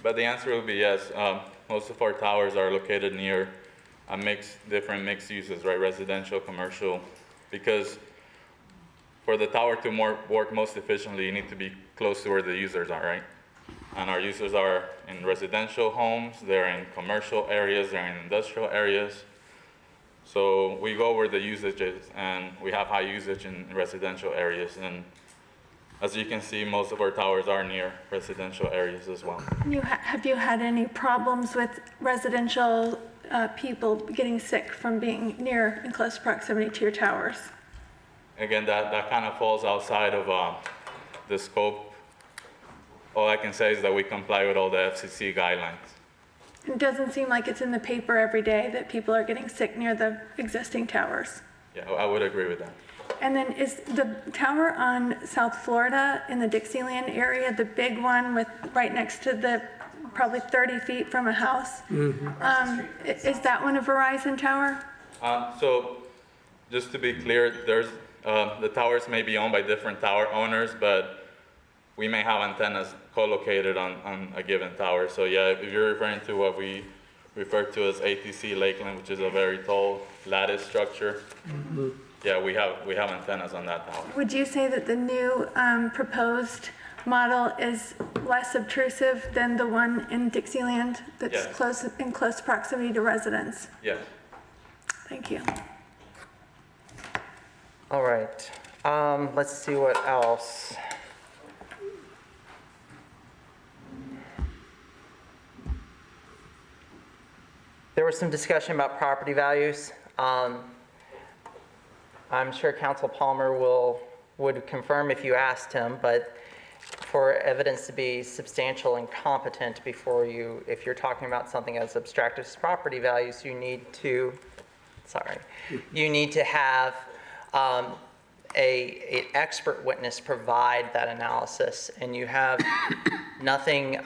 But the answer will be yes. Most of our towers are located near different mixed uses, right? Residential, commercial, because for the tower to work most efficiently, you need to be close to where the users are, right? And our users are in residential homes, they're in commercial areas, they're in industrial areas. So we go where the usage is, and we have high usage in residential areas. And as you can see, most of our towers are near residential areas as well. Have you had any problems with residential people getting sick from being near in close proximity to your towers? Again, that kind of falls outside of the scope. All I can say is that we comply with all the FCC guidelines. It doesn't seem like it's in the paper every day that people are getting sick near the existing towers. Yeah, I would agree with that. And then is the tower on South Florida in the Dixieland area, the big one with right next to the, probably 30 feet from a house? Is that one a Verizon tower? So just to be clear, there's the towers may be owned by different tower owners, but we may have antennas co-located on a given tower. So yeah, if you're referring to what we refer to as ATC Lakeland, which is a very tall lattice structure, yeah, we have antennas on that tower. Would you say that the new proposed model is less obtrusive than the one in Dixieland that's Yes. in close proximity to residents? Yes. Thank you. All right. Let's see what else. There was some discussion about property values. I'm sure Council Palmer would confirm if you asked him, but for evidence to be substantial and competent before you, if you're talking about something as abstract as property values, you need to have an expert witness provide that analysis, and you have nothing.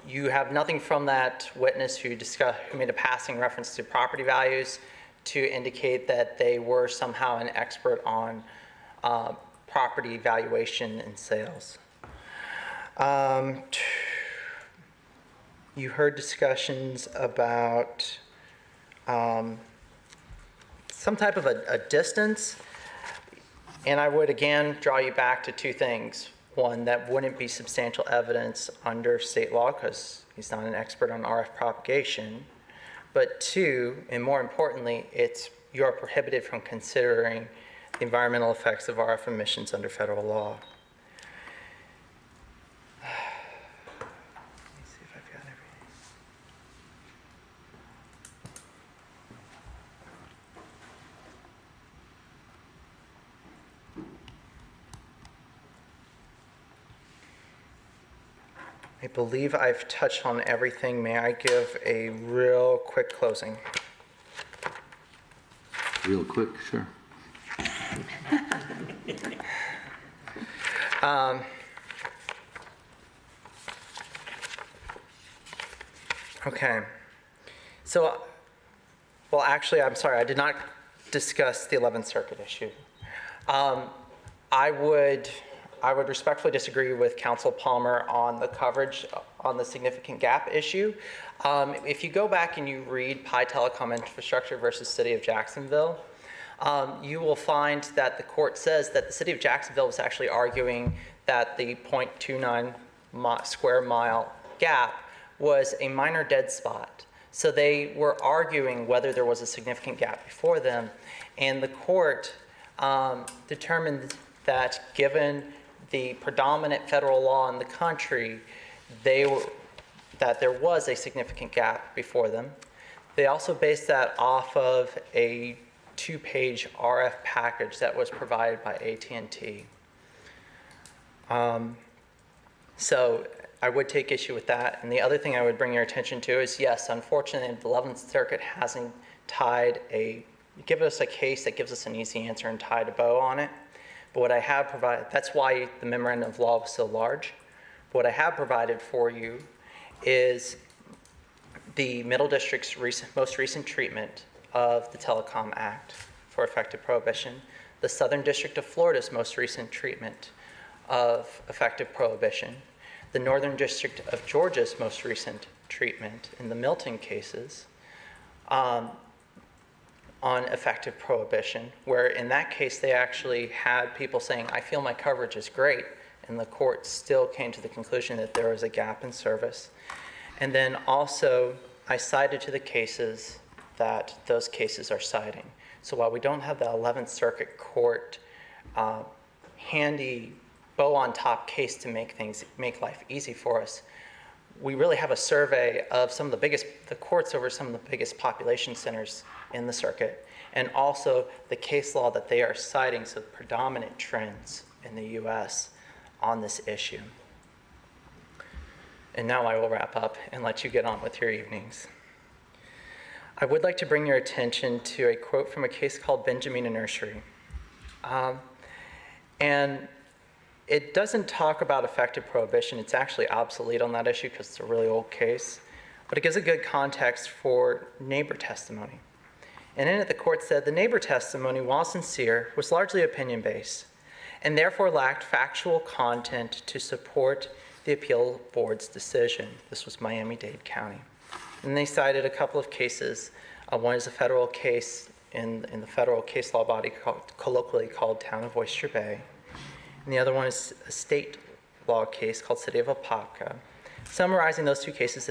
You have nothing from that witness who made a passing reference to property values to indicate that they were somehow an expert on property valuation and sales. You heard discussions about some type of a distance, and I would again draw you back to two things. One, that wouldn't be substantial evidence under state law because he's not an expert on RF propagation. But two, and more importantly, you are prohibited from considering the environmental effects of RF emissions under federal law. Let me see if I've got everything. I believe I've touched on everything. May I give a real quick closing? Real quick, sure. Okay. So, well, actually, I'm sorry, I did not discuss the 11th Circuit issue. I would respectfully disagree with Council Palmer on the coverage on the significant gap issue. If you go back and you read Pi Telecom Infrastructure versus City of Jacksonville, you will find that the court says that the City of Jacksonville was actually arguing that the 0.29 square mile gap was a minor dead spot. So they were arguing whether there was a significant gap before them, and the court determined that given the predominant federal law in the country, that there was a significant gap before them. They also based that off of a 2-page RF package that was provided by AT&T. So I would take issue with that. And the other thing I would bring your attention to is, yes, unfortunately, the 11th Circuit hasn't given us a case that gives us an easy answer and tied a bow on it. But what I have provided, that's why the memorandum of law was so large. But what I have provided for you is the Middle District's most recent treatment of the Telecom Act for effective prohibition, the Southern District of Florida's most recent treatment of effective prohibition, the Northern District of Georgia's most recent treatment in the Milton cases on effective prohibition, where in that case they actually had people saying, I feel my coverage is great, and the court still came to the conclusion that there was a gap in service. And then also, I cited to the cases that those cases are citing. So while we don't have the 11th Circuit Court handy bow-on-top case to make life easy for us, we really have a survey of the courts over some of the biggest population centers in the circuit, and also the case law that they are citing, so the predominant trends in the U.S. on this issue. And now I will wrap up and let you get on with your evenings. I would like to bring your attention to a quote from a case called Benjamin Nursery. And it doesn't talk about effective prohibition. It's actually obsolete on that issue because it's a really old case. But it gives a good context for neighbor testimony. And in it, the court said, the neighbor testimony, while sincere, was largely opinion-based and therefore lacked factual content to support the appeal board's decision. This was Miami-Dade County. And they cited a couple of cases. One is a federal case in the federal case law body colloquially called Town of Oyster Bay. And the other one is a state law case called City of Apopka, summarizing those two cases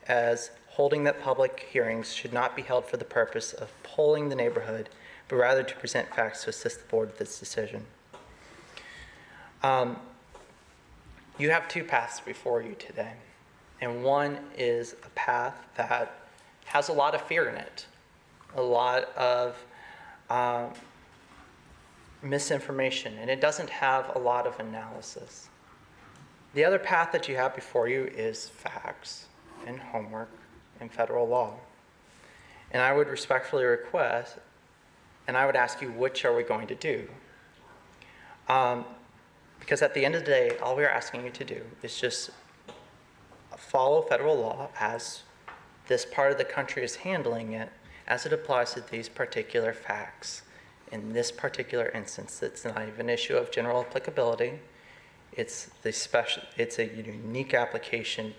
as holding that public hearings should not be held for the purpose of polling the neighborhood, but rather to present facts to assist the board with its decision. You have two paths before you today, and one is a path that has a lot of fear in it, a lot of misinformation, and it doesn't have a lot of analysis. The other path that you have before you is facts and homework and federal law. And I would respectfully request, and I would ask you, which are we going to do? Because at the end of the day, all we're asking you to do is just follow federal law as this part of the country is handling it, as it applies to these particular facts. In this particular instance, it's not even an issue of general applicability. It's a unique application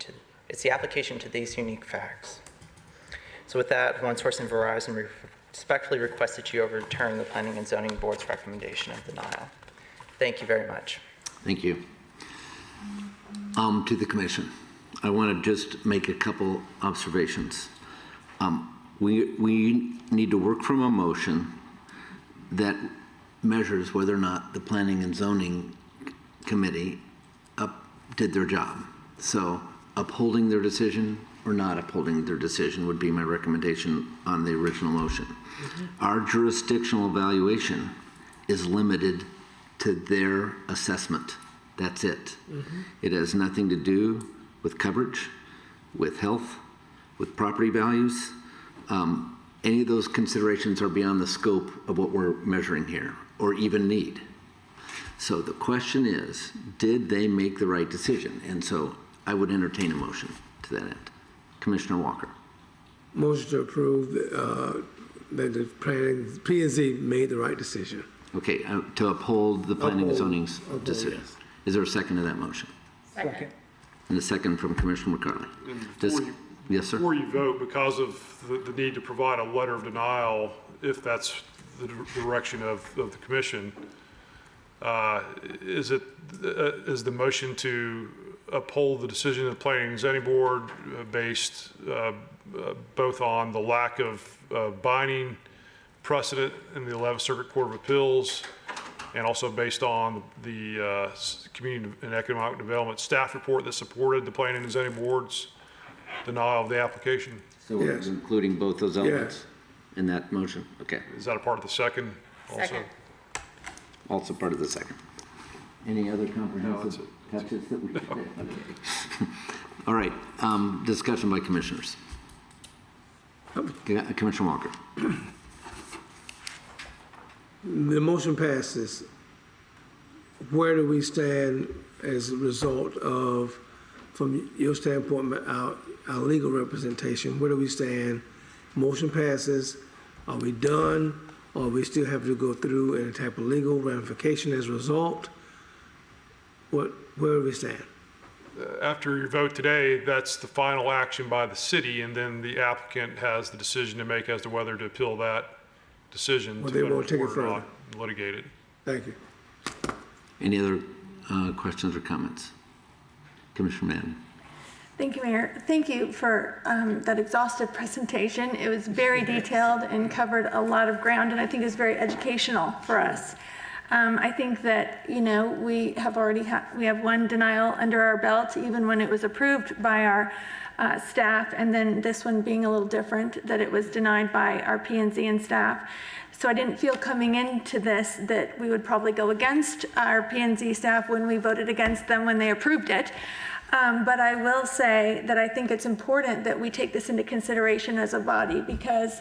it's the application to these unique facts. So with that, OneSource and Verizon respectfully request that you overturn the Planning and Zoning Board's recommendation of denial. Thank you very much. Thank you. To the commission, I want to just make a couple observations. We need to work from a motion that measures whether or not the Planning and Zoning Committee did their job. So upholding their decision or not upholding their decision would be my recommendation on the original motion. Our jurisdictional evaluation is limited to their assessment. That's it. It has nothing to do with coverage, with health, with property values. Any of those considerations are beyond the scope of what we're measuring here, or even need. So the question is, did they make the right decision? And so I would entertain a motion to that end. Commissioner Walker. Motion to approve that the planning, P&Z made the right decision. Okay, to uphold the planning and zoning's decision. Yes. Is there a second to that motion? Second. And a second from Commissioner McCarley. Yes, sir. Before you vote, because of the need to provide a letter of denial, if that's the direction of the commission, is the motion to uphold the decision of the Planning and Zoning Board based both on the lack of binding precedent in the 11th Circuit Court of Appeals, and also based on the Community and Economic Development staff report that supported the Planning and Zoning Board's denial of the application? So we're including both those elements in that motion? Okay. Is that a part of the second also? Second. Also part of the second. Any other comprehensive touches that we did? Okay. All right, discussion by commissioners. Commissioner Walker. The motion passes. Where do we stand as a result of, from your standpoint, our legal representation? Where do we stand? Motion passes. Are we done? Or we still have to go through any type of legal ramification as a result? Where do we stand? After your vote today, that's the final action by the city, and then the applicant has the decision to make as to whether to appeal that decision Well, to they federal won't take it court or further. not, litigate it. Thank you. Any other questions or comments? Commissioner Madden. Thank you, Mayor. Thank you for that exhaustive presentation. It was very detailed and covered a lot of ground, and I think is very educational for us. I think that, you know, we have already we have one denial under our belt, even when it was approved by our staff, and then this one being a little different, that it was denied by our P&Z and staff. So I didn't feel coming into this that we would probably go against our P&Z staff when we voted against them when they approved it. But I will say that I think it's important that we take this into consideration as a body, because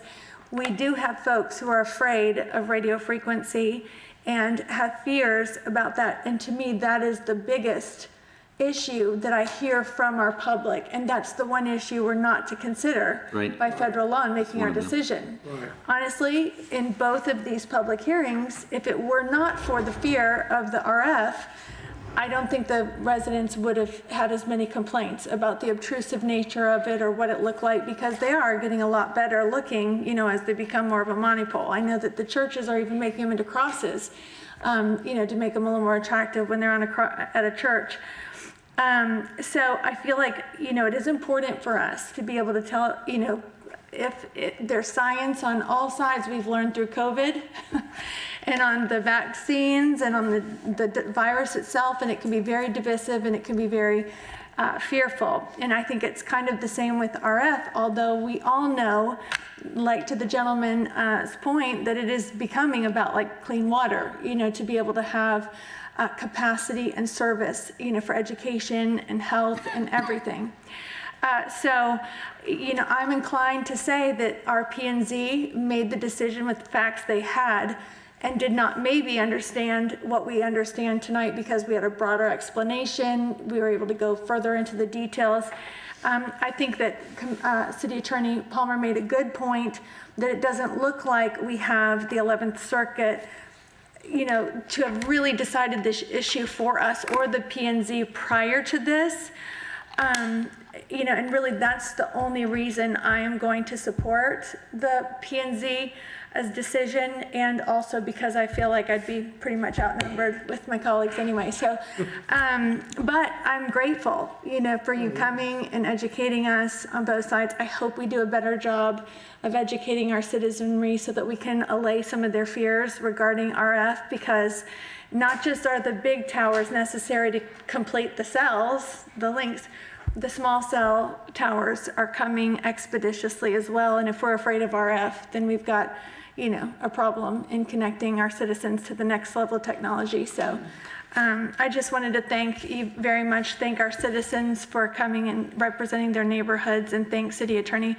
we do have folks who are afraid of radio frequency and have fears about that. And to me, that is the biggest issue that I hear from our public. And that's the one issue we're not to consider by federal law in making our decision. Honestly, in both of these public hearings, if it were not for the fear of the RF, I don't think the residents would have had as many complaints about the obtrusive nature of it or what it looked like, because they are getting a lot better looking, you know, as they become more of a monopole. I know that the churches are even making them into crosses, you know, to make them a little more attractive when they're on at a church. So I feel like, you know, it is important for us to be able to tell, you know, if there's science on all sides we've learned through COVID and on the vaccines and on the virus itself, and it can be very divisive and it can be very fearful. And I think it's kind of the same with RF, although we all know, like to the gentleman's point, that it is becoming about like clean water, you know, to be able to have capacity and service, you know, for education and health and everything. So, you know, I'm inclined to say that our P&Z made the decision with the facts they had and did not maybe understand what we understand tonight, because we had a broader explanation. We were able to go further into the details. I think that City Attorney Palmer made a good point that it doesn't look like we have the 11th Circuit, you know, to have really decided this issue for us or the P&Z prior to this. You know, and really that's the only reason I am going to support the P&Z as decision, and also because I feel like I'd be pretty much outnumbered with my colleagues anyway. So, but I'm grateful, you know, for you coming and educating us on both sides. I hope we do a better job of educating our citizenry so that we can allay some of their fears regarding RF, because not just are the big towers necessary to complete the cells, the links, the small cell towers are coming expeditiously as well. And if we're afraid of RF, then we've got, you know, a problem in connecting our citizens to the next level of technology. So I just wanted to thank you very much, thank our citizens for coming and representing their neighborhoods, and thank City Attorney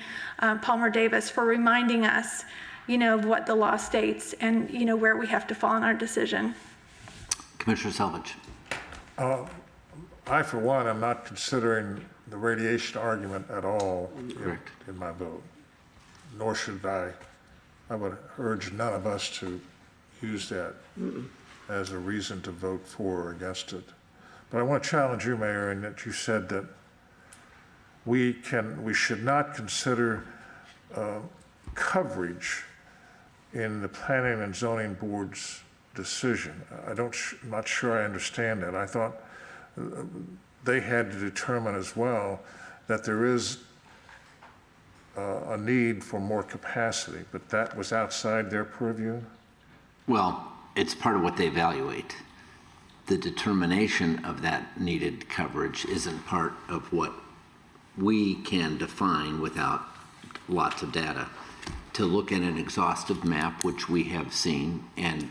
Palmer Davis for reminding us, of what the law states and, where we have to fall in our decision. Commissioner Selvage. I, for one, am not considering the radiation argument at all in my vote, nor should I. I would urge none of us to use that as a reason to vote for or against it. But I want to challenge you, Mayor, in that you said that we should not consider coverage in the Planning and Zoning Board's decision. I'm not sure I understand that. I thought they had to determine as well that there is a need for more capacity, but that was outside their purview? Well, it's part of what they evaluate. The determination of that needed coverage isn't part of what we can define without lots of data. To look at an exhaustive map, which we have seen, and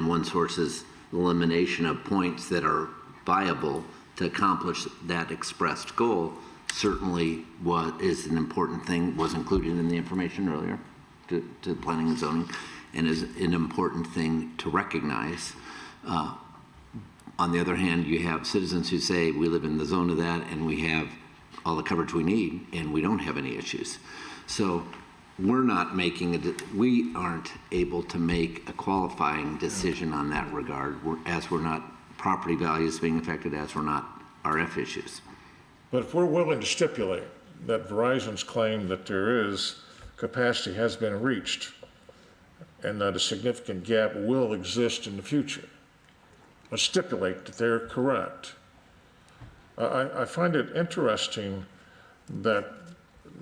one source's elimination of points that are viable to accomplish that expressed goal, certainly is an important thing, was included in the information earlier to planning and zoning, and is an important thing to recognize. On the other hand, you have citizens who say we live in the zone of that and we have all the coverage we need and we don't have any issues. So we're not we aren't able to make a qualifying decision on that regard, as we're not property values being affected, as we're not RF issues. But if we're willing to stipulate that Verizon's claim that there is capacity has been reached and that a significant gap will exist in the future, let's stipulate that they're correct. I find it interesting that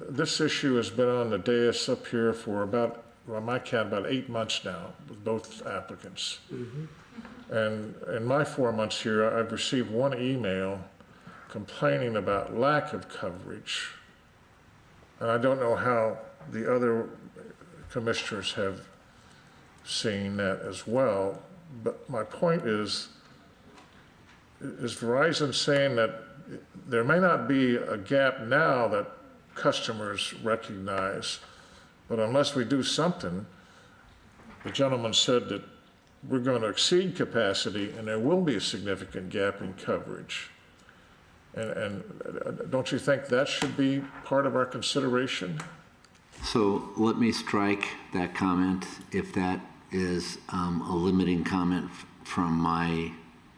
this issue has been on the dais up here for about, by my count, about 8 months now with both applicants. And in my 4 months here, I've received one email complaining about lack of coverage. And I don't know how the other commissioners have seen that as well. But my point is Verizon saying that there may not be a gap now that customers recognize, but unless we do something, the gentleman said that we're going to exceed capacity and there will be a significant gap in coverage. And don't you think that should be part of our consideration? So let me strike that comment if that is a limiting comment from my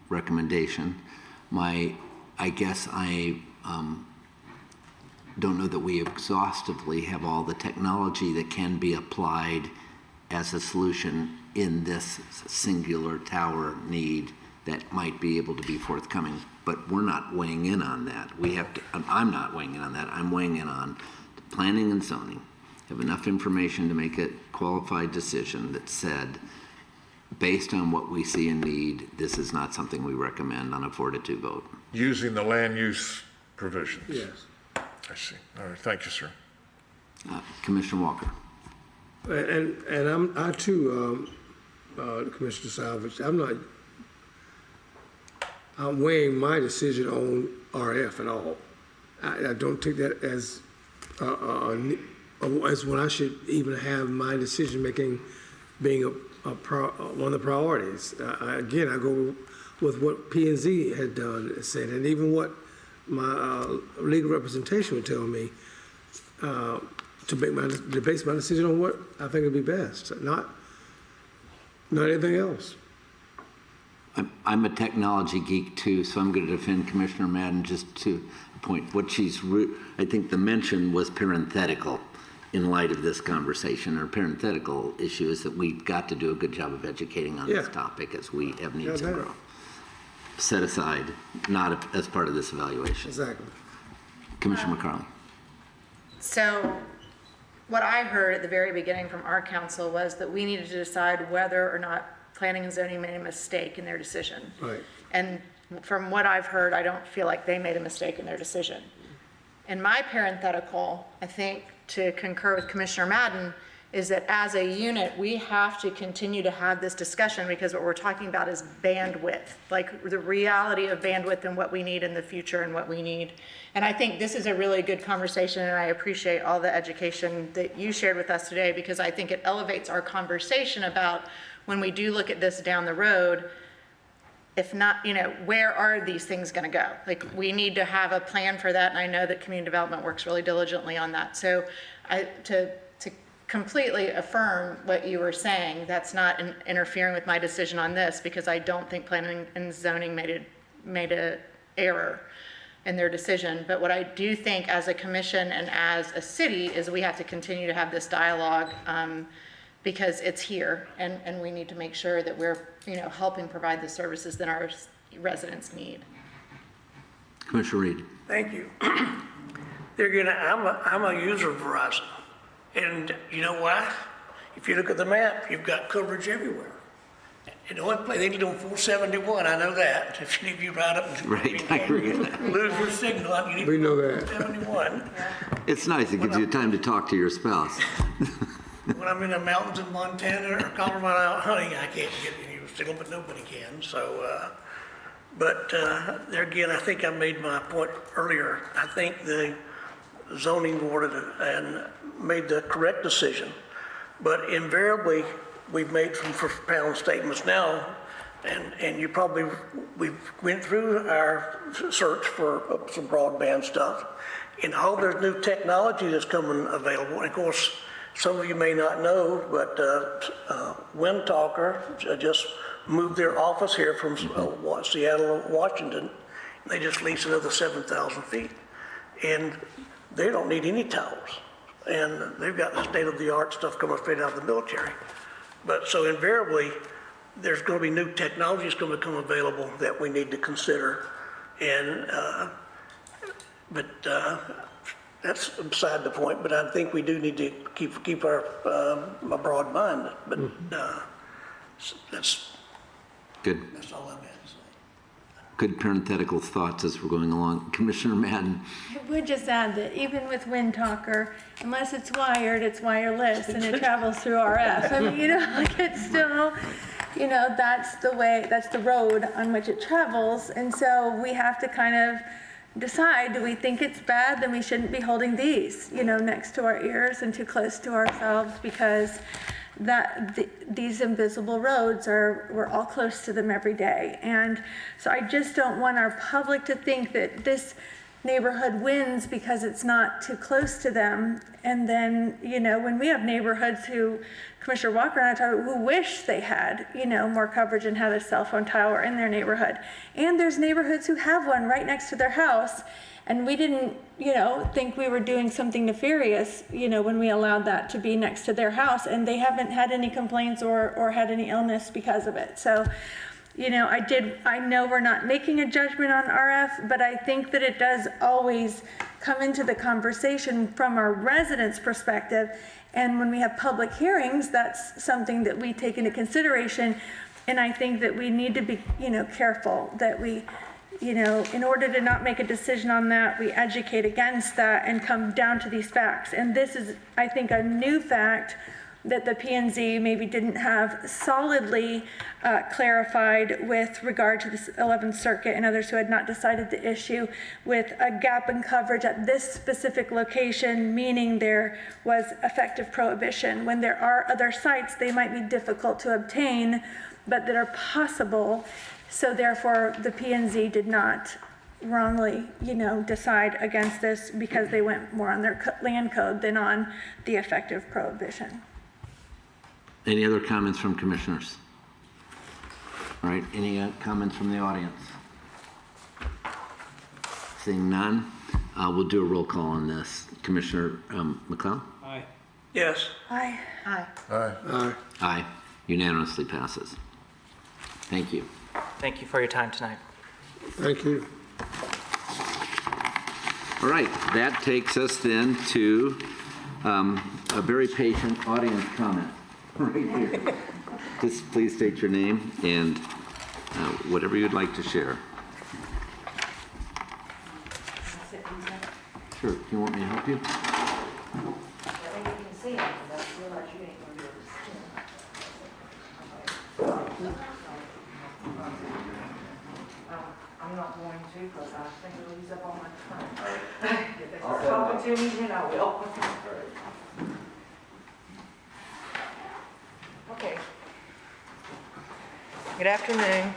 recommendation. I guess I don't know that we exhaustively have all the technology that can be applied as a solution in this singular tower need that might be able to be forthcoming. But we're not weighing in on that. We have to, I'm not weighing in on that. I'm weighing in on planning and zoning. Have enough information to make a qualified decision that said, based on what we see in need, this is not something we recommend on a 4-2 vote. Using the land use provisions? Yes. I see. All right. Thank you, sir. Commissioner Walker. And I too, Commissioner Salvage, I'm weighing my decision on RF at all. I don't take that as when I should even have my decision making being one of the priorities. Again, I go with what P&Z had done, said, and even what my legal representation would tell me to base my decision on what I think would be best, not anything else. I'm a technology geek too, so I'm going to defend Commissioner Madden just to a point. I think the mention was parenthetical in light of this conversation. Our parenthetical issue is that we've got to do a good job of educating on this topic as we have needs to grow. Set aside, not as part of this evaluation. Exactly. Commissioner McCarley. So what I heard at the very beginning from our council was that we needed to decide whether or not planning and zoning made a mistake in their decision. Right. And from what I've heard, I don't feel like they made a mistake in their decision. In my parenthetical, I think to concur with Commissioner Madden, is that as a unit, we have to continue to have this discussion, because what we're talking about is bandwidth, like the reality of bandwidth and what we need in the future and what we need. And I think this is a really good conversation, and I appreciate all the education that you shared with us today, because I think it elevates our conversation about when we do look at this down the road, if not, where are these things going to go? Like, we need to have a plan for that, and I know that community development works really diligently on that. So to completely affirm what you were saying, that's not interfering with my decision on this, because I don't think planning and zoning made a error in their decision. But what I do think as a commission and as a city is we have to continue to have this dialogue, because it's here, and we need to make sure that we're helping provide the services that our residents need. Commissioner Reed. Thank you. There again, I'm a user of Verizon. And you know why? If you look at the map, you've got coverage everywhere. And the only place they need on 471, I know that. If you ride up and Right, I agree with that. lose your signal, you need We know that. 471. It's nice, it gives you time to talk to your spouse. When I'm in the mountains of Montana or Colorado out hunting, I can't get any signal, but nobody can. So, but there again, I think I made my point earlier. I think the zoning board and made the correct decision, but invariably we've made some first pound statements now, and you probably, we went through our search for some broadband stuff, and all there's new technology that's coming available. And of course, some of you may not know, but Wind Talker just moved their office here from Seattle, Washington. They just leased another 7,000 feet, and they don't need any towers. And they've got the state-of-the-art stuff coming straight out of the military. But so invariably, there's going to be new technologies going to become available that we need to consider. And, that's beside the point, but I think we do need to keep our a broad mind. But that's Good. That's all I'm at. Good parenthetical thoughts as we're going along. Commissioner Madden. I would just add that even with Wind Talker, unless it's wired, it's wireless, and it travels through RF. I mean, like it's still, that's the way, that's the road on which it travels. And so we have to kind of decide, do we think it's bad? Then we shouldn't be holding these, next to our ears and too close to ourselves, because these invisible roads we're all close to them every day. And so I just don't want our public to think that this neighborhood wins because it's not too close to them. And then, when we have neighborhoods who, Commissioner Walker and I talk about, who wish they had, more coverage and had a cell phone tower in their neighborhood. And there's neighborhoods who have one right next to their house. And we didn't, think we were doing something nefarious, when we allowed that to be next to their house, and they haven't had any complaints or had any illness because of it. So, I know we're not making a judgment on RF, but I think that it does always come into the conversation from our residents' perspective. And when we have public hearings, that's something that we take into consideration. And I think that we need to be, careful that we, in order to not make a decision on that, we educate against that and come down to these facts. And this is, I think, a new fact that the P&Z maybe didn't have solidly clarified with regard to the 11th Circuit and others who had not decided the issue, with a gap in coverage at this specific location, meaning there was effective prohibition. When there are other sites, they might be difficult to obtain, but that are possible. So therefore, the P&Z did not wrongly, decide against this, because they went more on their land code than on the effective prohibition. Any other comments from commissioners? All right, any comments from the audience? Seeing none, we'll do a roll call on this. Commissioner McLeod? Aye. Yes. Aye. Aye. Aye. Aye. Aye. Unanimously passes. Thank you. Thank you for your time tonight. Thank you. All right, that takes us then to a very patient audience comment. Right here. Just please state your name and whatever you'd like to share. Sure, do you want me to help you? sin, but I realize you ain't gonna be able to sin. I'm not going to, because I think it'll use up all my time. If they start talking to me, then I will. Okay. Good afternoon,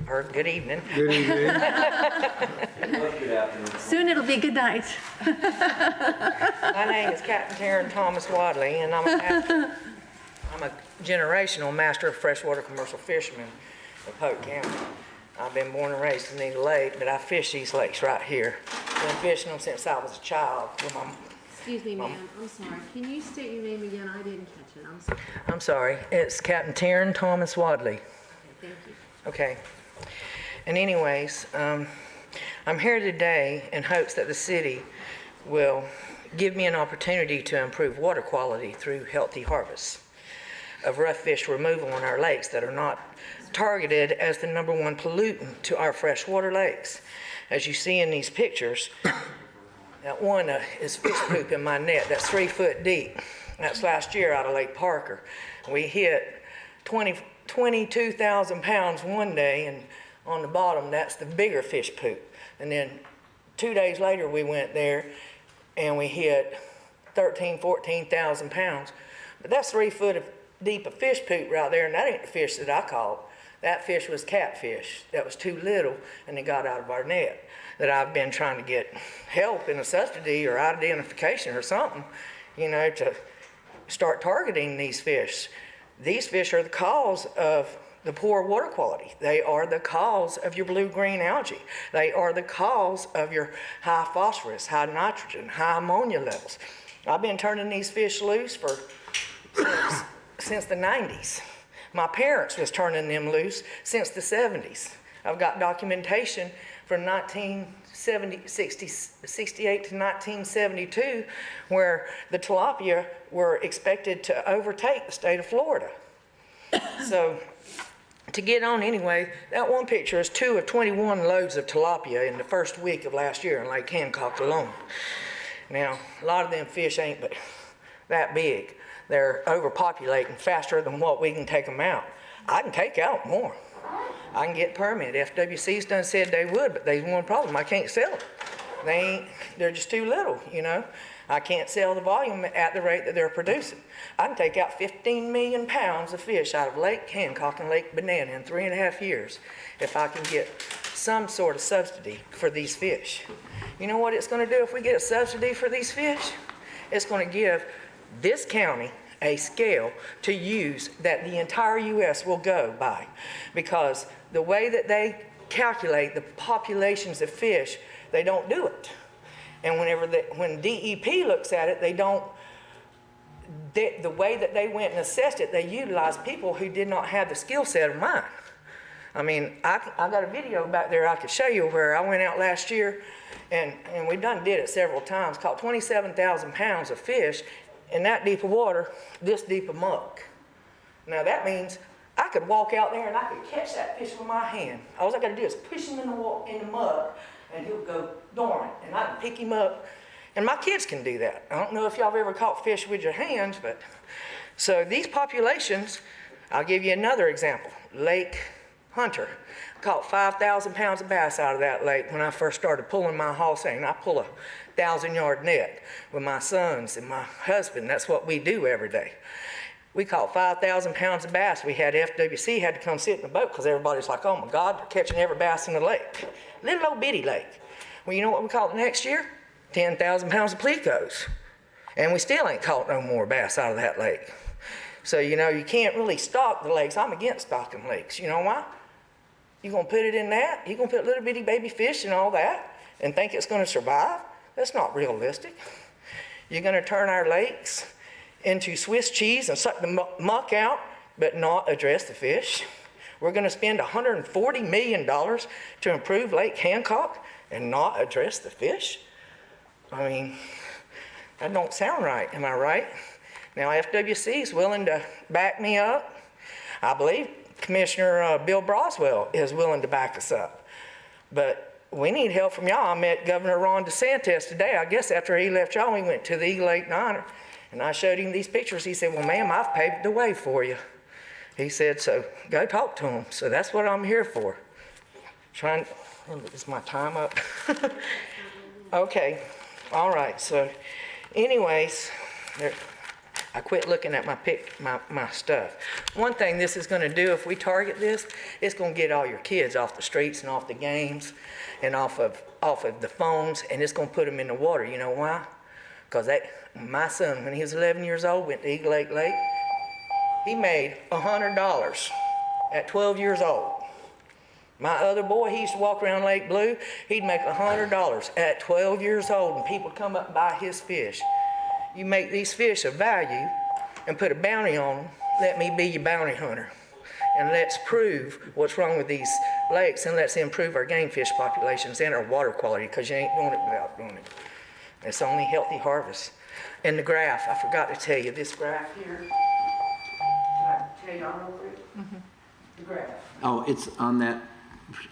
or good evening. Good evening. Soon it'll be good night. My name is Captain Taryn Thomas Wadley, and I'm a generational master of freshwater commercial fisherman of Polk County. I've been born and raised in these lakes, but I fish these lakes right here. Been fishing them since I was a child. With my, Excuse me, ma'am, I'm sorry. Can you state your name again? I didn't catch it, I'm sorry. I'm sorry, it's Captain Taryn Thomas Wadley. Okay, thank you. Okay. And anyways, I'm here today in hopes that the city will give me an opportunity to improve water quality through healthy harvests of rough fish removal in our lakes that are not targeted as the #1 pollutant to our freshwater lakes. As you see in these pictures, that one is fish poop in my net. That's 3 foot deep. That's last year out of Lake Parker. We hit 22,000 pounds one day, and on the bottom, that's the bigger fish poop. And then 2 days later, we went there and we hit 14,000 pounds. But that's 3 foot deep of fish poop right there, and that ain't the fish that I caught. That fish was catfish that was too little, and it got out of our net. That I've been trying to get help in a subsidy or identification or something, you know, to start targeting these fish. These fish are the cause of the poor water quality. They are the cause of your blue-green algae. They are the cause of your high phosphorus, high nitrogen, high ammonia levels. I've been turning these fish loose since the 90s. My parents was turning them loose since the 70s. I've got documentation from 1968 to 1972 where the tilapia were expected to overtake the state of Florida. So to get on anyway, that one picture is 2 of 21 loads of tilapia in the first week of last year in Lake Hancock alone. Now, a lot of them fish ain't but that big. They're overpopulating faster than what we can take them out. I can take out more. I can get permit. FWC's done said they would, but there's one problem. I can't sell them. They're just too little, you know. I can't sell the volume at the rate that they're producing. I can take out 15 million pounds of fish out of Lake Hancock and Lake Banana in 3.5 years if I can get some sort of subsidy for these fish. You know what it's going to do if we get a subsidy for these fish? It's going to give this county a scale to use that the entire U.S. will go by, because the way that they calculate the populations of fish, they don't do it. And when DEP looks at it, they don't, the way that they went and assessed it, they utilized people who did not have the skill set of mine. I mean, I got a video back there I could show you where I went out last year and we did it several times, caught 27,000 pounds of fish in that deep of water, this deep of muck. Now that means I could walk out there and I could catch that fish with my hand. All I gotta do is push him in the mud and he'll go dormant, and I can pick him up. And my kids can do that. I don't know if y'all have ever caught fish with your hands, but so these populations, I'll give you another example. Lake Hunter. Caught 5,000 pounds of bass out of that lake when I first started pulling my Hall seine. I pull a 1,000-yard net with my sons and my husband. That's what we do every day. We caught 5,000 pounds of bass. We had FWC had to come sit in the boat because everybody's like, oh my God, they're catching every bass in the lake. Little old bitty lake. Well, you know what we caught next year? 10,000 pounds of plecos. And we still ain't caught no more bass out of that lake. So, you know, you can't really stock the lakes. I'm against stocking lakes. You know why? You're going to put it in that? You're going to put little bitty baby fish and all that and think it's going to survive? That's not realistic. You're going to turn our lakes into Swiss cheese and suck the muck out, but not address the fish. We're going to spend $140 million to improve Lake Hancock and not address the fish? I mean, that don't sound right, am I right? Now, FWC is willing to back me up. I believe Commissioner Bill Broswell is willing to back us up. But we need help from y'all. I met Governor Ron DeSantis today. I guess after he left y'all, we went to the Eagle 8 Niner And I showed him these pictures. He said, well, ma'am, I've paved the way for you. He said, so go talk to him. So that's what I'm here for. Is my time up? Okay, all right, so anyways, I quit looking at my stuff. One thing this is gonna do, if we target this, it's gonna get all your kids off the streets and off the games and off of the phones, and it's gonna put them in the water. You know why? Because my son, when he was 11 years old, went to Eagle Lake Lake. He made $100 at 12 years old. My other boy, he used to walk around Lake Blue. He'd make $100 at 12 years old, and people come up and buy his fish. You make these fish of value and put a bounty on them. Let me be your bounty hunter. And let's prove what's wrong with these lakes, and let's improve our game fish populations and our water quality, because you ain't doing it without doing it. It's only healthy harvest. And the graph, I forgot to tell you, this graph here. Can I tell you on over it? The graph. Oh, it's on that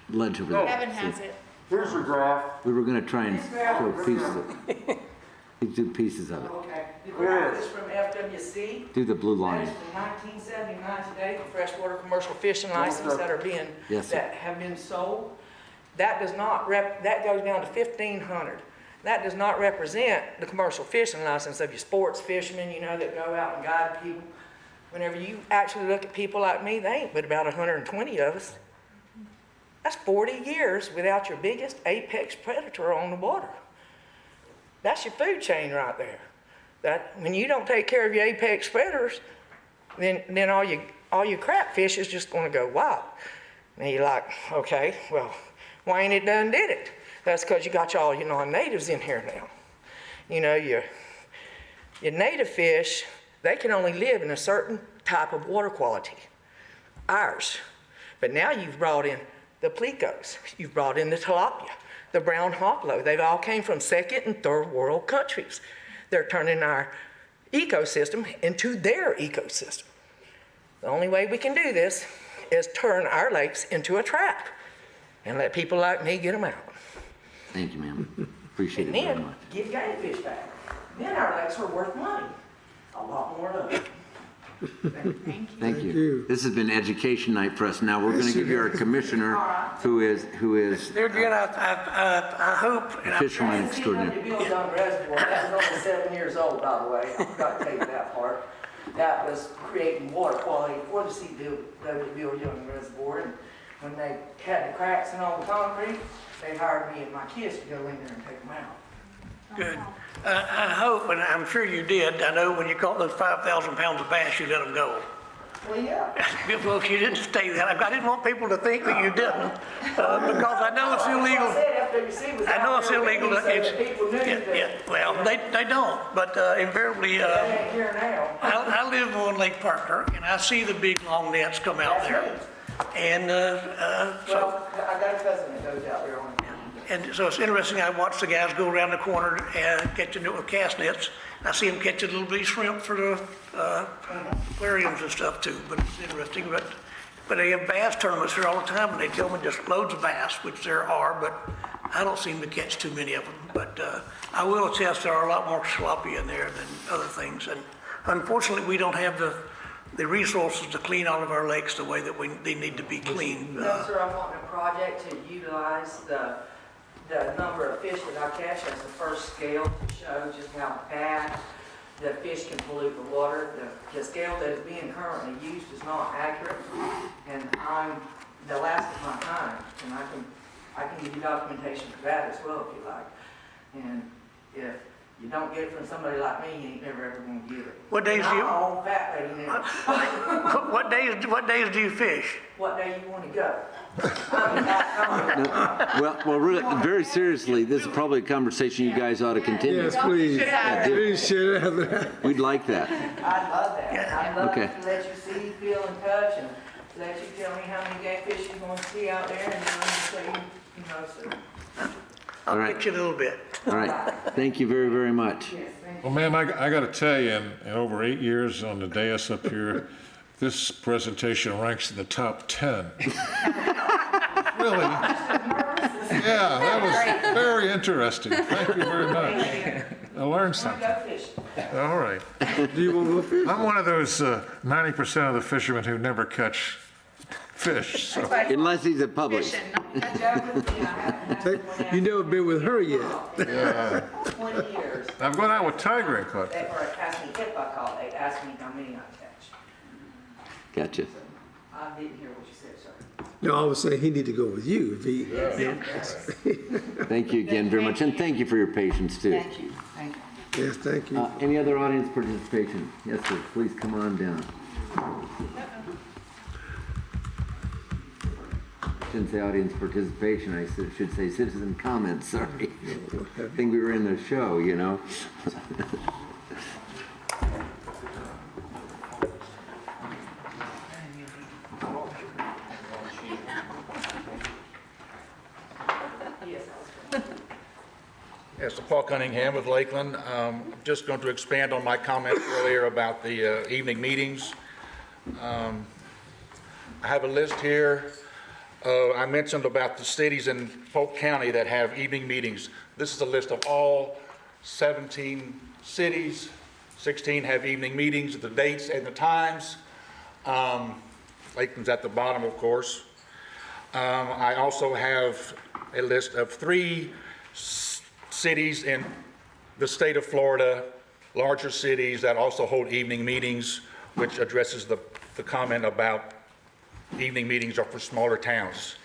ledge over there. Evan has it. Here's your graph. We were gonna try and show pieces of it. Do pieces of it. Okay. The graph is from FWC. Do the blue That line. is from 1979 today, the freshwater commercial fishing license that are being, Yes, sir. that have been sold. That does not that goes down to 1,500. That does not represent the commercial fishing license of your sports fishermen, you know, that go out and guide people. Whenever you actually look at people like me, they ain't but about 120 of us. That's 40 years without your biggest apex predator on the water. That's your food chain right there. That when you don't take care of your apex predators, then all your crap fish is just going to go wild. And you're like, okay, well, why ain't it done did it? That's because you got all your non-natives in here now. You know, your native fish, they can only live in a certain type of water quality. Ours. But now you've brought in the plecos, you've brought in the tilapia, the brown hoplo. They've all came from second and third world countries. They're turning our ecosystem into their ecosystem. The only way we can do this is turn our lakes into a trap and let people like me get them out. Thank you, ma'am. Appreciate And it very then much. give game fish back. Then our lakes are worth money. A lot more of it. Thank you. This has been education night for us. Now, we're gonna give you our commissioner, who is There again, I hope, and I'm fisherman The extraordinaire. Bill Young Reservoir, that was only 7 years old, by the way. I forgot to tell you that part. That was creating water quality for the Bill Young Reservoir. And when they had the cracks in all the concrete, they hired me and my kids to go in there and take them out. good. I hope, and I'm sure you did, I know when you caught those 5,000 pounds of bass, you let them go. Well, yeah. Well, you didn't stay that. I didn't want people to think that you didn't, because I know it's illegal. I know it's illegal. Well, they don't, but invariably, I live on Lake Parker, and I see the big long nets come out there. And so. Well, I got a cousin that goes out there on it. And so it's interesting, I watch the guys go around the corner and catch cast nets. I see them catch a little bitty shrimp for the aquariums and stuff too, but it's interesting. But they have bass tournaments here all the time, and they tell me there's loads of bass, which there are, but I don't seem to catch too many of them. But I will attest there are a lot more tilapia in there than other things. And unfortunately, we don't have the resources to clean all of our lakes the way that they need to be cleaned. No, sir, I'm wanting a project to utilize the number of fish that I catch as the first scale to show just how bad the fish can pollute the water. The scale that is being currently used is not accurate, and I'm the last of my kind, and I can give you documentation for that as well if you like. And if you don't get it from somebody like me, you ain't never ever gonna get it. What days do you? I'm my own fat lady now. What days do you fish? What day you wanna go? Well, really, very seriously, this is probably a conversation you guys ought to continue. Yes, please. Please share that. We'd like that. I'd love that. I'd love Okay. to let you see, feel, and touch, and let you tell me how many game fish you're gonna see out there, and then say, you know, so. All right. Catch you a little bit. All right. Thank you very, very much. Well, ma'am, I got to tell you, in over 8 years on the dais up here, this presentation ranks in the top 10. Really? Yeah, that was very very interesting. Thank you very much. I learned something. Go fishing. All right. Do you want to go fish? I'm one of those 90% of the fishermen who never catch fish. So. Unless he's at Publix. You never been with her yet. Yeah. 20 years. I've gone out with Tiger and caught They fish. were asking if I caught, they asked me how many I catch. Gotcha. I didn't hear what you said, sir. No, I was saying he need to go with you if he. Thank you again very much, and thank you for your patience, too. Thank you. Yes, thank you. Any other audience participation? Yes, sir, please come on down. Shouldn't say audience participation, I should say citizen comments, sorry. I think we were in the show, you know? Yes, Paul Cunningham with Lakeland. I'm just going to expand on my comment earlier about the evening meetings. I have a list here. I mentioned about the cities in Polk County that have evening meetings. This is a list of all 17 cities. 16 have evening meetings, the dates and the times. Lakeland's at the bottom, of course. I also have a list of 3 cities in the state of Florida, larger cities that also hold evening meetings, which addresses the comment about evening meetings are for smaller towns.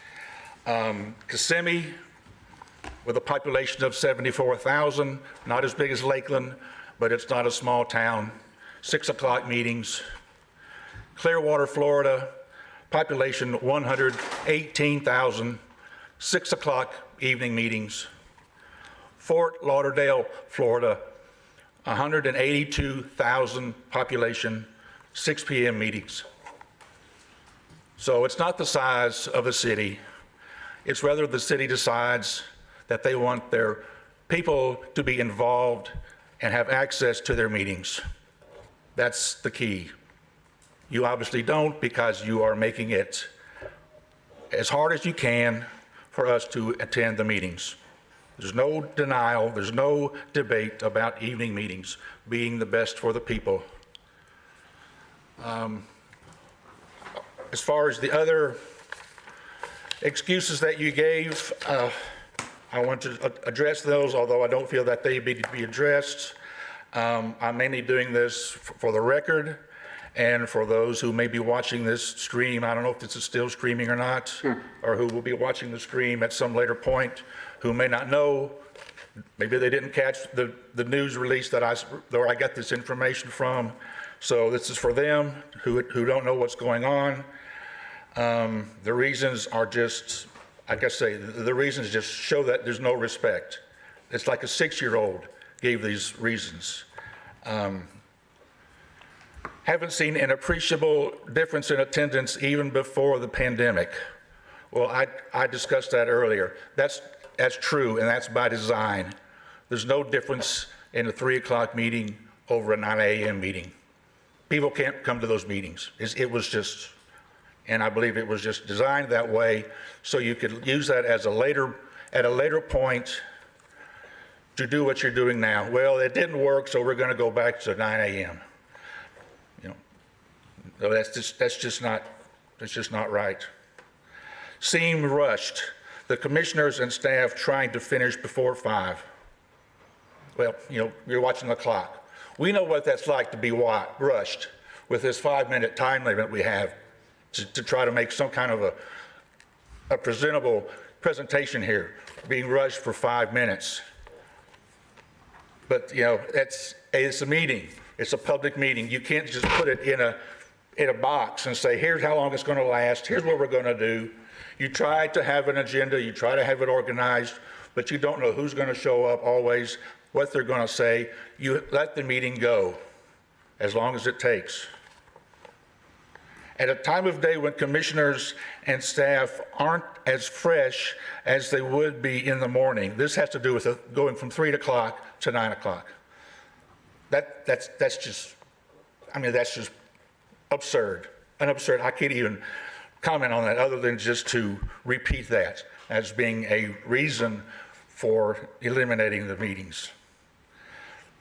Kissimmee, with a population of 74,000, not as big as Lakeland, but it's not a small town, 6 o'clock meetings. Clearwater, Florida, population 118,000, 6 o'clock evening meetings. Fort Lauderdale, Florida, 182,000 population, 6 p.m. meetings. So it's not the size of the city. It's rather the city decides that they want their people to be involved and have access to their meetings. That's the key. You obviously don't, because you are making it as hard as you can for us to attend the meetings. There's no denial, there's no debate about evening meetings being the best for the people. As far as the other excuses that you gave, I want to address those, although I don't feel that they need to be addressed. I'm mainly doing this for the record and for those who may be watching this stream. I don't know if this is still streaming or not, or who will be watching the stream at some later point, who may not know, maybe they didn't catch the news release where I got this information from. So this is for them who don't know what's going on. The reasons are just, like I say, the reasons just show that there's no respect. It's like a 6-year-old gave these reasons. Haven't seen an appreciable difference in attendance even before the pandemic. Well, I discussed that earlier. That's true, and that's by design. There's no difference in a 3 o'clock meeting over a 9 a.m. meeting. People can't come to those meetings. It was just, and I believe it was just designed that way so you could use that as at a later point to do what you're doing now. Well, it didn't work, so we're going to go back to 9 a.m. You know, so that's just not right. Seemed rushed. The commissioners and staff trying to finish before 5. Well, you know, you're watching the clock. We know what that's like to be rushed with this 5-minute time limit we have to try to make some kind of a presentable presentation here, being rushed for 5 minutes. But, you know, it's a meeting. It's a public meeting. You can't just put it in a box and say, here's how long it's going to last. Here's what we're going to do. You try to have an agenda. You try to have it organized, but you don't know who's going to show up always, what they're going to say. You let the meeting go as long as it takes. At a time of day when commissioners and staff aren't as fresh as they would be in the morning, this has to do with going from 3 o'clock to 9 o'clock. That's just, I mean, that's just absurd. Absurd. I can't even comment on that other than just to repeat that as being a reason for eliminating the meetings.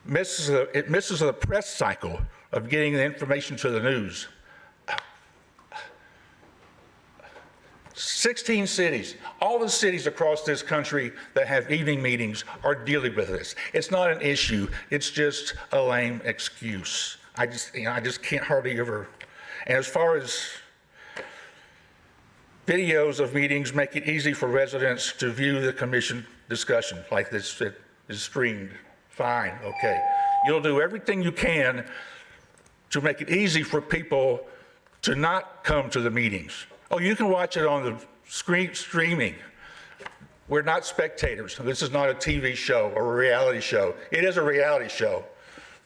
It misses the press cycle of getting the information to the news. 16 cities, all the cities across this country that have evening meetings are dealing with this. It's not an issue, it's just a lame excuse. I just can't hardly ever. And as far as videos of meetings make it easy for residents to view the commission discussion like this is streamed, fine, okay. You'll do everything you can to make it easy for people to not come to the meetings. Oh, you can watch it on the streaming. We're not spectators. This is not a TV show or a reality show. It is a reality show,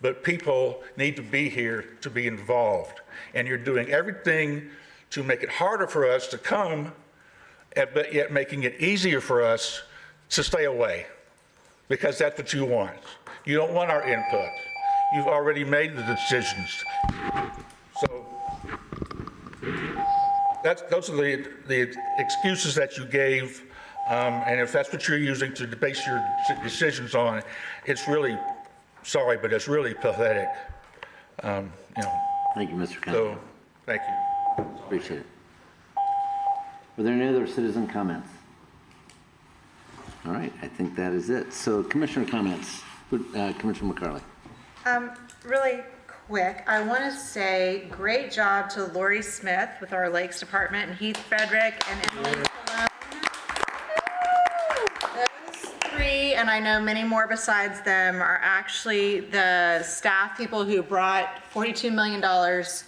but people need to be here to be involved. And you're doing everything to make it harder for us to come, but yet making it easier for us to stay away, because that's what you want. You don't want our input. You've already made the decisions. So those are the excuses that you gave, and if that's what you're using to base your decisions on, it's really, sorry, but it's really pathetic. Thank you, Mr. Conley. So, thank you. Appreciate it. Were there any other citizen comments? All right, I think that is it. So commissioner comments. Commissioner McCarley. Really quick, I want to say great job to Lori Smith with our Lakes Department and Heath Frederick and Emily Salone. Those three, and I know many more besides them, are actually the staff people who brought $42 million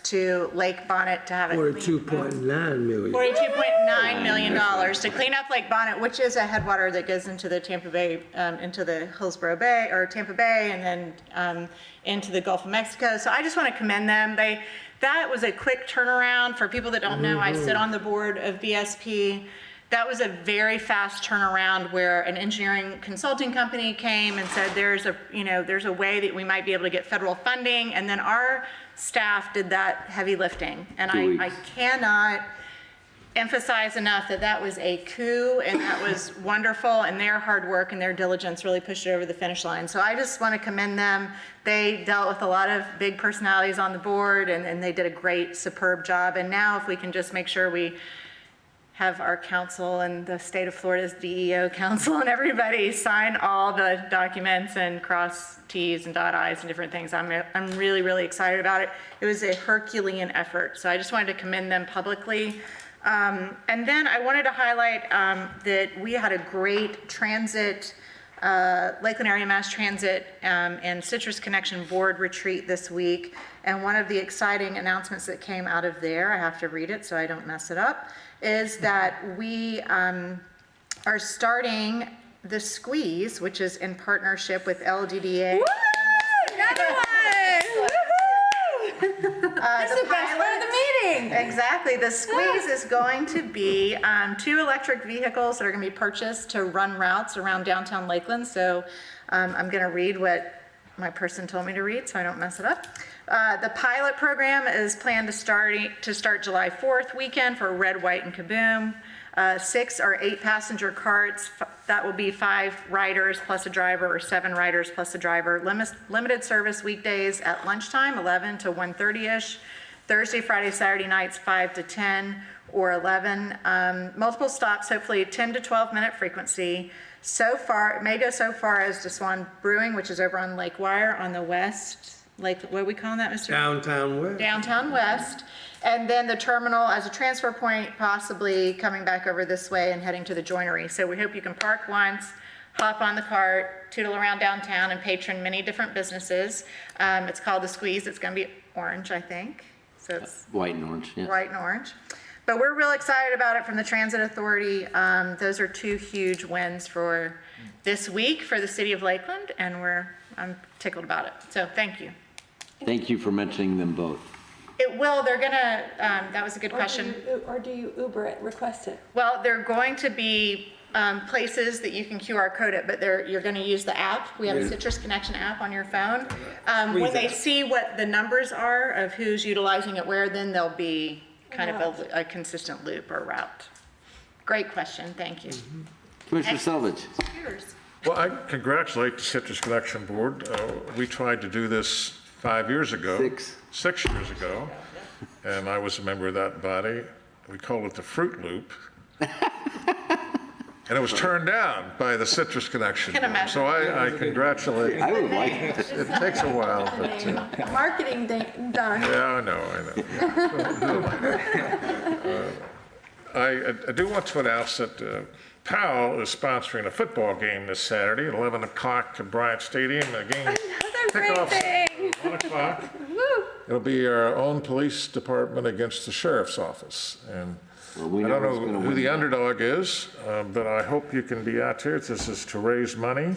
to Lake Bonnet to have it cleaned. $42.9 million. $42.9 million to clean up Lake Bonnet, which is a headwater that goes into the Tampa Bay, into the Hillsborough Bay, or Tampa Bay, and then into the Gulf of Mexico. So I just want to commend them. That was a quick turnaround. For people that don't know, I sit on the board of BSP. That was a very fast turnaround where an engineering consulting company came and said, there's a way that we might be able to get federal funding. And then our staff did that heavy lifting. And I cannot emphasize enough that that was a coup, and that was wonderful, and their hard work and their diligence really pushed it over the finish line. So I just want to commend them. They dealt with a lot of big personalities on the board, and they did a great, superb job. And now if we can just make sure we have our council and the state of Florida's DEO council and everybody sign all the documents and cross T's and dot I's and different things. I'm really, really excited about it. It was a Herculean effort. So I just wanted to commend them publicly. And then I wanted to highlight that we had a great transit, Lakeland Area Mass Transit and Citrus Connection Board retreat this week. And one of the exciting announcements that came out of there, I have to read it so I don't mess it up, is that we are starting the Squeeze, which is in partnership with LDDA. Woo! Another one! That's the best part of the meeting. Exactly. The Squeeze is going to be 2 electric vehicles that are going to be purchased to run routes around downtown Lakeland. So I'm going to read what my person told me to read so I don't mess it up. The pilot program is planned to start July 4th weekend for Red, White, and Kaboom. 6 or 8 passenger carts, that will be 5 riders plus a driver, or 7 riders plus a driver. Limited service weekdays at lunchtime, 11 to 1:30ish. Thursday, Friday, Saturday nights, 5 to 10 or 11. Multiple stops, hopefully 10 to 12 minute frequency. So far, it may go so far as to Swan Brewing, which is over on Lake Wire on the west. What are we calling that, Mr.? Downtown West. Downtown West. And then the terminal as a transfer point, possibly coming back over this way and heading to the joinery. So we hope you can park once, hop on the cart, tootle around downtown, and patron many different businesses. It's called the Squeeze. It's going to be orange, I think. So it's white and orange, yeah. White and orange. But we're real excited about it from the Transit Authority. Those are 2 huge wins for this week for the city of Lakeland, and I'm tickled about it. So thank you. Thank you for mentioning them both. It will, they're gonna, that was a good question. Or do you Uber it, request it? Well, they're going to be places that you can QR code it, but you're gonna use the app. We have a Citrus Connection app on your phone. When they see what the numbers are of who's utilizing it where, then there'll be kind of a consistent loop or route. Great question, thank you. Commissioner Selvage. Cheers. Well, I congratulate the Citrus Connection Board. We tried to do this 5 years ago. 6 years ago, and I was a member of that body. We called it the Fruit Loop. And it was turned down by the Citrus Connection. Can Board. imagine. So I congratulate. I would like it. It takes a while, but, Marketing done. yeah, I know. I do want to announce that Powell is sponsoring a football game this Saturday at 11 o'clock at Bryant Stadium. The game Another great thing. 1 o'clock. Woo. It'll be our own police department against the sheriff's office. And we I know don't who's know gonna who win the that. underdog is, but I hope you can be out there. This is to raise money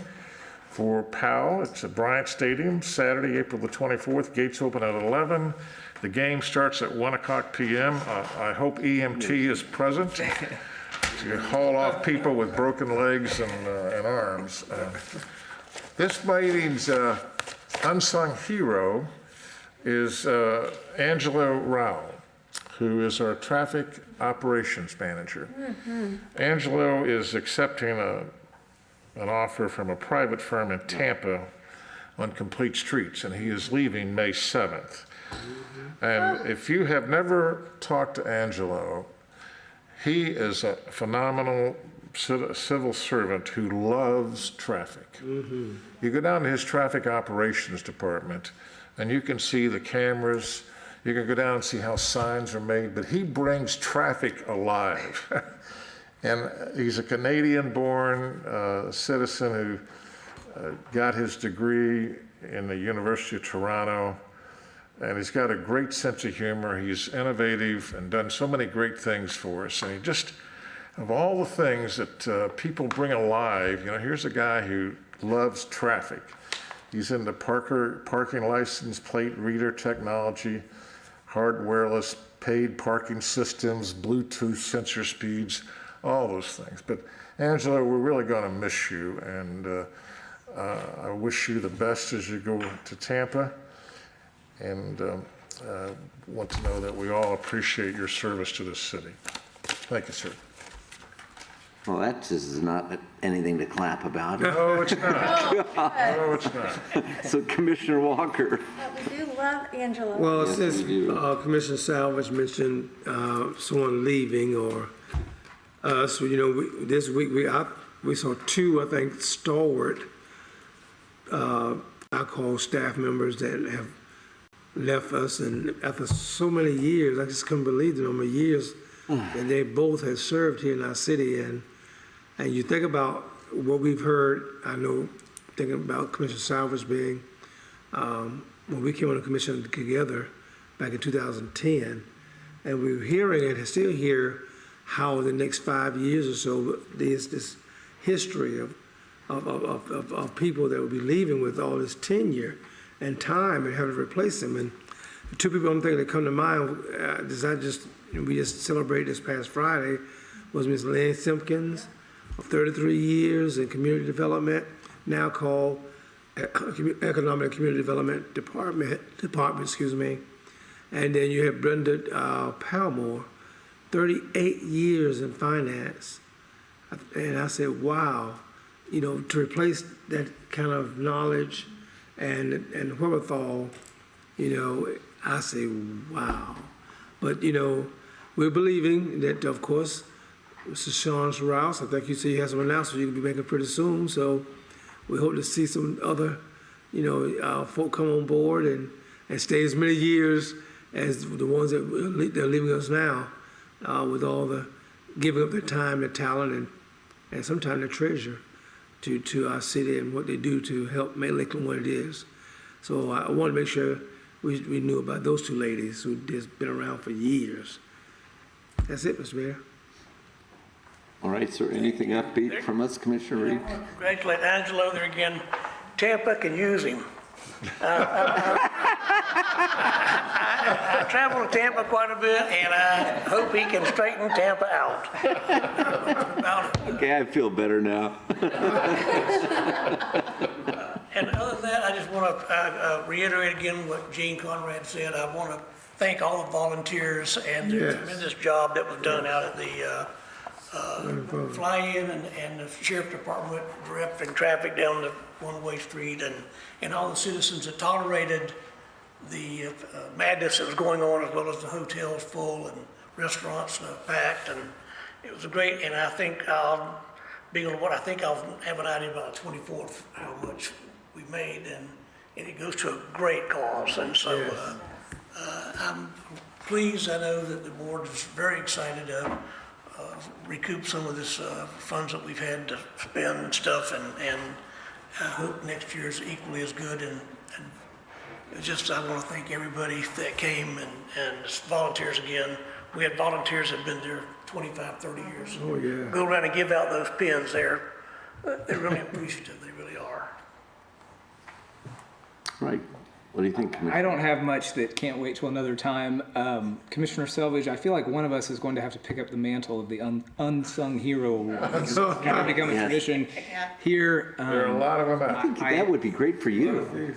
for Powell. It's at Bryant Stadium, Saturday, April the 24th. Gates open at 11. The game starts at 1 o'clock p.m. I hope EMT is present to haul off people with broken legs and arms. This meeting's unsung hero is Angela Rao, who is our traffic operations manager. Angelo is accepting an offer from a private firm in Tampa on Complete Streets, and he is leaving May 7th. And if you have never talked to Angelo, he is a phenomenal civil servant who loves traffic. You go down to his traffic operations department, and you can see the cameras. You can go down and see how signs are made, but he brings traffic alive. And he's a Canadian-born citizen who got his degree in the University of Toronto, and he's got a great sense of humor. He's innovative and done so many great things for us. And he just, of all the things that people bring alive, here's a guy who loves traffic. He's into parking license plate reader technology, hardwareless paid parking systems, Bluetooth sensor speeds, all those things. But Angela, we're really going to miss you, and I wish you the best as you go to Tampa, and want to know that we all appreciate your service to this city. Thank you, sir. Well, that is not anything to clap about. No, it's not. No, it's not. So Commissioner Walker. But we do love Angela. Well, Yes, since we do. Commissioner Salvage mentioned someone leaving or us, this week we saw two, I think, stalwart, I call staff members that have left us, and after so many years, I just couldn't believe the number of years that they both have served here in our city. And you think about what we've heard, I know, thinking about Commissioner Salvage being, when we came on the commission together back in 2010, and we were hearing and still hear how the next 5 years or so, there's this history of people that will be leaving with all this tenure and time and having to replace them. And the two people I'm thinking that come to mind, we just celebrated this past Friday, was Ms. Lynn Simpkins of 33 years in community development, now called Economic and Community Development Department, And then you have Brenda Palmore, 38 years in finance. And I said, wow, to replace that kind of knowledge and wherewithal, I say, wow. But, we're believing that, of course, Mr. Sean Rouse, I think you said you have some announcements you're going to be making pretty soon, so we hope to see some other, folk come on board and stay as many years as the ones that are leaving us now, with all the giving up their time, their talent, and sometimes their treasure to our city and what they do to help make Lakeland what it is. So I want to make sure we knew about those two ladies who just been around for years. That's it, Mr. Mayor. All right, sir, anything upbeat from us, Commissioner Reed? Congratulate Angelo there again. Tampa can use him. I travel to Tampa quite a bit, and I hope he can straighten Tampa out. Okay, I feel better now. And other than that, I just want to reiterate again what Gene Conrad said. I want to thank all the volunteers and the Yes. tremendous job that was done out at the fly in and the sheriff department directing traffic down the one-way street and all the citizens that tolerated the madness that was going on, as well as the hotels full and restaurants packed, and it was a great, and I think, being on what I think I'll have an idea about the 24th, how much we made, and it goes to a great cause, and so I'm pleased. I know that the board is very excited to recoup some of this funds that we've had to spend and stuff, and I hope next year is equally as good, and it's just, I want to thank everybody that came and volunteers again. We had volunteers that have been there 25, 30 years. Oh, yeah. Go around and give out those pins. They're really appreciative. They really are. Right. What do you think, Commissioner? I don't have much that can't wait till another time. Commissioner Selvage, I feel like one of us is going to have to pick up the mantle of the unsung hero award. It's kind of become a tradition here. There are a lot of them out. I think that would be great for you.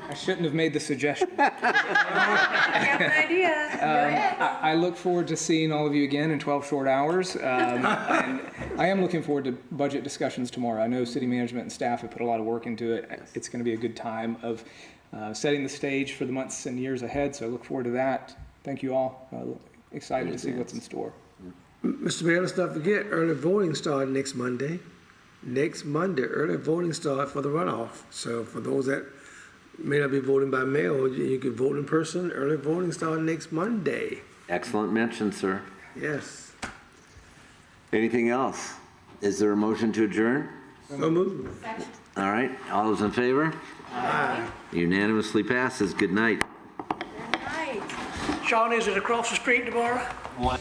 I shouldn't have made the suggestion. I have an idea. I look forward to seeing all of you again in 12 short hours. And I am looking forward to budget discussions tomorrow. I know city management and staff have put a lot of work into it. It's going to be a good time of setting the stage for the months and years ahead, so I look forward to that. Thank you all. Excited to see what's in store. Mr. Mayor, let's not forget, early voting starts next Monday. Next Monday, early voting starts for the runoff. So for those that may not be voting by mail, you can vote in person. Early voting starts next Monday. Excellent mention, sir. Yes. Anything else? Is there a motion to adjourn? So moved. All right, all those in favor? Aye. Unanimously passes. Good night. Sean, is it across the street tomorrow? What?